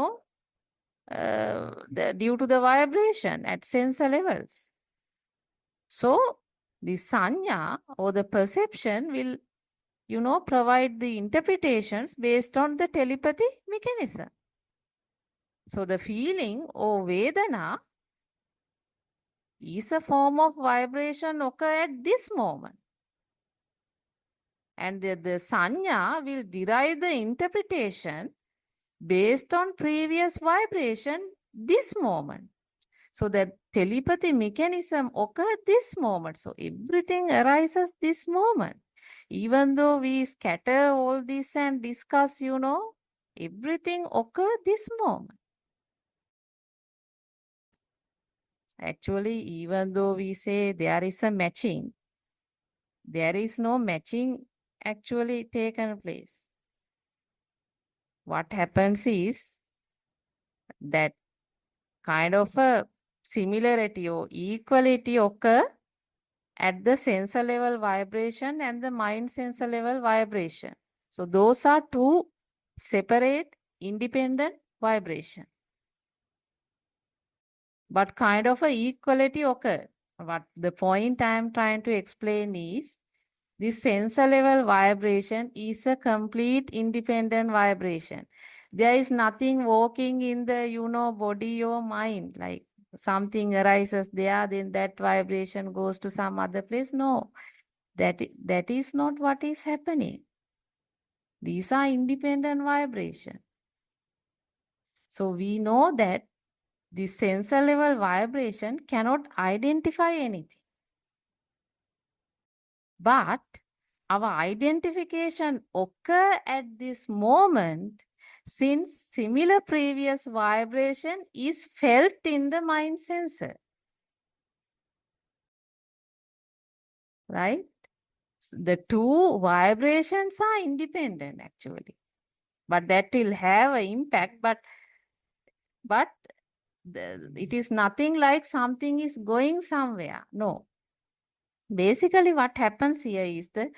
to the vibration at sensor levels. So the sanya or the perception will, provide the interpretations based on the telepathy mechanism. So the feeling or Vedana is a form of vibration occur at this moment. And the sanya will derive the interpretation based on previous vibration this moment. So the telepathy mechanism occurs this moment. So everything arises this moment. Even though we scatter all this and discuss, everything occurs this moment. Actually, even though we say there is a matching, there is no matching actually taken place. What happens is that kind of a similarity or equality occur at the sensor level vibration and the mind sensor level vibration. So those are two separate independent vibration. But kind of a equality occur. What the point I am trying to explain is, this sensor level vibration is a complete independent vibration. There is nothing working in the, body or mind, like something arises there, then that vibration goes to some other place. No, that is not what is happening. These are independent vibration. So we know that the sensor level vibration cannot identify anything. But our identification occur at this moment since similar previous vibration is felt in the mind sensor. Right? The two vibrations are independent actually. But that will have an impact, but it is nothing like something is going somewhere. No. Basically what happens here is the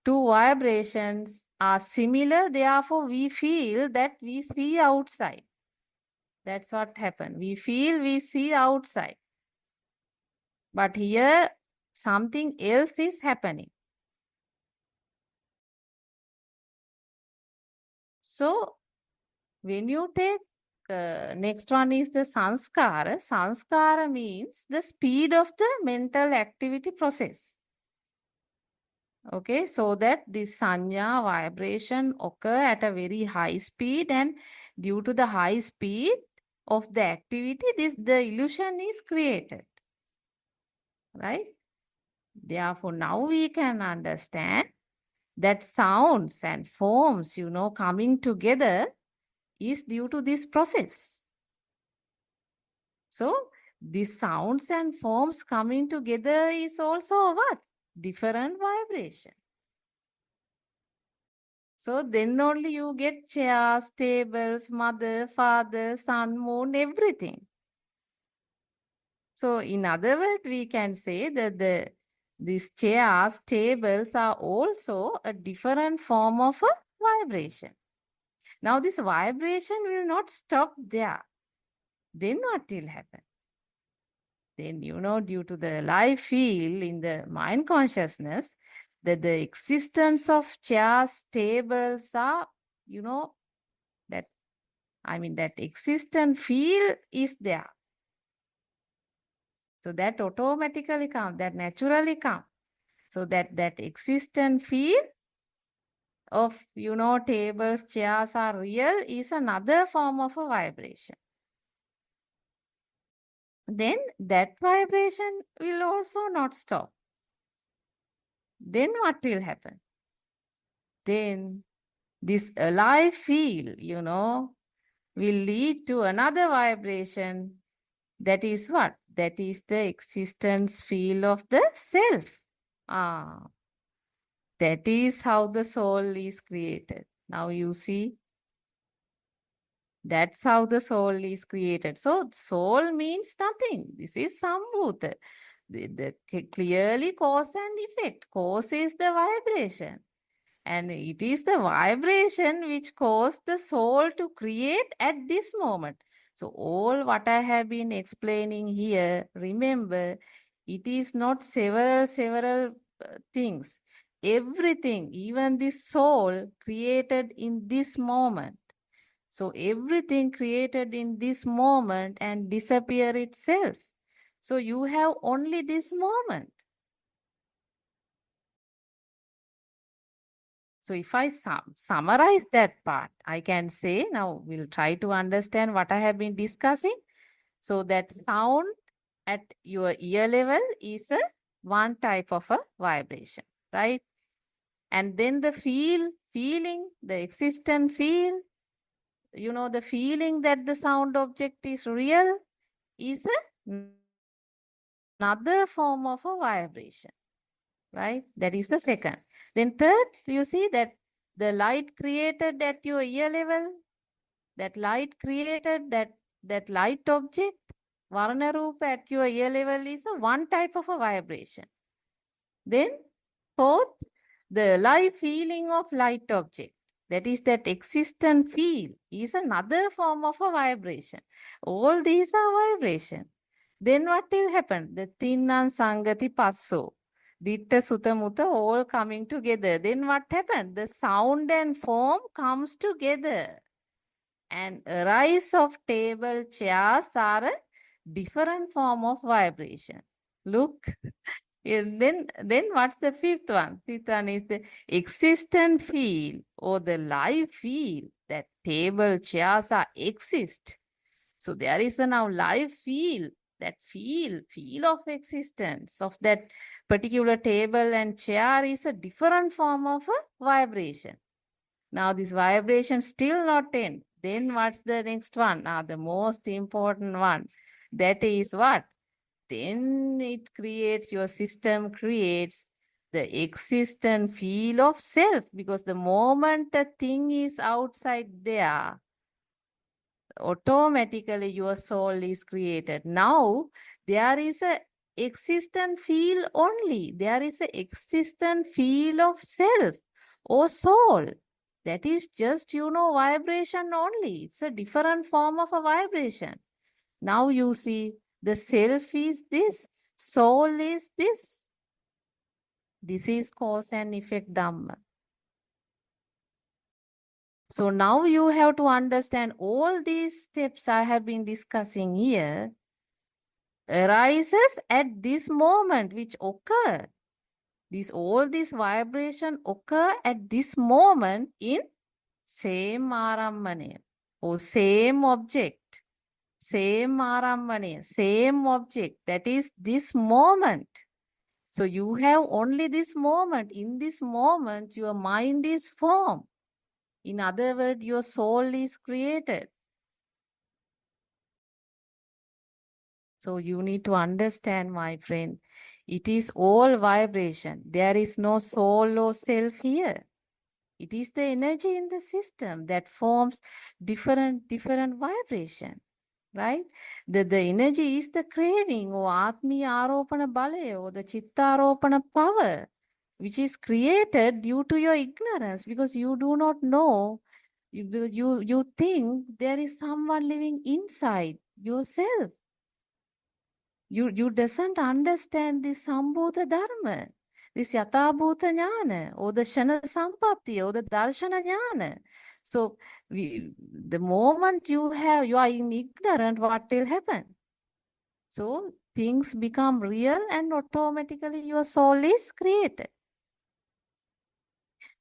two vibrations are similar, therefore we feel that we see outside. That's what happened. We feel we see outside. But here something else is happening. So when you take next one is the sanskara. Sanskara means the speed of the mental activity process. Okay, so that this sanya vibration occur at a very high speed, and due to the high speed of the activity, the illusion is created. Right? Therefore, now we can understand that sounds and forms, coming together is due to this process. So, these sounds and forms coming together is also what? Different vibration. So then only you get chairs, tables, mother, father, sun, moon, everything. So in other words, we can say that these chairs, tables are also a different form of a vibration. Now this vibration will not stop there. Then what will happen? Then, due to the life field in the mind consciousness, that the existence of chairs, tables are, that existent field is there. So that automatically comes, that naturally comes. So that existent field of, tables, chairs are real is another form of a vibration. Then that vibration will also not stop. Then what will happen? Then this alive field, will lead to another vibration. That is what? That is the existence field of the self. That is how the soul is created. Now you see, that's how the soul is created. So soul means nothing. This is Sambhuta. Clearly cause and effect. Cause is the vibration. And it is the vibration which caused the soul to create at this moment. So all what I have been explaining here, remember, it is not several things. Everything, even the soul created in this moment. So everything created in this moment and disappear itself. So you have only this moment. So if I summarize that part, I can say, now we'll try to understand what I have been discussing. So that sound at your ear level is a one type of a vibration, right? And then the feeling, the existent feel, the feeling that the sound object is real is another form of a vibration, right? That is the second. Then third, you see that the light created at your ear level, that light created, that light object, Varna Rupa at your ear level is a one type of a vibration. Then fourth, the live feeling of light object, that is that existent feel, is another form of a vibration. All these are vibration. Then what will happen? The Tinnan Sangati Passo, Ditta Sutta Mutta all coming together. Then what happened? The sound and form comes together. And rise of table chairs are a different form of vibration. Look. And then what's the fifth one? Fifth one is the existent feel or the live feel that table chairs are exist. So there is a now live feel, that feel of existence of that particular table and chair is a different form of a vibration. Now this vibration still not end. Then what's the next one? Now the most important one. That is what? Then it creates, your system creates the existent feel of self, because the moment a thing is outside there, automatically your soul is created. Now there is a existent feel only. There is a existent feel of self or soul. That is just, vibration only. It's a different form of a vibration. Now you see, the self is this, soul is this. This is cause and effect Dhamma. So now you have to understand all these steps I have been discussing here arises at this moment which occur. All these vibration occur at this moment in same Arambhane or same object. Same Arambhane, same object. That is this moment. So you have only this moment. In this moment, your mind is formed. In other words, your soul is created. So you need to understand, my friend, it is all vibration. There is no soul or self here. It is the energy in the system that forms different vibration, right? The energy is the craving or Atmiya Aropana Balaya or the Chitta Aropana power, which is created due to your ignorance, because you do not know. You think there is someone living inside yourself. You doesn't understand this Sambhuta Dharma, this Yatabhuta Jnana, or the Shana Sampatti, or the Darshana Jnana. So the moment you are in ignorant, what will happen? So things become real and automatically your soul is created.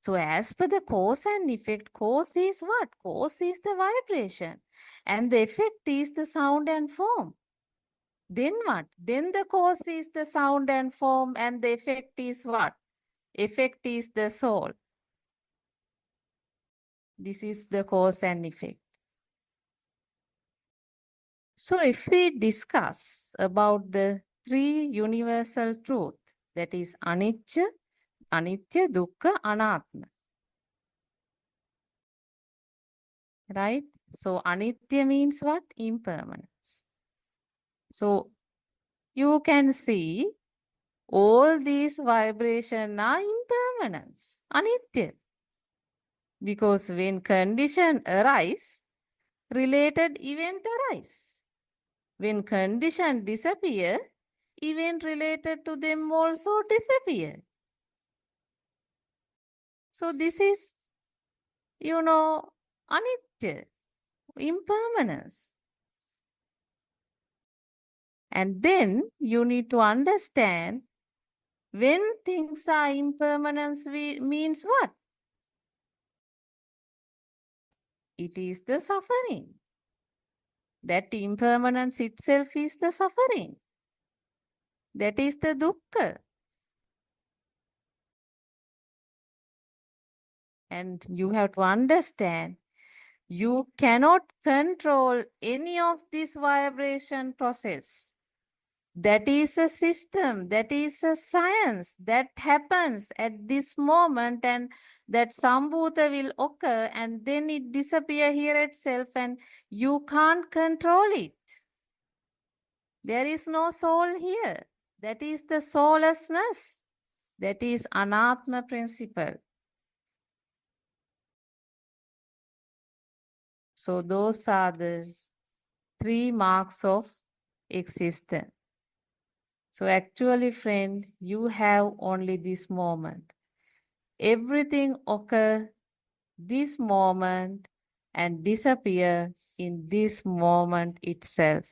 So as per the cause and effect, cause is what? Cause is the vibration and the effect is the sound and form. Then what? Then the cause is the sound and form and the effect is what? Effect is the soul. This is the cause and effect. So if we discuss about the three universal truth, that is Anicca, Dukkha, Anatma. Right? So Anitya means what? Impermanence. So you can see all these vibrations are impermanence, anitya. Because when condition arise, related event arise. When condition disappear, event related to them also disappear. So this is, anitya, impermanence. And then you need to understand when things are impermanence means what? It is the suffering. That impermanence itself is the suffering. That is the dukkha. And you have to understand, you cannot control any of this vibration process. That is a system, that is a science that happens at this moment, and that sambhuta will occur and then it disappear here itself and you can't control it. There is no soul here. That is the soullessness. That is anatma principle. So those are the 3 marks of existence. So actually, friend, you have only this moment. Everything occurs this moment and disappear in this moment itself.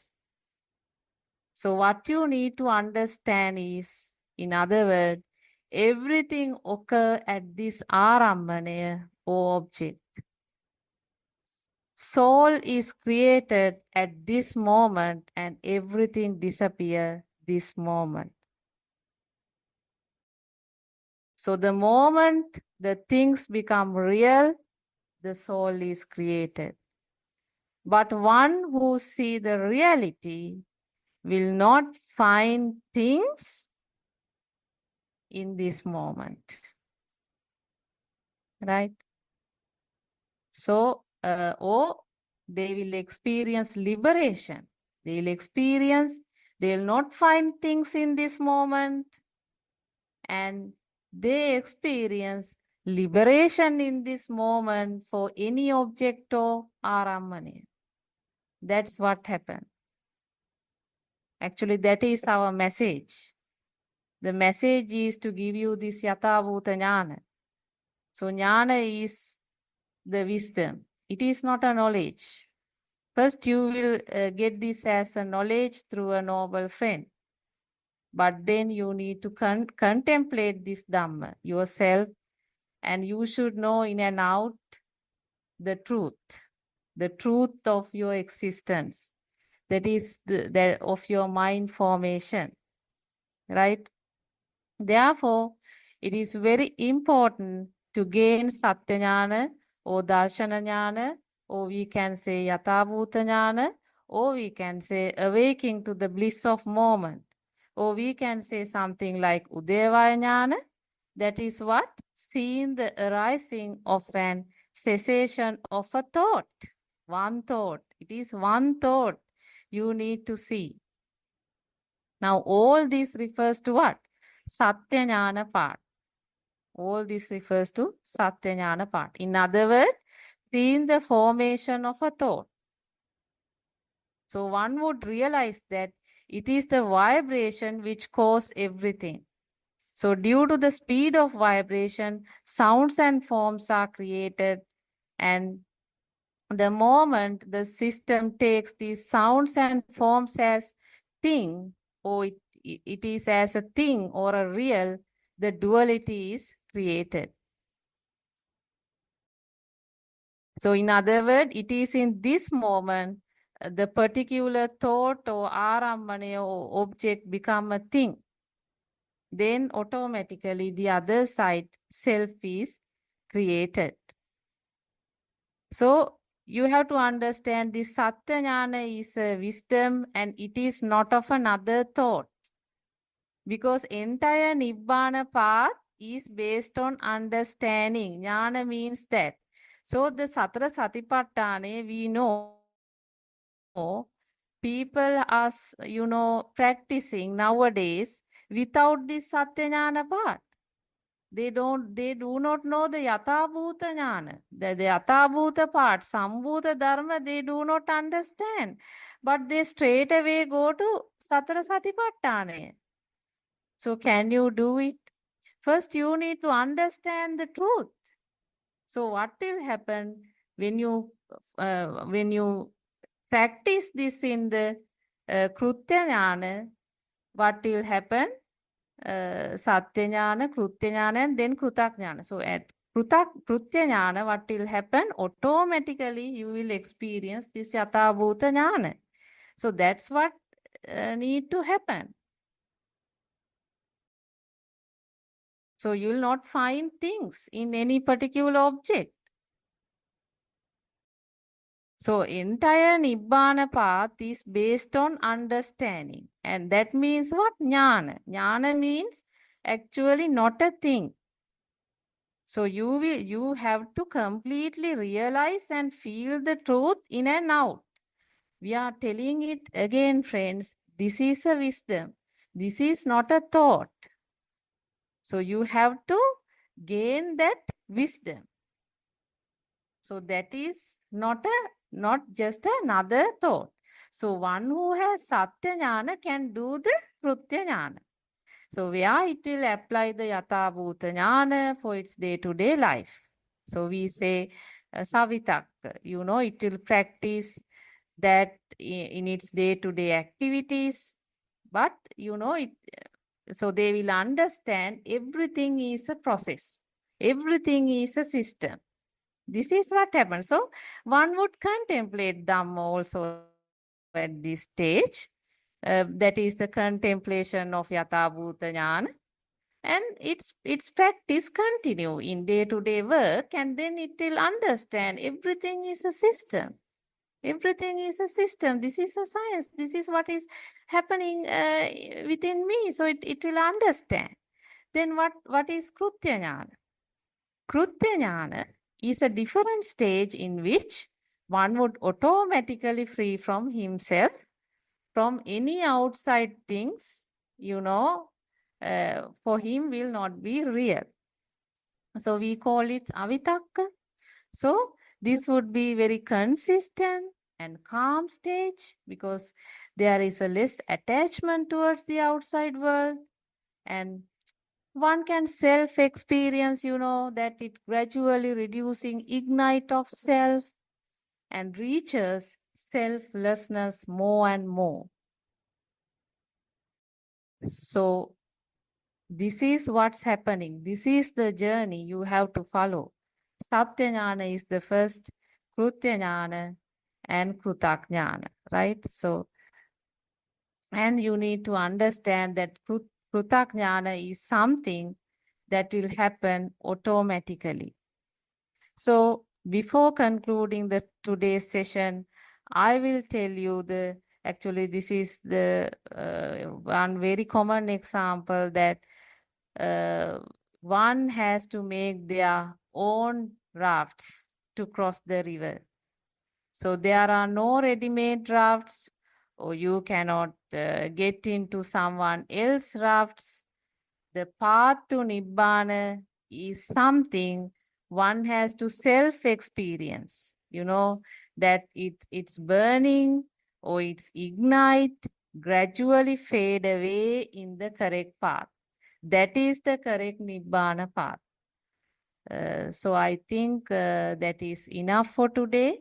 So what you need to understand is, in other words, everything occur at this arambhana or object. Soul is created at this moment and everything disappear this moment. So the moment the things become real, the soul is created. But one who see the reality will not find things in this moment. Right? So, or they will experience liberation. They will not find things in this moment, and they experience liberation in this moment for any object or aramane. That's what happened. Actually, that is our message. The message is to give you this yathabhuta jnana. So jnana is the wisdom. It is not a knowledge. First, you will get this as a knowledge through a noble friend. But then you need to contemplate this Dhamma yourself, and you should know in and out the truth of your existence. That is the of your mind formation, right? Therefore, it is very important to gain Satyajnana or Darshanajnana, or we can say Yathabhuta or we can say awaking to the bliss of moment, or we can say something like Udevaya Jnana. That is what? Seeing the arising of an cessation of a thought. One thought. It is one thought you need to see. Now, all this refers to what? Satya Jnana part. All this refers to Satya Jnana part. In other words, seeing the formation of a thought. So one would realize that it is the vibration which causes everything. So due to the speed of vibration, sounds and forms are created, and the moment the system takes these sounds and forms as thing, or it is as a thing or a real, the duality is created. So in other words, it is in this moment, the particular thought or arambhana or object become a thing. Then automatically the other side, self, is created. So you have to understand this Satya Jnana is a wisdom and it is not of another thought. Because entire Nibbana path is based on understanding. Jnana means that. So the Satara Satipatthana, we know people are, practicing nowadays without this Satyajnana part. They do not know the Yatabhuta Jnana, the Yatabhuta part, Sambhuta Dharma, they do not understand. But they straight away go to Satara Satipatthana. So can you do it? First, you need to understand the truth. So what will happen when you practice this in the Krutya Jnana? What will happen? Satya Jnana, Krutya Jnana, and then Krutak Jnana. So at Krutya Jnana, what will happen? Automatically you will experience this Yatabhuta Jnana. So that's what need to happen. So you will not find things in any particular object. So entire Nibbana path is based on understanding. And that means what? Jnana. Jnana means actually not a thing. So you have to completely realize and feel the truth in and out. We are telling it again, friends. This is a wisdom. This is not a thought. So you have to gain that wisdom. So that is not just another thought. So one who has Satya Jnana can do the Krutya Jnana. So where it will apply the Yatabhuta Jnana for its day-to-day life. So we say Savitak, it will practice that in its day-to-day activities. But, so they will understand everything is a process. Everything is a system. This is what happens. So one would contemplate Dhamma also at this stage. That is the contemplation of Yatabhuta Jnana. And its practice continue in day-to-day work, and then it will understand everything is a system. Everything is a system. This is a science. This is what is happening within me. So it will understand. Then what is Krutya Jnana? Krutya Jnana is a different stage in which one would automatically free from himself from any outside things, for him will not be real. So we call it avitakka. So this would be very consistent and calm stage because there is a less attachment towards the outside world, and one can self-experience, that it gradually reducing ignite of self and reaches selflessness more and more. So this is what's happening. This is the journey you have to follow. Satya Jnana is the first, Krutya Jnana and Krutak Jnana, right? So, and you need to understand that Krutak Jnana is something that will happen automatically. So before concluding the today's session, I will tell you actually this is the one very common example that one has to make their own rafts to cross the river. So there are no ready-made rafts, or you cannot get into someone else's rafts. The path to Nibbana is something one has to self-experience, that it's burning or it's ignite, gradually fade away in the correct path. That is the correct Nibbana path. So I think that is enough for today.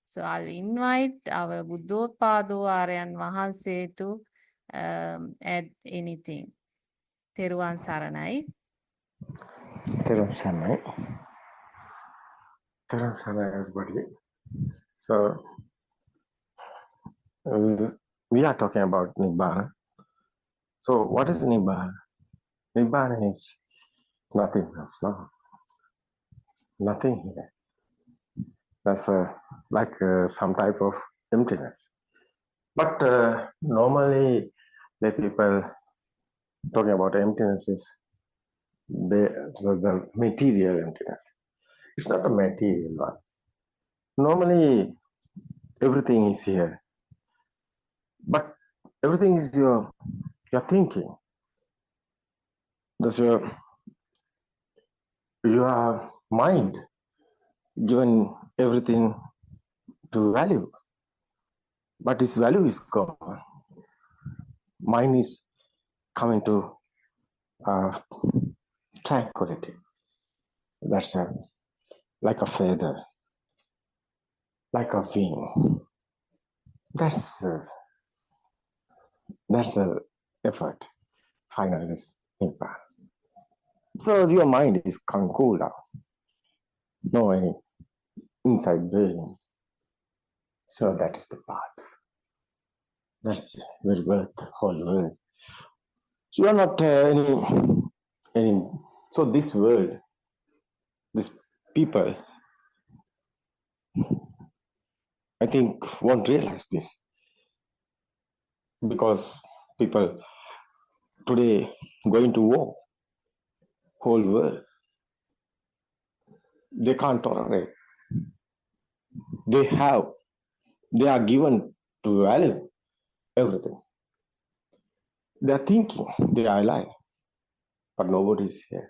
So I'll invite our Buddothpado Aryan Mahanse to add anything. Teruvan Saranai. Terasana. Terasana, everybody. So we are talking about Nibbana. So what is Nibbana? Nibbana is nothingness, no? Nothing here. That's like some type of emptiness. But normally the people talking about emptiness is the material emptiness. It's not a material one. Normally everything is here. But everything is your thinking. That's your mind given everything to value. But its value is gone. Mind is coming to uh, tranquility. That's like a feather, like a wing. That's the effort. Final is impact. So your mind is coming cool down. No any inside burnings. So that is the path. That's very worth the whole world. So you are not any. So this world, this people, I think won't realize this because people today going to war, whole world, they can't tolerate. They are given to value everything. They are thinking they are alive, but nobody is here.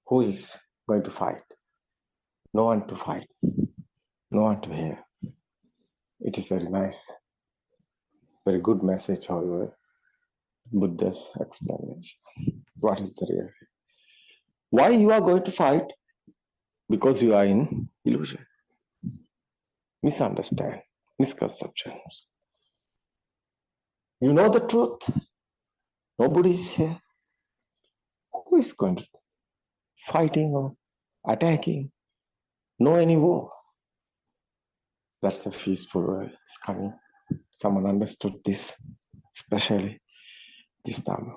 Who is going to fight? No one to fight. No one to hear. It is very nice, very good message, however, Buddha's explanation. What is the reality? Why you are going to fight? Because you are in illusion, misunderstand, misconceptions. You know the truth. Nobody is here. Who is going to fighting or attacking? No any war. That's a peaceful world is coming. Someone understood this, especially this Dhamma,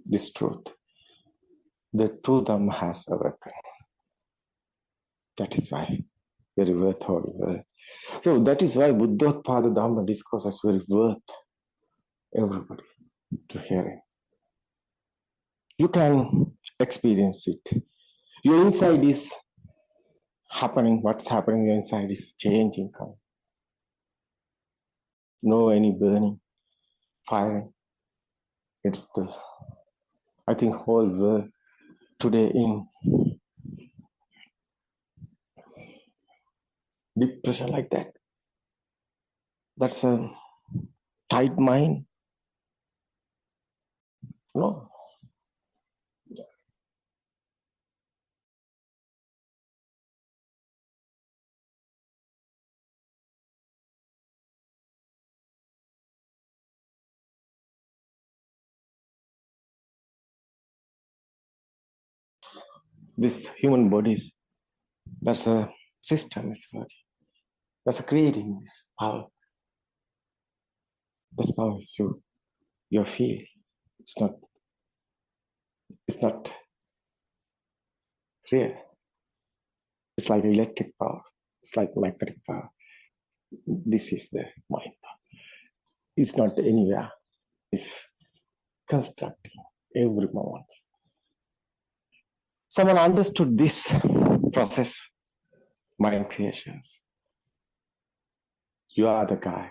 this truth. The true Dhamma has awakened. That is why very worth all world. So that is why Buddothpado Dhamma discourse is very worth everybody to hear it. You can experience it. Your inside is happening. What's happening your inside is changing. No any burning, firing. It's the, I think, whole world today in depression like that. That's a tight mind. No. This human bodies, that's a system is working. That's a creating this power. This power is your feel. It's not real. It's like electric power. It's like magnetic power. This is the mind power. It's not anywhere. It's constructing every moment. Someone understood this process, mind creations. You are the guy.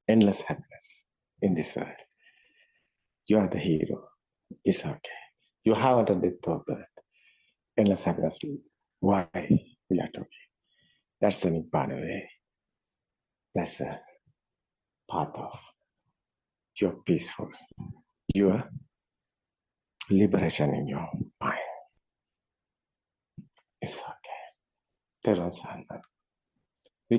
Endless happiness in this world. You are the hero. It's okay. You haven't a death or birth. Endless happiness. Why we are talking? That's an Nibbana way. That's a path of your peaceful, your liberation in your mind. It's okay. Tell us, we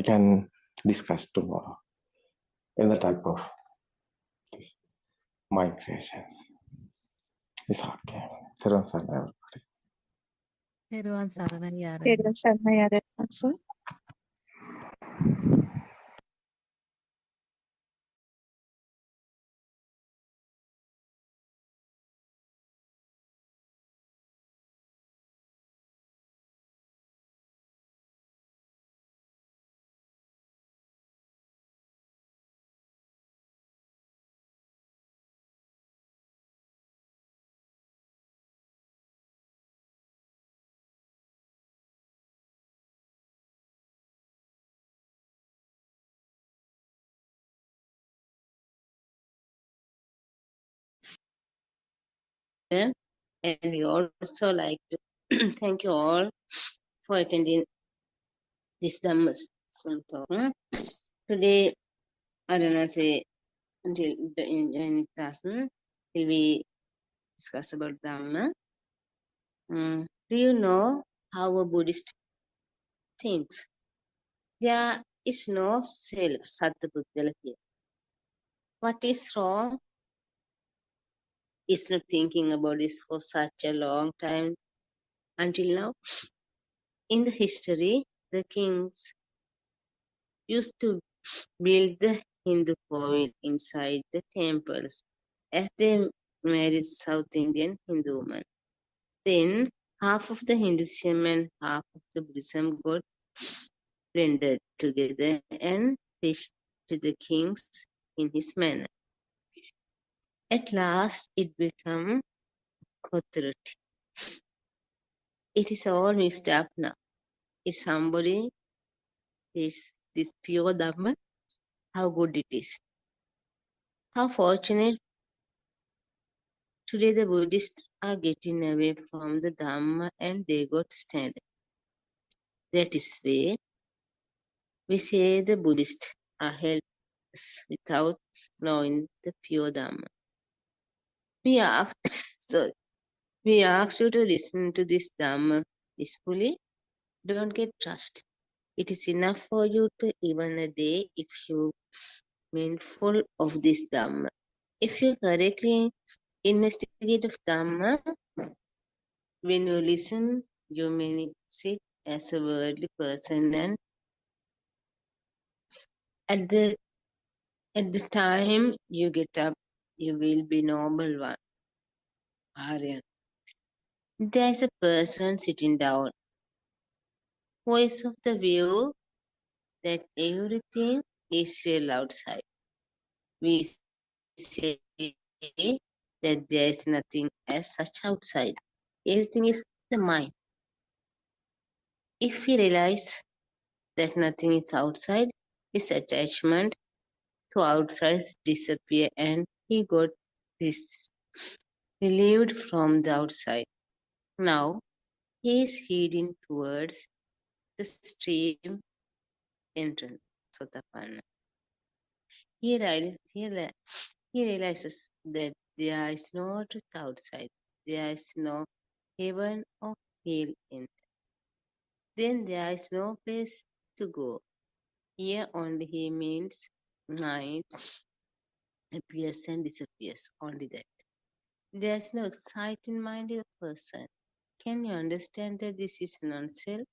can discuss tomorrow in the type of this mind creations. It's okay. Tell us, everybody. තෙරුවන් සරණයි ආරණ්‍ය. Period 7 answer. And we also like to thank you all for attending this Dhamma talk. Today, I don't know, say until the in class, will we discuss about Dhamma. Do you know how a Buddhist thinks? There is no self, Sattva here. What is wrong is not thinking about this for such a long time until now. In the history, the kings used to build the Hindu Koil inside the temples as they married South Indian Hindu women. Then half of the Hinduism and half of the Buddhism got blended together and preached to the kings in his manner. At last it became authority. It is all mixed up now. If somebody is this pure Dhamma, how good it is. How fortunate today the Buddhists are getting away from the Dhamma and they got standard. That is why we say the Buddhists are helpless without knowing the pure Dhamma. We ask, sorry, we ask you to listen to this Dhamma peacefully. Don't get trust. It is enough for you to even a day if you mindful of this Dhamma. If you correctly investigate of Dhamma, when you listen, you may sit as a worldly person, and at the time you get up, you will be noble one. Aryan. There is a person sitting down who is of the view that everything is real outside. We say that there is nothing as such outside. Everything is the mind. If he realizes that nothing is outside, his attachment to outside disappear and he got this relieved from the outside. Now he is heading towards the stream entrance, Sotapanna. He realizes that there is no truth outside. There is no heaven or hell in. Then there is no place to go. Here only he means mind appears and disappears. Only that. There is no exciting mind in a person. Can you understand that this is non-self,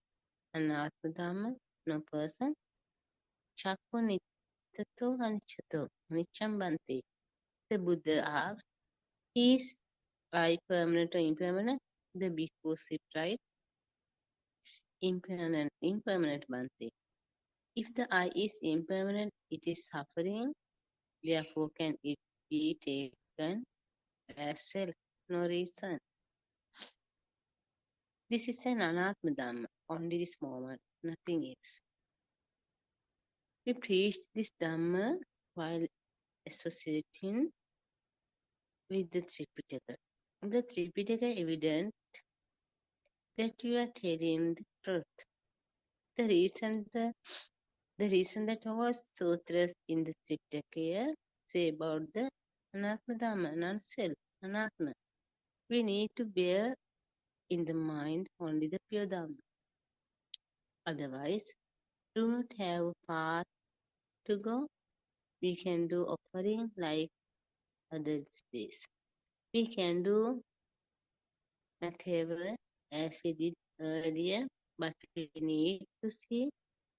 anatma, no person? Chakku nityato anichato, nicham bante. The Buddha asks, is eye permanent or impermanent? The bhikkhu replied, impermanent bante. If the eye is impermanent, it is suffering. Therefore, can it be taken as self? No reason. This is an anatma dhamma, only this moment, nothing else. We preached this dhamma while associating with the Tripitaka. The Tripitaka evident that you are telling the truth. The reason that all sutras in the Tripitaka say about the anatma dhamma, non-self, anatma. We need to bear in the mind only the pure dhamma. Otherwise, do not have a path to go. We can do offering like other days. We can do whatever as we did earlier, but we need to see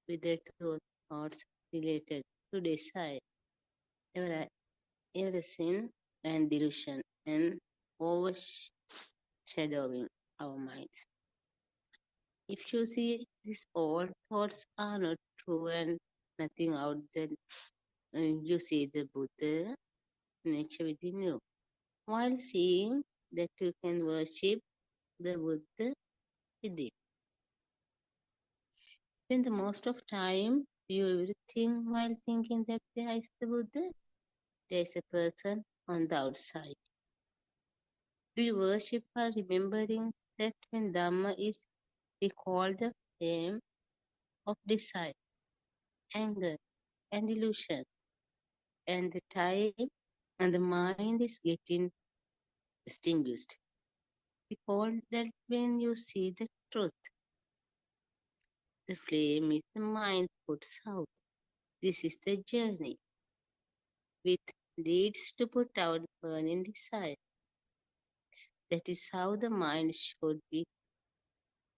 with the two thoughts related to desire, every sin and delusion, and overshadowing our minds. If you see these all thoughts are not true and nothing out there, you see the Buddha nature within you. While seeing that you can worship the Buddha within. When the most of time you everything while thinking that there is the Buddha, there is a person on the outside. Do you worship by remembering that when Dhamma is recalled, the flame of desire, anger, and illusion, and the time and the mind is getting extinguished? Recall that when you see the truth, the flame is the mind puts out. This is the journey which leads to put out burning desire. That is how the mind should be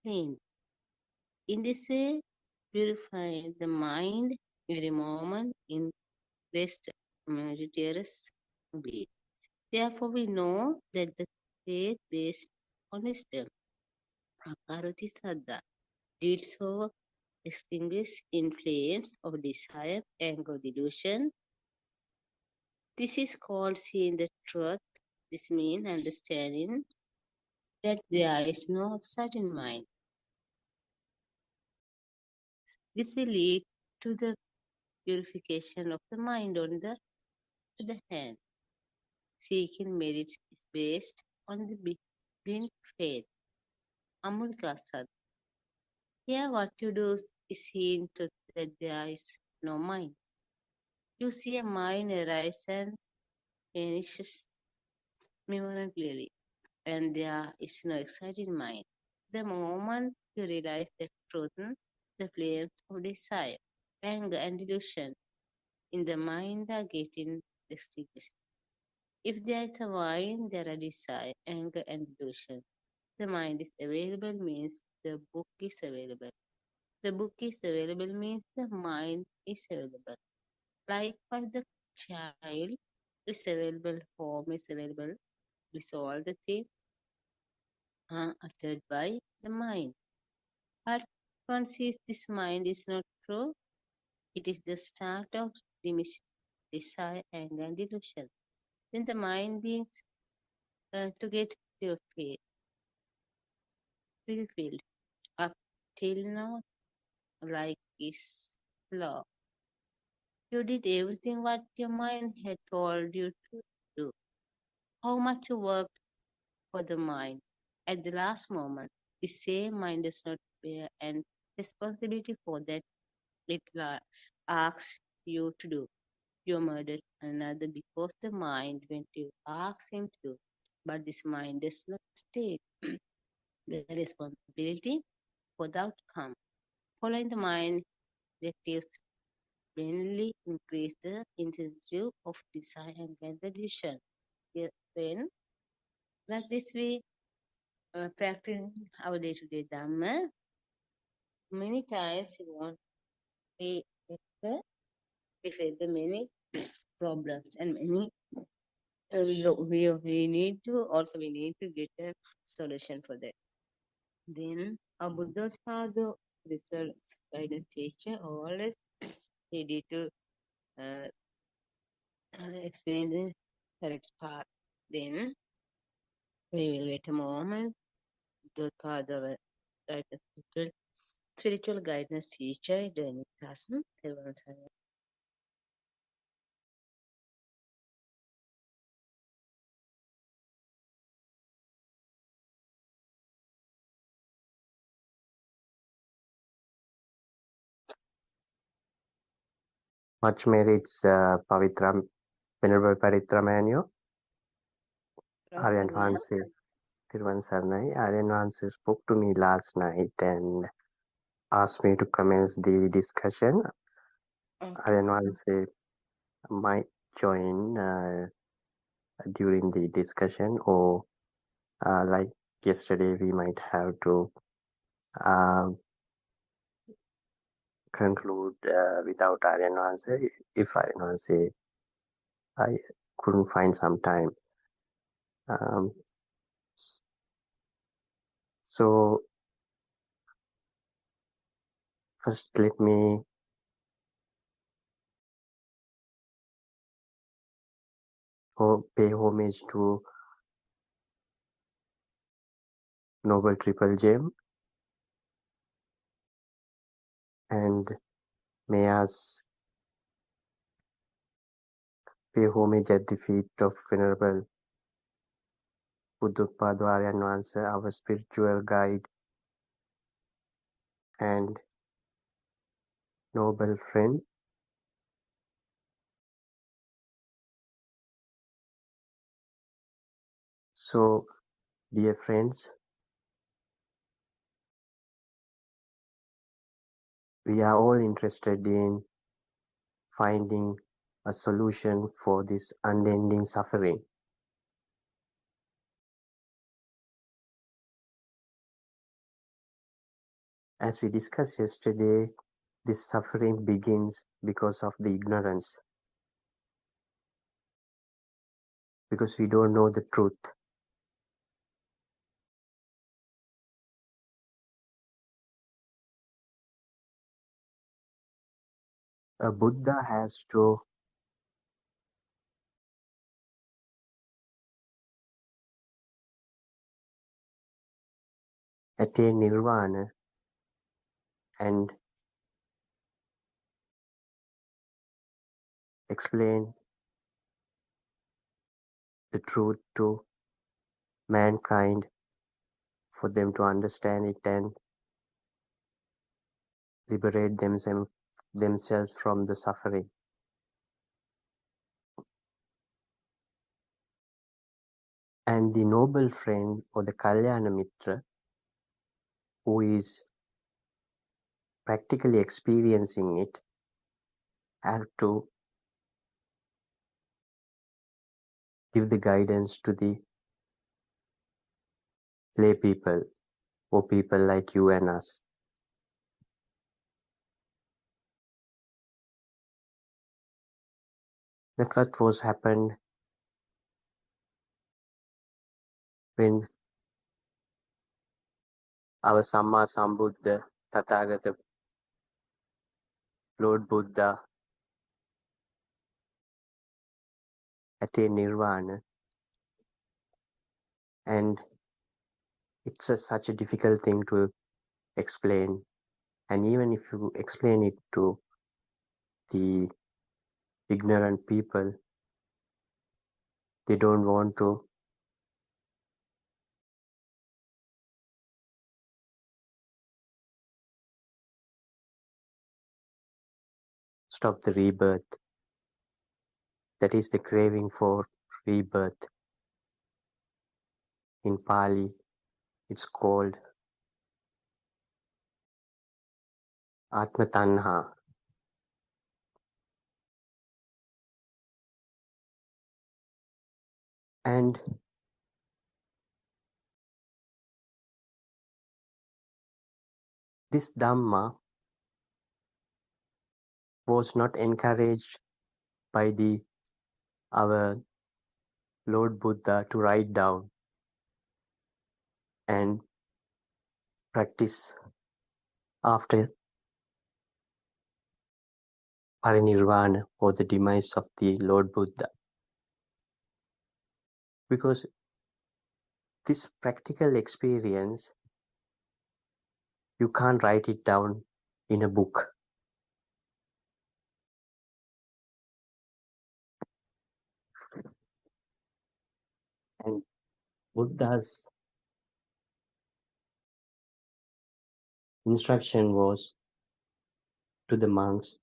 cleaned. In this way, purifying the mind every moment in rest meritorious obedience. Therefore, we know that the faith based on wisdom, Akarati Saddha, deeds over extinguish in flames of desire, anger, delusion. This is called seeing the truth. This means understanding that there is no certain mind. This will lead to the purification of the mind on the other hand. Seeking merit is based on the blind faith. Amulika Sad. Here what you do is see into that there is no mind. You see a mind arise and vanishes momentarily, and there is no exciting mind. The moment you realize the truth, the flames of desire, anger, and delusion in the mind are getting extinguished. If there is a mind, there are desire, anger, and delusion. The mind is available means the book is available. The book is available means the mind is available. Likewise, the child is available, home is available. These all the things are uttered by the mind. But one sees this mind is not true, it is the start of desire, anger, and delusion. Then the mind begins to get fulfilled. Up till now, like is law. You did everything what your mind had told you to do. How much you worked for the mind. At the last moment, the same mind does not bear an responsibility for that it asks you to do. You murdered another because the mind went to ask him to do. But this mind does not take the responsibility for the outcome. Following the mind directives mainly increase the intensity of desire and the delusion. When, like this, we practice our day-to-day Dhamma, many times we face the many problems and many we need to also we need to get a solution for that. Then a Buddothpado spiritual guidance teacher always ready to uh, explain the correct path. Then we will wait a moment. Buddothpado spiritual guidance teacher Dennis Hassan. Much merits, Pavitra, Venerable Paritra Manual, Aryan Hansi, Thiruvan Saranai. Aryan Hansi spoke to me last night and asked me to commence the discussion. Aryan Hansi might join during the discussion, or like yesterday, we might have to uh, conclude without Aryan Hansi if Aryan Hansi I couldn't find some time. Um, so first, let me pay homage to Noble Triple Gem, and may us pay homage at the feet of Venerable Buddothpado Aryan Vansa, our spiritual guide and noble friend. So, dear friends, we are all interested in finding a solution for this unending suffering. As we discussed yesterday, this suffering begins because of the ignorance, because we don't know the truth. A Buddha has to attain nirvana and explain the truth to mankind for them to understand it and liberate themselves from the suffering. And the noble friend or the Kalyana Mitra, who is practically experiencing it, have to give the guidance to the lay people or people like you and us. That's what was happened when our Samma Sambuddha, Tathagata, Lord Buddha attained nirvana, and it's such a difficult thing to explain. And even if you explain it to the ignorant people, they don't want to stop the rebirth. That is the craving for rebirth. In Pali, it's called Atma Tanha. And this Dhamma was not encouraged by our Lord Buddha to write down and practice after parinirvana or the demise of the Lord Buddha. Because this practical experience, you can't write it down in a book. And Buddha's instruction was to the monks,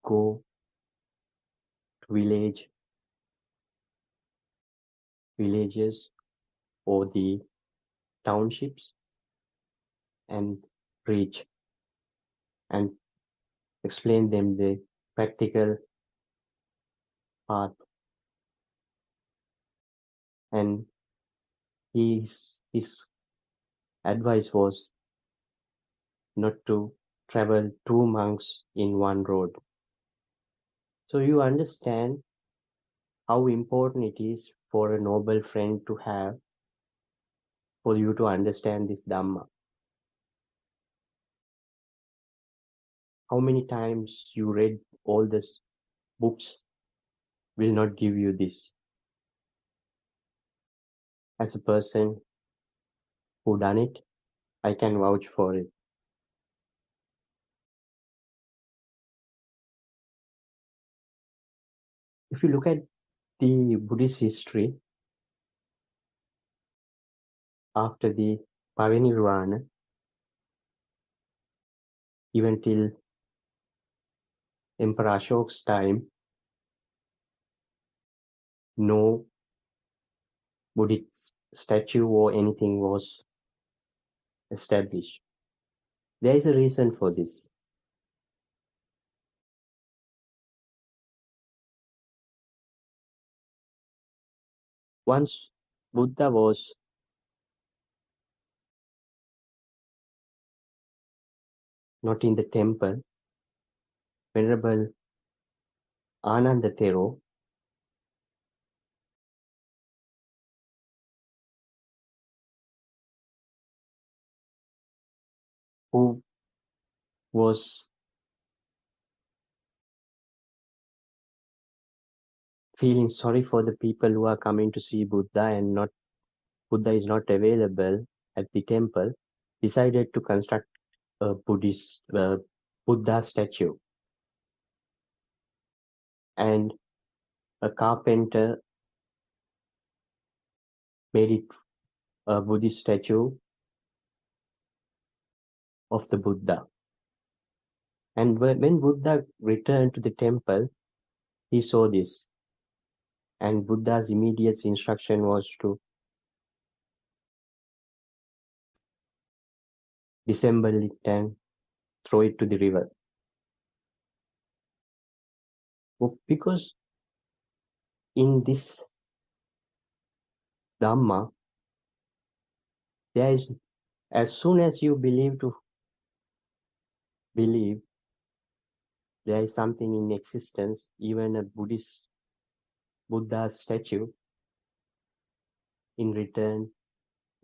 go to villages or the townships and preach and explain them the practical path. And his advice was not to travel two monks in one road. So you understand how important it is for a noble friend to have for you to understand this Dhamma. How many times you read all these books will not give you this. As a person who done it, I can vouch for it. If you look at the Buddhist history, after the parinirvana, even till Emperor Ashoka's time, no Buddhist statue or anything was established. There is a reason for this. Once Buddha was not in the temple, Venerable Ananda Thero, who was feeling sorry for the people who are coming to see Buddha and not Buddha is not available at the temple, decided to construct a Buddhist Buddha statue. And a carpenter made it a Buddhist statue of the Buddha. And when Buddha returned to the temple, he saw this. And Buddha's immediate instruction was to disassemble it and throw it to the river. Because in this Dhamma, there is, as soon as you believe, there is something in existence, even a Buddhist Buddha statue, in return,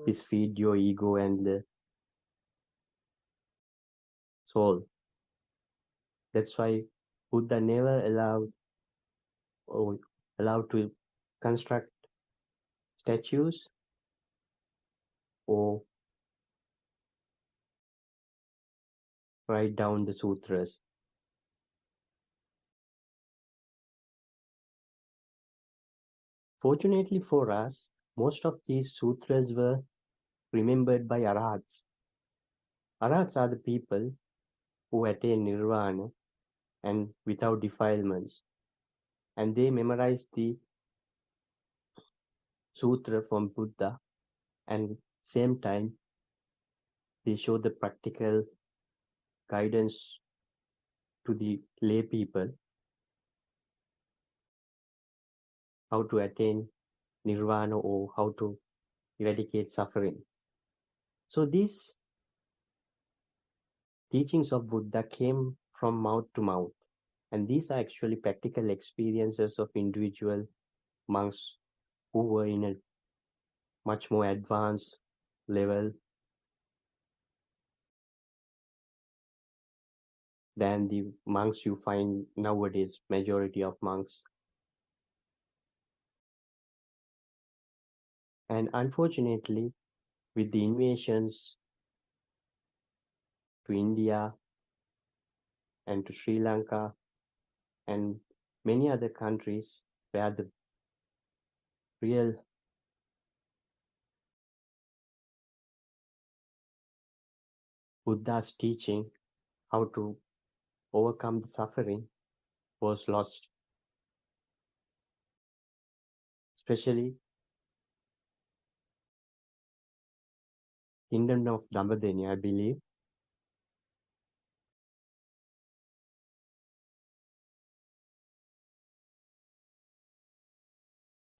is feed your ego and the soul. That's why Buddha never allowed to construct statues or write down the sutras. Fortunately for us, most of these sutras were remembered by arahats. Arahats are the people who attain nirvana and without defilements, and they memorize the sutra from Buddha, and same time they show the practical guidance to the lay people how to attain nirvana or how to eradicate suffering. So these teachings of Buddha came from mouth to mouth, and these are actually practical experiences of individual monks who were in a much more advanced level than the monks you find nowadays, majority of monks. And unfortunately, with the invasions to India and to Sri Lanka and many other countries where the real Buddha's teaching how to overcome the suffering was lost, especially Kingdom of Dambadeni, I believe.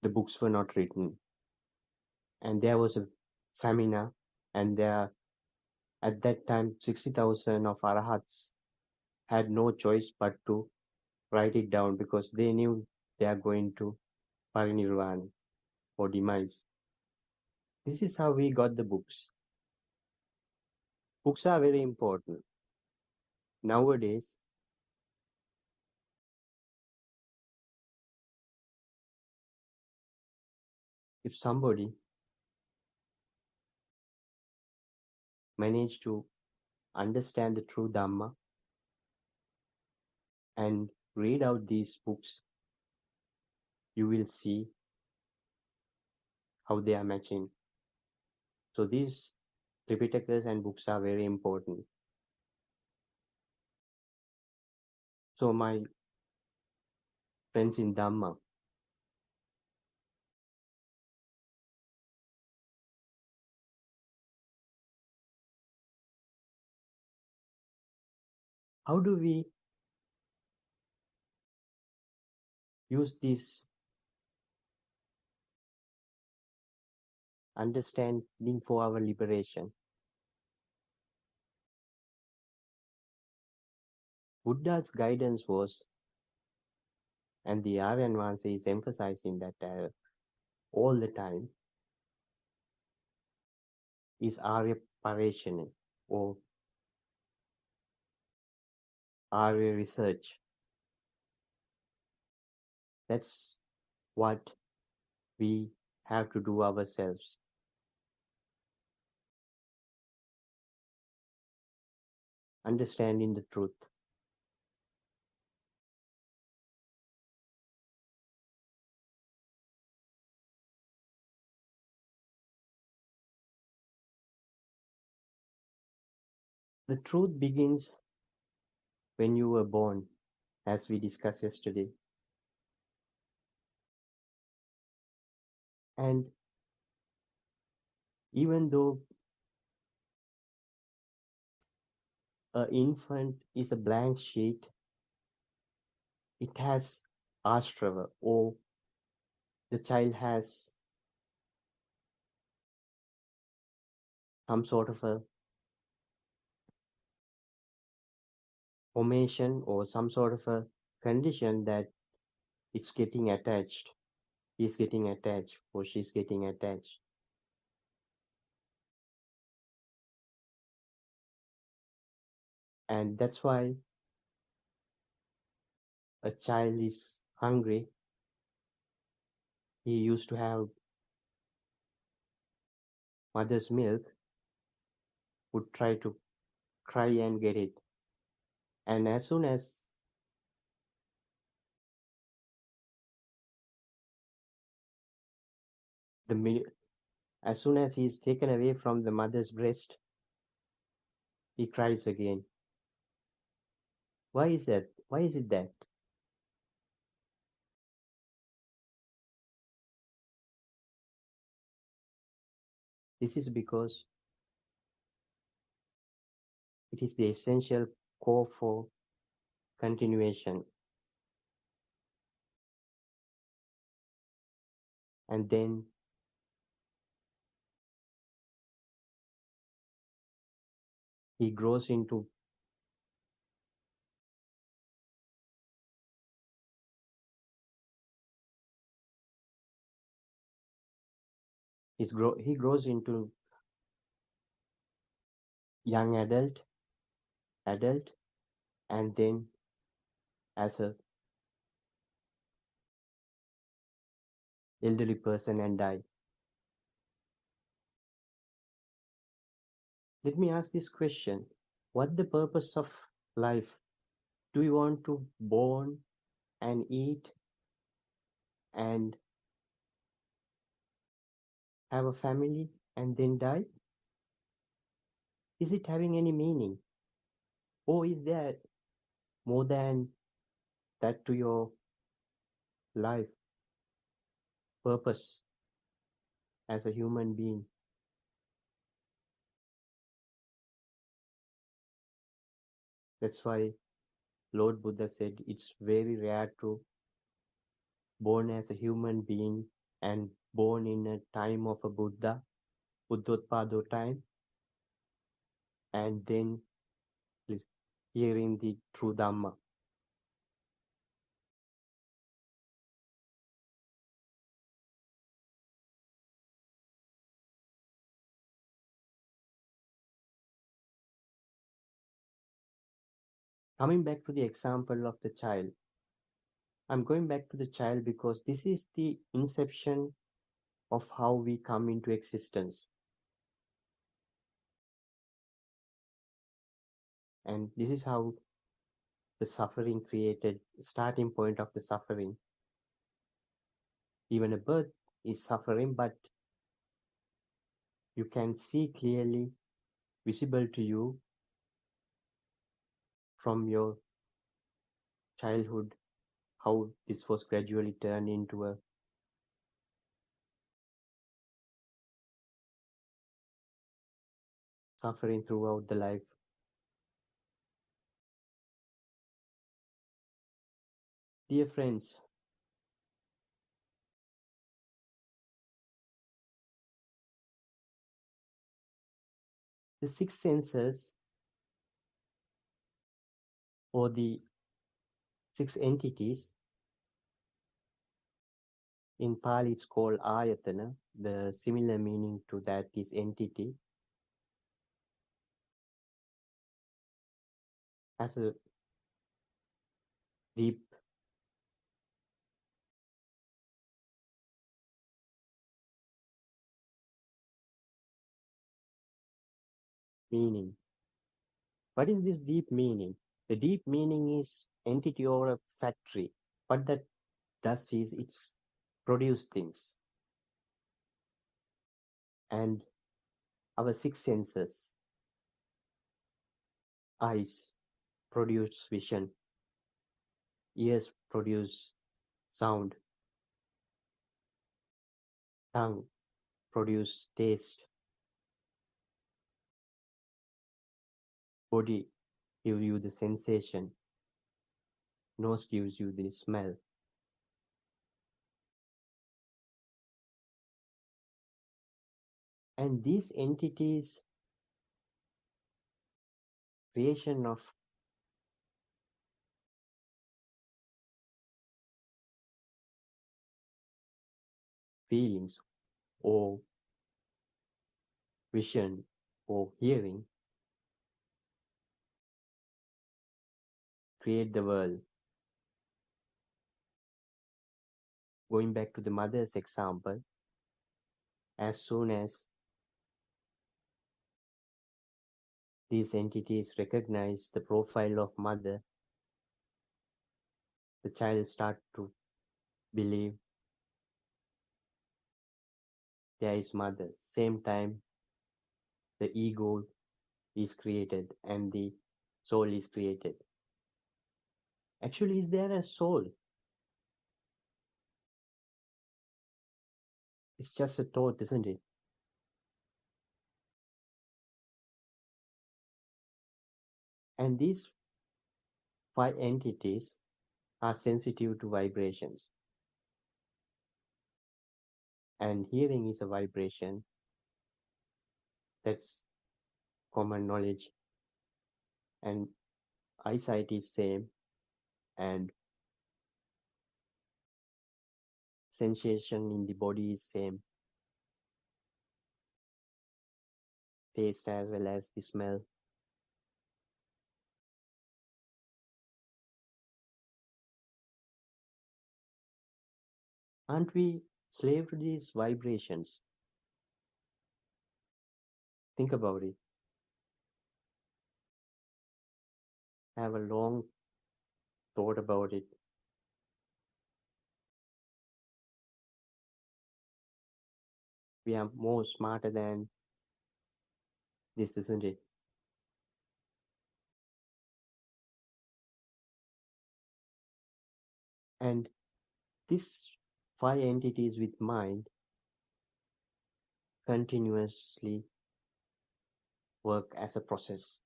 The books were not written, and there was a famine, and there at that time 60,000 of arahats had no choice but to write it down because they knew they are going to parinirvana or demise. This is how we got the books. Books are very important. Nowadays, if somebody managed to understand the true Dhamma and read out these books, you will see how they are matching. So these Tripitakas and books are very important. So my friends in Dhamma, how do we use this understanding for our liberation? Buddha's guidance was, and the Aryan Vansa is emphasizing that all the time, is Arya Parishana or Arya research. That's what we have to do ourselves. Understanding the truth. The truth begins when you were born, as we discussed yesterday. And even though an infant is a blank sheet, it has astrava, or the child has some sort of a formation or some sort of a condition that it's getting attached. He's getting attached or she's getting attached. And that's why a child is hungry. He used to have mother's milk, would try to cry and get it. And as soon as the milk, as soon as he's taken away from the mother's breast, he cries again. Why is that? Why is it that? This is because it is the essential core for continuation. And then he grows into he grows into young adult, and then as a elderly person and die. Let me ask this question. What the purpose of life? Do you want to born and eat and have a family and then die? Is it having any meaning? Or is there more than that to your life purpose as a human being? That's why Lord Buddha said it's very rare to born as a human being and born in a time of a Buddha, Buddothpado time, and then hearing the true Dhamma. Coming back to the example of the child, I'm going back to the child because this is the inception of how we come into existence. And this is how the suffering created, starting point of the suffering. Even a bird is suffering, but you can see clearly, visible to you from your childhood, how this was gradually turned into a suffering throughout the life. Dear friends, the six senses or the six entities, in Pali it's called ayatana. The similar meaning to that is entity, has a deep meaning. What is this deep meaning? The deep meaning is entity or a factory. What that does is it's produce things. And our six senses, eyes produce vision, ears produce sound, tongue produce taste, body gives you the sensation, nose gives you the smell. And these entities, creation of feelings or vision or hearing, create the world. Going back to the mother's example, as soon as these entities recognize the profile of mother, the child start to believe there is mother. Same time, the ego is created and the soul is created. Actually, is there a soul? It's just a thought, isn't it? And these five entities are sensitive to vibrations. And hearing is a vibration. That's common knowledge. And eyesight is same. And sensation in the body is same. Taste as well as the smell. Aren't we slave to these vibrations? Think about it. Have a long thought about it. We are more smarter than this, isn't it? And these five entities with mind continuously work as a process.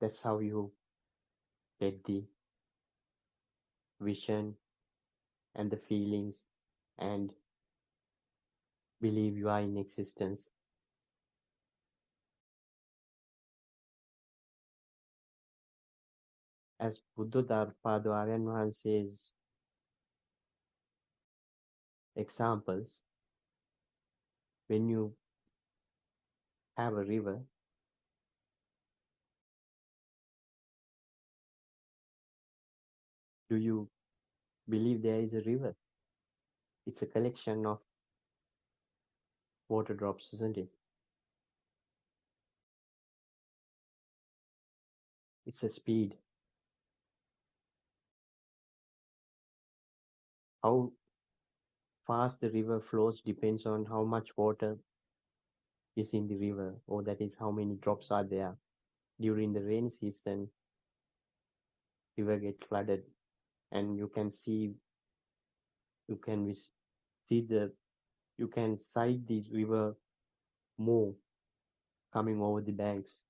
That's how you get the vision and the feelings and believe you are in existence. As Buddothpado Aryan says, examples, when you have a river, do you believe there is a river? It's a collection of water drops, isn't it? It's a speed. How fast the river flows depends on how much water is in the river, or that is how many drops are there. During the rain season, river get flooded, and you can see, you can see the, you can sight the river more coming over the banks.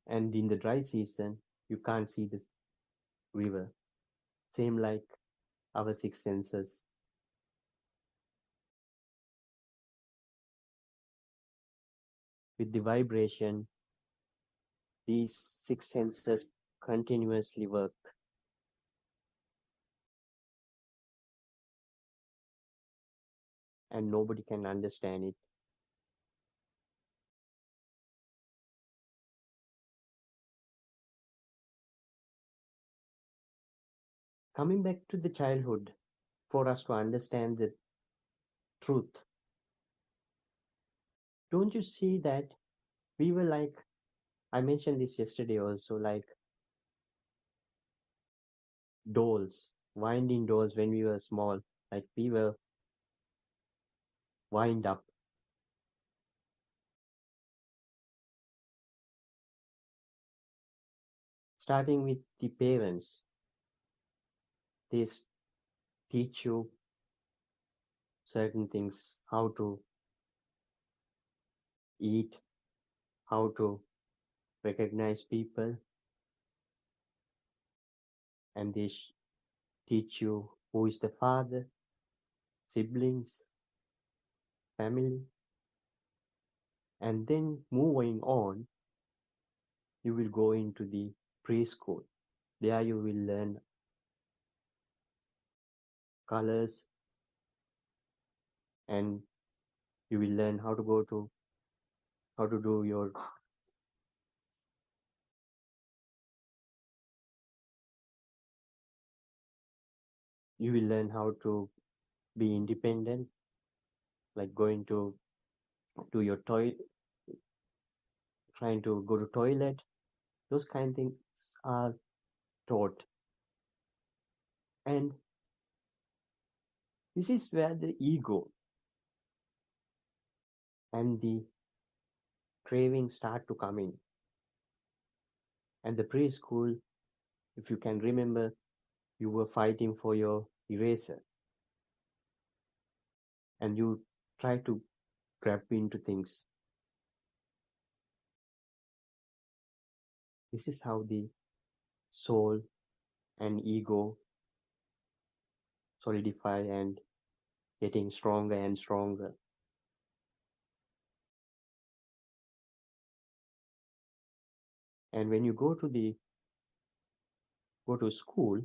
And in the dry season, you can't see the river. Same like our six senses. With the vibration, these six senses continuously work, and nobody can understand it. Coming back to the childhood, for us to understand the truth, don't you see that we were like, I mentioned this yesterday also, like dolls, winding dolls when we were small, like we were wind up, starting with the parents. They teach you certain things, how to eat, how to recognize people, and they teach you who is the father, siblings, family. And then moving on, you will go into the preschool. There you will learn colors, and you will learn how to go to, how to do your, you will learn how to be independent, like going to do your toy, trying to go to toilet. Those kind of things are taught. And this is where the ego and the craving start to come in. And the preschool, if you can remember, you were fighting for your eraser, and you try to grab into things. This is how the soul and ego solidify and getting stronger and stronger. And when you go to school,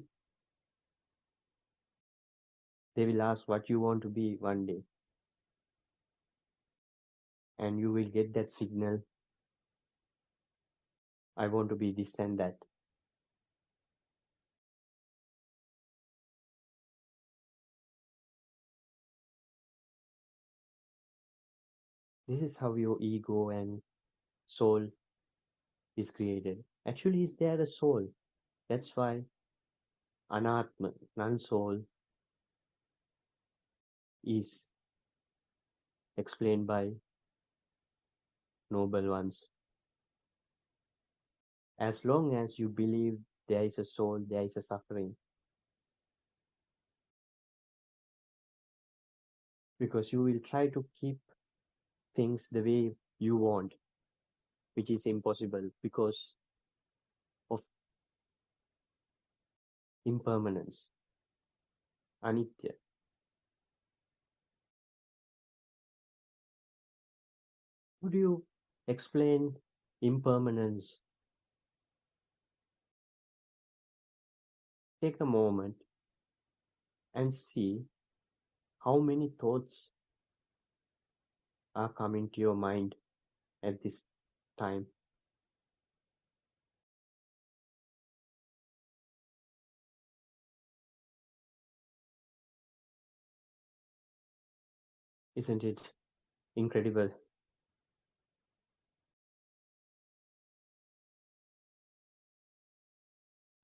they will ask what you want to be one day, and you will get that signal, I want to be this and that. This is how your ego and soul is created. Actually, is there a soul? That's why anatma, non-soul, is explained by noble ones. As long as you believe there is a soul, there is a suffering. Because you will try to keep things the way you want, which is impossible because of impermanence, anitya. How do you explain impermanence? Take a moment and see how many thoughts are coming to your mind at this time. Isn't it incredible?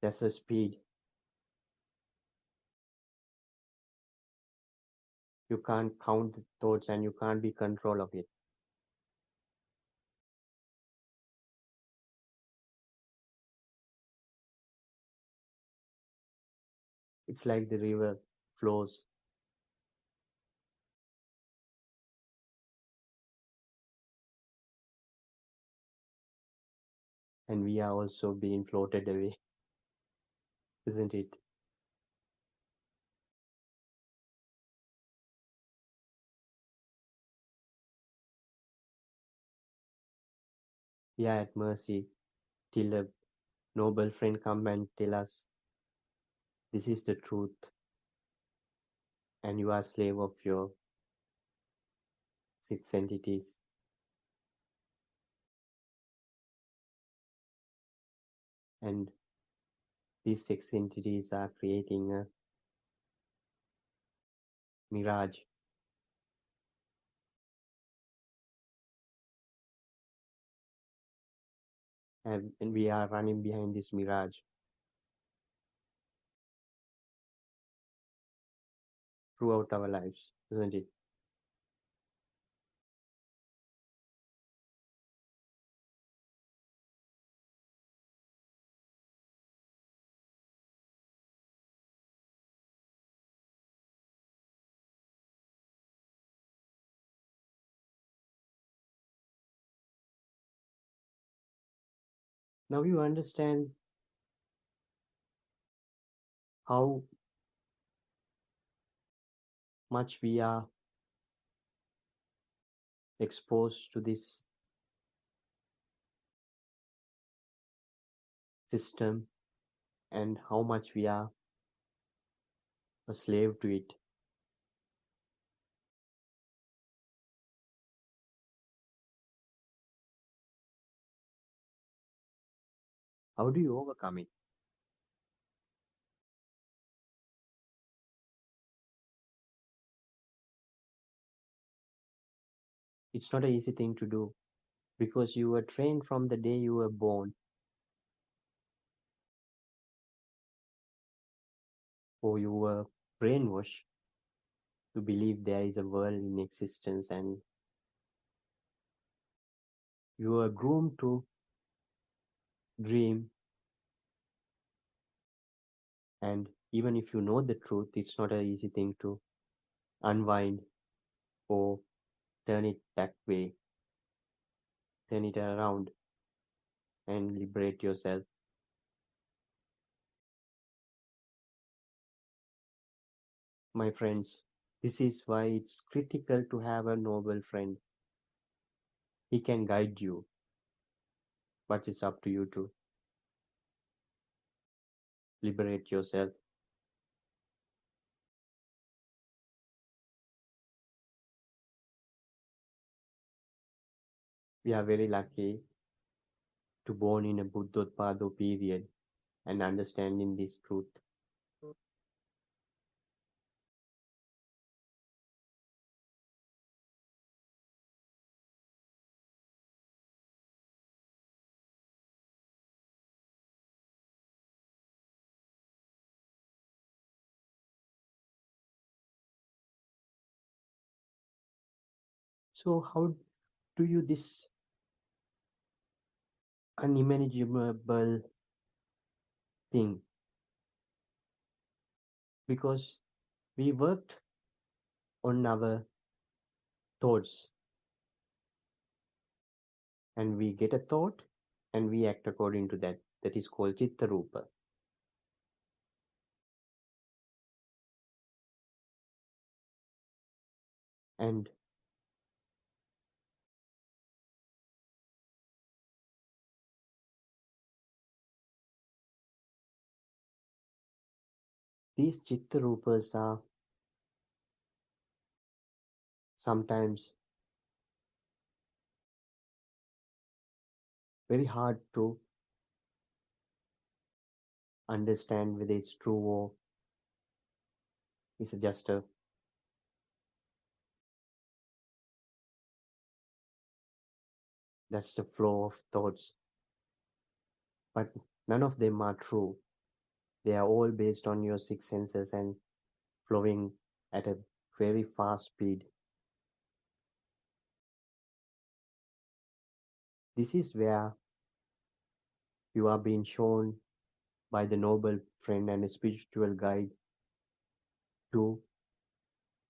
That's a speed. You can't count the thoughts and you can't be control of it. It's like the river flows and we are also being floated away, isn't it? We are at mercy till a noble friend come and tell us this is the truth and you are slave of your six entities. And these six entities are creating a mirage, and we are running behind this mirage throughout our lives, isn't it? Now you understand how much we are exposed to this system and how much we are a slave to it. How do you overcome it? It's not an easy thing to do because you were trained from the day you were born, or you were brainwashed to believe there is a world in existence, and you were groomed to dream. And even if you know the truth, it's not an easy thing to unwind or turn it that way, turn it around and liberate yourself. My friends, this is why it's critical to have a noble friend. He can guide you, but it's up to you to liberate yourself. We are very lucky to born in a Buddothpado period and understanding this truth. So how do you this unimaginable thing? Because we worked on our thoughts and we get a thought and we act according to that. That is called Chitta Rupa. And these Chitta Rupas are sometimes very hard to understand whether it's true or is it just a that's the flow of thoughts. But none of them are true. They are all based on your six senses and flowing at a very fast speed. This is where you are being shown by the noble friend and a spiritual guide to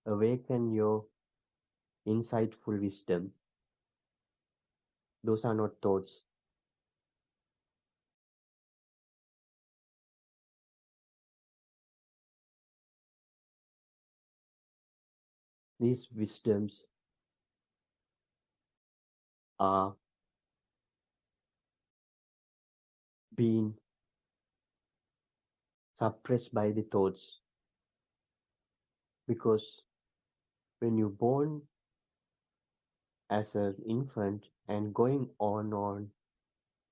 awaken your insightful wisdom. Those are not thoughts. These wisdoms are being suppressed by the thoughts because when you're born as an infant and going on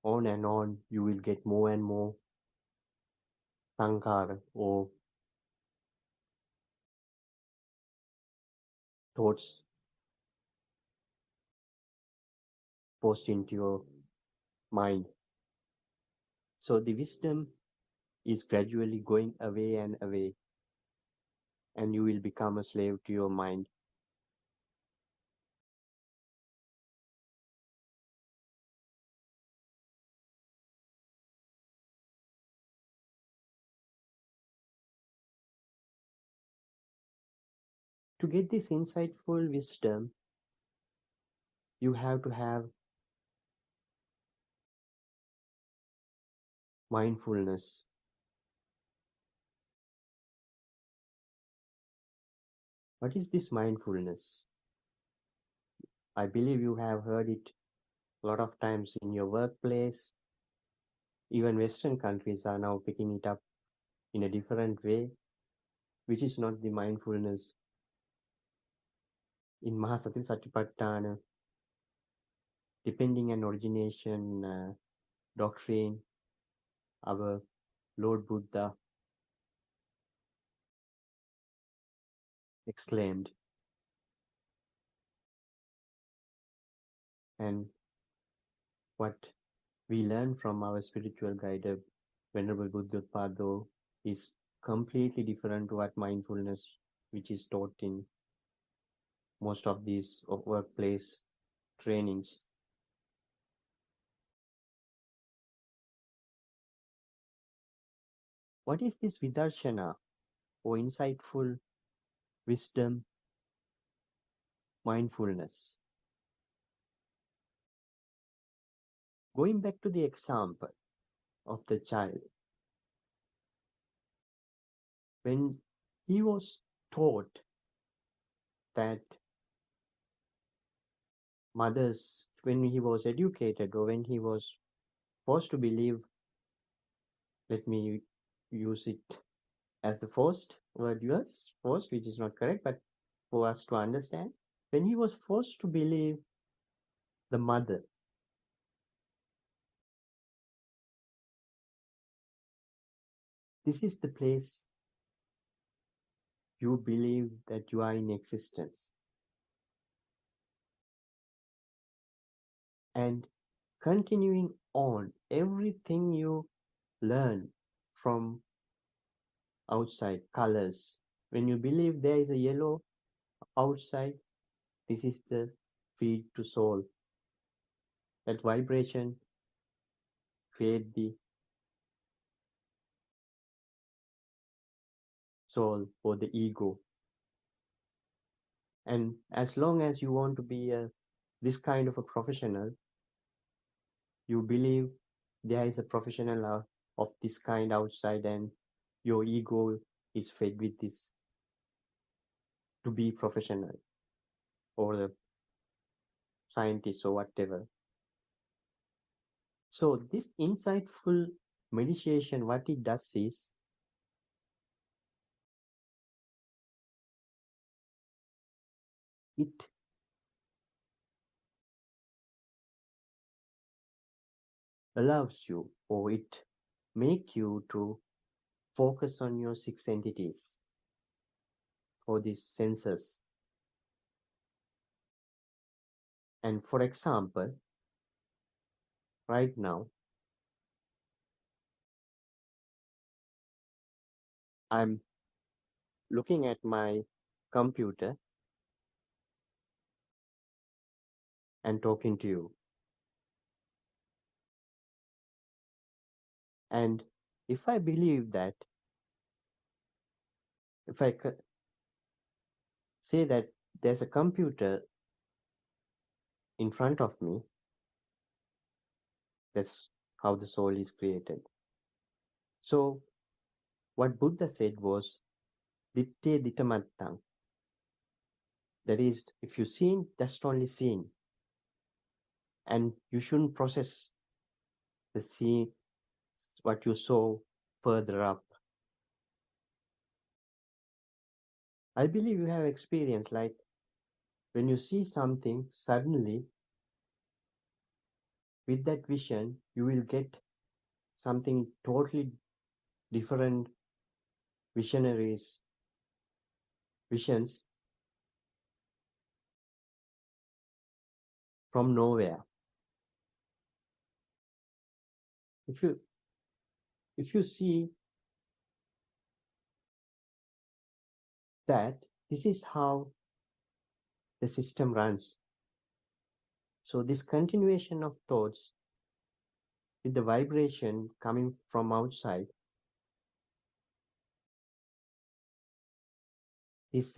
and on, you will get more and more sankara or thoughts post into your mind. So the wisdom is gradually going away and away, and you will become a slave to your mind. To get this insightful wisdom, you have to have mindfulness. What is this mindfulness? I believe you have heard it a lot of times in your workplace. Even Western countries are now picking it up in a different way, which is not the mindfulness. In Mahasati Satipatthana, depending on origination doctrine, our Lord Buddha exclaimed, and what we learn from our spiritual guide, Venerable Buddothpado, is completely different to what mindfulness, which is taught in most of these workplace trainings. What is this vidarshana or insightful wisdom, mindfulness? Going back to the example of the child, when he was taught that mothers, when he was educated or when he was forced to believe, let me use it as the first word yours, forced, which is not correct, but for us to understand, when he was forced to believe the mother, this is the place you believe that you are in existence. And continuing on, everything you learn from outside, colors, when you believe there is a yellow outside, this is the feed to soul. That vibration create the soul or the ego. And as long as you want to be this kind of a professional, you believe there is a professional of this kind outside, and your ego is fed with this to be professional or the scientist or whatever. So this insightful meditation, what it does is it allows you, or it make you to focus on your six entities or these senses. And for example, right now, I'm looking at my computer and talking to you. And if I believe that, if I say that there's a computer in front of me, that's how the soul is created. So what Buddha said was ditte dittamattang. That is, if you seen, just only seen. And you shouldn't process the see what you saw further up. I believe you have experience like when you see something suddenly with that vision, you will get something totally different visionaries visions from nowhere. If you see that this is how the system runs. So this continuation of thoughts with the vibration coming from outside, these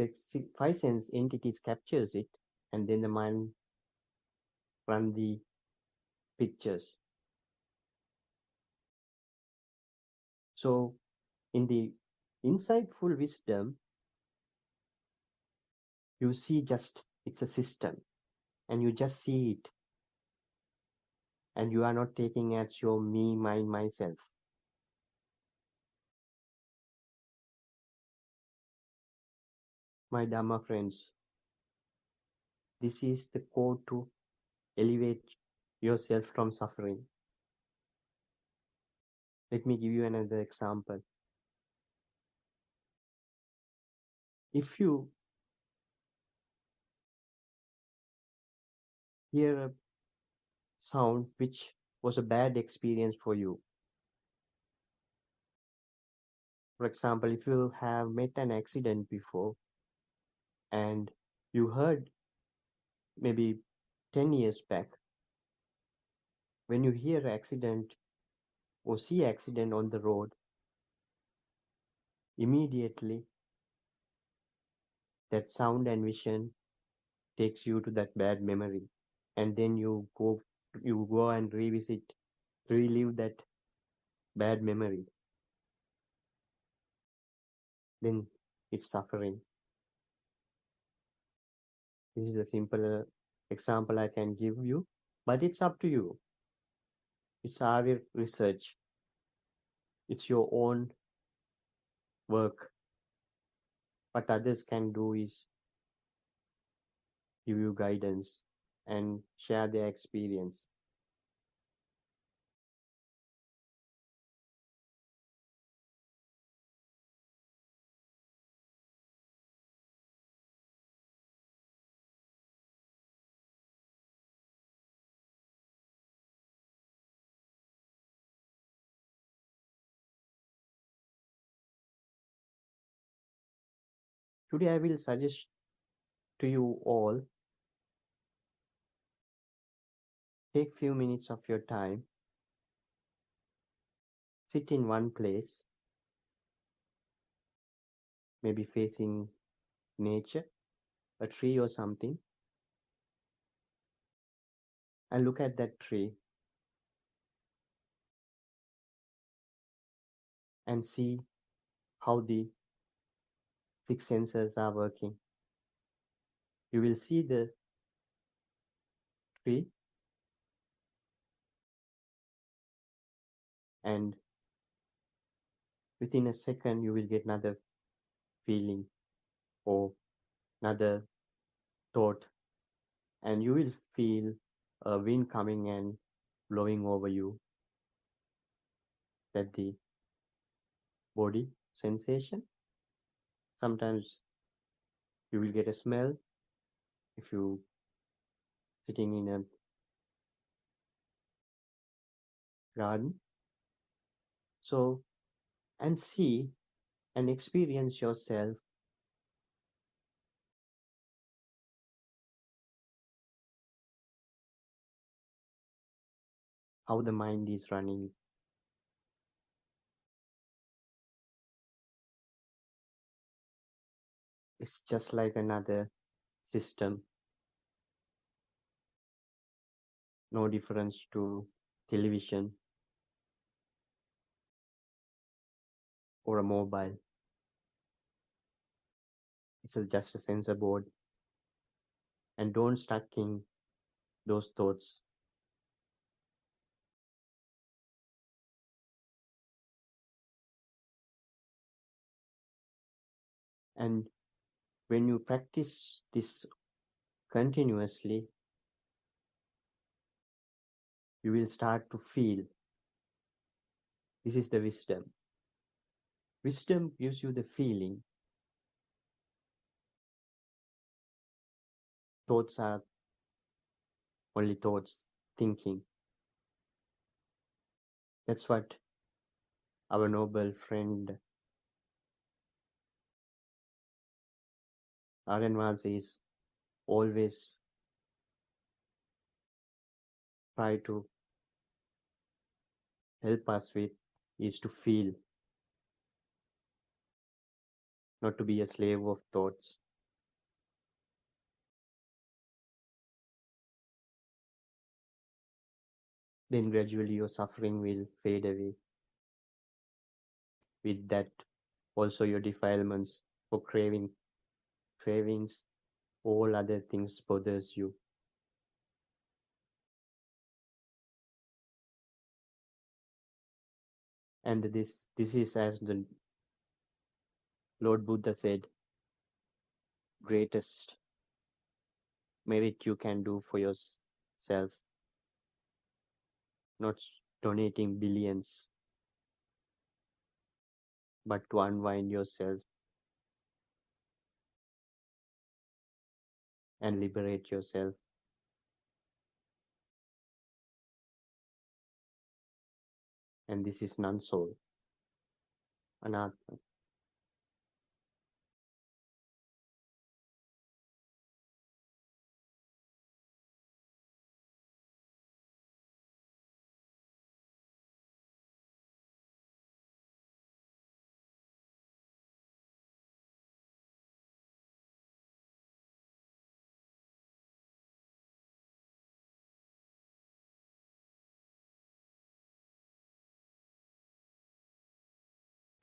five sense entities captures it, and then the mind run the pictures. So in the insightful wisdom, you see just it's a system and you just see it, and you are not taking as your me, mine, myself. My Dharma friends, this is the code to elevate yourself from suffering. Let me give you another example. If you hear a sound which was a bad experience for you, for example, if you have met an accident before and you heard maybe 10 years back, when you hear accident or see accident on the road, immediately that sound and vision takes you to that bad memory, and then you go and relive that bad memory. Then it's suffering. This is a simple example I can give you, but it's up to you. It's our research. It's your own work. What others can do is give you guidance and share their experience. Today I will suggest to you all, take few minutes of your time, sit in one place, maybe facing nature, a tree or something, and look at that tree and see how the six senses are working. You will see the tree, and within a second you will get another feeling or another thought, and you will feel a wind coming and blowing over you. That the body sensation. Sometimes you will get a smell if you sitting in a garden. So, and see and experience yourself how the mind is running. It's just like another system, no difference to television or a mobile. It's just a sensor board, and don't stuck in those thoughts. And when you practice this continuously, you will start to feel this is the wisdom. Wisdom gives you the feeling. Thoughts are only thoughts, thinking. That's what our noble friend Aryan is always try to help us with, is to feel, not to be a slave of thoughts. Then gradually your suffering will fade away. With that, also your defilements for cravings, all other things bothers you. And this is, as the Lord Buddha said, greatest merit you can do for yourself, not donating billions, but to unwind yourself and liberate yourself. And this is non-soul, anatma.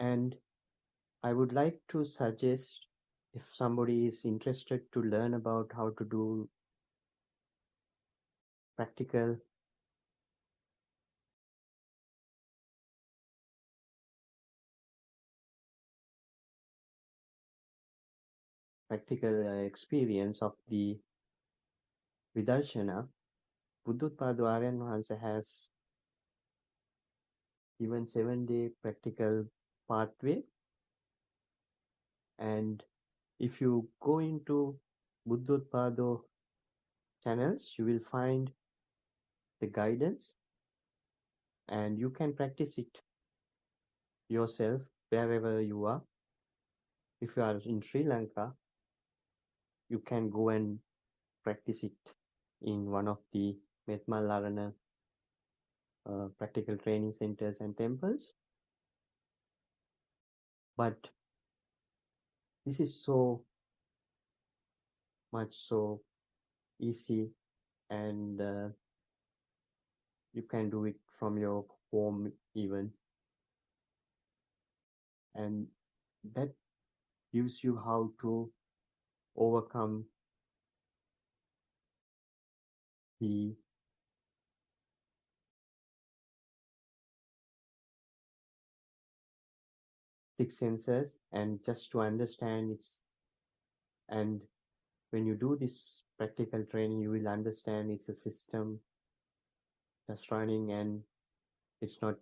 And I would like to suggest, if somebody is interested to learn about how to do practical experience of the Vidarshana, Buddothpado Aryan Mahansa has given 7-day practical pathway. And if you go into Buddothpado channels, you will find the guidance and you can practice it yourself wherever you are. If you are in Sri Lanka, you can go and practice it in one of the Metmal Arana practical training centers and temples. But this is so much so easy, and you can do it from your home even, and that gives you how to overcome the six senses and just to understand it's. And when you do this practical training, you will understand it's a system that's running, and it's not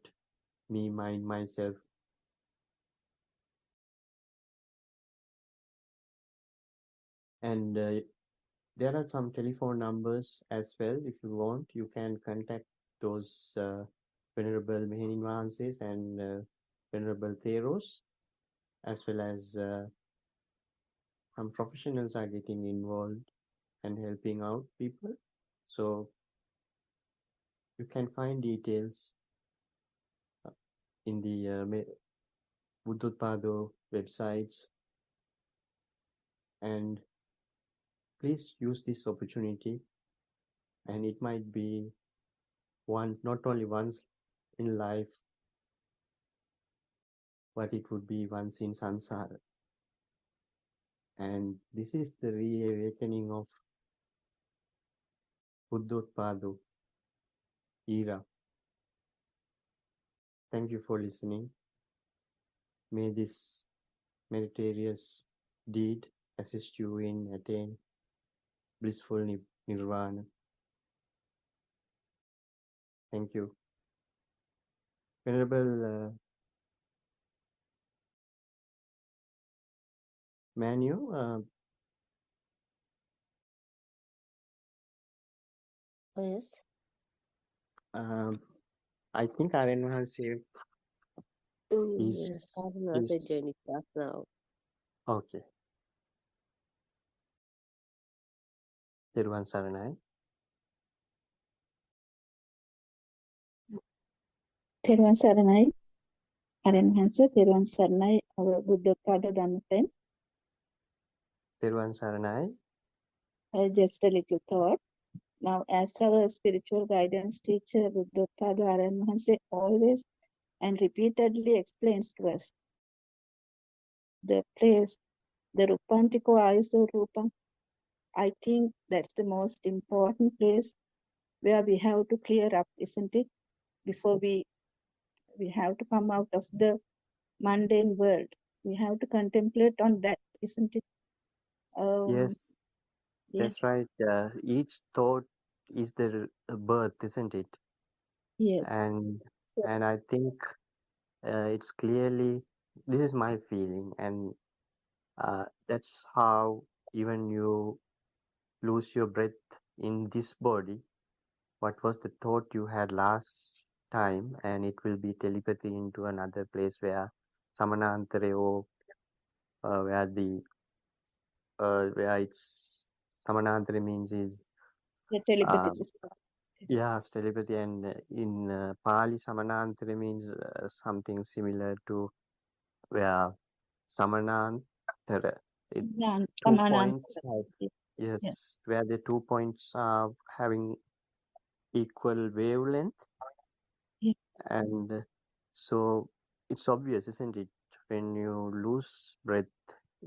me, mind, myself. And there are some telephone numbers as well. If you want, you can contact those Venerable Mehenin and Venerable Theros, as well as some professionals are getting involved and helping out people. So You can find details in the Buddothpado websites, and please use this opportunity. And it might be not only once in life, but it would be once in samsara. And this is the reawakening of Buddothpado era. Thank you for listening. May this meritorious deed assist you in attain blissful nirvana. Thank you. Venerable Manu, Yes. I think Aryan Mahansi Yes, I will not is join class now. okay. Thiruvan Saranai. Thiruvan Saranai, Aryan Hansa, Thiruvan Saranai, our Buddothpado Dhamma friend. Thiruvan Saranai. Just a little thought. Now, as our spiritual guidance teacher, Buddothpado Aryan Hansa always and repeatedly explains to us the place, the Rupantiko Ayuso Rupam. I think that's the most important place where we have to clear up, isn't it? Before we have to come out of the mundane world. We have to contemplate on that, isn't it? Yes, Yeah, that's right. Each thought is the birth, isn't it? yes, And so, I think it's clearly, this is my feeling, and that's how even you lose your breath in this body. What was the thought you had last time, and it will be telepathy into another place where Samanantare, or where it's Samanantare means is the telepathic uh, system. yeah, it's telepathy, and in Pali Samanantare means something similar to where Samanantara, it, 2 points Samanantara. have, Yeah, yes, where the 2 points are having equal wavelength. yeah, And so it's obvious, isn't it? When you lose breath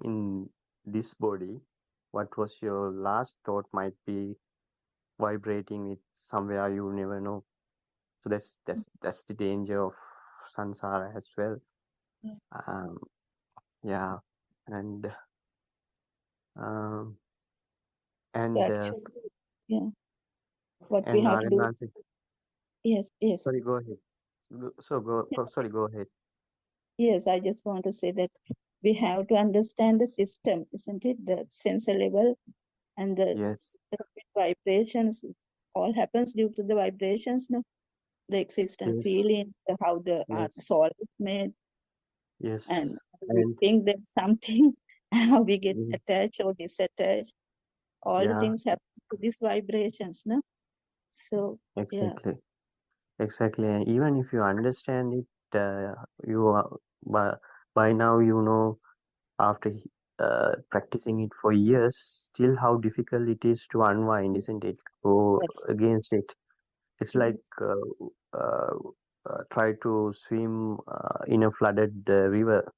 in this body, what was your last thought might be vibrating with somewhere you never know. So that's the danger of samsara as well. yeah. Um, yeah, and um, So and uh, actually, yeah, what we and have to do. Narendra, Yes, yes, sorry, go ahead. Sorry, go ahead. yes. I just want to say that we have to understand the system, isn't it? The sensor level and the Yes, vibrations. All happens due to the vibrations, no? The existence yes, feeling, how the yes, soul is made, and yes, we and think there's something, and how we get mm, attached or disattached. All the yeah, things happen to these vibrations, no? So yeah, exactly. Exactly. And even if you understand it, you are by now you know, after practicing it for years, still how difficult it is to unwind, isn't it? Go that's against it. It's like yes. uh, try to swim in a flooded river.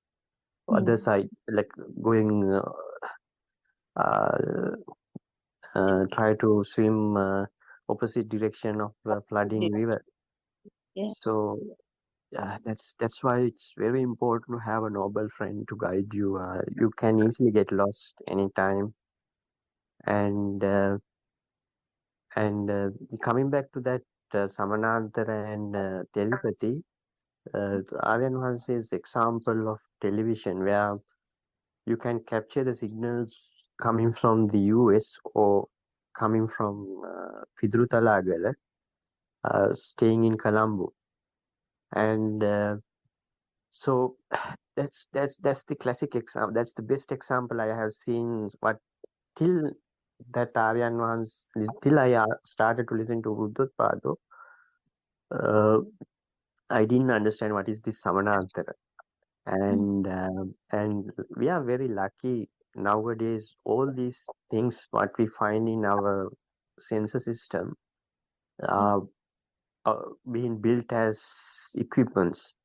Other Mm. side, like going uh, try to swim opposite direction of the flooding river. Yeah, So that's why it's very important to have a noble friend to guide you. You can easily get lost anytime. And coming back to that Samanantara and telepathy, Aryan was his example of television where you can capture the signals coming from the US or coming from Pidrutalagala, staying in Colombo. And so that's the classic example. That's the best example I have seen. But till that Aryan was till I started to listen to Buddothpado, I didn't understand what is this Samanantara. And we are very lucky nowadays. All these things what we find in our sensor system are being built as equipments.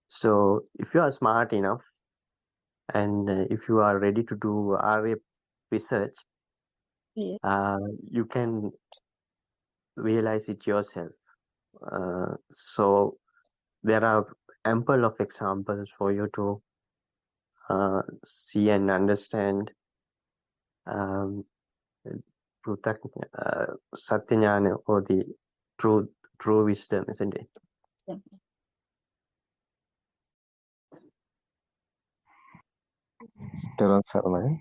So if you are smart enough and if you are ready to do RA research, you can realize it yourself. So there are ample of examples for you to see and understand um, Satyajnana, or the true wisdom, isn't it? Teran Saranai.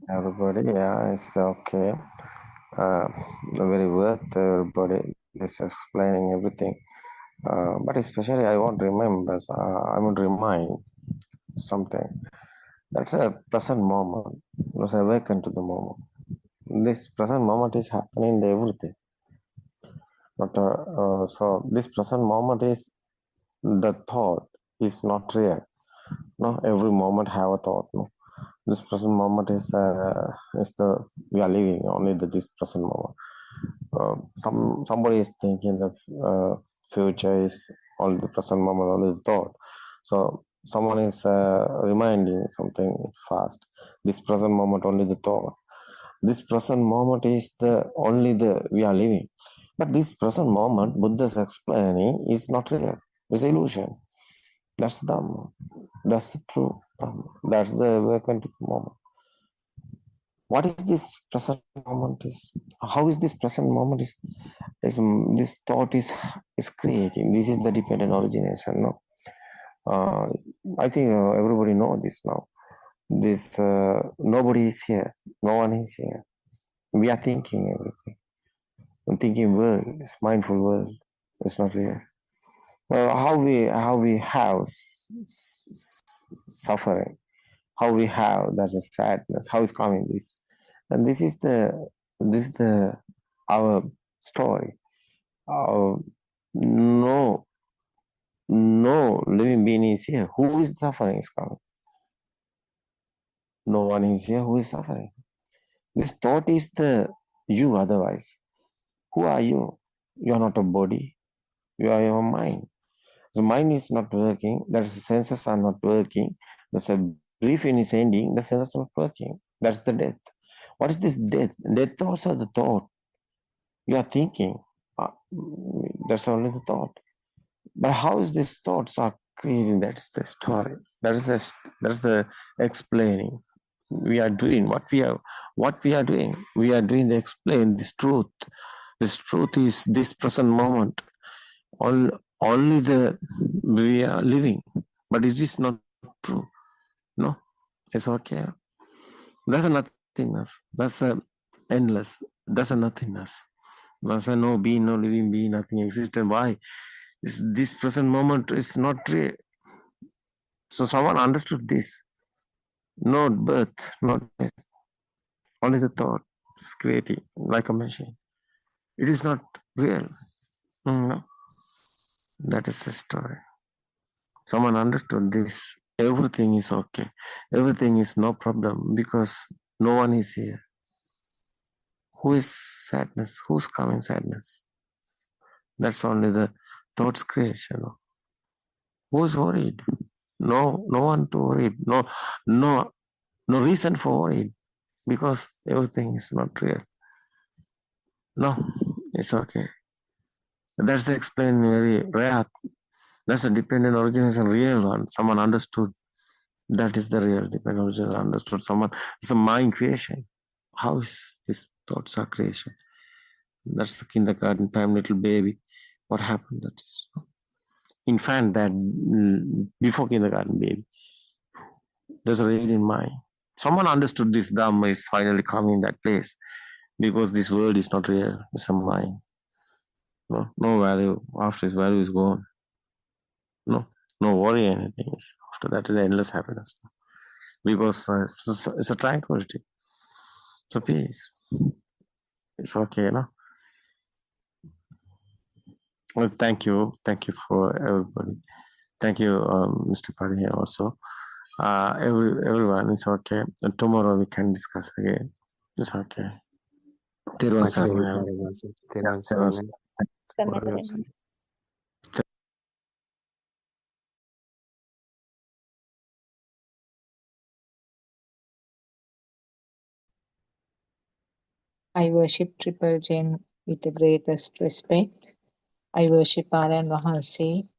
Everybody, yeah, it's okay. Very worth everybody. This explaining everything. But especially, I want to remember. I want to remind something. That's a present moment. Was awaken to the moment. This present moment is happening in everything. But so this present moment is the thought is not real. No, every moment have a thought. No, this present moment is the we are living only this present moment. Somebody is thinking the future is only the present moment, only the thought. So someone is reminding something fast. This present moment only the thought. This present moment is the only the we are living. But this present moment, Buddha's explaining, is not real. It's illusion. That's Dhamma. That's the true Dhamma. That's the awakened moment. What is this present moment is? How is this present moment is this thought is creating? This is the dependent origination. No, I think everybody knows this now. This nobody is here. No one is here. We are thinking everything. I'm thinking world. It's mindful world. It's not real. How we have suffering, how we have that is sadness, how is coming this, and this is the our story. No living being is here. Who is suffering is coming? No one is here who is suffering. This thought is the you. Otherwise, who are you? You are not a body. You are your mind. The mind is not working. That is the senses are not working. The briefing is ending. The senses are not working. That's the death. What is this death? Death also the thought. You are thinking. Uh, That's only the thought. But how is these thoughts are creating? That's the story. That's the explaining. We are doing what we are doing. We are doing to explain this truth. This truth is this present moment. Only the we are living. But is this not true? No, it's okay. That's a nothingness. That's a endless. That's a nothingness. That's a no being, no living being, nothing existed. Why? This present moment is not real. So someone understood this. Not birth, not death. Only the thought is creating like a machine. It is not real. No. That is the story. Someone understood this. Everything is okay. Everything is no problem because no one is here. Who is sadness? Who's coming sadness? That's only the thoughts creation. Who's worried? No one to worry. No reason for worry because everything is not real. No, it's okay. That's the explain very rare. That's a dependent origination, real one. Someone understood. That is the real dependent origination. Understood. Someone. It's a mind creation. How is this thoughts are creation? That's the kindergarten time little baby. What happened? That is infant that before kindergarten baby. There's a real in mind. Someone understood this Dhamma is finally coming in that place because this world is not real. It's a mind. No value. After its value is gone. No worry anything. After that is endless happiness. Because it's a tranquility. It's a peace. It's okay, no? Well, thank you for everybody. Thank you, Mr. Padhe also. Everyone, it's okay. Tomorrow we can discuss again. It's okay. Tirwan Matchayo Sarnaya. terima kasih. Samaran. I worship Triple Gem with the greatest respect. I worship Aran Vahansi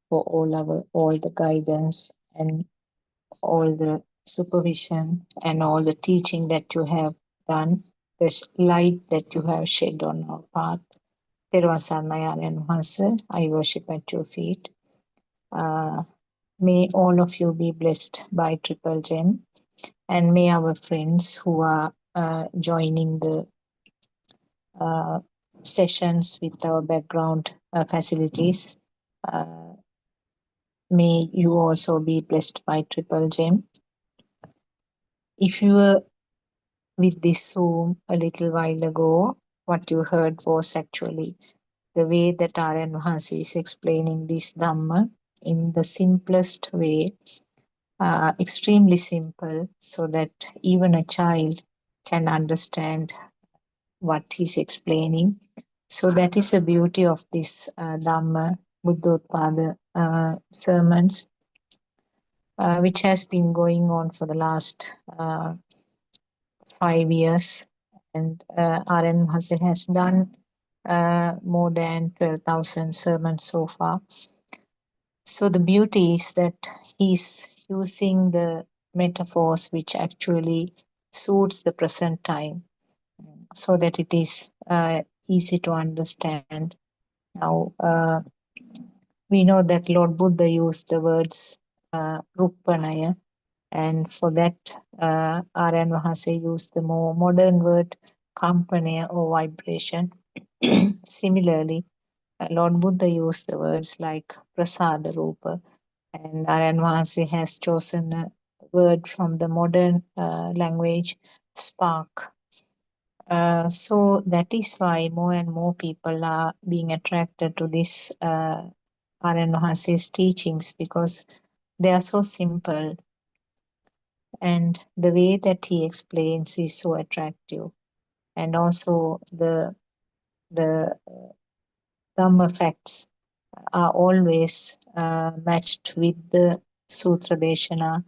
for all the guidance and all the supervision and all the teaching that you have done, the light that you have shed on our path. Terwa Sarnaya Aran Vahansi, I worship at your feet. May all of you be blessed by Triple Gem, and may our friends who are joining the uh, sessions with our background facilities. May you also be blessed by Triple Gem. If you were with this Zoom a little while ago, what you heard was actually the way that Aryan Mahansi is explaining this Dhamma in the simplest way, extremely simple, so that even a child can understand what he's explaining. So that is the beauty of this Dhamma Buddothpado sermons, which has been going on for the last 5 years. And R.N. Mahathir has done more than 12,000 sermons so far. So the beauty is that he's using the metaphors which actually suits the present time, so that it is easy to understand. Now, we know that Lord Buddha used the words Ruppanaya, and for that, Aryan Mahase used the more modern word Kampanaya or vibration. Similarly, Lord Buddha used the words like Prasada Rupa, and Aryan Mahase has chosen a word from the modern language, spark. So that is why more and more people are being attracted to this Aryan Mahase's teachings, because they are so simple and the way that he explains is so attractive. And also the Dhamma facts are always matched with the Sutra Deshana,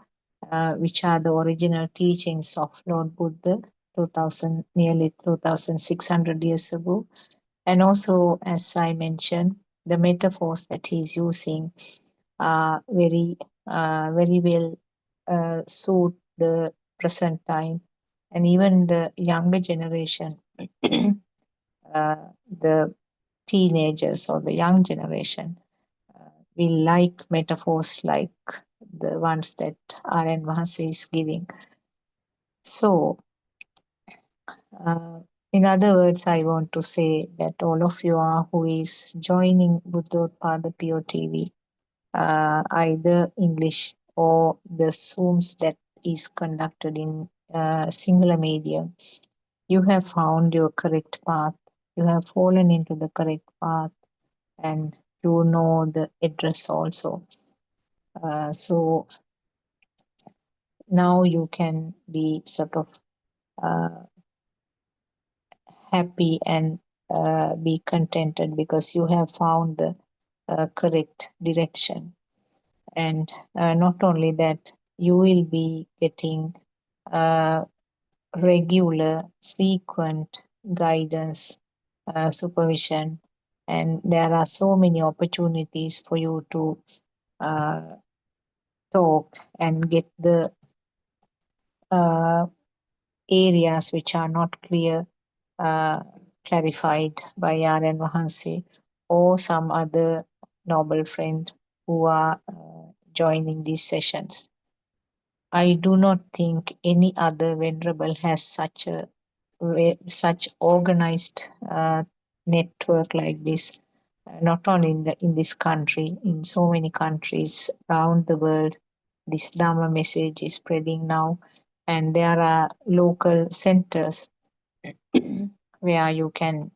which are the original teachings of Lord Buddha, nearly 2,600 years ago. And also, as I mentioned, the metaphors that he's using are very well suit the present time, and even the younger generation, the teenagers or the young generation, will like metaphors like the ones that R.N. Mahasi is giving. So, in other words, I want to say that all of you are who is joining Buddothpado PeoTV, either English or the Zooms that is conducted in singular medium, you have found your correct path. You have fallen into the correct path, and you know the address also. So now you can be sort of happy and be contented, because you have found the correct direction. And not only that, you will be getting regular, frequent guidance, supervision, and there are so many opportunities for you to talk and get the areas which are not clear clarified by R.N. Mahansi or some other noble friend who are joining these sessions. I do not think any other venerable has such organized network like this. Not only in this country, in so many countries around the world, this Dhamma message is spreading now, and there are local centers where you can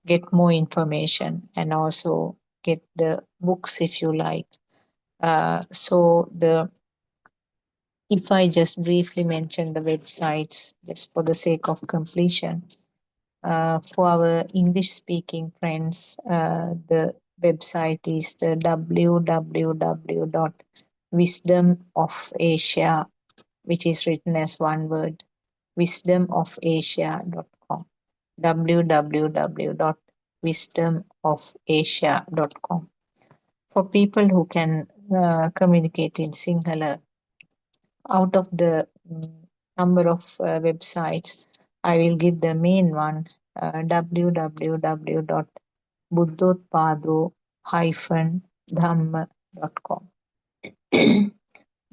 get more information and also get the books if you like. So if I just briefly mention the websites just for the sake of completion, for our English speaking friends, the website is the www.wisdomofasia, which is written as one word, wisdomofasia.com. www.wisdomofasia.com. For people who can communicate in Sinhala, out of the number of websites, I will give the main one, www.buddothpado-dhamma.com.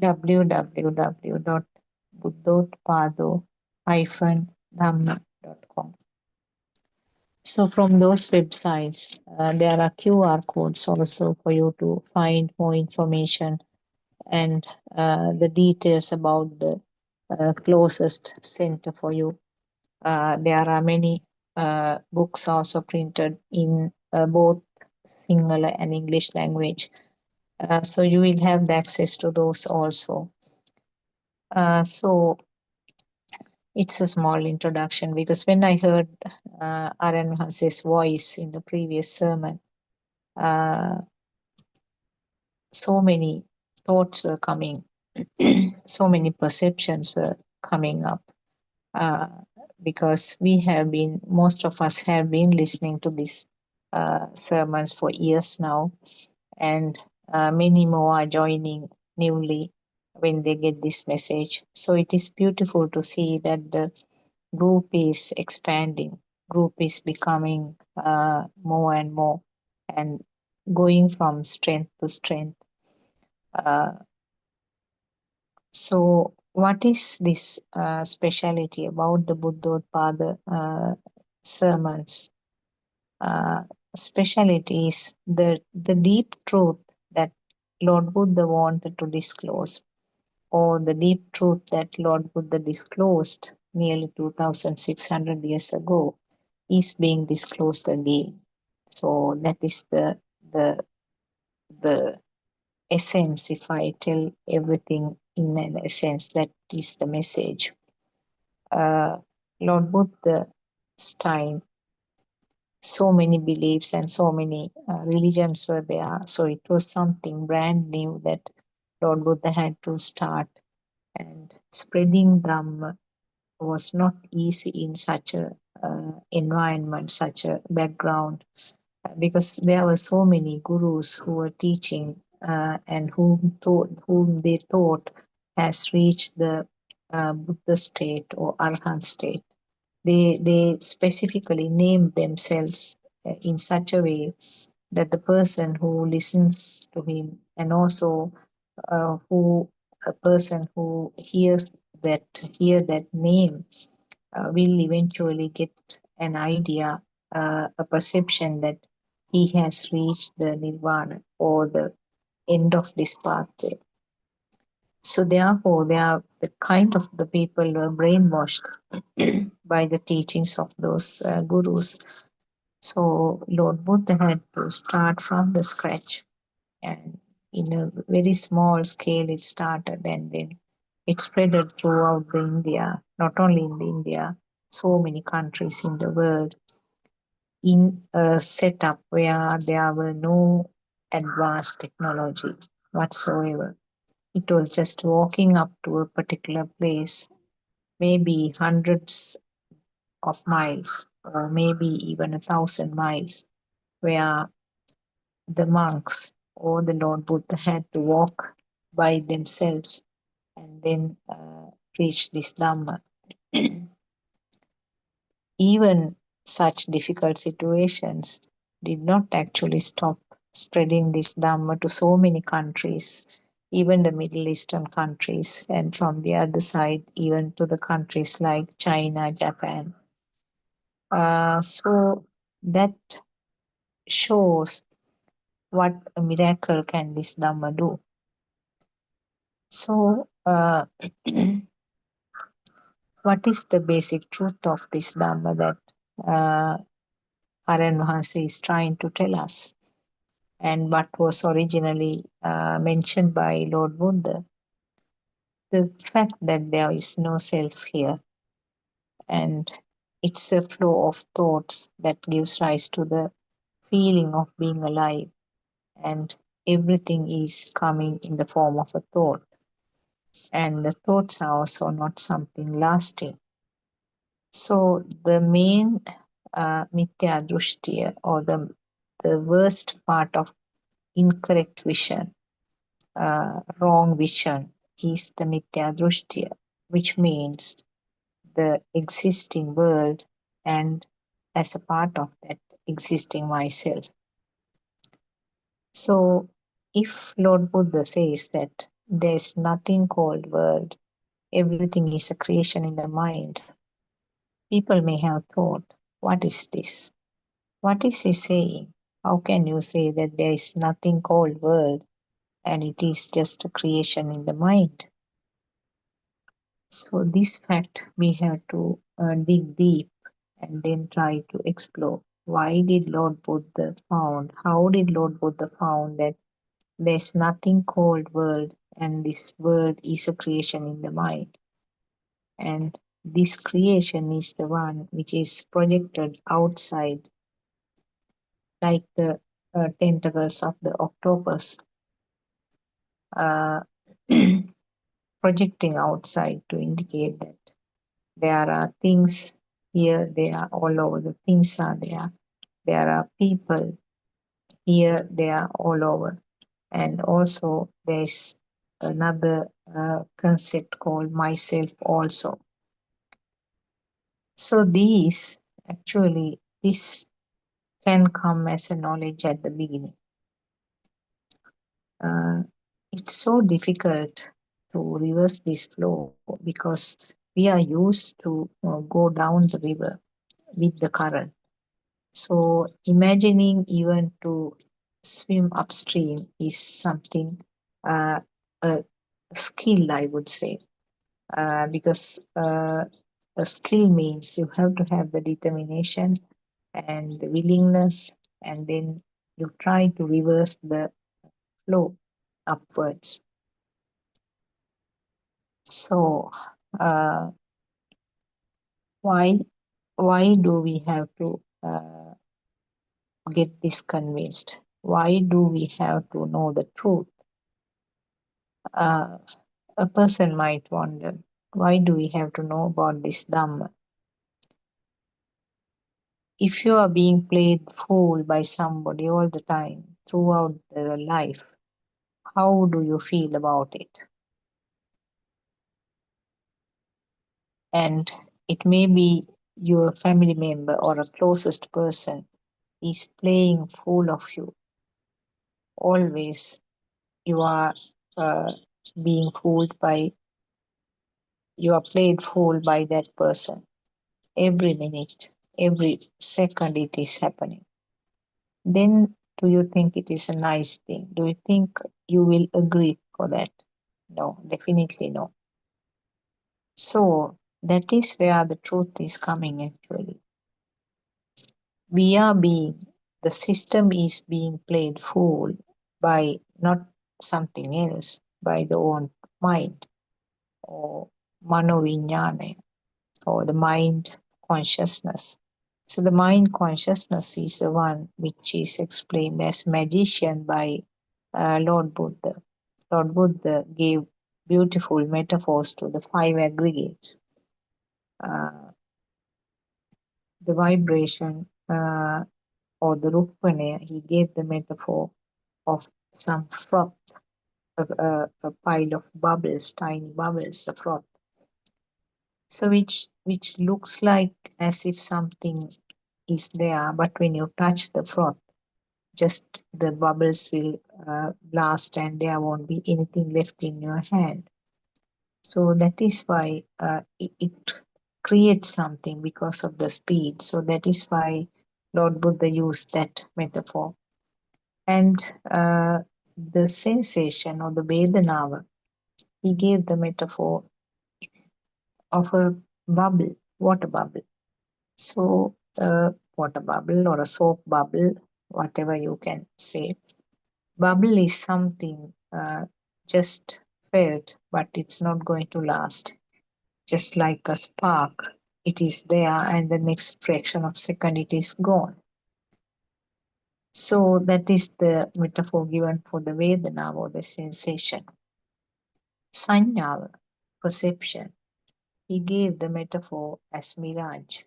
www.buddothpado-dhamma.com. So from those websites, there are QR codes also for you to find more information and the details about the closest center for you. There are many books also printed in both Sinhala and English language. So you will have the access to those also. So it's a small introduction because when I heard Aran Hanse's voice in the previous sermon, so many thoughts were coming, so many perceptions were coming up. Because most of us have been listening to these sermons for years now, and many more are joining newly when they get this message. So it is beautiful to see that the group is expanding, group is becoming more and more and going from strength to strength. So what is this speciality about the Buddothpada sermons? Speciality is the deep truth that Lord Buddha wanted to disclose, or the deep truth that Lord Buddha disclosed nearly 2,600 years ago is being disclosed again. So that is the essence. If I tell everything in an essence, that is the message. Lord Buddha's time, so many beliefs and so many religions were there. So it was something brand new that Lord Buddha had to start. And spreading Dhamma was not easy in such a environment, such a background, because there were so many gurus who were teaching and whom they thought has reached the Buddha state or Arhat state. They specifically named themselves in such a way that the person who listens to him, and also who a person who hear that name will eventually get an idea, a perception that he has reached the nirvana or the end of this pathway. So therefore, they are the kind of the people who are brainwashed by the teachings of those gurus. So Lord Buddha had to start from the scratch, and in a very small scale it started, and then it spread throughout the India, not only in the India, so many countries in the world, in a setup where there were no advanced technology whatsoever. It was just walking up to a particular place, maybe hundreds of miles, or maybe even 1,000 miles, where the monks or the Lord Buddha had to walk by themselves and then reach this Dhamma. Even such difficult situations did not actually stop spreading this Dhamma to so many countries, even the Middle Eastern countries, and from the other side, even to the countries like China, Japan. So that shows what a miracle can this Dhamma do. So, what is the basic truth of this Dhamma? That Aryan Vahanse is trying to tell us, and what was originally mentioned by Lord Buddha, the fact that there is no self here, and it's a flow of thoughts that gives rise to the feeling of being alive, and everything is coming in the form of a thought, and the thoughts are also not something lasting. So the main mithya drushtiya, or the worst part of incorrect vision, wrong vision, is the mithya drushtiya, which means the existing world and as a part of that existing myself. So if Lord Buddha says that there is nothing called world, everything is a creation in the mind, people may have thought, what is this? What is he saying? How can you say that there is nothing called world and it is just a creation in the mind? So this fact we have to dig deep and then try to explore. Why did Lord Buddha found? How did Lord Buddha found that there's nothing called world and this world is a creation in the mind? And this creation is the one which is projected outside, like the tentacles of the octopus, uh, projecting outside to indicate that there are things here, they are all over, the things are there. There are people here, they are all over. And also there's another concept called myself also. So this can come as a knowledge at the beginning. It's so difficult to reverse this flow because we are used to go down the river with the current. So imagining even to swim upstream is something, a skill, I would say, because a skill means you have to have the determination and the willingness, and then you try to reverse the flow upwards. So uh, why do we have to get this convinced? Why do we have to know the truth? Uh, a person might wonder, why do we have to know about this Dhamma? If you are being played fool by somebody all the time throughout their life, how do you feel about it? And it may be your family member or a closest person is playing fool of you. Always you are uh, being fooled by, you are played fool by that person. Every minute, every second it is happening. Then do you think it is a nice thing? Do you think you will agree for that? No, definitely no. So that is where the truth is coming actually. We are being, the system is being played fool by not something else, by the own mind or manovinyana, or the mind consciousness. So the mind consciousness is the one which is explained as magician by Lord Buddha. Lord Buddha gave beautiful metaphors to the five aggregates. The vibration or the rupane, he gave the metaphor of some froth, a pile of bubbles, tiny bubbles, a froth. So which looks like as if something is there, but when you touch the froth, just the bubbles will blast and there won't be anything left in your hand. So that is why it creates something because of the speed. So that is why Lord Buddha used that metaphor. And the sensation or the Vedanava, he gave the metaphor of a bubble, water bubble. So water bubble or a soap bubble, whatever you can say. Bubble is something just felt, but it's not going to last. Just like a spark, it is there, and the next fraction of second it is gone. So that is the metaphor given for the Vedana or the sensation. Sanya, perception. He gave the metaphor as mirage.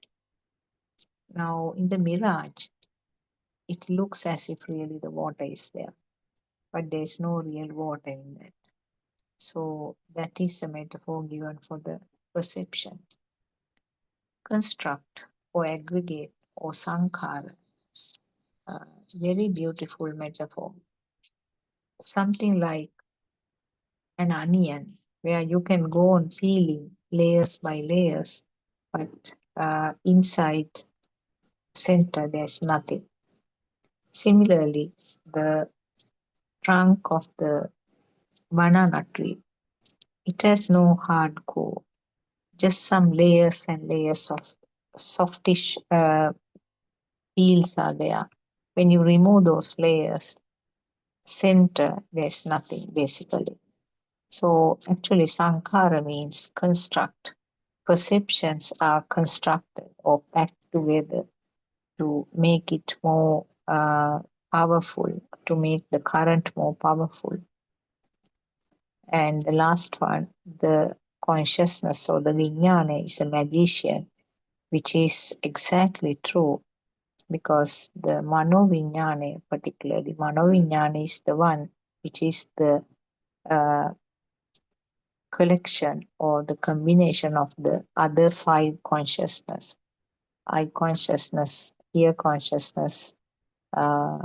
Now, in the mirage, it looks as if really the water is there, but there is no real water in that. So that is the metaphor given for the perception. Construct or aggregate or sankhara, very beautiful metaphor. Something like an onion where you can go on peeling layers by layers, but inside center there's nothing. Similarly, the trunk of the banana tree, it has no hard core, just some layers and layers of softish peels are there. When you remove those layers, center, there's nothing basically. So actually, sankhara means construct. Perceptions are constructed or packed together to make it more powerful, to make the current more powerful. And the last one, the consciousness or the vijnana is a magician, which is exactly true because the mano vijnana, particularly mano vijnana, is the one which is the uh, collection or the combination of the other five consciousness: eye consciousness, ear consciousness, uh,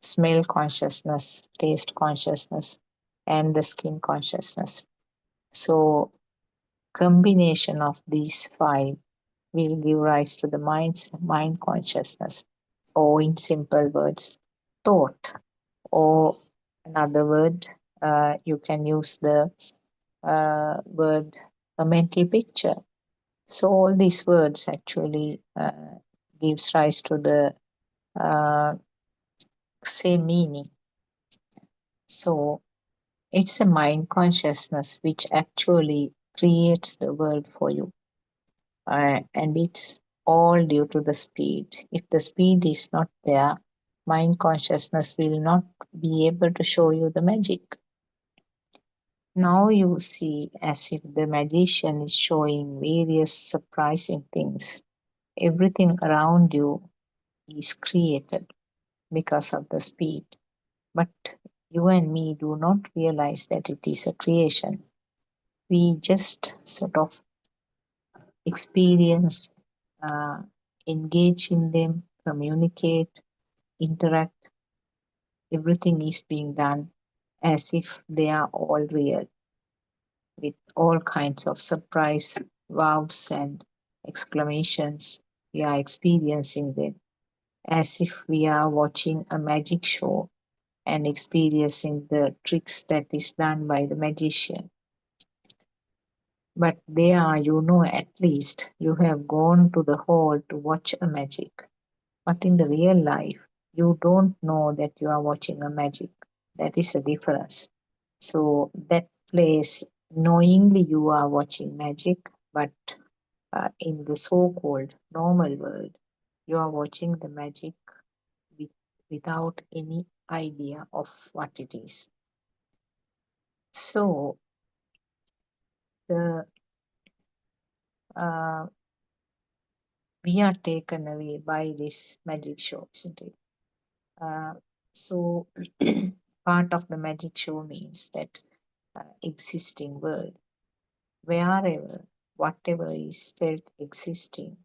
smell consciousness, taste consciousness, and the skin consciousness. So combination of these five will give rise to the mind consciousness, or in simple words, thought, or another word, you can use the word a mental picture. So all these words actually gives rise to the same meaning. So it's a mind consciousness which actually creates the world for you. And it's all due to the speed. If the speed is not there, mind consciousness will not be able to show you the magic. Now you see as if the magician is showing various surprising things. Everything around you is created because of the speed. But you and me do not realize that it is a creation. We just sort of experience, engage in them, communicate, interact. Everything is being done as if they are all real, with all kinds of surprise wows and exclamations. We are experiencing them as if we are watching a magic show and experiencing the tricks that is done by the magician. But there, at least you have gone to the hall to watch a magic. But in the real life, you don't know that you are watching a magic. That is a difference. So that place, knowingly you are watching magic, but in the so-called normal world, you are watching the magic with, without any idea of what it is. So the we are taken away by this magic show, isn't it? So part of the magic show means that existing world, wherever, whatever is felt existing,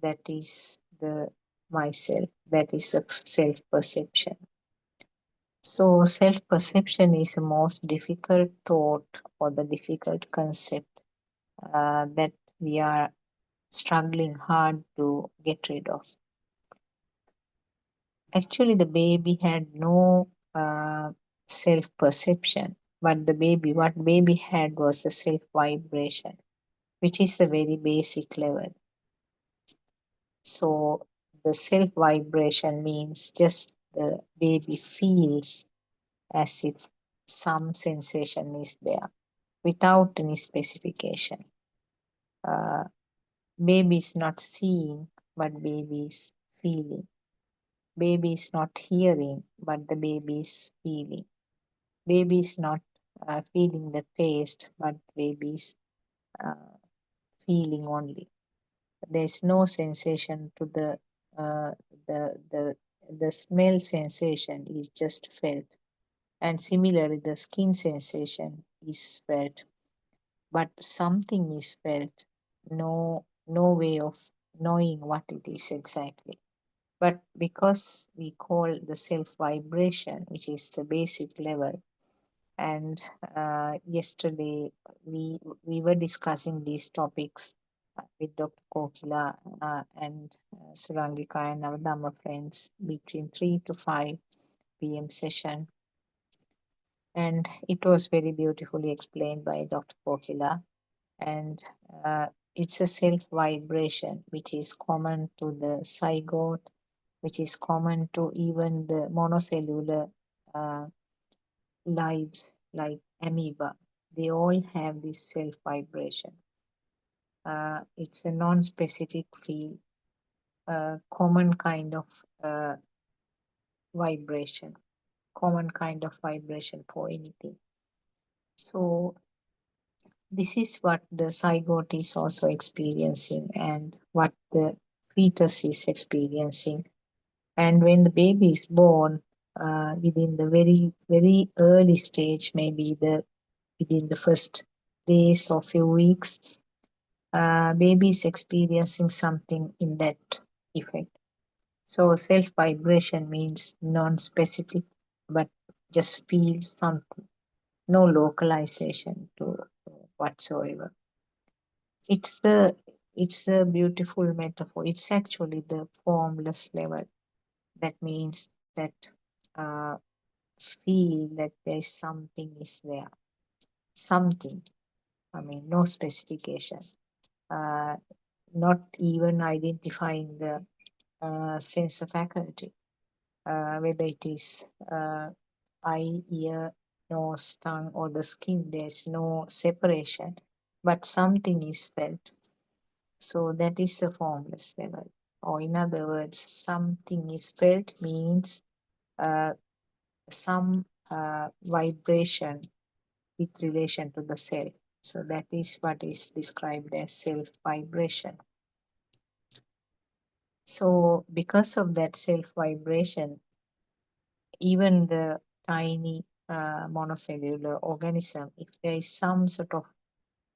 that is the myself, that is a self-perception. So self-perception is the most difficult thought or the difficult concept that we are struggling hard to get rid of. Actually, the baby had no self-perception, but what baby had was a self-vibration, which is the very basic level. So the self vibration means just the baby feels as if some sensation is there without any specification. Uh, Baby is not seeing, but baby is feeling. Baby is not hearing, but the baby is feeling. Baby is not feeling the taste, but baby is uh, feeling only. There is no sensation to uh, the the the smell sensation is just felt, and similarly the skin sensation is felt, but something is felt. No way of knowing what it is exactly. But because we call the self vibration, which is the basic level, and yesterday we were discussing these topics with Dr. Kokila and Surangika and our Dhamma friends between 3 to 5 p.m. session. And it was very beautifully explained by Dr. Kokila. And it's a self vibration which is common to the zygote, which is common to even the monocellular uh, lives like amoeba. They all have this self vibration. It's a non-specific field, common kind of vibration, common kind of vibration for anything. So this is what the zygote is also experiencing and what the fetus is experiencing. And when the baby is born, within the very early stage, maybe within the first days or few weeks, baby is experiencing something in that effect. So self vibration means non-specific, but just feels something, no localization to whatsoever. It's the it's a beautiful metaphor. It's actually the formless level. That means that uh, feel that there's something is there, something. I mean, no specification. Uh, Not even identifying the sense of faculty, whether it is eye, ear, nose, tongue, or the skin. There's no separation, but something is felt. So that is a formless level. Or in other words, something is felt means uh, some vibration with relation to the self. So that is what is described as self vibration. So because of that self vibration, even the tiny monocellular organism, if there is some sort of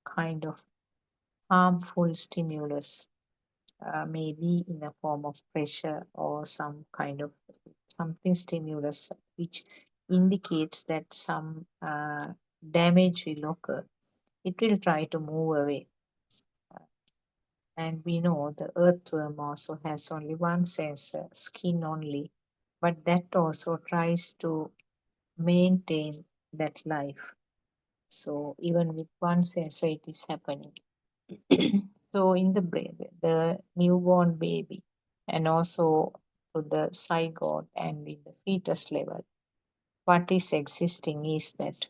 kind of harmful stimulus, maybe in the form of pressure or some kind of something stimulus which indicates that some damage will occur, it will try to move away. And we know the earthworm also has only one sensor, skin only, but that also tries to maintain that life. So even with one sensor, it is happening. So in the brain, the newborn baby, and also to the zygote and in the fetus level, what is existing is that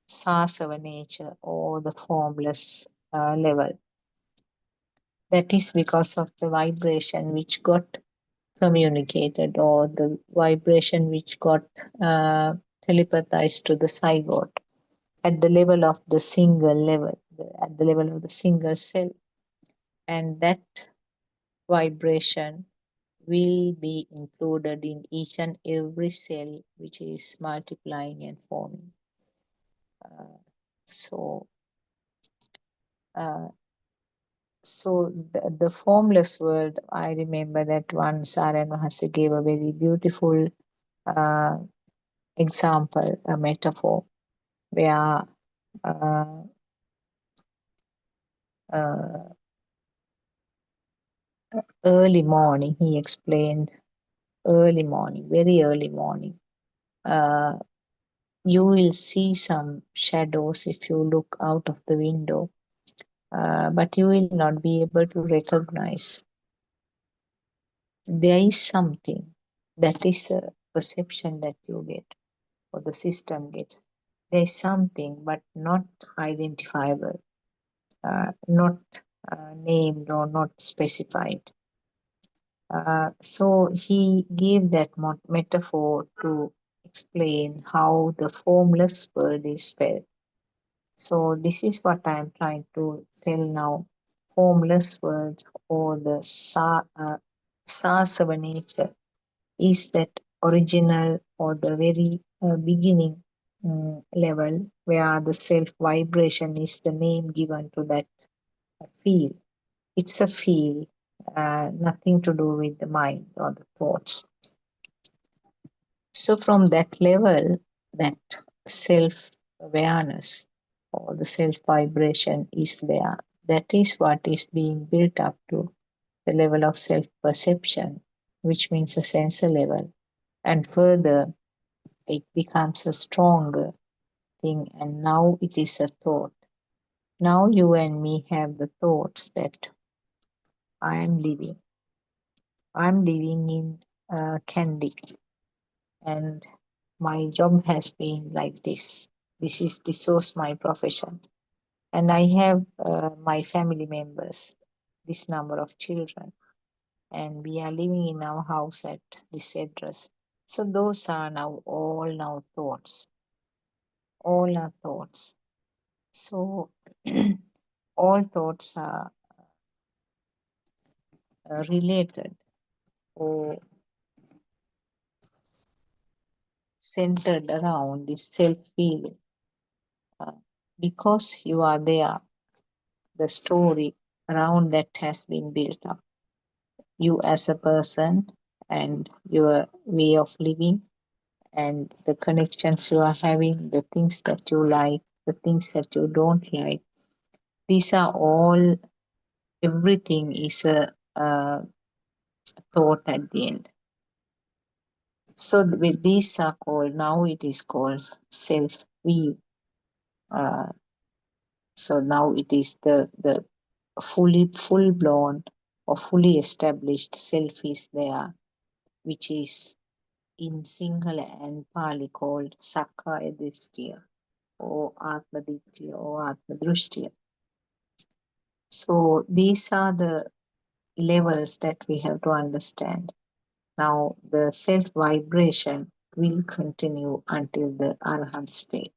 sasava nature or the formless level. That is because of the vibration which got communicated or the vibration which got telepathized to the zygote at the level of the single level, at the level of the single cell. And that vibration will be included in each and every cell which is multiplying and forming. Uh, so, uh, so the formless world, I remember that once Aryan Mahasi gave a very beautiful uh, example, a metaphor, where uh, uh, early morning, he explained early morning, very early morning. Uh, you will see some shadows if you look out of the window, but you will not be able to recognize there is something. That is a perception that you get or the system gets. There is something, but not identifiable, not named or not specified. So he gave that metaphor to explain how the formless world is felt. So this is what I am trying to tell now. Formless world or the Sasava nature is that original or the very beginning level where the self vibration is the name given to that feel. It's a feel, nothing to do with the mind or the thoughts. So from that level, that self awareness or the self vibration is there. That is what is being built up to the level of self perception, which means a sensor level. And further, it becomes a stronger thing, and now it is a thought. Now you and me have the thoughts that I am living. I'm living in Candy, and my job has been like this. This was my profession, and I have my family members, this number of children, and we are living in our house at this address. So those are now thoughts. All are thoughts. So all thoughts are related or centered around this self feeling. Because you are there, the story around that has been built up. You as a person and your way of living and the connections you are having, the things that you like, the things that you don't like. These are all, everything is a thought at the end. So with these are called, now it is called self view. Uh, so now it is the full blown or fully established self is there, which is in Sinhala and Pali called Sakkaya Drishtya or Atmaditya or Atmadrushtiya. So these are the levels that we have to understand. Now the self vibration will continue until the Arhat state.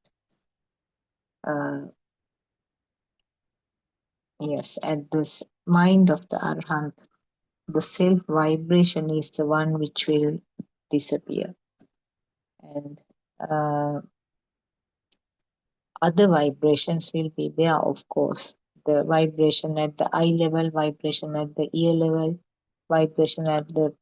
Yes, at this mind of the Arhat, the self vibration is the one which will disappear. And other vibrations will be there, of course. The vibration at the eye level, vibration at the ear level, vibration at the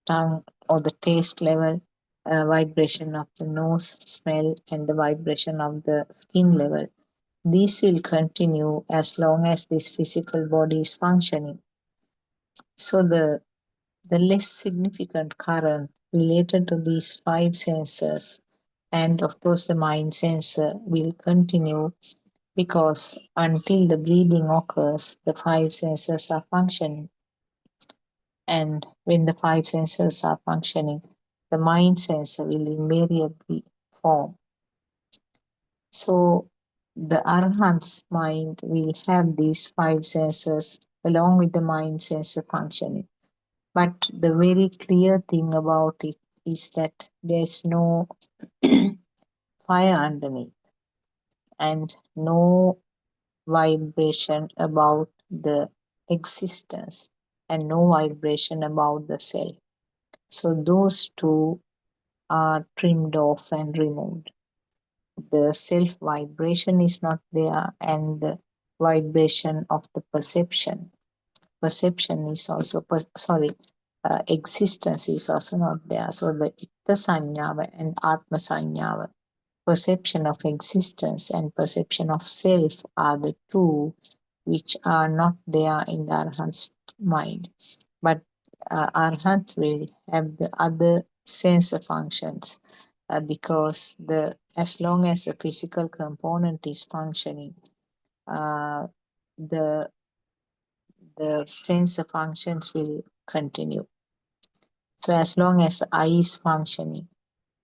tongue or the taste level, vibration of the nose, smell, and the vibration of the skin level. These will continue as long as this physical body is functioning. So the less significant current related to these five senses and of course the mind sensor will continue because until the breathing occurs, the five senses are functioning. And when the five senses are functioning, the mind sensor will invariably form. So the Arhat's mind will have these five senses along with the mind sensor functioning. But the very clear thing about it is that there's no fire underneath and no vibration about the existence and no vibration about the self. So those two are trimmed off and removed. The self vibration is not there, and the vibration of the perception is also existence is also not there. So the itta sanyava and atma sanyava, perception of existence and perception of self, are the two which are not there in the arhat's mind. But arhat will have the other sensor functions because the as long as the physical component is functioning, uh, the sensor functions will continue. So as long as the eye is functioning,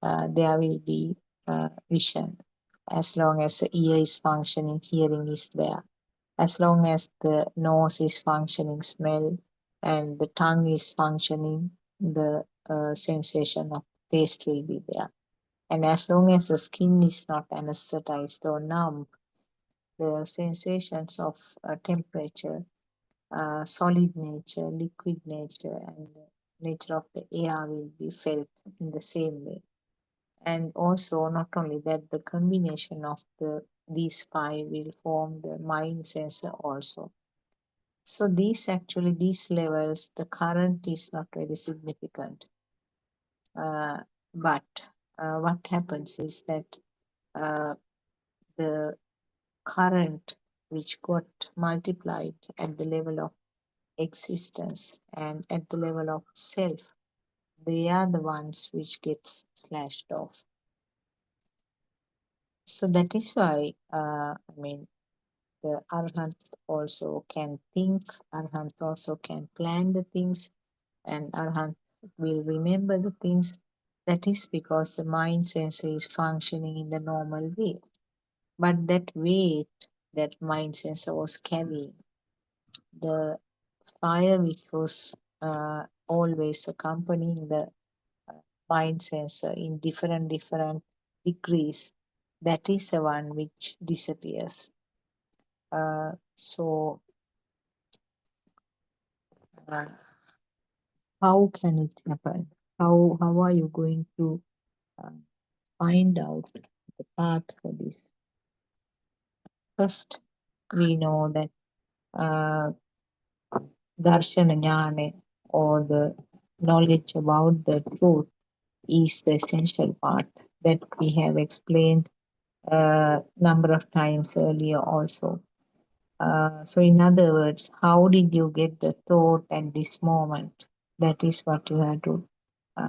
there will be vision. As long as the ear is functioning, hearing is there. As long as the nose is functioning, smell, and the tongue is functioning, the sensation of taste will be there. And as long as the skin is not anesthetized or numb, the sensations of temperature, solid nature, liquid nature, and the nature of the air will be felt in the same way. And also, not only that, the combination of these five will form the mind sensor also. So these levels, the current is not very significant. But what happens is that uh, the current which got multiplied at the level of existence and at the level of self, they are the ones which gets slashed off. So that is why, the arhat also can think, arhat also can plan the things, and arhat will remember the things. That is because the mind sensor is functioning in the normal way. But that weight that mind sensor was carrying, the fire which was always accompanying the mind sensor in different degrees, that is the one which disappears. So uh, how can it happen? How are you going to uh, find out the path for this? First, we know that uh, darshana jnana, or the knowledge about the truth, is the essential part that we have explained a number of times earlier also. So in other words, how did you get the thought at this moment? That is what you have to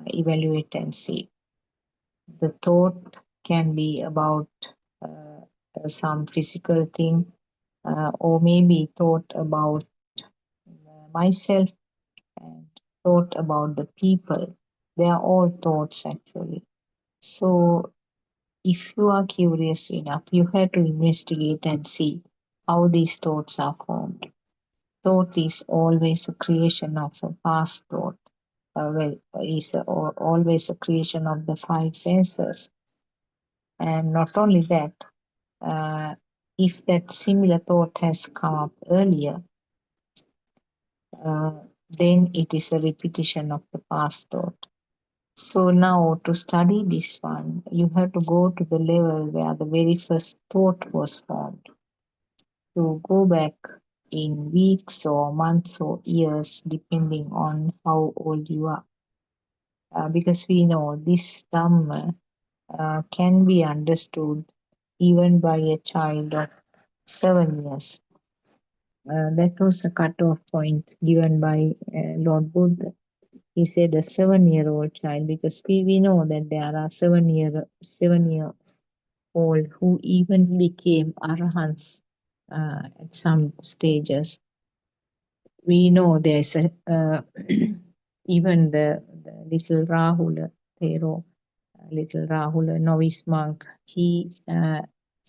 evaluate and see. The thought can be about some physical thing, or maybe thought about myself and thought about the people. They are all thoughts actually. So if you are curious enough, you have to investigate and see how these thoughts are formed. Thought is always a creation of a past thought. Is always a creation of the five senses. And not only that, uh, if that similar thought has come up earlier, uh, then it is a repetition of the past thought. So now to study this one, you have to go to the level where the very first thought was formed. To go back in weeks or months or years, depending on how old you are. Because we know this Dhamma can be understood even by a child of 7 years. That was a cutoff point given by Lord Buddha. He said a 7-year-old child, because we know that there are 7 years old who even became arahants at some stages. We know there's a even the little Rahula Thero, little Rahula novice monk, he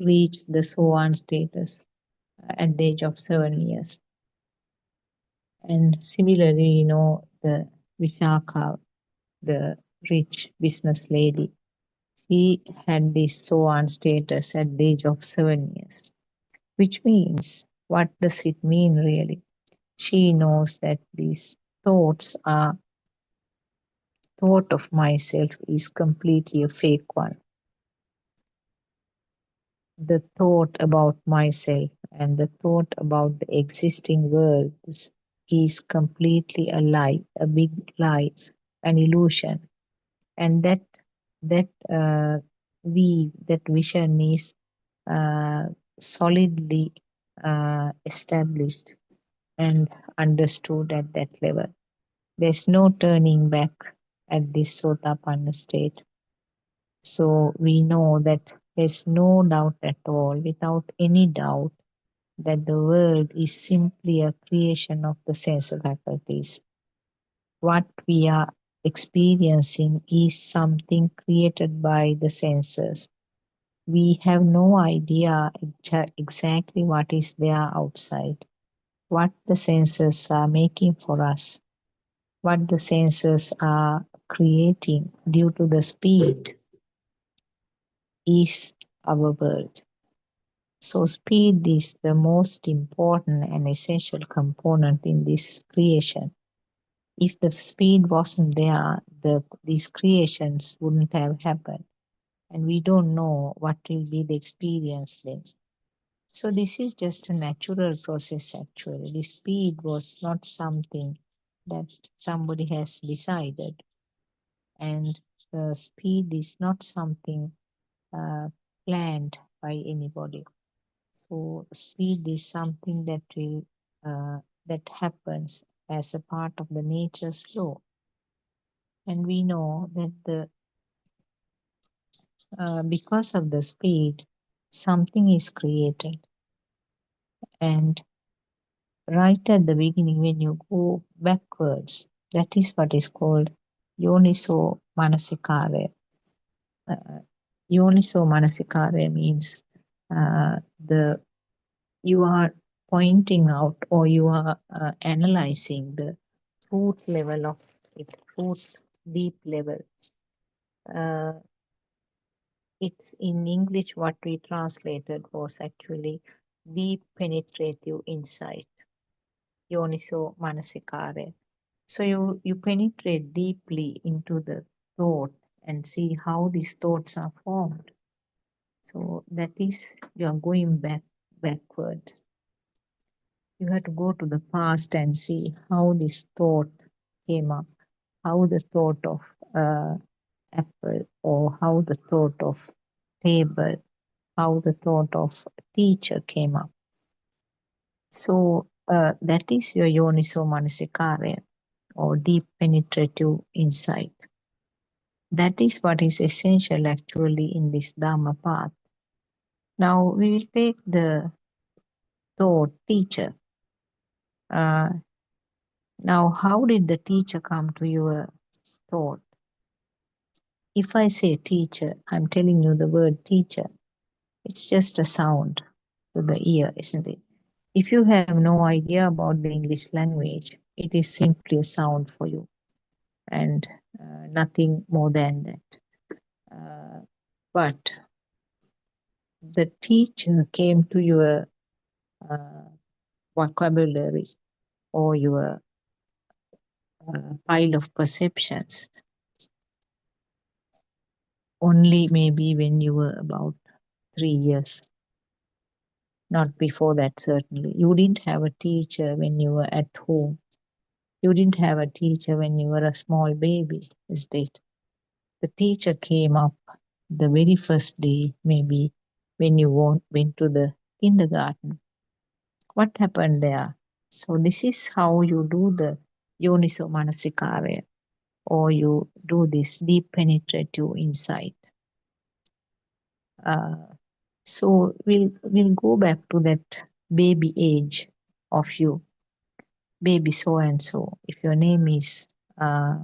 reached the Sohan status at the age of 7 years. And similarly, you know, the Vishaka, the rich business lady, she had this Sohan status at the age of 7 years. Which means, what does it mean really? She knows that these thoughts are thought of myself is completely a fake one. The thought about myself and the thought about the existing world is completely a lie, a big lie, an illusion. And that vision is uh, solidly established and understood at that level. There's no turning back at this Sotapanna state. So we know that there's no doubt at all, without any doubt, that the world is simply a creation of the sense faculties. What we are experiencing is something created by the senses. We have no idea exactly what is there outside, what the senses are making for us, what the senses are creating due to the speed is our world. So speed is the most important and essential component in this creation. If the speed wasn't there, these creations wouldn't have happened. And we don't know what will be the experience then. So this is just a natural process actually. The speed was not something that somebody has decided. And the speed is not something planned by anybody. So speed is something that will that happens as a part of the nature's law. And we know that the because of the speed, something is created. And right at the beginning, when you go backwards, that is what is called yoniso manasikare. Uh, Yoniso manasikare means the you are pointing out or you are analyzing the root level of it, root deep level. Uh, it's in English what we translated was actually deep penetrative insight, yoniso manasikare. So you penetrate deeply into the thought and see how these thoughts are formed. So that is you are going backwards. You have to go to the past and see how this thought came up, how the thought of apple, or how the thought of table, how the thought of teacher came up. So that is your yoniso manasikare, or deep penetrative insight. That is what is essential actually in this Dhamma path. Now we will take the thought teacher. Now, how did the teacher come to your thought? If I say teacher, I'm telling you the word teacher. It's just a sound to the ear, isn't it? If you have no idea about the English language, it is simply a sound for you and nothing more than that. But the teacher came to your uh, vocabulary or your pile of perceptions only maybe when you were about 3 years. Not before that, certainly. You didn't have a teacher when you were at home. You didn't have a teacher when you were a small baby, is it? The teacher came up the very first day, maybe when you went to the kindergarten. What happened there? So this is how you do the yoniso manasikara, or you do this deep penetrative insight. So we'll go back to that baby age of you, baby so and so. If your name is uh,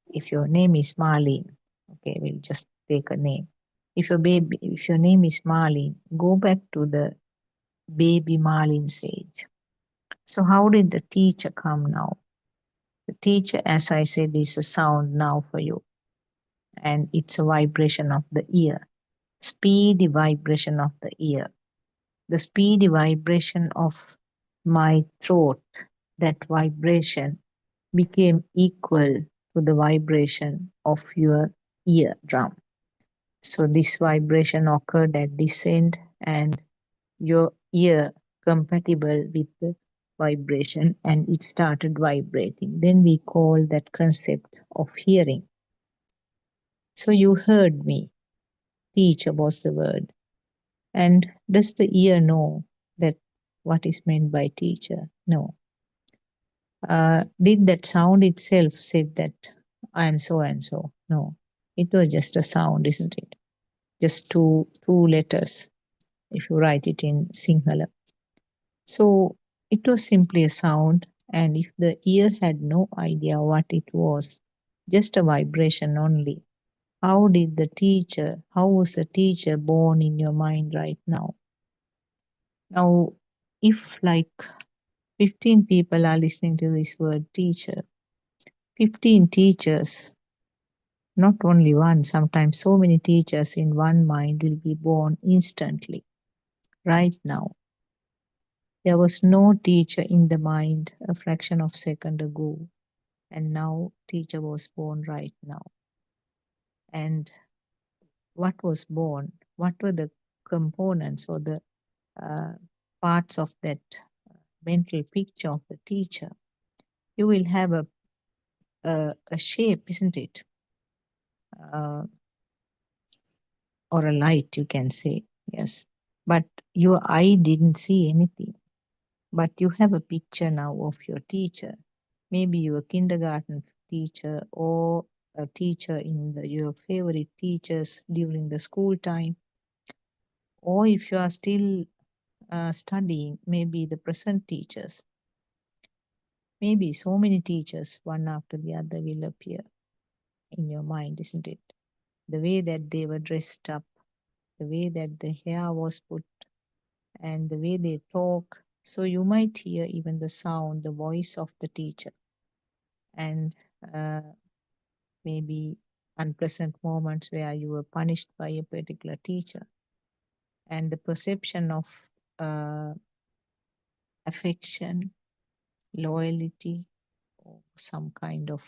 if your name is Marlene, okay, we'll just take a name. If your name is Marlene, go back to the baby Marlene's age. So how did the teacher come now? The teacher, as I said, is a sound now for you, and it's a vibration of the ear, speedy vibration of the ear, the speedy vibration of my throat. That vibration became equal to the vibration of your eardrum. So this vibration occurred at this end, and your ear compatible with the vibration, and it started vibrating. Then we call that concept of hearing. So you heard me. Teacher was the word. And does the ear know that what is meant by teacher? No. Did that sound itself said that I am so and so? No. It was just a sound, isn't it? Just two letters if you write it in Sinhala. So it was simply a sound, And if the ear had no idea what it was, just a vibration only, how was the teacher born in your mind right now? Now, if like 15 people are listening to this word teacher, 15 teachers, not only one, sometimes so many teachers in one mind will be born instantly, right now. There was no teacher in the mind a fraction of second ago, and now teacher was born right now. And what was born? What were the components or the uh, parts of that mental picture of the teacher? You will have a shape, isn't it? Uh, or a light, you can say, yes. But your eye didn't see anything. But you have a picture now of your teacher, maybe your kindergarten teacher or a teacher in your favorite teachers during the school time, or if you are still studying, maybe the present teachers. Maybe so many teachers, one after the other, will appear in your mind, isn't it? The way that they were dressed up, the way that the hair was put, and the way they talk. So you might hear even the sound, the voice of the teacher, and uh, maybe unpleasant moments where you were punished by a particular teacher, and the perception of uh, affection, loyalty, or some kind of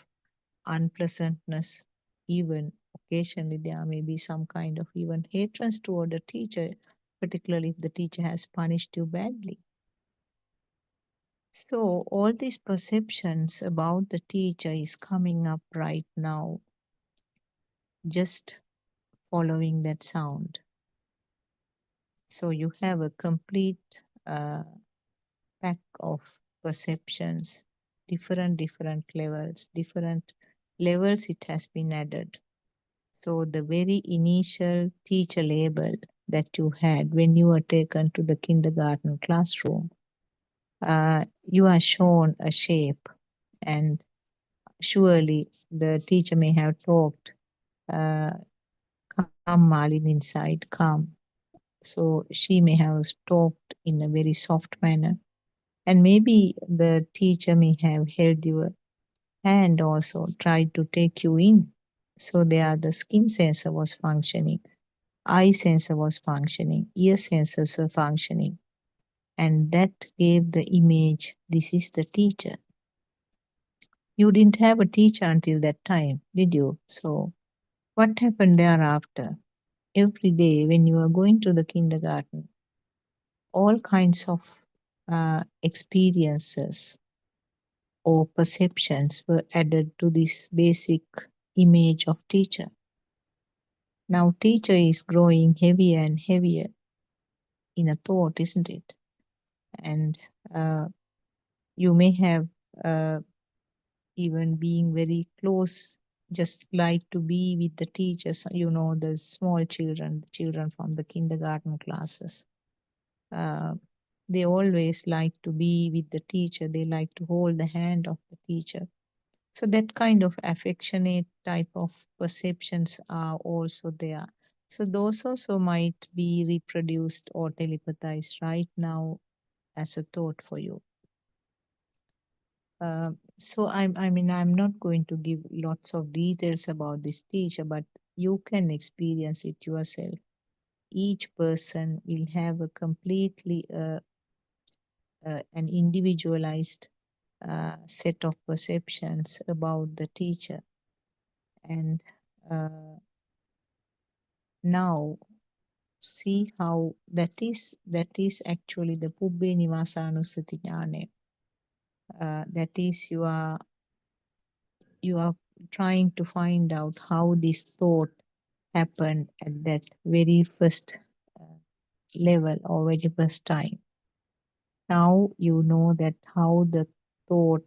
unpleasantness. Even occasionally, there may be some kind of even hatred toward a teacher, particularly if the teacher has punished you badly. So, all these perceptions about the teacher is coming up right now, just following that sound. So, you have a complete uh, pack of perceptions, different levels it has been added. So the very initial teacher label that you had when you were taken to the kindergarten classroom, you are shown a shape, and surely the teacher may have talked, come Malin inside, come. So she may have talked in a very soft manner, and maybe the teacher may have held your hand also, tried to take you in. So there the skin sensor was functioning, eye sensor was functioning, ear sensors were functioning, and that gave the image, this is the teacher. You didn't have a teacher until that time, did you? So what happened thereafter? Every day when you are going to the kindergarten, all kinds of experiences or perceptions were added to this basic image of teacher. Now teacher is growing heavier and heavier in a thought, isn't it? And uh, you may have uh, even being very close, just like to be with the teachers, the small children, the children from the kindergarten classes. Uh, they always like to be with the teacher. They like to hold the hand of the teacher. So that kind of affectionate type of perceptions are also there. So those also might be reproduced or telepathized right now as a thought for you. So I'm not going to give lots of details about this teacher, but you can experience it yourself. Each person will have a completely an individualized set of perceptions about the teacher. And now see how that is actually the Pubbe Nivasanusati Jnane. That is you are trying to find out how this thought happened at that very first level or very first time. Now you know that how the thought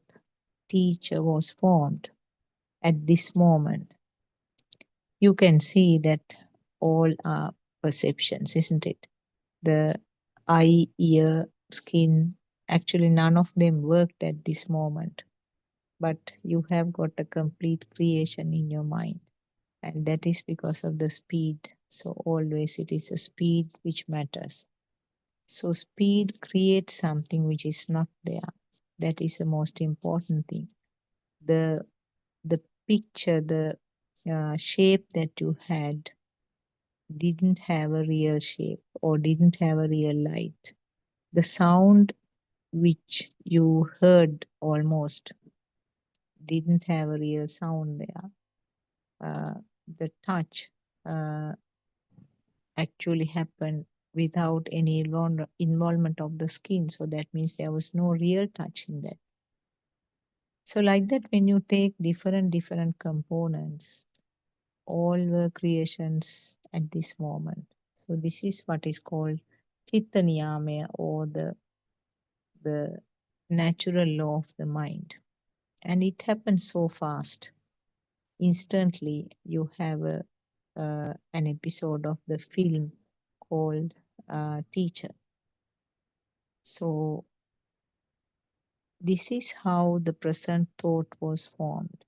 teacher was formed at this moment. You can see that all are perceptions, isn't it? The eye, ear, skin, Actually, none of them worked at this moment, but you have got a complete creation in your mind, and that is because of the speed. So always it is the speed which matters. So speed creates something which is not there. That is the most important thing. The picture, the shape that you had didn't have a real shape or didn't have a real light. The sound which you heard almost didn't have a real sound there. The touch uh, actually happened without any involvement of the skin. So that means there was no real touch in that. So like that, when you take different components, all were creations at this moment. So this is what is called Chitta Niyamaya, or the natural law of the mind. And it happens so fast. Instantly, you have an episode of the film called Teacher. So this is how the present thought was formed,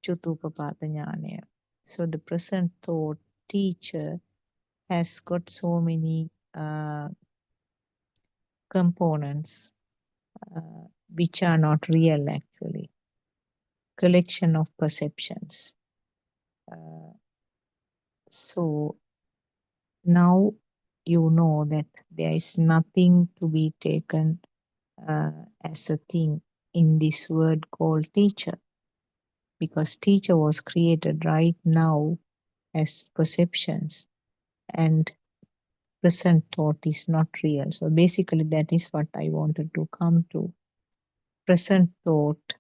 Chutupapata Jnanaya. So the present thought, teacher, has got so many components which are not real actually, collection of perceptions. So now you know that there is nothing to be taken as a thing in this word called teacher, because teacher was created right now as perceptions, and present thought is not real. So basically that is what I wanted to come to. Present thought,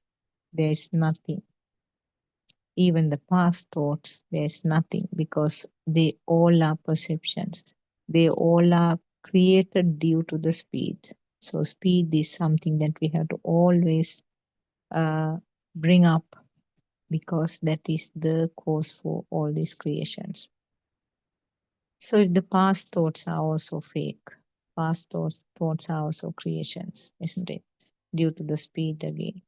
there is nothing. Even the past thoughts, there is nothing, because they all are perceptions. They all are created due to the speed. So speed is something that we have to always bring up, because that is the cause for all these creations. So the past thoughts are also fake. Past thoughts are also creations, isn't it? Due to the speed again.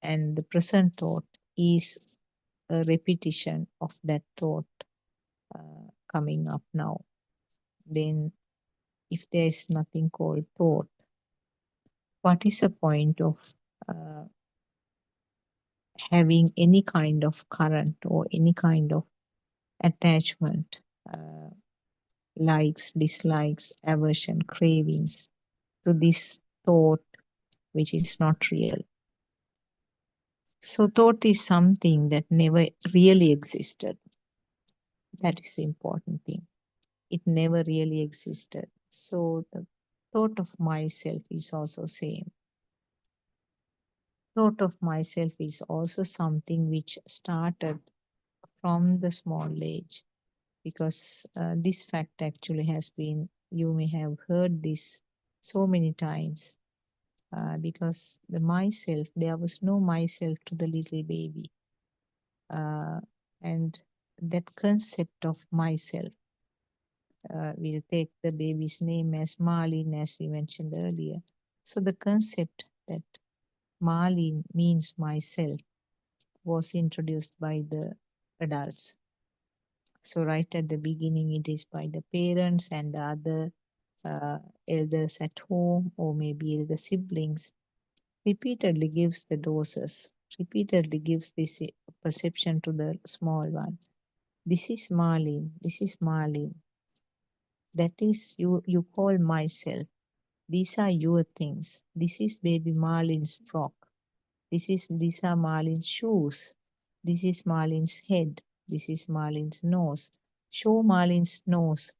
And the present thought is a repetition of that thought coming up now. Then, if there is nothing called thought, what is the point of uh, having any kind of current or any kind of attachment, uh, likes, dislikes, aversion, cravings to this thought which is not real? So, thought is something that never really existed. That is the important thing. It never really existed. So, the thought of myself is also same. Thought of myself is also something which started from the small age, because this fact actually has been, you may have heard this so many times, because the myself, there was no myself to the little baby. And that concept of myself, we'll take the baby's name as Marlene, as we mentioned earlier. So the concept that Marlene means myself was introduced by the adults. So right at the beginning, it is by the parents and the other elders at home, or maybe the siblings, repeatedly gives the doses, repeatedly gives this perception to the small one. This is Marlene, this is Marlene. That is you call myself. These are your things. This is baby Marlene's frock. These are Marlene's shoes. This is Marlene's head. This is Marlene's nose. Show Marlene's nose.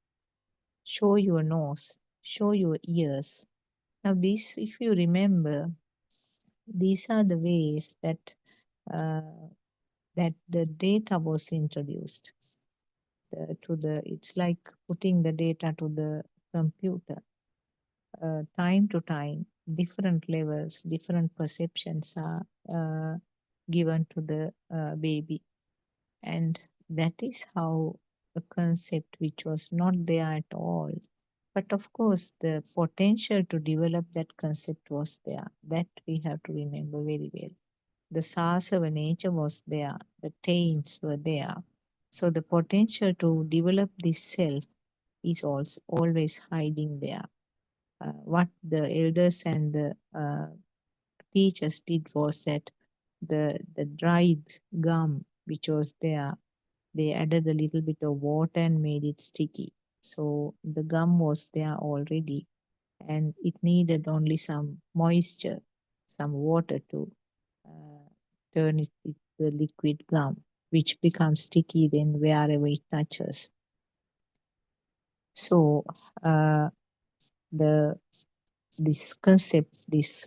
Show your nose. Show your ears. Now, this, if you remember, these are the ways that that the data was introduced it's like putting the data to the computer. Time to time, different levels, different perceptions are given to the baby. And that is how a concept which was not there at all, But of course, the potential to develop that concept was there. That we have to remember very well. The Sasava nature was there, the taints were there. So the potential to develop this self is also always hiding there. What the elders and the teachers did was that the dried gum which was there, they added a little bit of water and made it sticky. So the gum was there already, and it needed only some moisture, some water to uh, turn it into the liquid gum, which becomes sticky then wherever it touches. So the this concept, this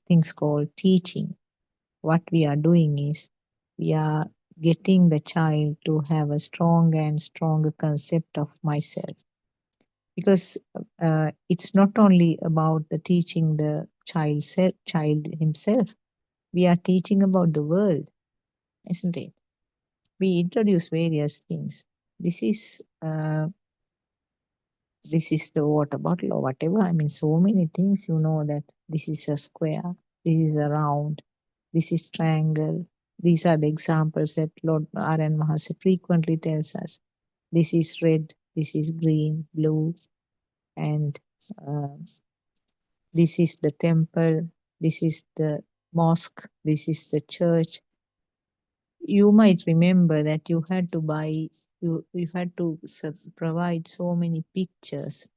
things called teaching, what we are doing is we are getting the child to have a stronger and stronger concept of myself, because it's not only about the teaching the child himself, we are teaching about the world, isn't it? We introduce various things. This is this is the water bottle or whatever. I mean, so many things, you know, that this is a square, this is a round, this is triangle. These are the examples that Lord R.N. Mahasi frequently tells us. This is red, this is green, blue, and uh, this is the temple, this is the mosque, this is the church. You might remember that you had to buy, you had to provide so many pictures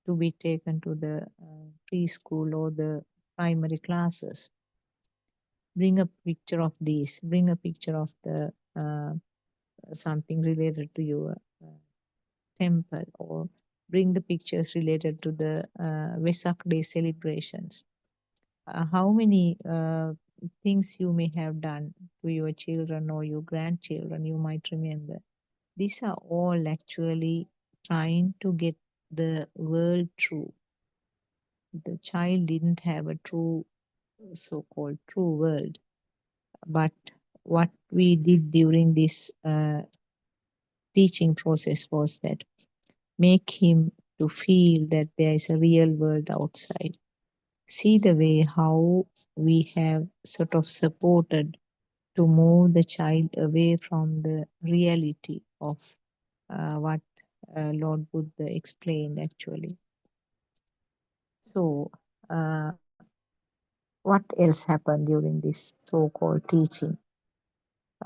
to be taken to the preschool or the primary classes. Bring a picture of this, bring a picture of the something related to your temple, or bring the pictures related to the Vesak Day celebrations. How many things you may have done to your children or your grandchildren, you might remember. These are all actually trying to get the world true. The child didn't have a true, so-called true world, but what we did during this teaching process was that make him to feel that there is a real world outside. See the way how we have sort of supported to move the child away from the reality of what Lord Buddha explained actually. So, what else happened during this so-called teaching?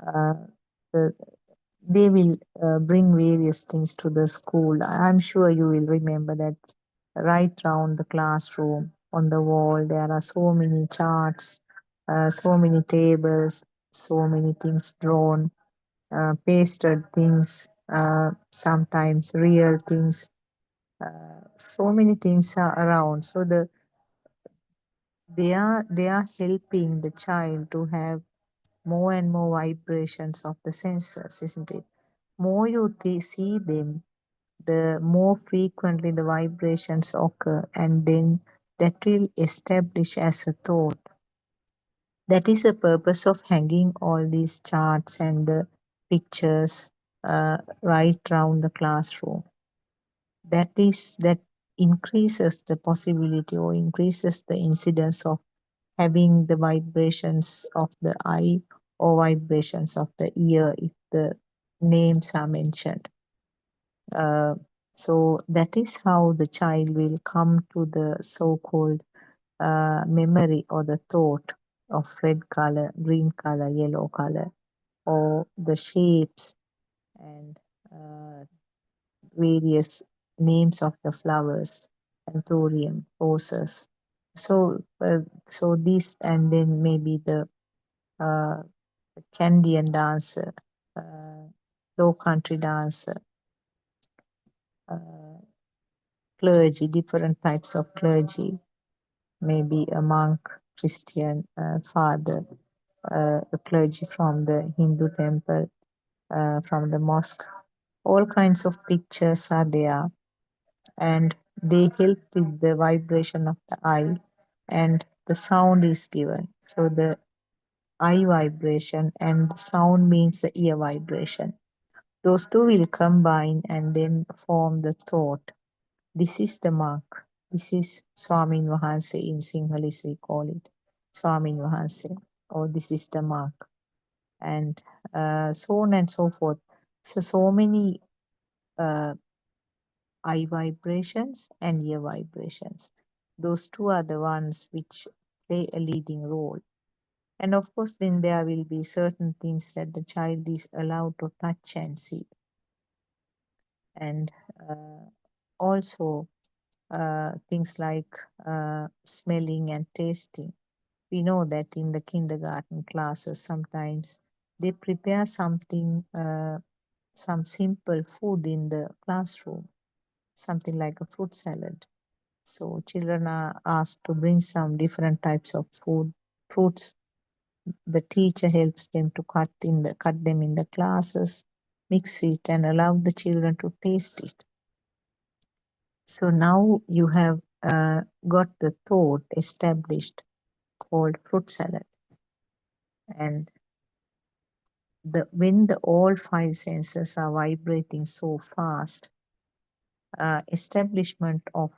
Uh, the, they will bring various things to the school. I'm sure you will remember that right round the classroom on the wall there are so many charts, so many tables, so many things drawn, pasted things, sometimes real things. So many things are around. So they are helping the child to have more and more vibrations of the senses, isn't it? More you see them, the more frequently the vibrations occur, and then that will establish as a thought. That is the purpose of hanging all these charts and the pictures right round the classroom. That increases the possibility or increases the incidence of having the vibrations of the eye or vibrations of the ear if the names are mentioned. Uh, so that is how the child will come to the so-called memory or the thought of red color, green color, yellow color, or the shapes and various names of the flowers, anthurium, roses. So this, and then maybe the uh, Candian dancer, low country dancer, uh, clergy, different types of clergy, maybe a monk, Christian father, a clergy from the Hindu temple, from the mosque. All kinds of pictures are there, and they help with the vibration of the eye, and the sound is given. So the eye vibration and the sound means the ear vibration. Those two will combine and then form the thought. This is the mark. This is Swamin Vahanse in Sinhalese we call it. Swamin Vahanse. Or this is the mark. And so on and so forth. So many uh, eye vibrations and ear vibrations. Those two are the ones which play a leading role. And of course, then there will be certain things that the child is allowed to touch and see. And also things like smelling and tasting. We know that in the kindergarten classes, sometimes they prepare something, some simple food in the classroom, something like a fruit salad. So children are asked to bring some different types of fruits. The teacher helps them to cut them in the classes, mix it, and allow the children to taste it. So now you have got the thought established called fruit salad, and when the all five senses are vibrating so fast, establishment of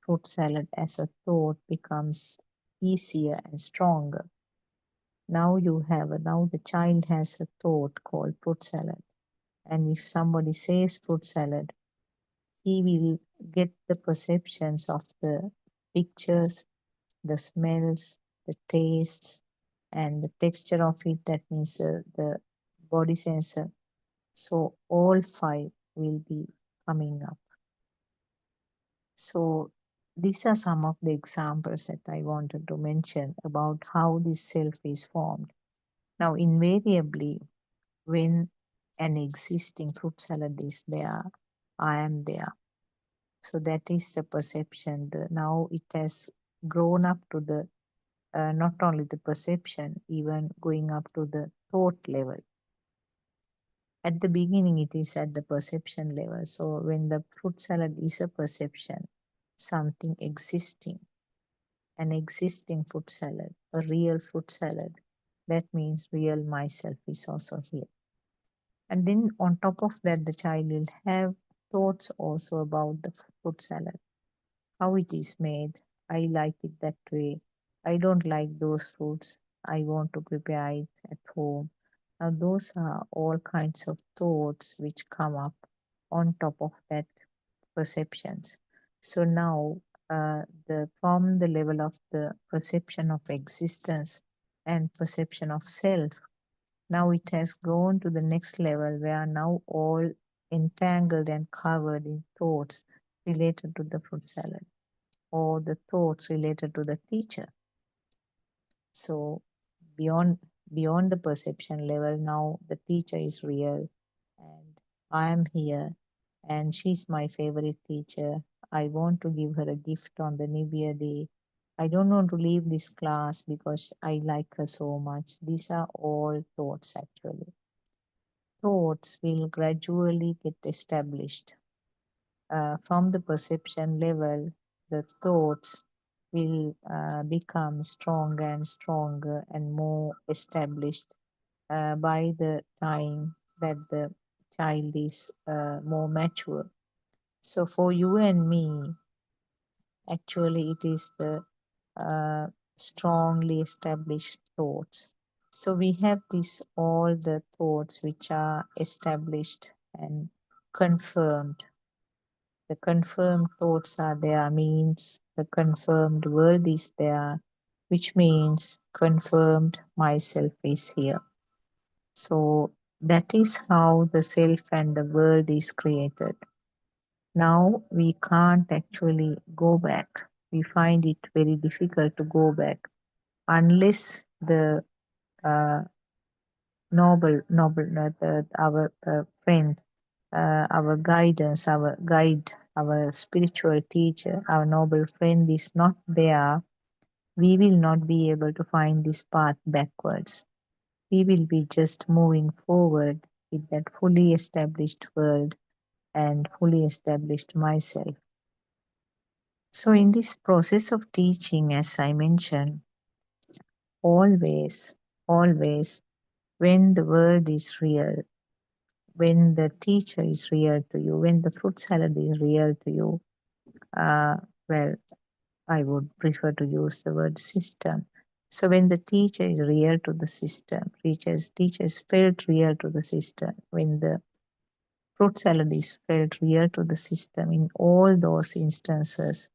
fruit salad as a thought becomes easier and stronger. Now now the child has a thought called fruit salad, and if somebody says fruit salad, he will get the perceptions of the pictures, the smells, the tastes, and the texture of it. That means the body sensor. So all five will be coming up. So these are some of the examples that I wanted to mention about how this self is formed. Now, invariably, when an existing fruit salad is there, I am there. So that is the perception. Now it has grown up to the not only the perception, even going up to the thought level. At the beginning, it is at the perception level. So when the fruit salad is a perception, something existing, an existing fruit salad, a real fruit salad, that means real myself is also here. And then on top of that, the child will have thoughts also about the fruit salad, how it is made. I like it that way. I don't like those fruits. I want to prepare it at home. Now, those are all kinds of thoughts which come up on top of that perceptions. So now, from the level of the perception of existence and perception of self, now it has gone to the next level where now all entangled and covered in thoughts related to the fruit salad or the thoughts related to the teacher. So beyond beyond the perception level, now the teacher is real and I am here and she's my favorite teacher. I want to give her a gift on the New Year day. I don't want to leave this class because I like her so much. These are all thoughts actually. Thoughts will gradually get established. From the perception level, the thoughts will become stronger and stronger and more established by the time that the child is more mature. So for you and me, actually, it is the strongly established thoughts. So we have this all the thoughts which are established and confirmed. The confirmed thoughts are there means the confirmed world is there, which means confirmed myself is here. So that is how the self and the world is created. Now we can't actually go back. We find it very difficult to go back unless the uh, our friend, our guidance, our guide, our spiritual teacher, our noble friend is not there, we will not be able to find this path backwards. We will be just moving forward with that fully established world and fully established myself. So, in this process of teaching, as I mentioned, always, always, when the world is real, when the teacher is real to you, when the fruit salad is real to you, Uh, well, I would prefer to use the word system. So when the teacher is real to the system, teachers felt real to the system. When the fruit salad is felt real to the system, in all those instances,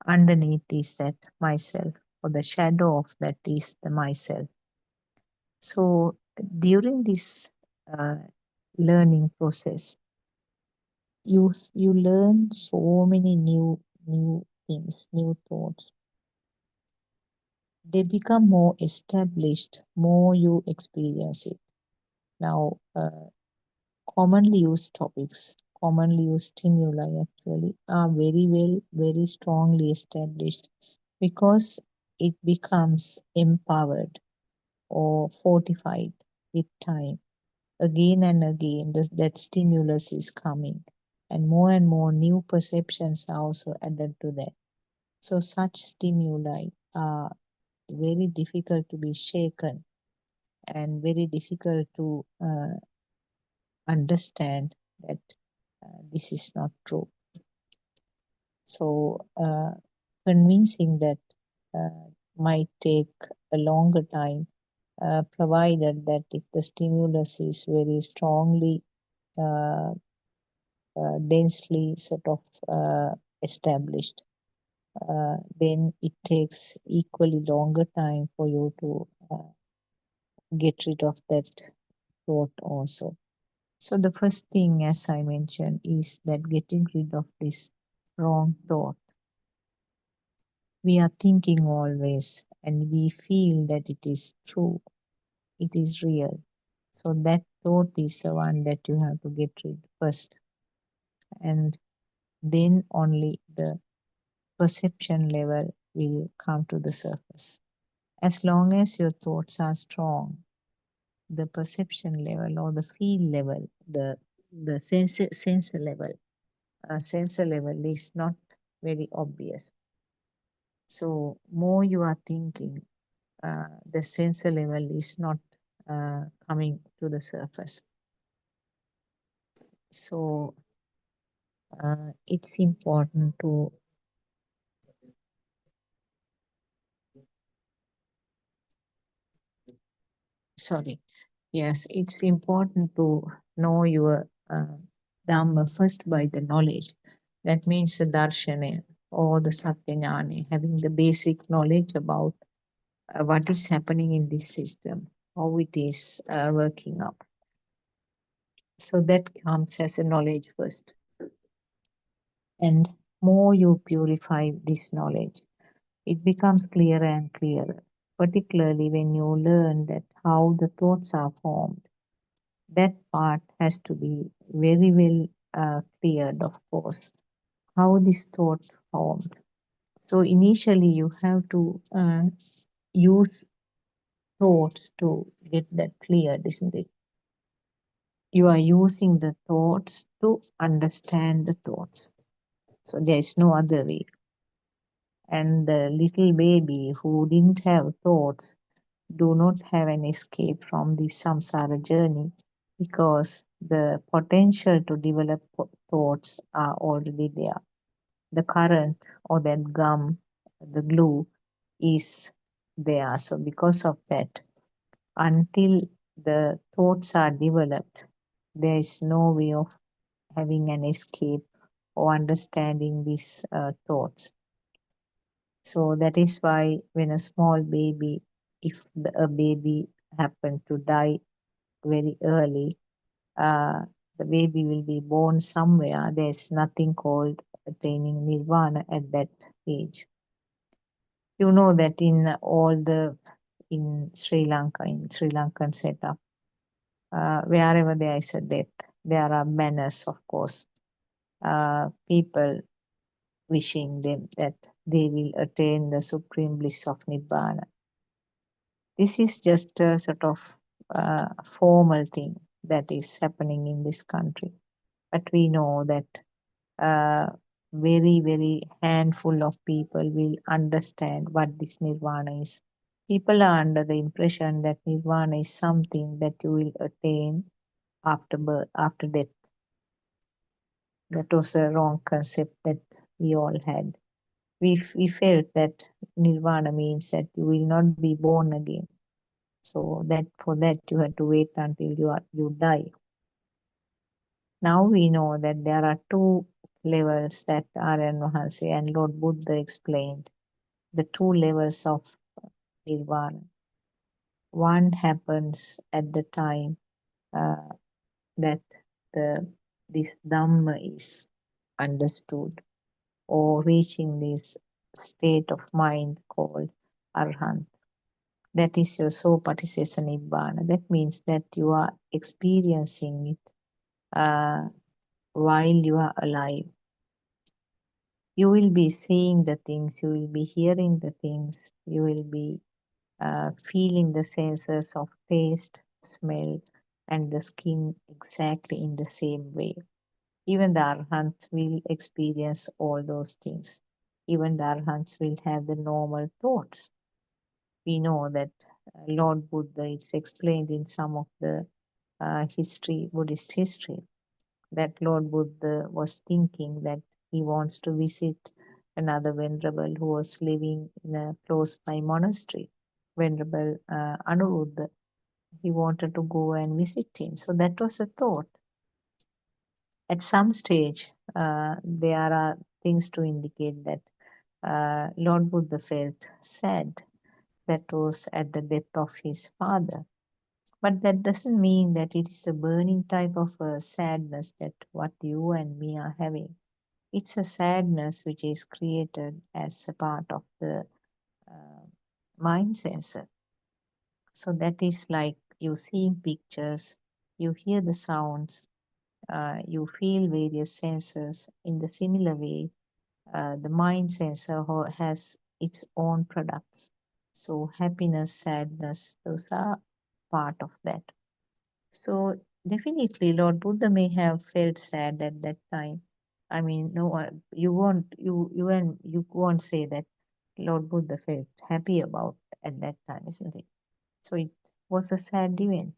underneath is that myself, or the shadow of that is the myself. So during this uh, learning process, you learn so many new things, new thoughts. They become more established, more you experience it. Now, commonly used topics, commonly used stimuli actually are very strongly established because it becomes empowered or fortified with time. Again and again, that stimulus is coming, and more new perceptions are also added to that. So, such stimuli are very difficult to be shaken and very difficult to understand that this is not true. So, convincing that might take a longer time, provided that if the stimulus is very strongly, uh, densely sort of established, then it takes equally longer time for you to get rid of that thought also. So the first thing, as I mentioned, is that getting rid of this wrong thought. We are thinking always and we feel that it is true, it is real. So that thought is the one that you have to get rid first. And then only the perception level will come to the surface. As long as your thoughts are strong, the perception level or the feel level, the sensor level is not very obvious. So more you are thinking, the sensor level is not coming to the surface. So it's important to sorry. Yes, it's important to know your Dhamma first by the knowledge. That means the Darshana or the Satyajnana, having the basic knowledge about what is happening in this system, how it is working up. So that comes as a knowledge first. And more you purify this knowledge, it becomes clearer and clearer, particularly when you learn that how the thoughts are formed. That part has to be very well cleared, of course, how this thought formed. So initially you have to use thoughts to get that cleared, isn't it? You are using the thoughts to understand the thoughts. So there is no other way. And the little baby who didn't have thoughts do not have an escape from the samsara journey because the potential to develop thoughts are already there. The current or that gum, the glue is there. So because of that, until the thoughts are developed, there is no way of having an escape or understanding these thoughts. So that is why when a small baby, if a baby happened to die very early, uh, the baby will be born somewhere. There's nothing called attaining nirvana at that age. You know that in all the in Sri Lanka, in Sri Lankan setup, wherever there is a death, there are banners, of course. People wishing them that they will attain the supreme bliss of Nibbana. This is just a sort of formal thing that is happening in this country. But we know that very handful of people will understand what this nirvana is. People are under the impression that nirvana is something that you will attain after birth, after death. That was a wrong concept that we all had. We felt that nirvana means that you will not be born again. So that for that you had to wait until you die. Now we know that there are two levels that Aryan Mahansi and Lord Buddha explained, the two levels of nirvana. One happens at the time uh, that the this Dhamma is understood, or reaching this state of mind called Arhat. That is your Sopatisesa Nibbana. That means that you are experiencing it while you are alive. You will be seeing the things, you will be hearing the things, you will be feeling the senses of taste, smell, and the skin exactly in the same way. Even the Arhants will experience all those things. Even the Arhants will have the normal thoughts. We know that Lord Buddha, it's explained in some of the Buddhist history, that Lord Buddha was thinking that he wants to visit another venerable who was living in a close by monastery, Venerable Anuruddha. He wanted to go and visit him. So that was a thought. At some stage, there are things to indicate that Lord Buddha felt sad. That was at the death of his father. But that doesn't mean that it is a burning type of sadness that what you and me are having. It's a sadness which is created as a part of the uh, mind sensor. So that is like you seeing pictures, you hear the sounds, you feel various senses. In the similar way, the mind sensor has its own products. So happiness, sadness, those are part of that. So definitely, Lord Buddha may have felt sad at that time. I mean, no one, you won't say that Lord Buddha felt happy about at that time, isn't it? So it was a sad event,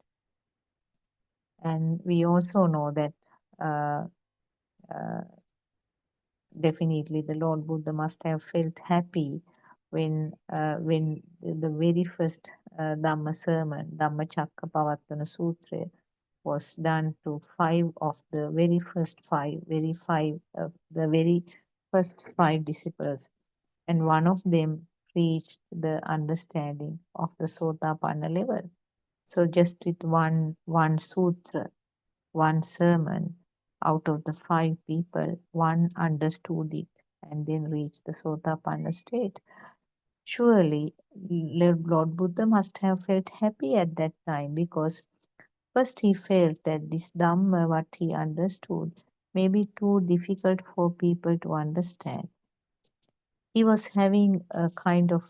and we also know that uh, uh, definitely the Lord Buddha must have felt happy when the very first Dhamma sermon, Dhammacakkappavattana Sutra, was done to five of the very first five disciples, and one of them reached the understanding of the Sotapanna level. So just with one sutra, one sermon, out of the five people, one understood it and then reached the Sotapanna state. Surely Lord Buddha must have felt happy at that time, because first he felt that this Dhamma, what he understood, may be too difficult for people to understand. He was having a kind of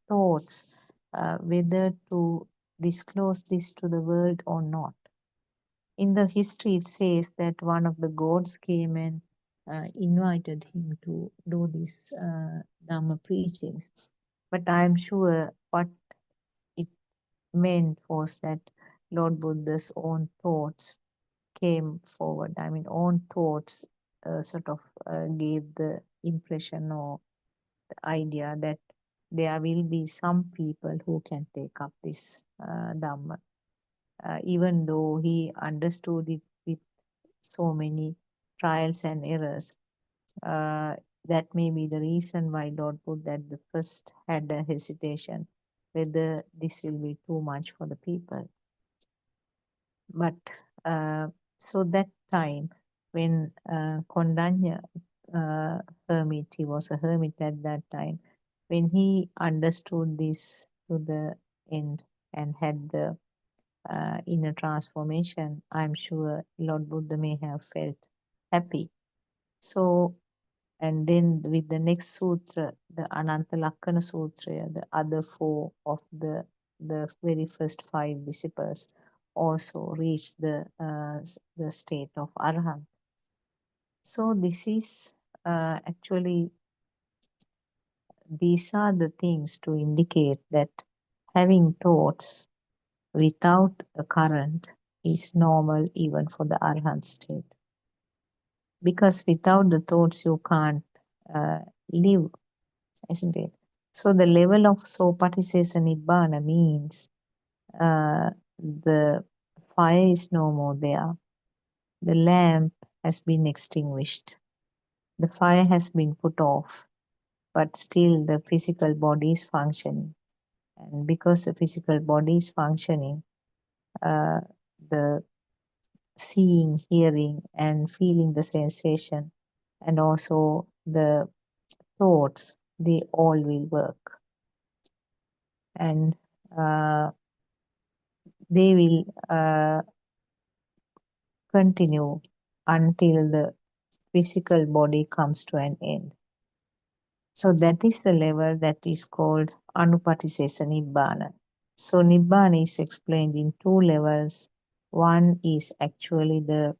thoughts whether to disclose this to the world or not. In the history, it says that one of the gods came and invited him to do this Dhamma preachings. But I am sure what it meant was that Lord Buddha's own thoughts came forward. I mean, own thoughts sort of gave the impression or the idea that there will be some people who can take up this Dhamma. Even though he understood it with so many trials and errors, uh, that may be the reason why Lord Buddha at the first had a hesitation whether this will be too much for the people. But so that time when Kondanya hermit, he was a hermit at that time, when he understood this to the end and had the inner transformation, I'm sure Lord Buddha may have felt happy. So, and then with the next sutra, the Ananta Lakkana Sutra, the other four of the very first five disciples also reached the state of Arhat. So this is actually, these are the things to indicate that having thoughts without a current is normal even for the Arhat state. because without the thoughts you can't uh, live, isn't it? So the level of Sopatisesa Nibbana means uh, the fire is no more there. The lamp has been extinguished. The fire has been put off, but still the physical body is functioning. And because the physical body is functioning, uh, the seeing, hearing, and feeling the sensation, and also the thoughts, they all will work. And uh, they will continue until the physical body comes to an end. So that is the level that is called Anupatisesa Nibbana. So Nibbana is explained in two levels. One is actually the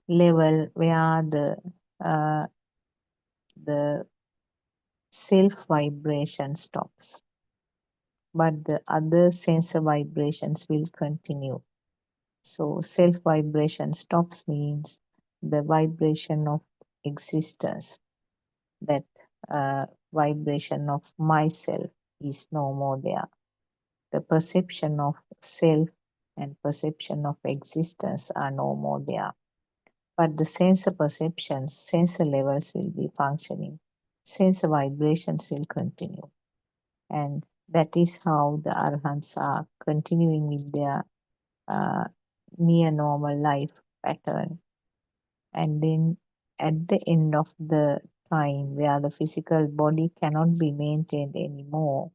level where uh, the self vibration stops, but the other sensor vibrations will continue. So self vibration stops means the vibration of existence, that vibration of myself is no more there. The perception of self and perception of existence are no more there. But the sensor perceptions, sensor levels will be functioning. Sensor vibrations will continue. And that is how the Arhants are continuing with their uh, near normal life pattern. And then at the end of the time where the physical body cannot be maintained anymore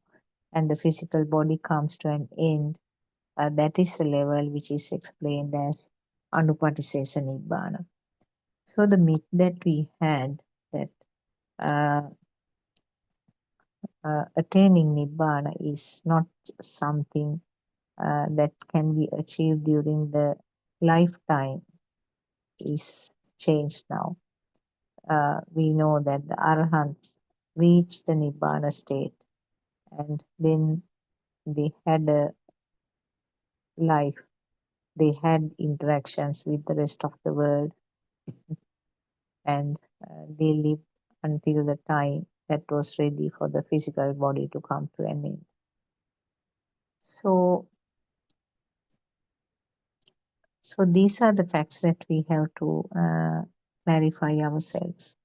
and the physical body comes to an end, that is a level which is explained as Anupatisesa Nibbana. So the myth that we had that uh, attaining Nibbana is not something that can be achieved during the lifetime is changed now. We know that the Arhants reached the Nibbana state and then they had a life, they had interactions with the rest of the world, and they lived until the time that was ready for the physical body to come to an end. So these are the facts that we have to clarify ourselves,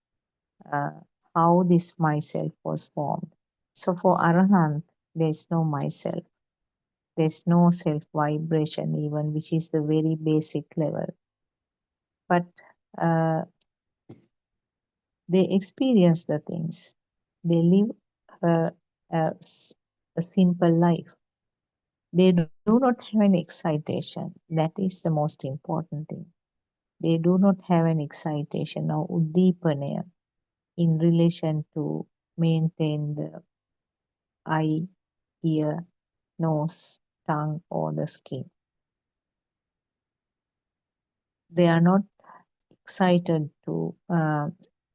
uh, how this myself was formed. So for Arahant, there is no myself. There's no self vibration even, which is the very basic level. But uh, they experience the things. They live a, a simple life. They do not have an excitation. That is the most important thing. They do not have an excitation or uddipanaya in relation to maintain the eye, ear, nose, tongue, or the skin. They are not excited to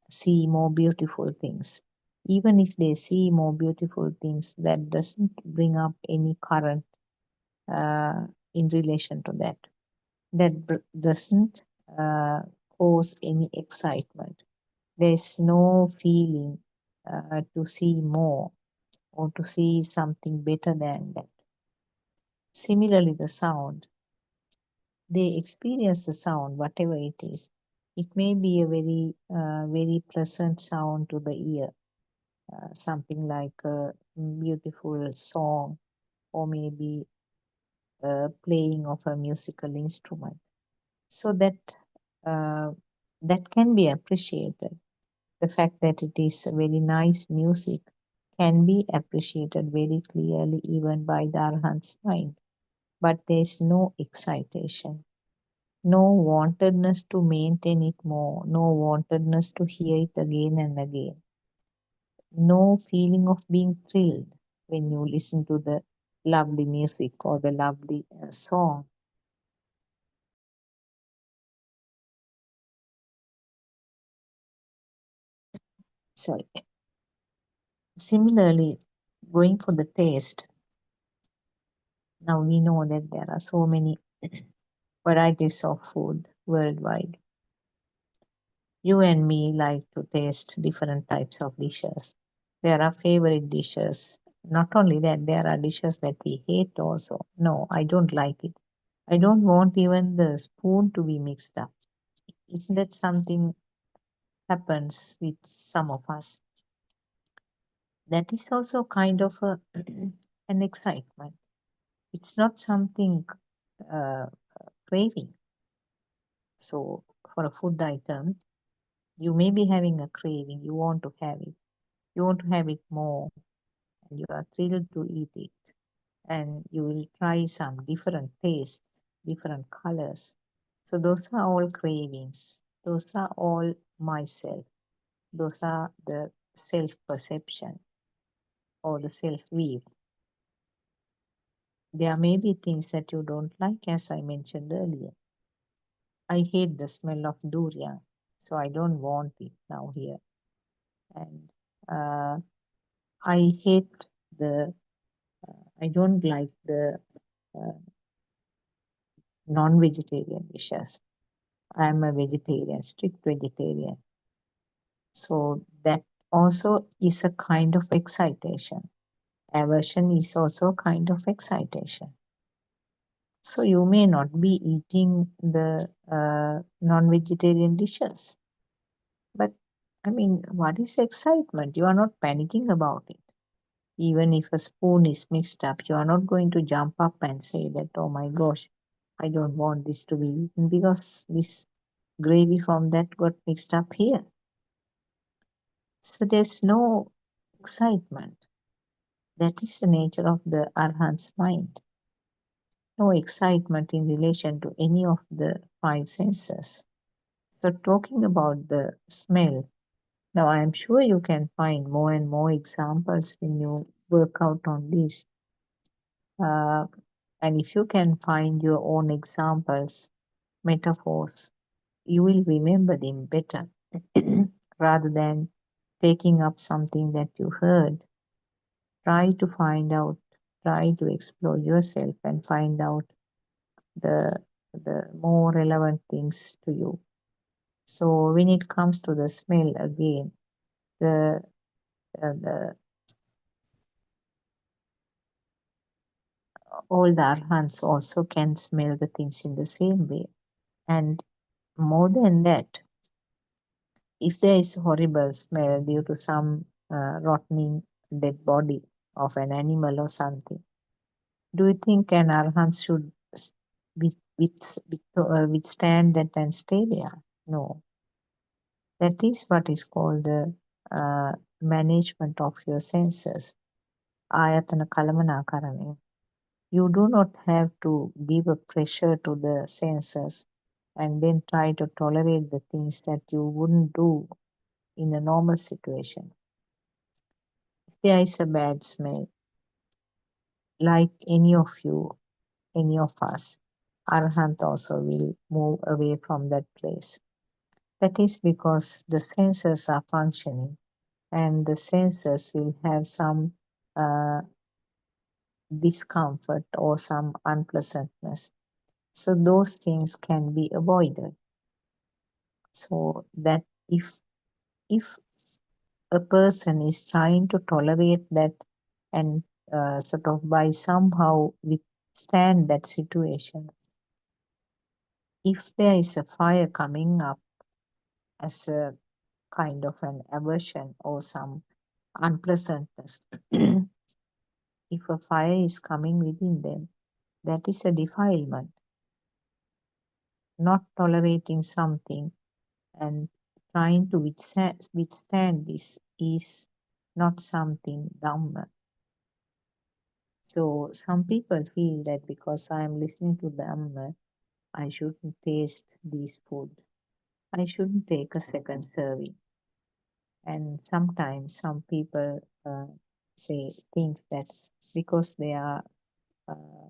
see more beautiful things. Even if they see more beautiful things, that doesn't bring up any current in relation to that. That doesn't cause any excitement. There's no feeling to see more or to see something better than that. Similarly, the sound, they experience the sound, whatever it is. It may be a very pleasant sound to the ear, something like a beautiful song, or maybe playing of a musical instrument. So uh, that can be appreciated. The fact that it is very nice music can be appreciated very clearly even by the Arhant's mind. But there is no excitation, no wantedness to maintain it more, no wantedness to hear it again and again, no feeling of being thrilled when you listen to the lovely music or the lovely song. Sorry. Similarly, going for the taste, now we know that there are so many varieties of food worldwide. You and me like to taste different types of dishes. There are favorite dishes. Not only that, there are dishes that we hate also. No, I don't like it. I don't want even the spoon to be mixed up. Isn't that something happens with some of us? That is also kind of a an excitement. It's not something uh, craving. So for a food item, you may be having a craving. You want to have it. You want to have it more, and you are thrilled to eat it. And you will try some different tastes, different colors. So those are all cravings. Those are all myself. Those are the self perception or the self view. There may be things that you don't like, as I mentioned earlier. I hate the smell of durian, so I don't want it now here. And uh, I hate the, I don't like the uh, non vegetarian dishes. I am a vegetarian, strict vegetarian. So that also is a kind of excitation. Aversion is also a kind of excitation. So you may not be eating the non-vegetarian dishes, but I mean, what is excitement? You are not panicking about it. Even if a spoon is mixed up, you are not going to jump up and say that, oh my gosh, I don't want this to be eaten because this gravy from that got mixed up here. So there's no excitement. That is the nature of the Arhan's mind. No excitement in relation to any of the five senses. So, talking about the smell, now I am sure you can find more and more examples when you work out on this. Uh, and if you can find your own examples, metaphors, you will remember them better rather than taking up something that you heard. Try to find out, try to explore yourself and find out the more relevant things to you. So when it comes to the smell again, the the all the arhants also can smell the things in the same way. And more than that, if there is horrible smell due to some rotting dead body of an animal or something, do you think an arhat should withstand that and stay there? No. That is what is called the management of your senses. Ayatana kalamanakarane. You do not have to give a pressure to the senses and then try to tolerate the things that you wouldn't do in a normal situation. If there is a bad smell, like any of you, any of us, Arhant also will move away from that place. That is because the senses are functioning and the senses will have some uh, discomfort or some unpleasantness. So those things can be avoided. So that if a person is trying to tolerate that and sort of by somehow withstand that situation, if there is a fire coming up as a kind of an aversion or some unpleasantness, if a fire is coming within them, that is a defilement. Not tolerating something and trying to withstand this is not something Dhamma. So some people feel that because I am listening to Dhamma, I shouldn't taste this food. I shouldn't take a second serving. And sometimes some people say think that because they are uh,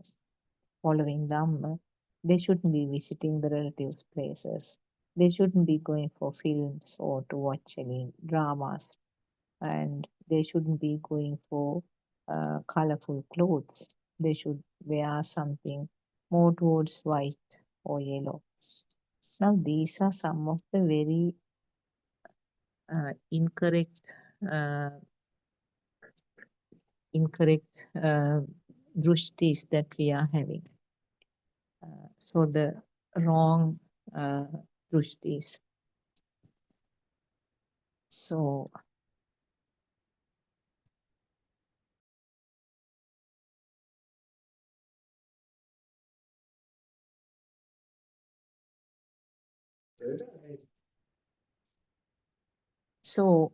following Dhamma, they shouldn't be visiting the relatives' places. They shouldn't be going for films or to watch any dramas. And they shouldn't be going for colorful clothes. They should wear something more towards white or yellow. Now, these are some of the very incorrect uh, incorrect drushtis that we are having. So the wrong drushtis. So so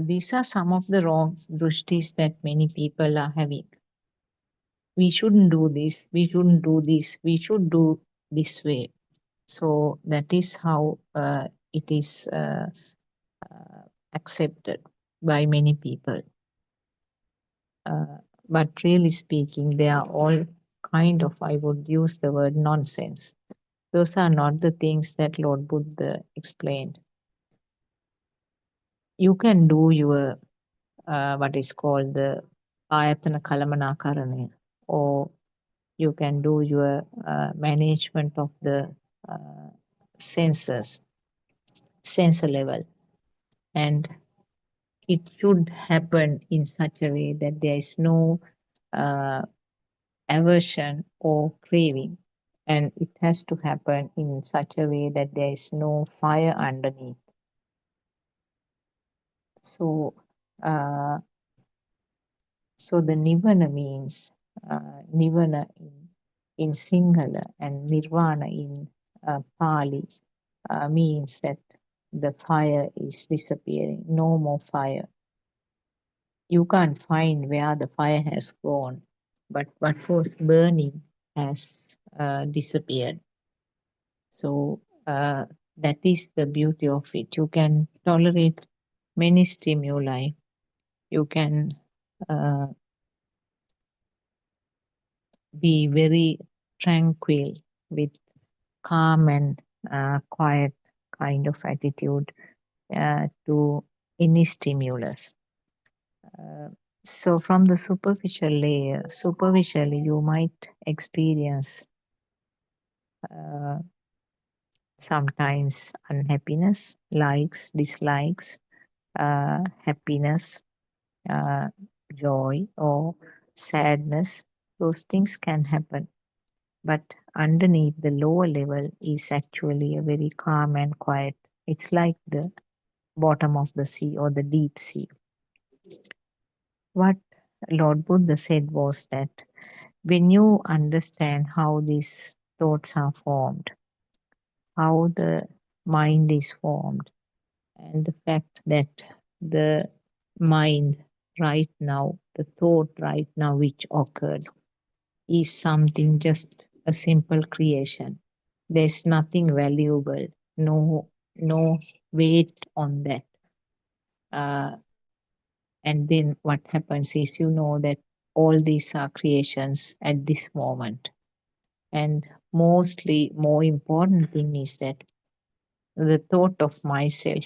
these are some of the wrong drushtis that many people are having. We shouldn't do this. We shouldn't do this. We should do this way. So that is how it is accepted by many people. But really speaking, they are all kind of, I would use the word nonsense. Those are not the things that Lord Buddha explained. You can do your what is called the ayatana kalamanakarana, or you can do your management of the uh, senses, sensor level, and it should happen in such a way that there is no uh, aversion or craving, and it has to happen in such a way that there is no fire underneath. So so the nirvana means nirvana in Sinhala and nirvana in Pali means that the fire is disappearing, no more fire. You can't find where the fire has gone, but what was burning has disappeared. So that is the beauty of it. You can tolerate many stimuli. You can uh, be very tranquil with calm and quiet kind of attitude to any stimulus. So from the superficial layer, superficially you might experience uh, sometimes unhappiness, likes, dislikes, happiness, uh, joy, or sadness. Those things can happen. But underneath the lower level is actually a very calm and quiet. It's like the bottom of the sea or the deep sea. What Lord Buddha said was that when you understand how these thoughts are formed, how the mind is formed, and the fact that the mind right now, the thought right now which occurred, is something just a simple creation. There's nothing valuable, no weight on that. And then what happens is you know that all these are creations at this moment. And mostly more important thing is that the thought of myself,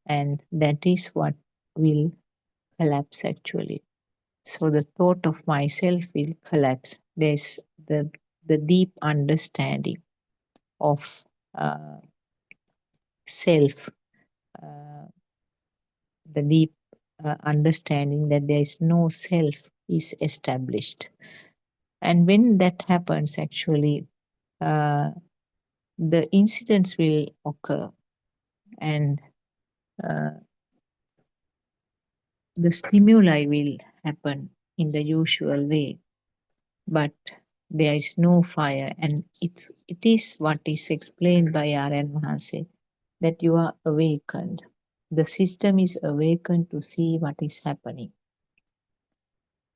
and that is what will collapse actually. So the thought of myself will collapse. There's the deep understanding of uh, self, uh, the deep understanding that there is no self is established. And when that happens, actually, the incidents will occur, and uh, the stimuli will happen in the usual way, but there is no fire, and it is what is explained by R.N. Mahanse, that you are awakened. The system is awakened to see what is happening.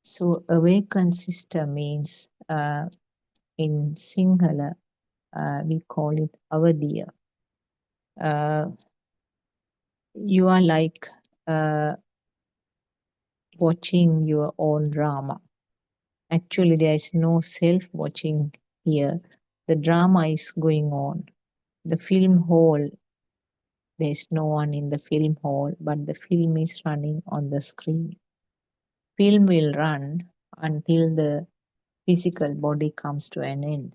So awakened system means in Sinhala we call it avadiya. You are like watching your own drama. Actually, there is no self watching here. The drama is going on. The film hall, there is no one in the film hall, but the film is running on the screen. Film will run until the physical body comes to an end.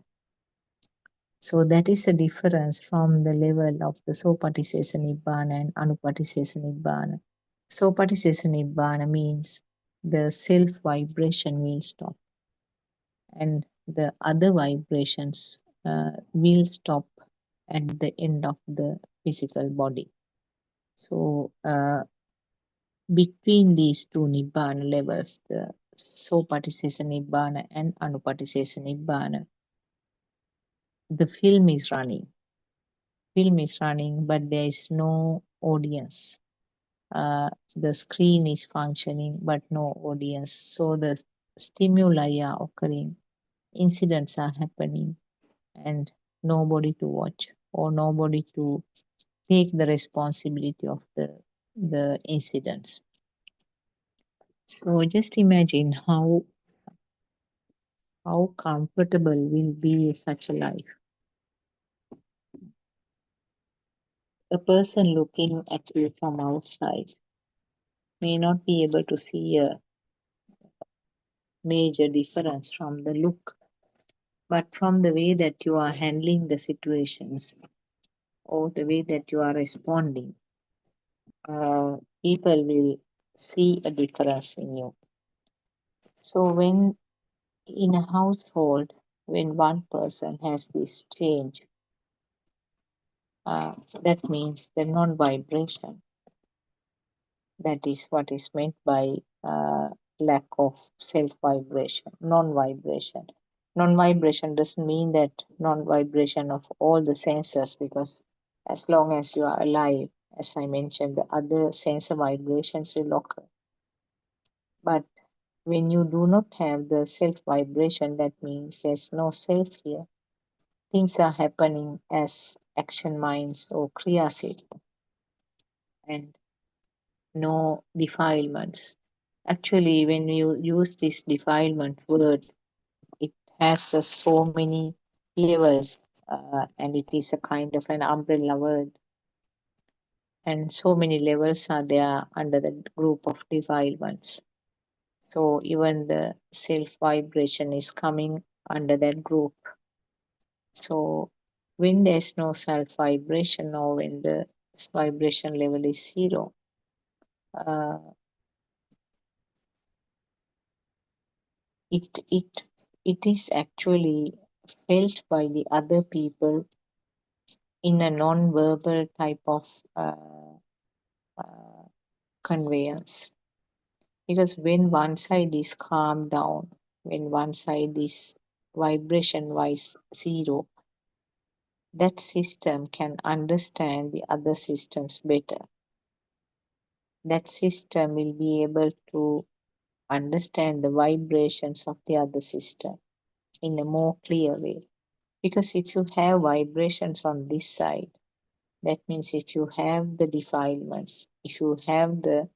So that is the difference from the level of the Sopatisesa Nibbana and Anupatisesa Nibbana. Sopatisesa Nibbana means the self vibration will stop and the other vibrations will stop at the end of the physical body. So between these two Nibbana levels, the Sopatisesa Nibbana and Anupatisesa Nibbana, the film is running. Film is running, but there is no audience. The screen is functioning, but no audience. So the stimuli are occurring, incidents are happening, and nobody to watch or nobody to take the responsibility of the incidents. So just imagine how comfortable will be such a life. A person looking at you from outside may not be able to see a major difference from the look, but from the way that you are handling the situations or the way that you are responding, people will see a difference in you. So when in a household, when one person has this change, that means the non-vibration. That is what is meant by lack of self-vibration, non-vibration. Non-vibration doesn't mean that non-vibration of all the senses, because as long as you are alive, as I mentioned, the other sensor vibrations will occur. But when you do not have the self-vibration, that means there's no self here. Things are happening as action minds or kriyasit, and no defilements. Actually, when you use this defilement word, it has so many levels, and it is a kind of an umbrella word. And so many levels are there under the group of defilements. So even the self vibration is coming under that group. So when there's no self vibration or when the vibration level is zero, uh, it is actually felt by the other people in a non-verbal type of uh, conveyance. Because when one side is calmed down, when one side is vibration wise zero, that system can understand the other systems better. That system will be able to understand the vibrations of the other system in a more clear way. Because if you have vibrations on this side, that means if you have the defilements, if you have the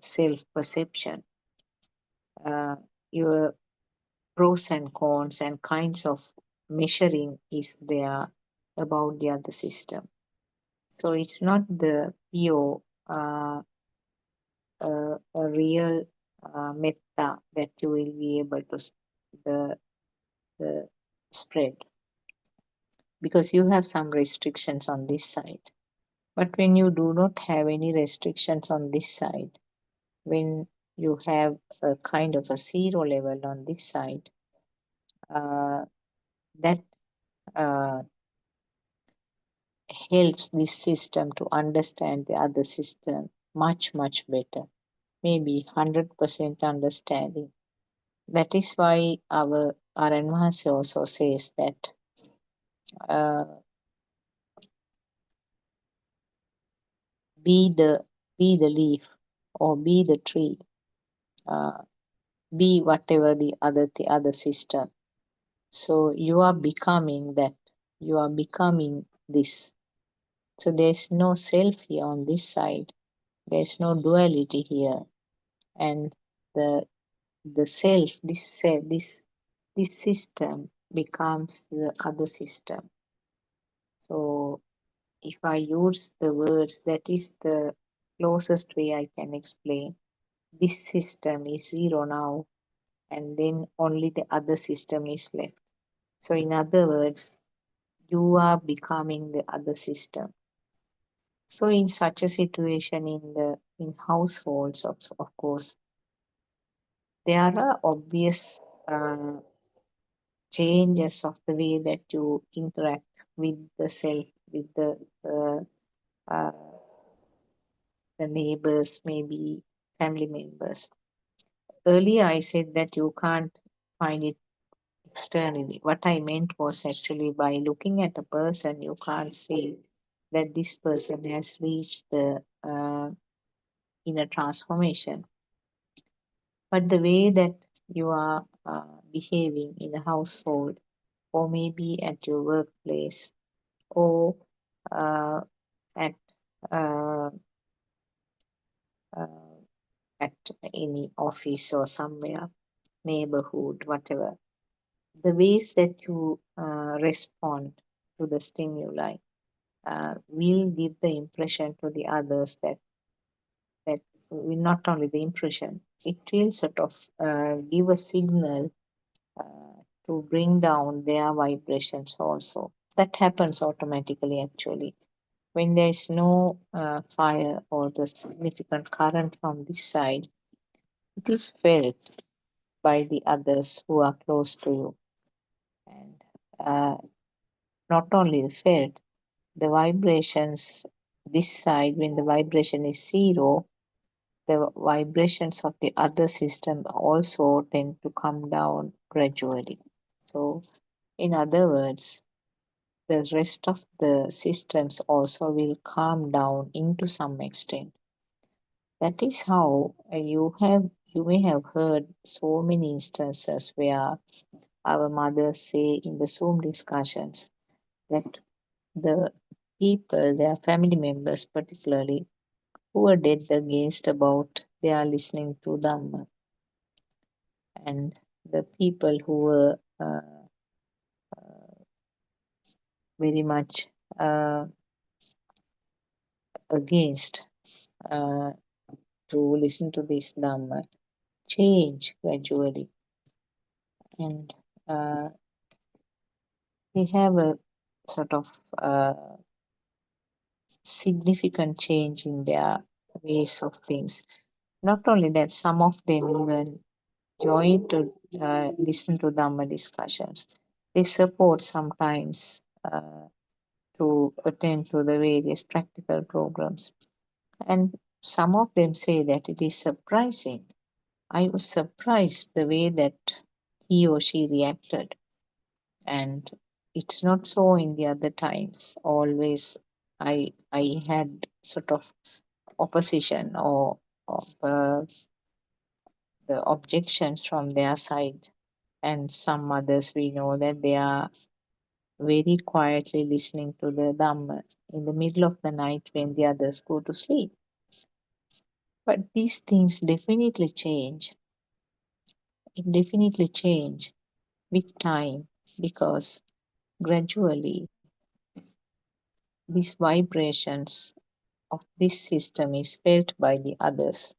self perception, your pros and cons and kinds of measuring is there about the other system. So it's not the pure, a real metta that you will be able to the, the spread, because you have some restrictions on this side. But when you do not have any restrictions on this side, when you have a kind of a zero level on this side, that uh, helps this system to understand the other system much, much better. Maybe 100% understanding. That is why our Aranvasi also says that uh, be the leaf or be the tree, uh, be whatever the other system. So you are becoming that. You are becoming this. So there's no self here on this side. There's no duality here, and the self, this system becomes the other system. So if I use the words, that is the closest way I can explain. This system is zero now, and then only the other system is left. So in other words, you are becoming the other system. So in such a situation in households, of course, there are obvious changes of the way that you interact with the self, with uh, uh, the neighbors, maybe family members. Earlier, I said that you can't find it externally. What I meant was actually by looking at a person, you can't say that this person has reached the inner transformation. But the way that you are behaving in a household, or maybe at your workplace, or uh, at uh, uh, at any office or somewhere, neighborhood, whatever, the ways that you respond to the stimuli will give the impression to the others that will not only the impression, it will sort of give a signal to bring down their vibrations also. That happens automatically actually. When there is no fire or the significant current from this side, it is felt by the others who are close to you. And not only felt, the vibrations this side, when the vibration is zero, the vibrations of the other system also tend to come down gradually. So, in other words, the rest of the systems also will calm down into some extent. That is how you may have heard so many instances where our mothers say in the Zoom discussions that the people, their family members particularly, who are dead against about they are listening to Dhamma, and the people who were very much uh, against uh, to listen to this Dhamma change gradually, and uh, they have a sort of uh, significant change in their ways of things. Not only that, some of them even join to listen to Dhamma discussions. They support sometimes to attend to the various practical programs. And some of them say that it is surprising. I was surprised the way that he or she reacted. And it's not so in the other times. Always I had sort of opposition or of the objections from their side. And some others we know that they are very quietly listening to the Dhamma in the middle of the night when the others go to sleep. But these things definitely change. It definitely change with time because gradually these vibrations of this system is felt by the others,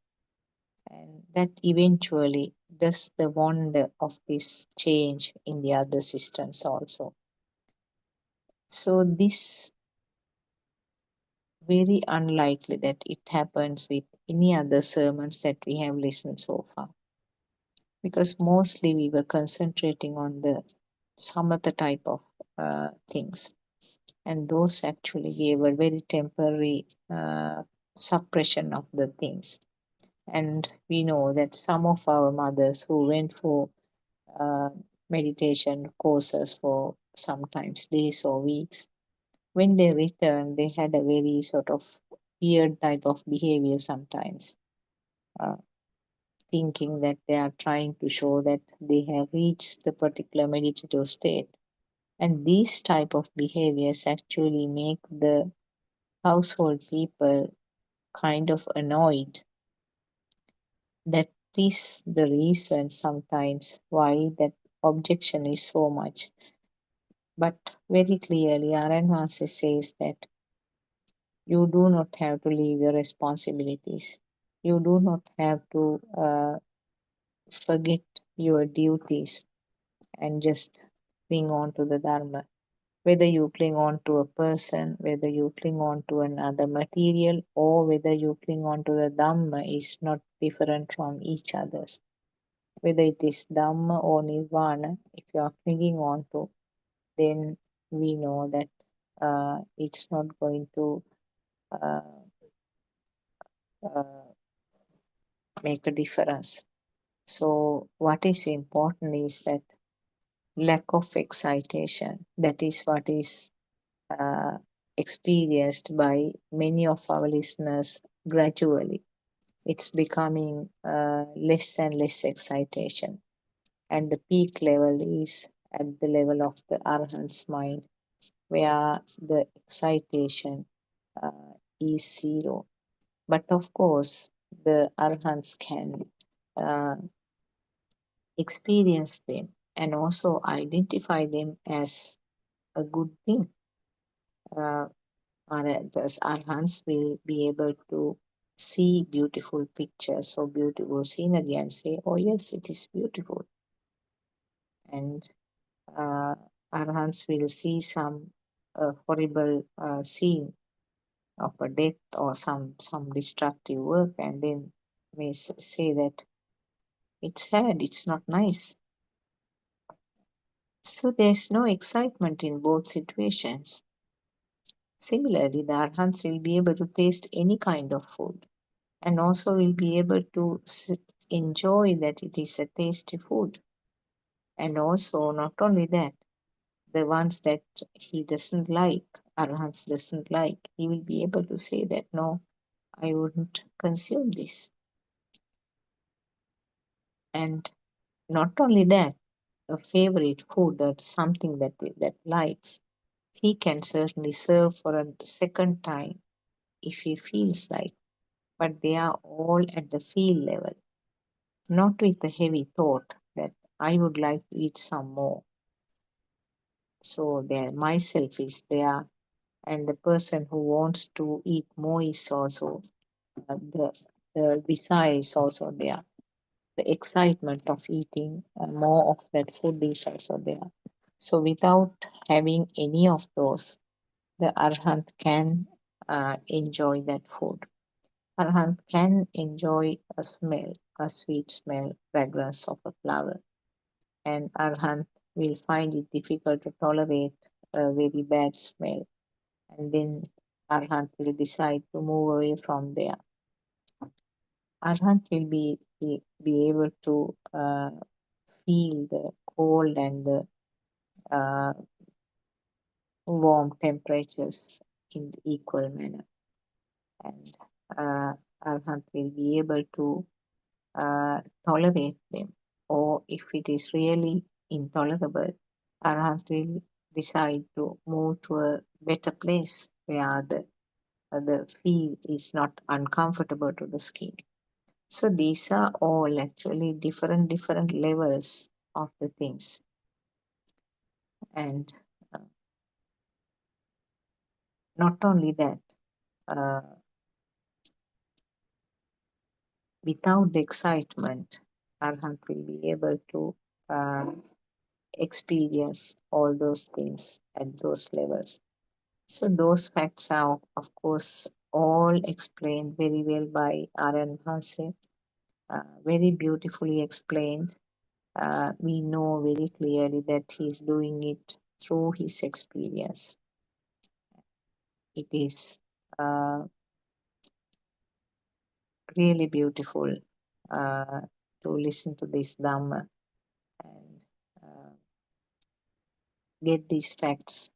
and that eventually does the wonder of this change in the other systems also. So this very unlikely that it happens with any other sermons that we have listened so far, because mostly we were concentrating on the some other type of things, and those actually gave a very temporary suppression of the things. And we know that some of our mothers who went for uh, meditation courses for sometimes days or weeks, when they returned, they had a very sort of weird type of behavior sometimes, uh, thinking that they are trying to show that they have reached the particular meditative state. And these type of behaviors actually make the household people kind of annoyed. That is the reason sometimes why that objection is so much. But very clearly, Aranvasi says that you do not have to leave your responsibilities. You do not have to forget your duties and just cling on to the Dharma. Whether you cling on to a person, whether you cling on to another material, or whether you cling on to the Dhamma is not different from each other's. Whether it is Dhamma or Nirvana, if you are clinging on to, then we know that it's not going to uh, uh, make a difference. So, what is important is that lack of excitation. That is what is uh, experienced by many of our listeners gradually. It's becoming less and less excitation, and the peak level is at the level of the arhat's mind, where the excitation uh, is zero. But of course, the arhats can uh, experience them and also identify them as a good thing. Uh, the arhats will be able to see beautiful pictures or beautiful scenery and say, "Oh yes, it is beautiful." And arhats will see some horrible scene of a death or some destructive work, and then may say that it's sad, it's not nice. So there's no excitement in both situations. Similarly, the arhats will be able to taste any kind of food and also will be able to enjoy that it is a tasty food. And also, not only that, the ones that he doesn't like, arhats doesn't like, he will be able to say that no, I wouldn't consume this. And not only that, a favorite food or something that likes, he can certainly serve for a second time if he feels like. But they are all at the feel level, not with the heavy thought that I would like to eat some more. So there, myself is there, and the person who wants to eat more is also the desire is also there. The excitement of eating more of that food is also there. So without having any of those, the arhat can enjoy that food. Arhat can enjoy a smell, a sweet smell, fragrance of a flower, and arhat will find it difficult to tolerate a very bad smell, and then arhat will decide to move away from there. Arhat will be able to feel the cold and the uh, warm temperatures in the equal manner, and arhat will be able to tolerate them. Or if it is really intolerable, arhat will decide to move to a better place where the feel is not uncomfortable to the skin. So these are all actually different levels of the things. And uh, not only that, uh, without the excitement, arhat will be able to uh, experience all those things at those levels. So those facts are, of course, all explained very well by R.N. Hase, very beautifully explained. We know very clearly that he's doing it through his experience. It is uh, really beautiful to listen to this Dhamma and uh, get these facts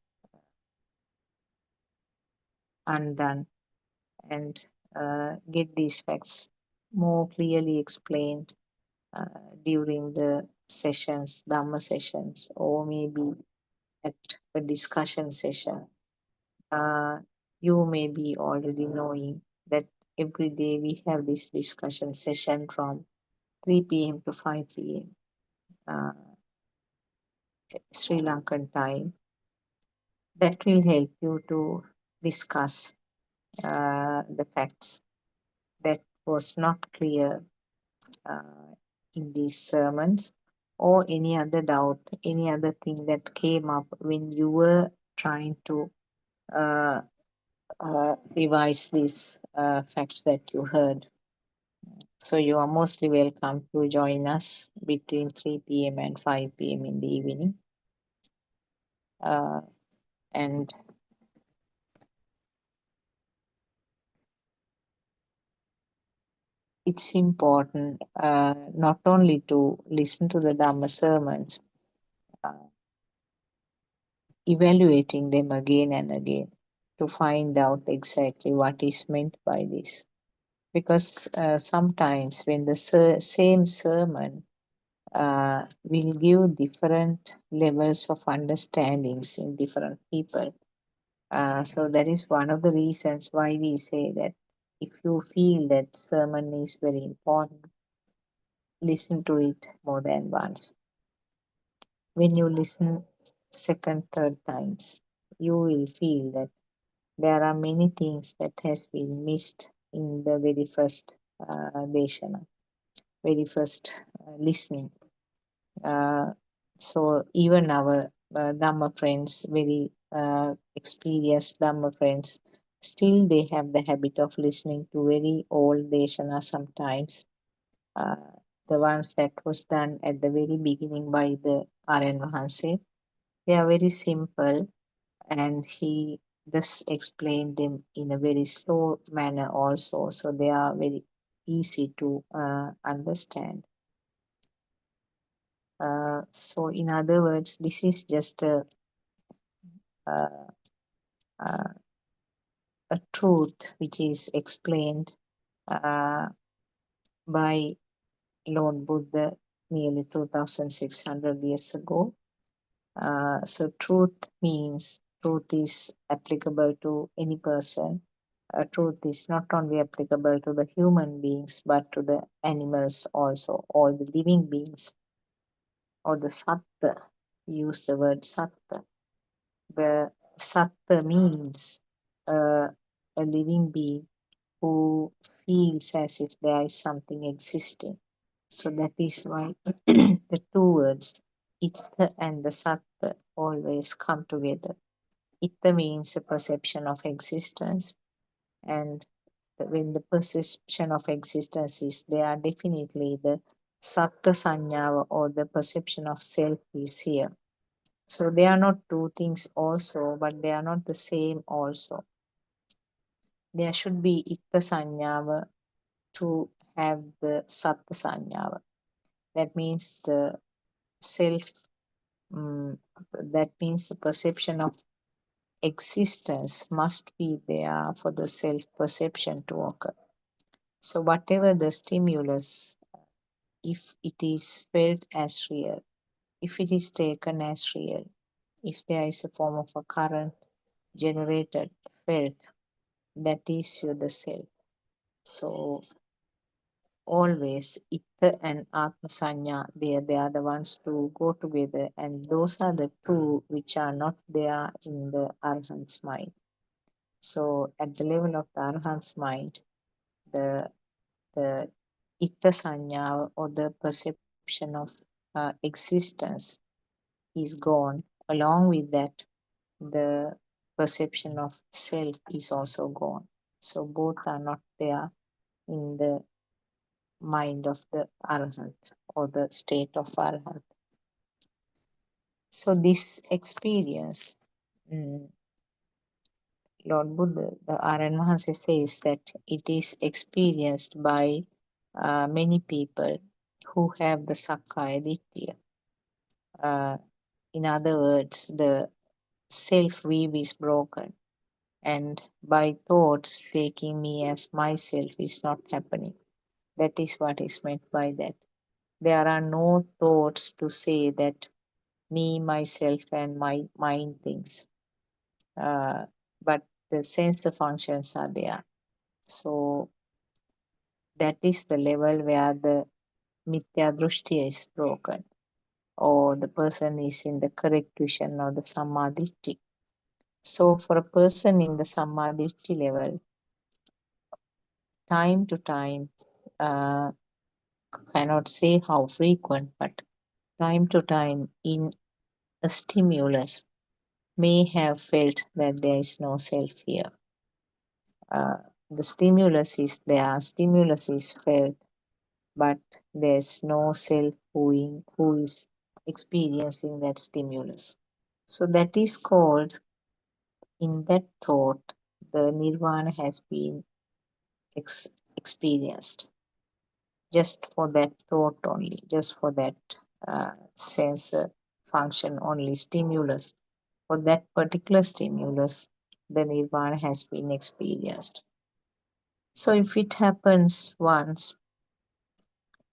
undone and get these facts more clearly explained uh, during the sessions, Dhamma sessions, or maybe at a discussion session. You may be already knowing that every day we have this discussion session from 3 p.m. to 5 p.m. Sri Lankan time. That will help you to discuss the facts that was not clear uh, in these sermons, or any other doubt, any other thing that came up when you were trying to uh, revise these facts that you heard. So you are mostly welcome to join us between 3 p.m. and 5 p.m. in the evening. And it's important not only to listen to the Dhamma sermons, uh, evaluating them again and again to find out exactly what is meant by this. Because sometimes when the same sermon will give different levels of understandings in different people. So that is one of the reasons why we say that if you feel that sermon is very important, listen to it more than once. When you listen second, third times, you will feel that there are many things that has been missed in the very first deshana, very first listening. Uh, so even our Dhamma friends, very experienced Dhamma friends, still they have the habit of listening to very old deshana sometimes. Uh, the ones that was done at the very beginning by the Aryan Mahanse, they are very simple, and he does explain them in a very slow manner also, so they are very easy to understand. So in other words, this is just a, a, a truth which is explained uh, by Lord Buddha nearly 2600 years ago. So truth means truth is applicable to any person. Truth is not only applicable to the human beings but to the animals also, all the living beings, or the sattva. Use the word sattva. The sattva means a living being who feels as if there is something existing. So that is why the two words, itta and the sattva, always come together. Itta means a perception of existence, and when the perception of existence is there, definitely the sattva sanyava, or the perception of self, is here. So they are not two things also, but they are not the same also. There should be itta sanyava to have the sattva sanyava. That means the self, that means the perception of existence must be there for the self perception to occur. So, whatever the stimulus, if it is felt as real, if it is taken as real, if there is a form of a current generated, felt, that is you the self. So, always Itta and Atma Sanya, they are the ones to go together, and those are the two which are not there in the Arhat's mind. So at the level of the Arhat's mind, the Itta Sanya, or the perception of existence, is gone. Along with that, the perception of self is also gone. So both are not there in the mind of the Arhat, or the state of Arhat. So this experience, mm, Lord Buddha, the Aryan Mahansa says that it is experienced by many people who have the Sakkaya Ditya. Uh, in other words, the self-weave is broken, and by thoughts taking me as myself is not happening. That is what is meant by that. There are no thoughts to say that me, myself, and my mind things. But the sensor functions are there. So that is the level where the mithya drushti is broken, or the person is in the correct vision, or the samadhi. So for a person in the samadhi level, time to time, uh, cannot say how frequent, but time to time in a stimulus, may have felt that there is no self here. The stimulus is there, stimulus is felt, but there's no self who is experiencing that stimulus. So that is called, in that thought, the nirvana has been experienced just for that thought only, just for that sensor function only, stimulus. For that particular stimulus, the nirvana has been experienced. So if it happens once,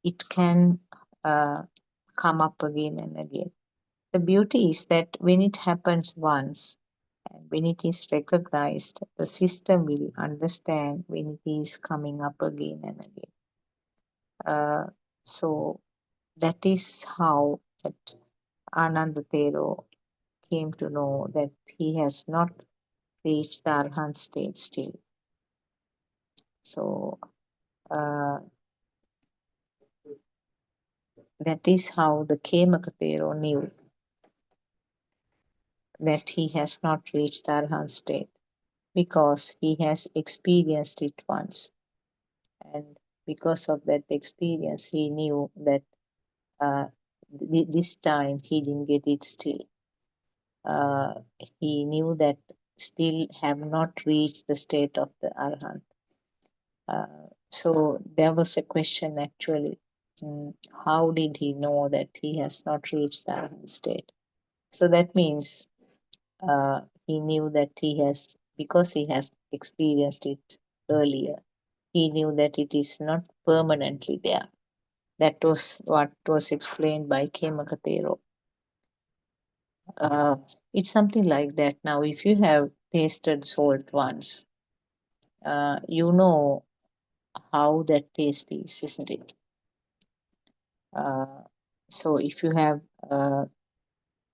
it can come up again and again. The beauty is that when it happens once, and when it is recognized, the system will understand when it is coming up again and again. So that is how that Ananda Thero came to know that he has not reached the Arhat state still. So that is how the Khemaka Thero knew that he has not reached the Arhat state, because he has experienced it once. And because of that experience, he knew that this time he didn't get it still. He knew that still have not reached the state of the Arhat. So there was a question actually, how did he know that he has not reached the Arhat state? So that means he knew that he has, because he has experienced it earlier, he knew that it is not permanently there. That was what was explained by Khemaka Thero. It's something like that. Now, if you have tasted salt once, you know how that taste is, isn't it? So if you have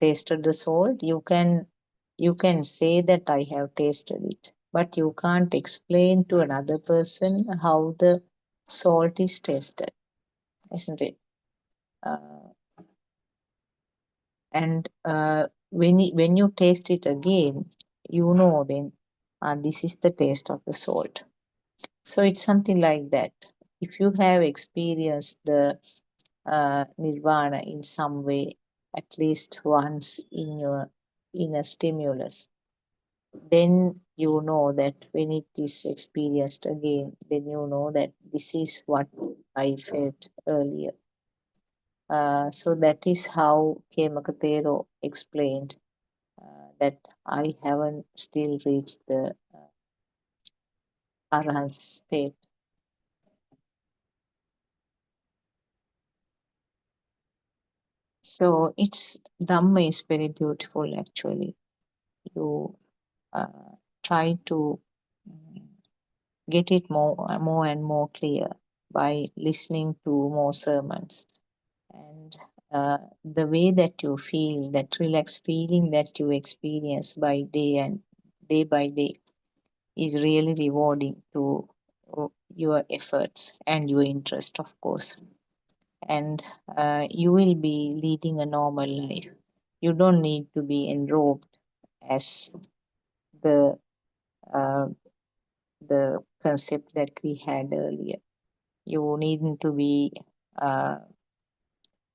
tasted the salt, you can say that I have tasted it, but you can't explain to another person how the salt is tasted, isn't it? Uh, and when you taste it again, you know then this is the taste of the salt. So it's something like that. If you have experienced the nirvana in some way, at least once in your inner stimulus, then you know that when it is experienced again, then you know that this is what I felt earlier. So that is how Kemakatero explained that I haven't still reached the Arhat state. So it's Dhamma is very beautiful actually. You uh, try to get it more and more clear by listening to more sermons. And the way that you feel, that relaxed feeling that you experience by day and day by day, is really rewarding to your efforts and your interest, of course. And you will be leading a normal life. You don't need to be enrobed as the uh, the concept that we had earlier. You needn't to be uh,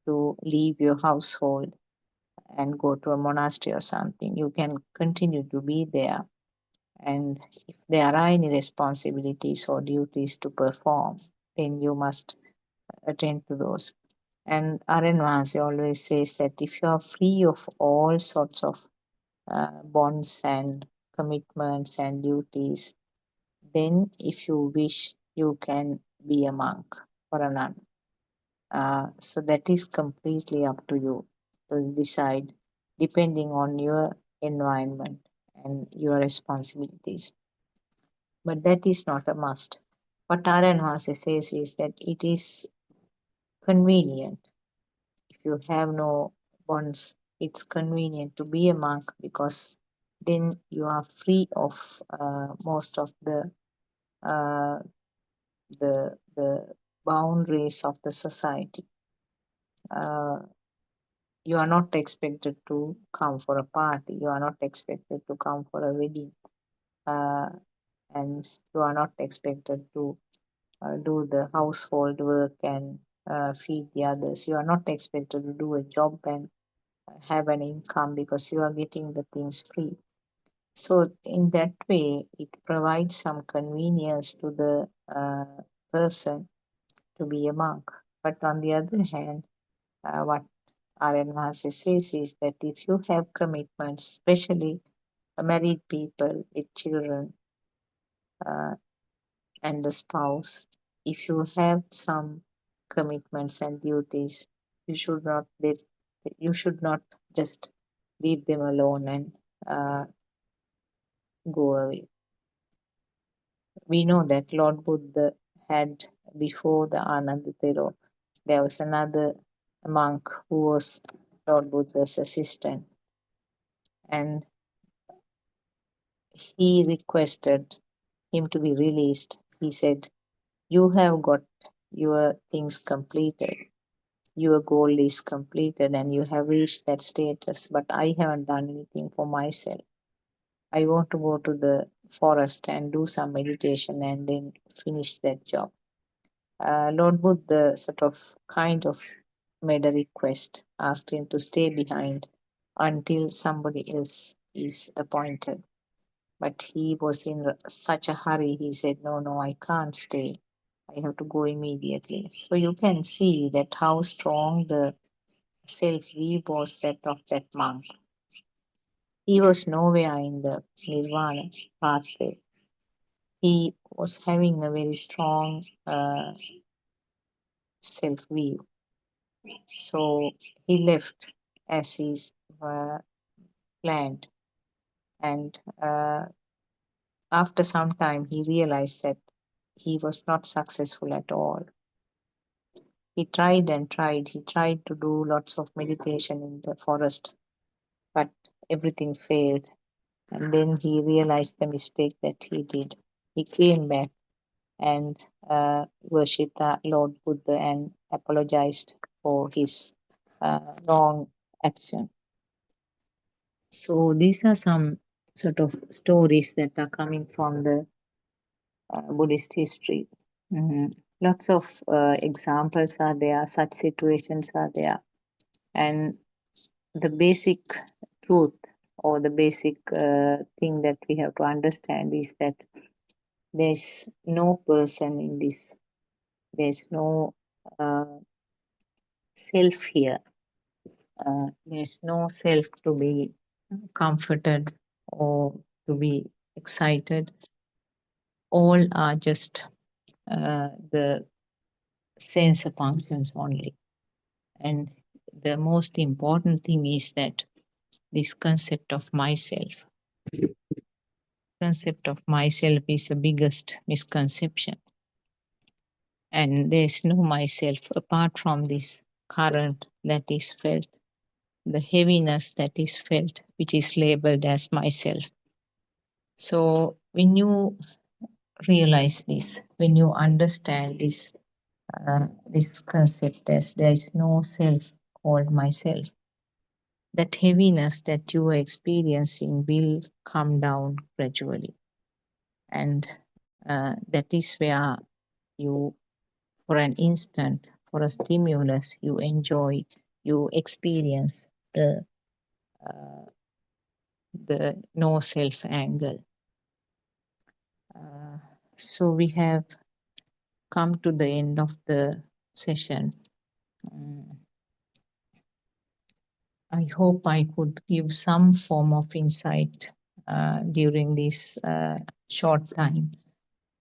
to leave your household and go to a monastery or something. You can continue to be there. And if there are any responsibilities or duties to perform, then you must attend to those. And R.N. Vahasi always says that if you are free of all sorts of bonds and commitments and duties, then if you wish, you can be a monk or a nun. So that is completely up to you to decide, depending on your environment and your responsibilities. But that is not a must. What R.N. Vahasi says is that it is convenient. If you have no bonds, it's convenient to be a monk, because then you are free of most of uh, the boundaries of the society. Uh, You are not expected to come for a party. You are not expected to come for a wedding. Uh, and you are not expected to do the household work and feed the others. You are not expected to do a job and have an income because you are getting the things free. So in that way, it provides some convenience to the person to be a monk. But on the other hand, what R.N. Maharshi says is that if you have commitments, especially married people with children uh, and the spouse, if you have some commitments and duties, you should not let, you should not just leave them alone and uh, go away. We know that Lord Buddha had, before the Ananda Thero, there was another monk who was Lord Buddha's assistant, and he requested him to be released. He said, "You have got your things completed, your goal is completed, and you have reached that status, but I haven't done anything for myself. I want to go to the forest and do some meditation and then finish that job." Lord Buddha sort of kind of made a request, asked him to stay behind until somebody else is appointed. But he was in such a hurry, he said, "No, no, I can't stay. I have to go immediately." So you can see that how strong the self-view was that of that monk. He was nowhere in the nirvana pathway. He was having a very strong self-view. So he left as he's planned. And after some time, he realized that he was not successful at all. He tried and tried. He tried to do lots of meditation in the forest, but everything failed. And then he realized the mistake that he did. He came back and worshipped Lord Buddha and apologized for his wrong action. So these are some sort of stories that are coming from the Buddhist history. Lots of examples are there, such situations are there. And the basic truth or the basic thing that we have to understand is that there's no person in this, there's no self here. There's no self to be comforted or to be excited. All are just the sensor functions only. And the most important thing is that this concept of myself is the biggest misconception. And there's no myself apart from this current that is felt, the heaviness that is felt, which is labeled as myself. So when you realize this, when you understand this concept as there is no self called myself, that heaviness that you are experiencing will come down gradually. And that is where you, for an instant, for a stimulus, you enjoy, you experience the no self angle. So we have come to the end of the session. I hope I could give some form of insight during this short time.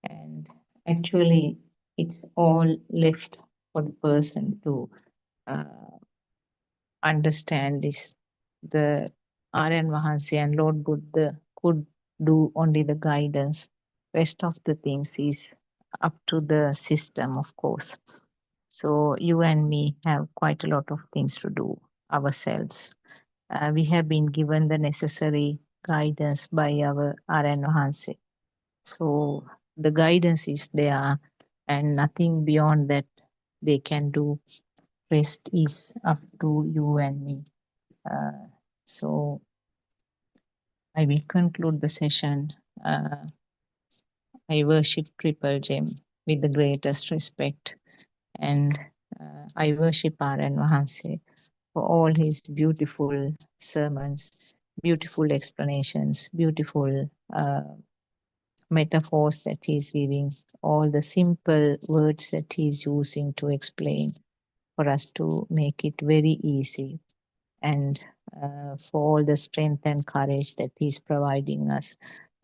And actually, it's all left for the person to understand this. The Aryan Mahansi and Lord Buddha could do only the guidance. Rest of the things is up to the system, of course. So you and me have quite a lot of things to do ourselves. We have been given the necessary guidance by our Aryan Mahansi. So the guidance is there and nothing beyond that they can do. Rest is up to you and me. So I will conclude the session. I worship Triple Gem with the greatest respect, and I worship R.N. Vahanse for all his beautiful sermons, beautiful explanations, beautiful metaphors that he's giving, all the simple words that he's using to explain for us to make it very easy, and for all the strength and courage that he's providing us.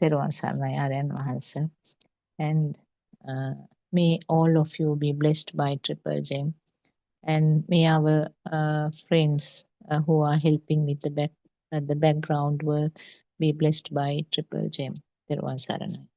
Teruvan Saranai Aryan Wahanse. And may all of you be blessed by Triple Gem, and may our friends who are helping with the background work be blessed by Triple Gem. Teruvan Saranai.